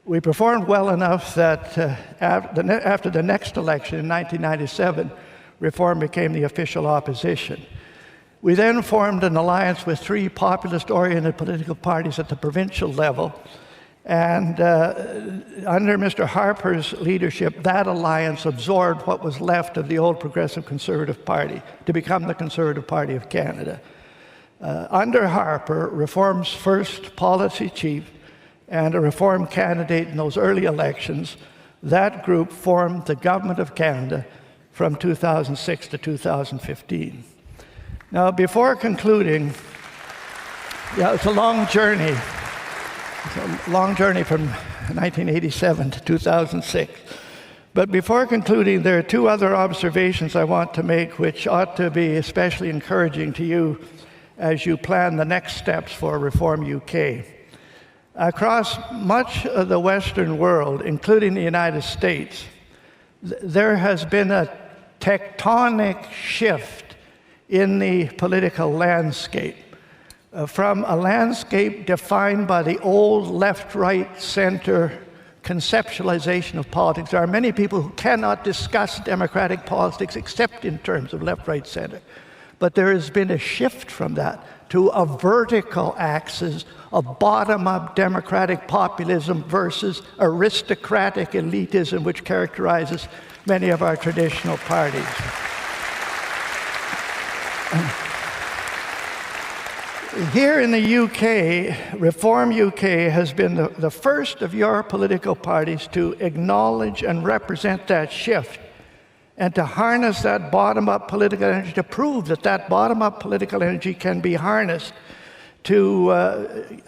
We performed well enough that after the next election in 1997, Reform became the official opposition. We then formed an alliance with 3 populist-oriented political parties at the provincial level, and under Mr. Harper's leadership, that alliance absorbed what was left of the old Progressive Conservative Party to become the Conservative Party of Canada. Under Harper, Reform's first policy chief and a Reform candidate in those early elections, that group formed the Government of Canada from 2006 to 2015. Now, before concluding, it's a long journey. It's a long journey from 1987 to 2006. But before concluding, there are 2 other observations I want to make which ought to be especially encouraging to you as you plan the next steps for Reform UK. Across much of the Western world, including the United States, there has been a tectonic shift in the political landscape. From a landscape defined by the old left, right, center conceptualization of politics. There are many people who cannot discuss democratic politics except in terms of left, right, center. But there has been a shift from that to a vertical axis of bottom-up democratic populism versus aristocratic elitism, which characterizes many of our traditional parties. Here in the UK, Reform UK has been the first of your political parties to acknowledge and represent that shift and to harness that bottom-up political energy, to prove that that bottom-up political energy can be harnessed to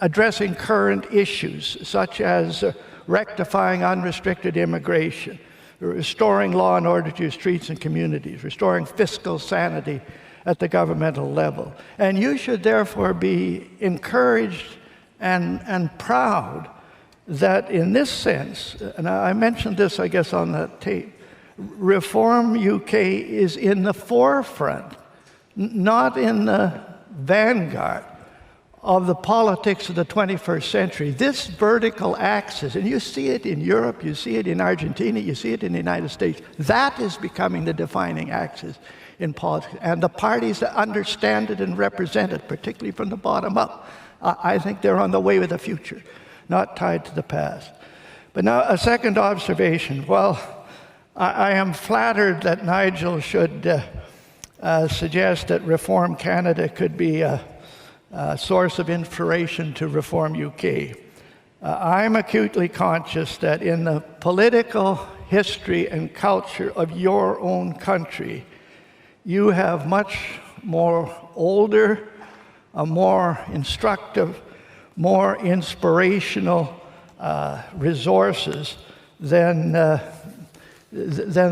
addressing current issues, such as rectifying unrestricted immigration, restoring law and order to your streets and communities, restoring fiscal sanity at the governmental level. And you should therefore be encouraged and proud that in this sense, and I mentioned this, I guess, on the tape, Reform UK is in the forefront, not in the vanguard of the politics of the 21st century. This vertical axis, and you see it in Europe, you see it in Argentina, you see it in the United States, that is becoming the defining axis in politics. And the parties that understand it and represent it, particularly from the bottom up, I think they're on the way with the future, not tied to the past. But now a second observation. Well, I am flattered that Nigel should suggest that Reform Canada could be a source of inspiration to Reform UK. I'm acutely conscious that in the political history and culture of your own country, you have much more older, more instructive, more inspirational resources than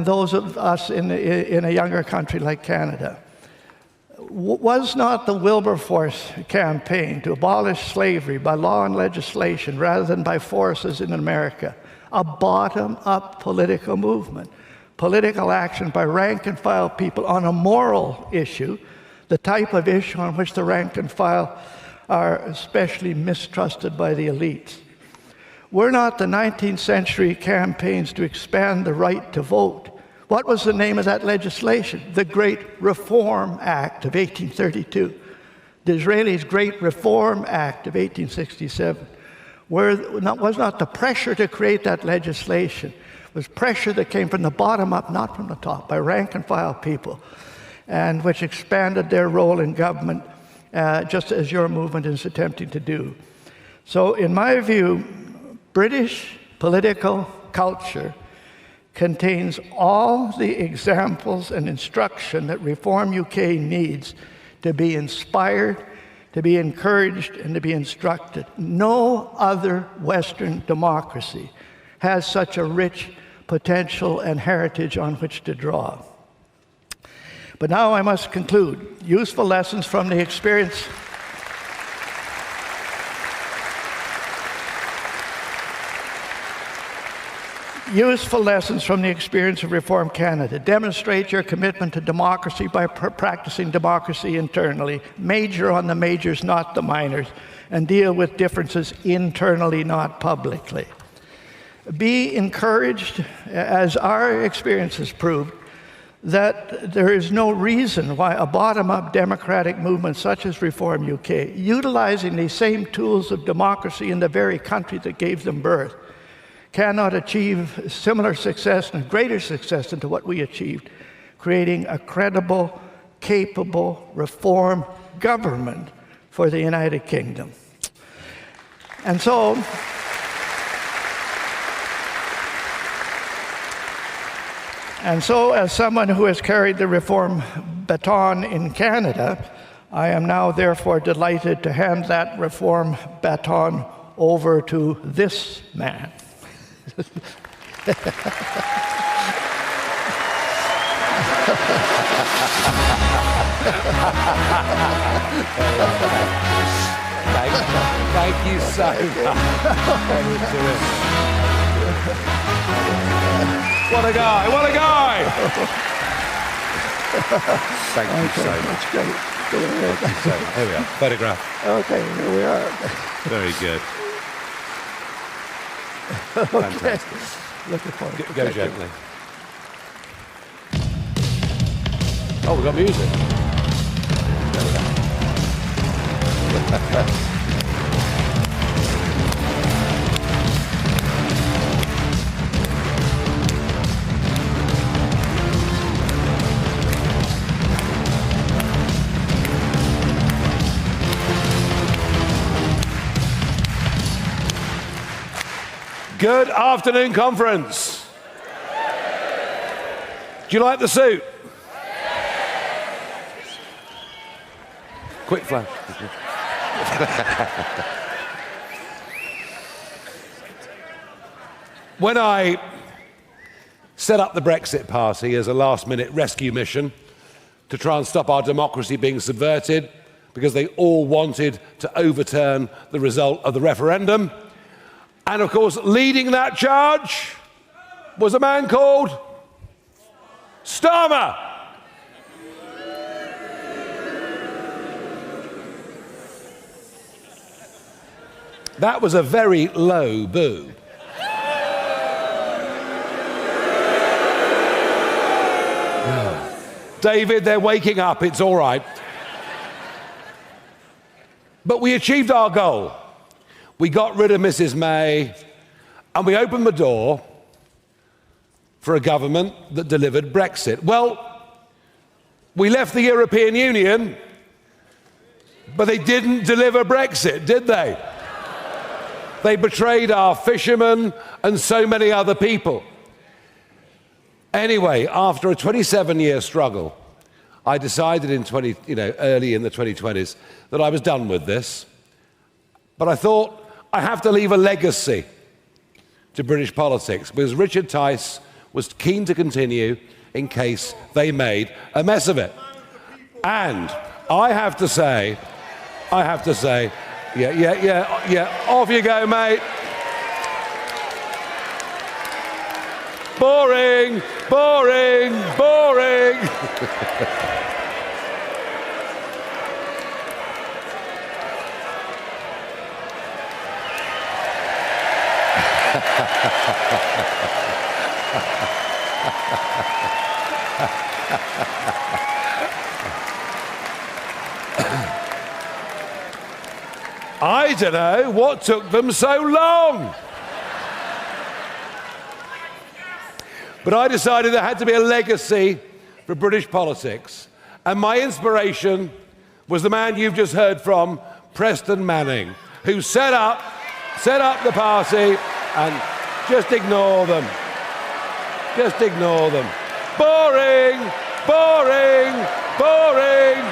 those of us in a younger country like Canada. Was not the Wilberforce campaign to abolish slavery by law and legislation rather than by forces in America a bottom-up political movement? Political action by rank-and-file people on a moral issue, the type of issue on which the rank-and-file are especially mistrusted by the elites. Were not the 19th century campaigns to expand the right to vote? What was the name of that legislation? The Great Reform Act of 1832. The Israelis' Great Reform Act of 1867. Was not the pressure to create that legislation was pressure that came from the bottom up, not from the top, by rank-and-file people, and which expanded their role in government, just as your movement is attempting to do. So in my view, British political culture contains all the examples and instruction that Reform UK needs to be inspired, to be encouraged, and to be instructed. No other Western democracy has such a rich potential and heritage on which to draw. But now I must conclude. Useful lessons from the experience. Useful lessons from the experience of Reform Canada. Demonstrate your commitment to democracy by practicing democracy internally. Major on the majors, not the minors, and deal with differences internally, not publicly. Be encouraged, as our experience has proved, that there is no reason why a bottom-up democratic movement such as Reform UK, utilizing the same tools of democracy in the very country that gave them birth, cannot achieve similar success and greater success than to what we achieved, creating a credible, capable, reform government for the United Kingdom. And so, as someone who has carried the reform baton in Canada, I am now therefore delighted to hand that reform baton over to this man. Thank you so much. What a guy, what a guy! Thank you so much. Thank you so much. Here we are, photograph. Okay, here we are. Very good. Fantastic. Looking forward to Go taking it. gently. Oh, we've got music. Good afternoon, conference. Do you like the suit? Quick flash. When I set up the Brexit Party as a last-minute rescue mission to try and stop our democracy being subverted because they all wanted to overturn the result of the referendum, and of course, leading that charge was a man called Starmer. That was a very low boo. David, they're waking up, it's all right. But we achieved our goal. We got rid of Mrs. May, and we opened the door for a government that delivered Brexit. Well, we left the European Union, but they didn't deliver Brexit, did they? They betrayed our fishermen and so many other people. Anyway, after a 27-year struggle, I decided early in the 2020s that I was done with this. But I thought, I have to leave a legacy to British politics because Richard Tice was keen to continue in case they made a mess of it. And I have to say, yeah, off you go, mate. Boring, boring, boring. I don't know what took them so long. But I decided there had to be a legacy for British politics. And my inspiration was the man you've just heard from, Preston Manning, who set up the party, and just ignore them. Just ignore them. Boring, boring, boring.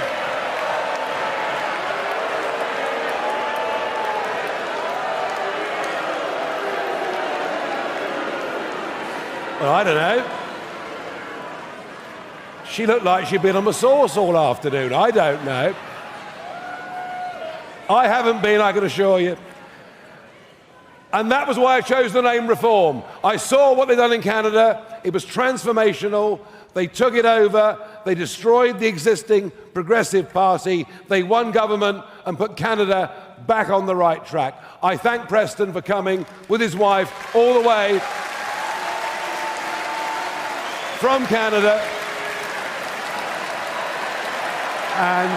Well, I don't know. She looked like she'd been on the sauce all afternoon. I don't know. I haven't been, I can assure you. And that was why I chose the name Reform. I saw what they'd done in Canada. It was transformational. They took it over. They destroyed the existing Progressive Party. They won government and put Canada back on the right track. I thank Preston for coming with his wife all the way from Canada. And,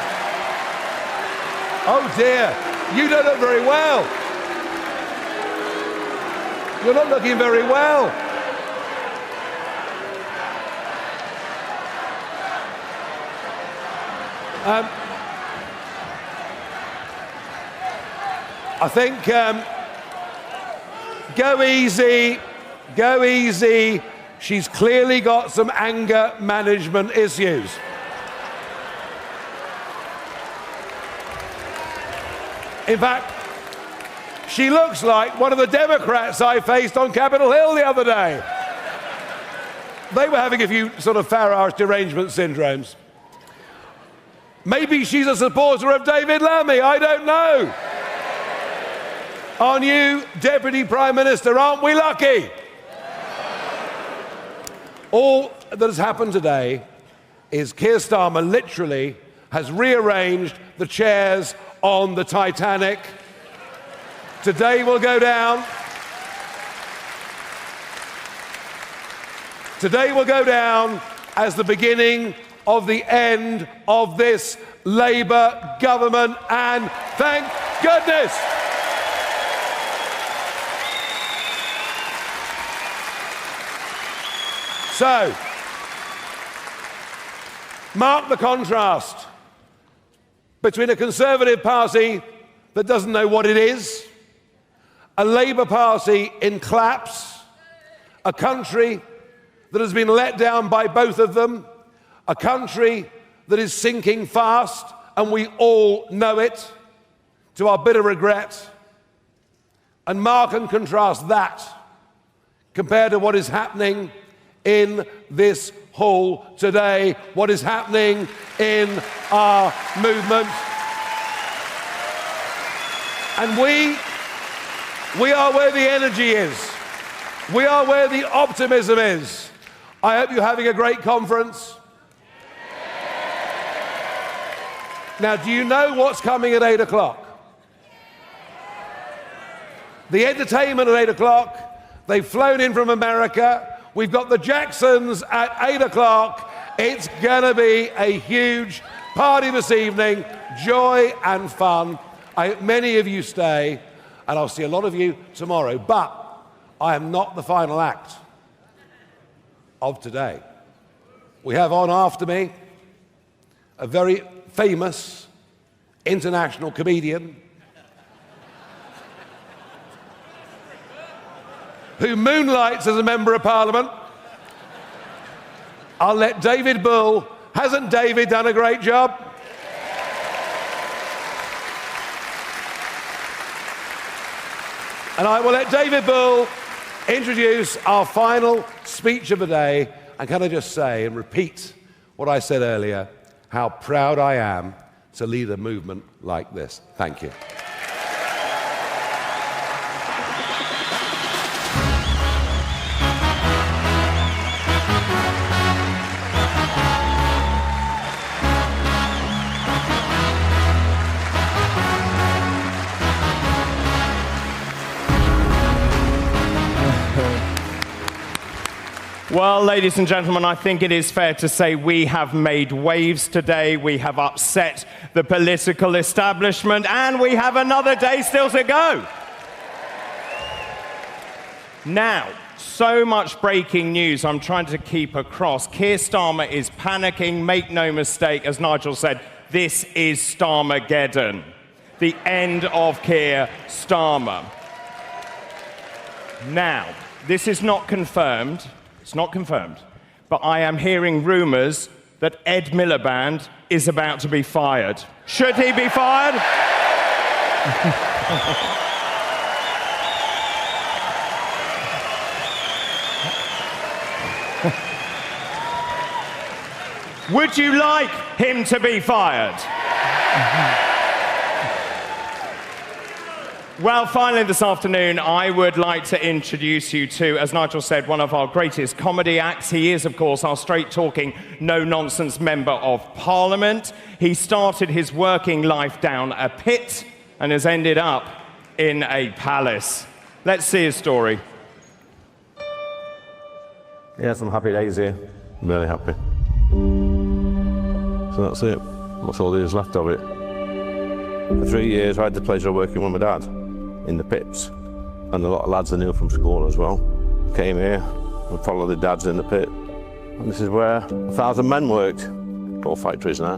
oh dear, you don't look very well. You're not looking very well. I think, go easy, go easy. She's clearly got some anger management issues. In fact, she looks like one of the Democrats I faced on Capitol Hill the other day. they were having a few sort of Farage derangement syndromes. Maybe she's a supporter of David Lammy, I don't know. Our new Deputy Prime Minister, aren't we lucky? All that has happened today is Keir Starmer literally has rearranged the chairs on the Titanic. Today will go down. Today will go down as the beginning of the end of this Labour government, and thank goodness. So, mark the contrast between a Conservative Party that doesn't know what it is, a Labour Party in collapse, a country that has been let down by both of them, a country that is sinking fast, and we all know it, to our bitter regret. And mark and contrast that compared to what is happening in this hall today, what is happening in our movement. And we are where the energy is. We are where the optimism is. I hope you're having a great conference. Now, do you know what's coming at 8 o'clock? The entertainment at 8 o'clock. They've flown in from America. We've got the Jacksons at 8 o'clock. It's going to be a huge party this evening, joy and fun. I hope many of you stay, and I'll see a lot of you tomorrow. But I am not the final act of today. We have on after me a very famous international comedian who moonlights as a member of Parliament. I'll let David Bull. Hasn't David done a great job? And I will let David Bull introduce our final speech of the day. And can I just say and repeat what I said earlier, how proud I am to lead a movement like this. Thank you. Well, ladies and gentlemen, I think it is fair to say we have made waves today. We have upset the political establishment, and we have another day still to go. Now, so much breaking news I'm trying to keep across. Keir Starmer is panicking. Make no mistake, as Nigel said, this is Starmergeddon. The end of Keir Starmer. Now, this is not confirmed. It's not confirmed, but I am hearing rumours that Ed Miliband is about to be fired. Should he be fired? Would you like him to be fired? Well, finally this afternoon, I would like to introduce you to, as Nigel said, one of our greatest comedy acts. He is, of course, our straight-talking, no-nonsense Member of Parliament. He started his working life down a pit and has ended up in a palace. Let's see his story. Yeah, some happy days here. I'm really happy. So that's it. That's all there is left of it. For 3 years, I had the pleasure of working with my dad in the pits, and a lot of lads I knew from school as well. Came here and followed the dads in the pit. And this is where 1,000 men worked. All factories now.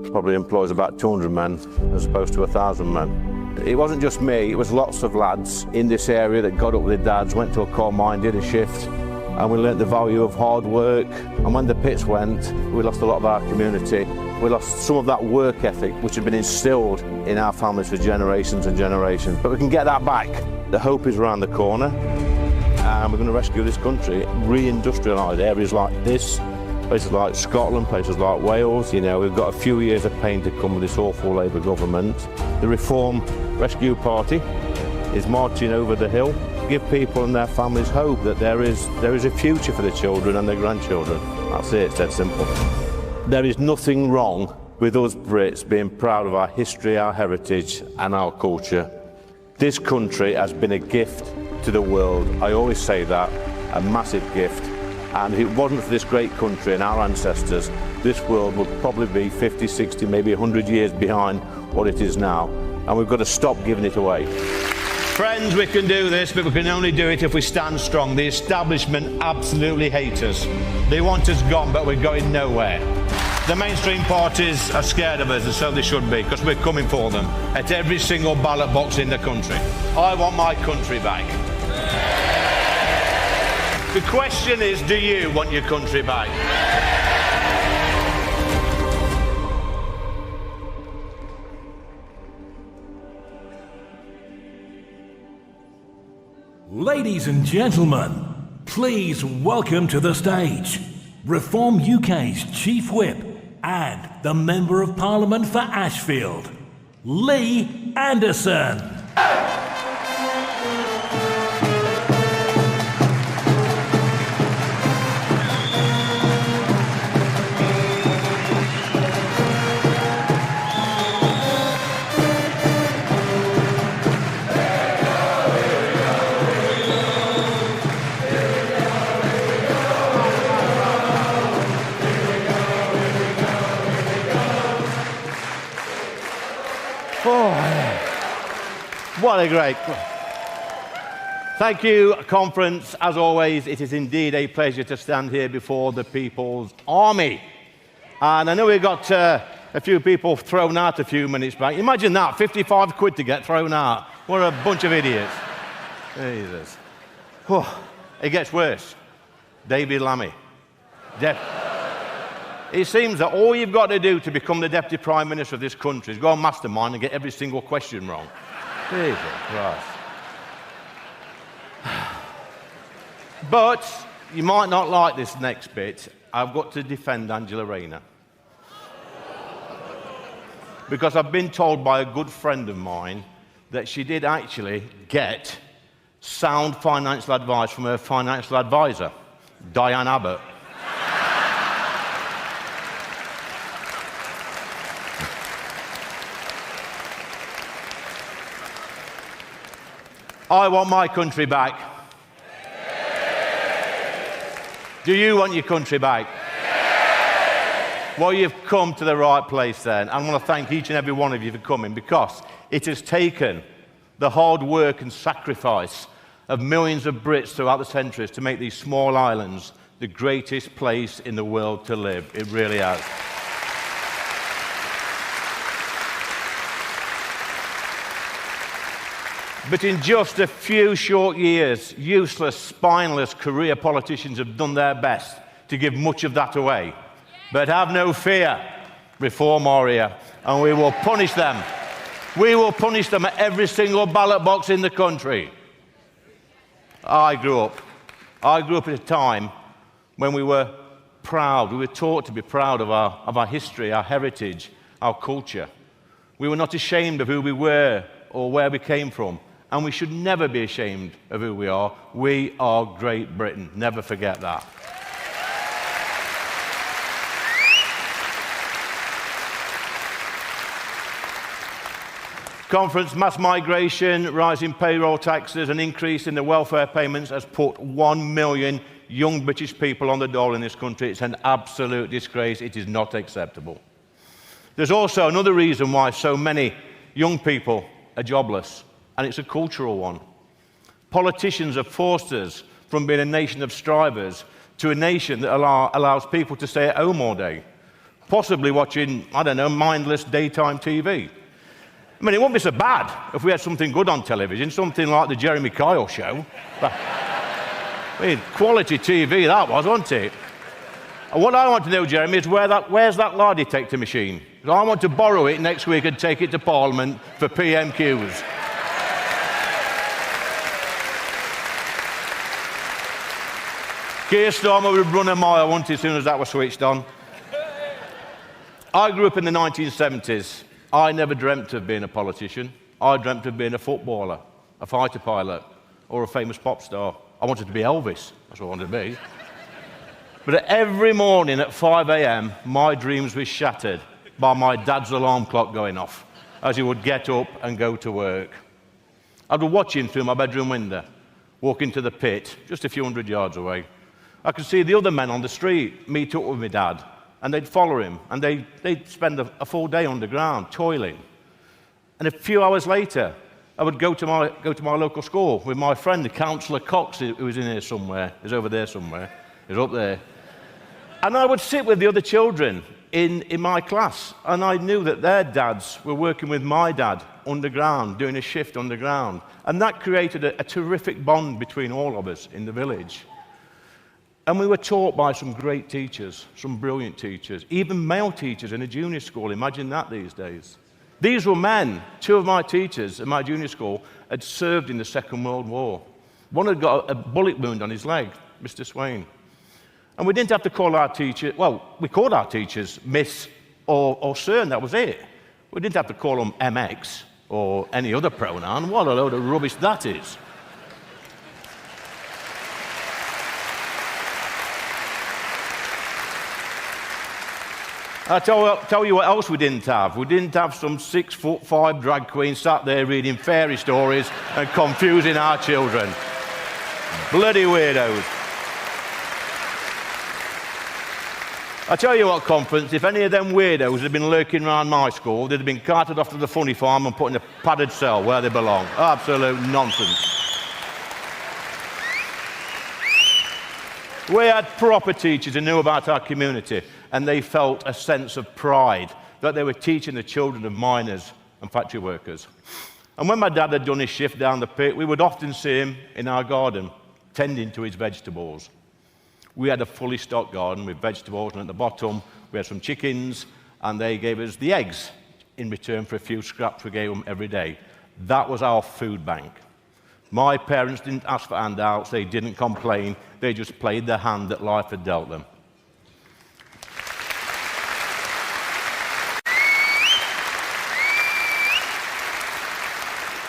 It probably employs about 200 men as opposed to 1,000 men. It wasn't just me, it was lots of lads in this area that got up with their dads, went to a coal mine, did a shift, and we learnt the value of hard work. And when the pits went, we lost a lot of our community. We lost some of that work ethic which had been instilled in our families for generations and generations. But we can get that back. The hope is around the corner. and we're going to rescue this country, re-industrialise areas like this, places like Scotland, places like Wales. You know, we've got a few years of pain to come with this awful Labour government. The Reform Rescue Party is marching over the hill to give people and their families hope that there is a future for the children and their grandchildren. That's it, it's that simple. There is nothing wrong with us Brits being proud of our history, our heritage and our culture. This country has been a gift to the world. I always say that, a massive gift. And if it wasn't for this great country and our ancestors, this world would probably be 50, 60, maybe 100 years behind what it is now. And we've got to stop giving it away. Friends, we can do this, but we can only do it if we stand strong. The establishment absolutely hate us. They want us gone, but we're going nowhere. The mainstream parties are scared of us, and so they should be, because we're coming for them at every single ballot box in the country. I want my country back. The question is, do you want your country back? Ladies and gentlemen, please welcome to the stage Reform UK's Chief Whip and the Member of Parliament for Ashfield, Lee Anderson. What a great... Thank you, conference. As always, it is indeed a pleasure to stand here before the People's Army. And I know we got a few people thrown out a few minutes back. Imagine that, 55 quid to get thrown out. What a bunch of idiots. Jesus. It gets worse. David Lammy. It seems that all you've got to do to become the Deputy Prime Minister of this country is go on Mastermind and get every single question wrong. Jesus Christ. But you might not like this next bit. I've got to defend Angela Rayner. Because I've been told by a good friend of mine that she did actually get sound financial advice from her financial advisor, Diane Abbott. I want my country back. Do you want your country back? Well, you've come to the right place then. I want to thank each and every one of you for coming, because it has taken the hard work and sacrifice of millions of Brits throughout the centuries to make these small islands the greatest place in the world to live. It really has. But in just a few short years, useless, spineless career politicians have done their best to give much of that away. But have no fear, Reform are here, and we will punish them. We will punish them at every single ballot box in the country. I grew up at a time when we were proud. We were taught to be proud of our history, our heritage, our culture. We were not ashamed of who we were or where we came from. And we should never be ashamed of who we are. We are Great Britain. Never forget that. Conference, mass migration, rising payroll taxes, and increase in the welfare payments has put 1 million young British people on the dole in this country. It's an absolute disgrace. It is not acceptable. There's also another reason why so many young people are jobless. And it's a cultural one. Politicians have forced us from being a nation of strivers to a nation that allows people to stay at home all day, possibly watching, I don't know, mindless daytime TV. I mean, it wouldn't be so bad if we had something good on television, something like the Jeremy Kyle show. I mean, quality TV that was, wasn't it? And what I want to know, Jeremy, is where's that lie detector machine? Because I want to borrow it next week and take it to Parliament for PMQs. Keir Starmer would run a mile, wouldn't he, as soon as that was switched on. I grew up in the 1970s. I never dreamt of being a politician. I dreamt of being a footballer, a fighter pilot, or a famous pop star. I wanted to be Elvis. That's what I wanted to be. But every morning at 5 a.m., my dreams were shattered by my dad's alarm clock going off as he would get up and go to work. I would watch him through my bedroom window, walk into the pit, just a few hundred yards away. I could see the other men on the street meet up with my dad, and they'd follow him, and they'd spend a full day underground, toiling. And a few hours later, I would go to my local school with my friend, Councillor Cox, who was in here somewhere. He's over there somewhere. He's up there. And I would sit with the other children in my class, and I knew that their dads were working with my dad underground, doing a shift underground. And that created a terrific bond between all of us in the village. And we were taught by some great teachers, some brilliant teachers, even male teachers in a junior school. Imagine that these days. These were men. Two of my teachers at my junior school had served in the Second World War. One had got a bullet wound on his leg, Mr. Swain. And we didn't have to call our teacher, well, we called our teachers Miss or Sir, and that was it. We didn't have to call them MX or any other pronoun. What a load of rubbish that is. I'll tell you what else we didn't have. We didn't have some 6'5" drag queen sat there reading fairy stories and confusing our children. Bloody weirdos. I tell you what, conference, if any of them weirdos had been lurking around my school, they'd have been carted off to the funny farm and put in a padded cell where they belong. Absolute nonsense. We had proper teachers who knew about our community, and they felt a sense of pride that they were teaching the children of miners and factory workers. And when my dad had done his shift down the pit, we would often see him in our garden, tending to his vegetables. We had a fully stocked garden with vegetables, and at the bottom we had some chickens, and they gave us the eggs in return for a few scraps we gave them every day. That was our food bank. My parents didn't ask for handouts, they didn't complain, they just played the hand that life had dealt them.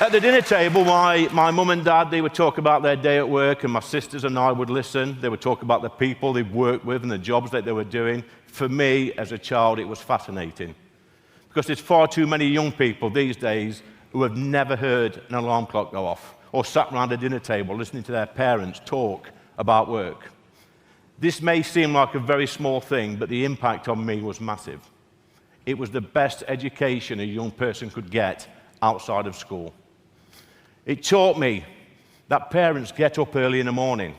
At the dinner table, my mum and dad, they would talk about their day at work, and my sisters and I would listen. They would talk about the people they'd worked with and the jobs that they were doing. For me, as a child, it was fascinating. Because there's far too many young people these days who have never heard an alarm clock go off, or sat around a dinner table listening to their parents talk about work. This may seem like a very small thing, but the impact on me was massive. It was the best education a young person could get outside of school. It taught me that parents get up early in the morning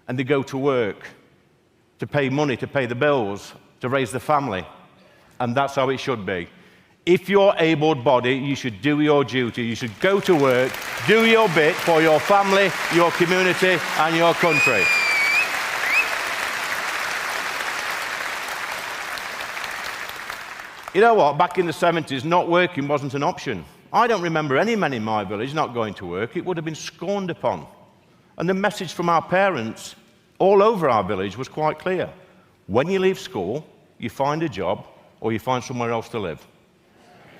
and they go to work to pay money, to pay the bills, to raise the family. And that's how it should be. If you're able-bodied, you should do your duty. You should go to work, do your bit for your family, your community, and your country. You know what? Back in the 70s, not working wasn't an option. I don't remember any men in my village not going to work. It would have been scorned upon. And the message from our parents all over our village was quite clear. When you leave school, you find a job or you find somewhere else to live.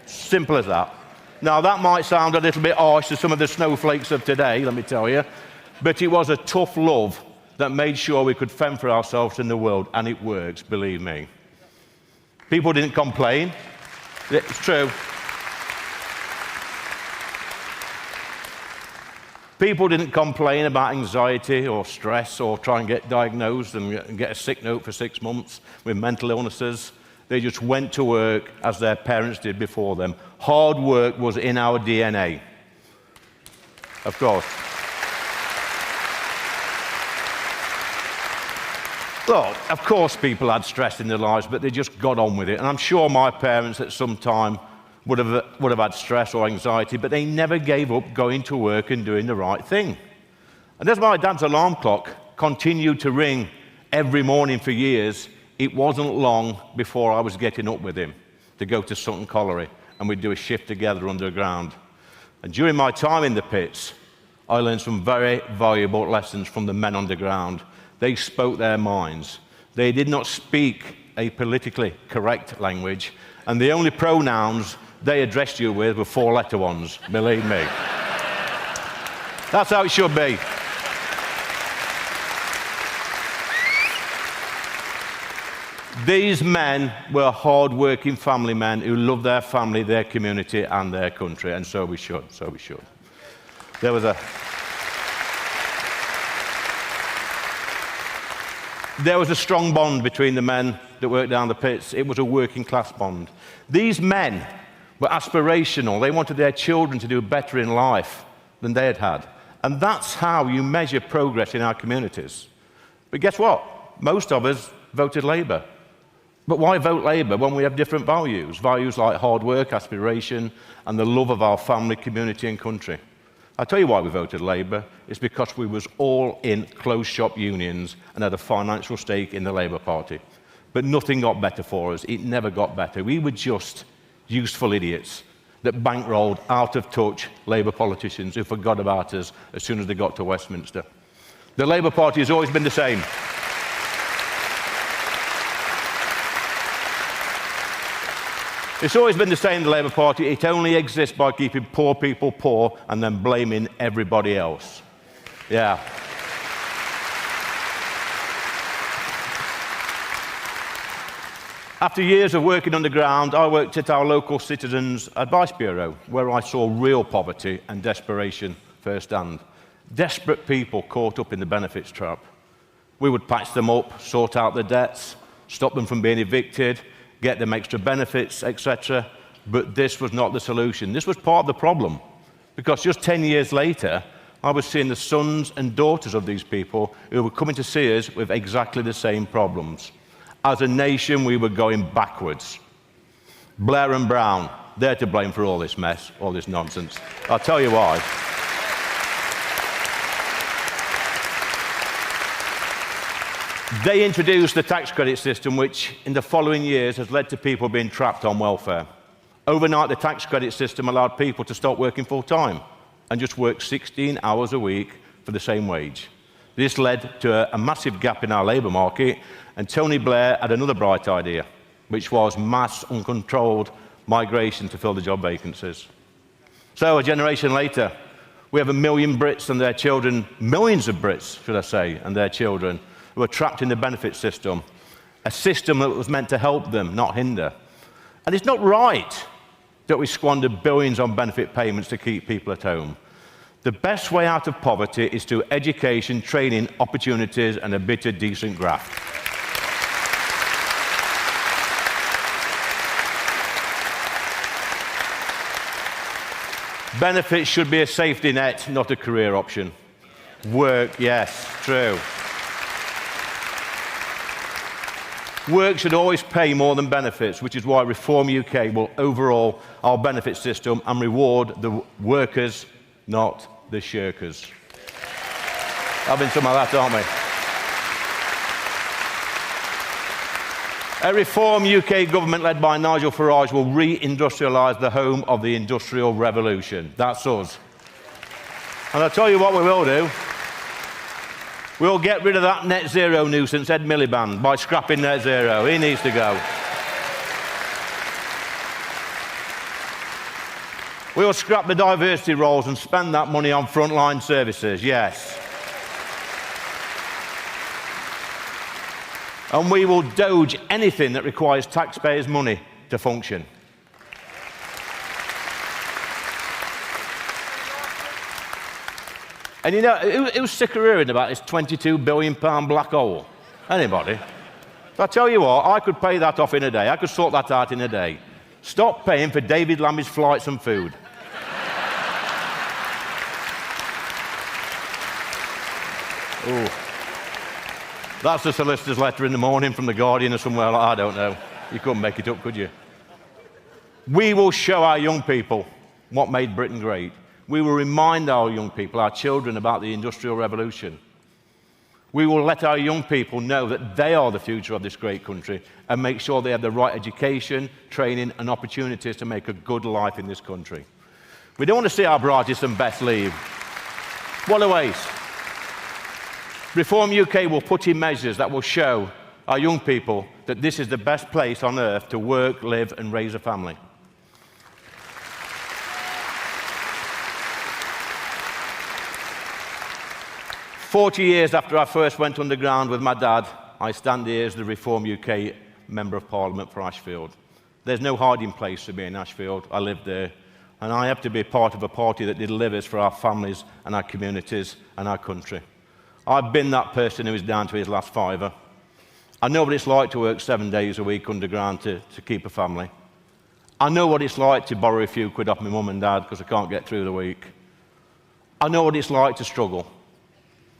Simple as that. Now, that might sound a little bit harsh to some of the snowflakes of today, let me tell you, but it was a tough love that made sure we could fend for ourselves in the world, and it works, believe me. People didn't complain. It's true. People didn't complain about anxiety or stress or try and get diagnosed and get a sick note for 6 months with mental illnesses. They just went to work as their parents did before them. Hard work was in our DNA. Of course. Look, of course people had stress in their lives, but they just got on with it. And I'm sure my parents at some time would have had stress or anxiety, but they never gave up going to work and doing the right thing. And as my dad's alarm clock continued to ring every morning for years, it wasn't long before I was getting up with him to go to Sutton Colliery, and we'd do a shift together underground. And during my time in the pits, I learned some very valuable lessons from the men underground They spoke their minds. They did not speak a politically correct language, and the only pronouns they addressed you with were four-letter ones, believe me. That's how it should be. These men were hard-working family men who loved their family, their community, and their country, and so we should, so we should. There was a strong bond between the men that worked down the pits. It was a working-class bond. These men were aspirational. They wanted their children to do better in life than they had had. And that's how you measure progress in our communities. But guess what? Most of us voted Labour. But why vote Labour when we have different values? Values like hard work, aspiration, and the love of our family, community, and country. I'll tell you why we voted Labour. It's because we was all in closed shop unions and had a financial stake in the Labour Party. But nothing got better for us. It never got better. We were just useful idiots that bankrolled out-of-touch Labour politicians who forgot about us as soon as they got to Westminster. The Labour Party has always been the same. It's always been the same, the Labour Party. It only exists by keeping poor people poor and then blaming everybody else. Yeah. After years of working underground, I worked at our local Citizens Advice Bureau, where I saw real poverty and desperation firsthand. Desperate people caught up in the benefits trap. We would patch them up, sort out their debts, stop them from being evicted, get them extra benefits, etc. But this was not the solution. This was part of the problem, because just 10 years later, I was seeing the sons and daughters of these people who were coming to see us with exactly the same problems. As a nation, we were going backwards. Blair and Brown, they're to blame for all this mess, all this nonsense. I'll tell you why. They introduced the tax credit system, which in the following years has led to people being trapped on welfare. Overnight, the tax credit system allowed people to stop working full-time and just work 16 hours a week for the same wage. This led to a massive gap in our labour market, and Tony Blair had another bright idea, which was mass, uncontrolled migration to fill the job vacancies. So a generation later, we have 1 million Brits and their children, millions of Brits, should I say, and their children, who are trapped in the benefit system, a system that was meant to help them, not hinder. And it's not right that we squander billions on benefit payments to keep people at home. The best way out of poverty is through education, training, opportunities, and a bit of decent graft. Benefits should be a safety net, not a career option. Work, yes, true. Work should always pay more than benefits, which is why Reform UK will overhaul our benefit system and reward the workers, not the shirkers. Having some of that, aren't we? A Reform UK government led by Nigel Farage will re-industrialise the home of the Industrial Revolution. That's us. And I'll tell you what we will do. We'll get rid of that net zero nuisance, Ed Miliband, by scrapping net zero. He needs to go. We'll scrap the diversity roles and spend that money on frontline services, yes. And we will doge anything that requires taxpayers' money to function. And you know, who's sick of hearing about this £22 billion black hole? Anybody? I tell you what, I could pay that off in a day. I could sort that out in a day. Stop paying for David Lammy's flights and food. Ooh. That's the solicitor's letter in the morning from The Guardian or somewhere like that. I don't know. You couldn't make it up, could you? We will show our young people what made Britain great. We will remind our young people, our children, about the Industrial Revolution. We will let our young people know that they are the future of this great country and make sure they have the right education, training, and opportunities to make a good life in this country. We don't want to see our brightest and best leave. What a waste. Reform UK will put in measures that will show our young people that this is the best place on earth to work, live and raise a family. "40 years after I first went underground with my dad, I stand here as the Reform UK Member of Parliament for Ashfield. There's no hiding place for me in Ashfield. I live there. And I have to be part of a party that delivers for our families and our communities and our country. I've been that person who is down to his last fiver. I know what it's like to work 7 days a week underground to keep a family. I know what it's like to borrow a few quid off my mum and dad because I can't get through the week. I know what it's like to struggle.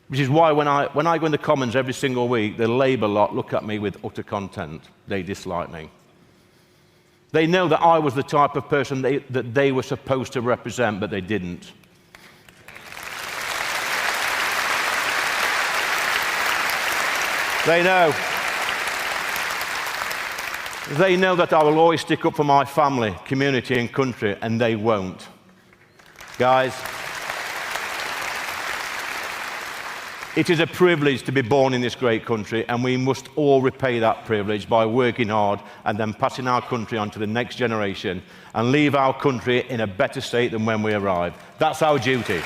Which is why when I go in the Commons every single week, the Labour lot look at me with utter contempt. They dislike me. They know that I was the type of person that they were supposed to represent, but they didn't. They know that I will always stick up for my family, community and country, and they won't. Guys, it is a privilege to be born in this great country, and we must all repay that privilege by working hard and then passing our country on to the next generation and leave our country in a better state than when we arrived. That's our duty.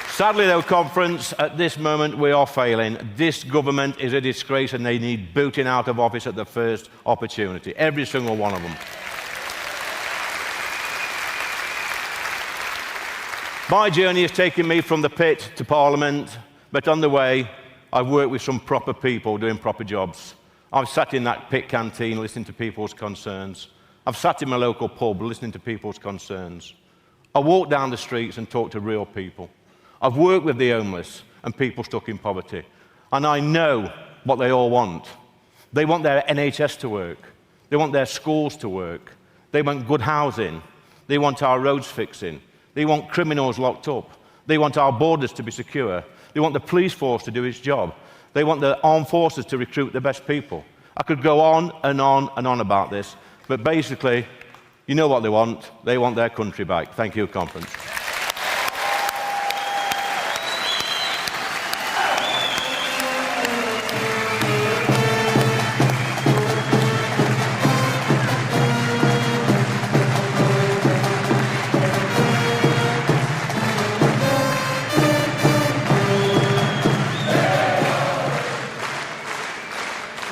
Sadly, though, conference, at this moment we are failing. This government is a disgrace and they need booting out of office at the first opportunity. Every single one of them. My journey has taken me from the pit to Parliament, but on the way, I've worked with some proper people doing proper jobs. I've sat in that pit canteen listening to people's concerns. I've sat in my local pub listening to people's concerns. I walked down the streets and talked to real people. I've worked with the homeless and people stuck in poverty. And I know what they all want. They want their NHS to work. They want their schools to work. They want good housing. They want our roads fixing. They want criminals locked up. They want our borders to be secure. They want the police force to do its job. They want the armed forces to recruit the best people. I could go on and on and on about this, but basically, you know what they want. They want their country back. Thank you, conference.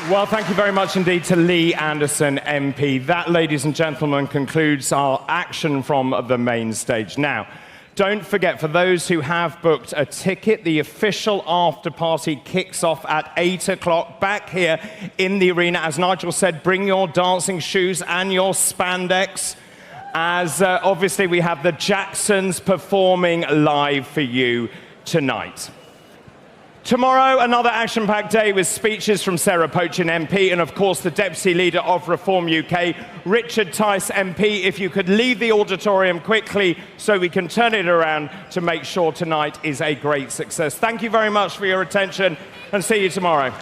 Well, thank you very much indeed to Lee Anderson MP. That, ladies and gentlemen, concludes our action from the main stage. Now, don't forget, for those who have booked a ticket, the official after-party kicks off at 8 o'clock back here in the arena. As Nigel said, bring your dancing shoes and your spandex, as obviously we have the Jacksons performing live for you tonight. Tomorrow, another action-packed day with speeches from Sarah Pochin MP and, of course, the Deputy Leader of Reform UK, Richard Tice MP. If you could leave the auditorium quickly so we can turn it around to make sure tonight is a great success. Thank you very much for your attention and see you tomorrow.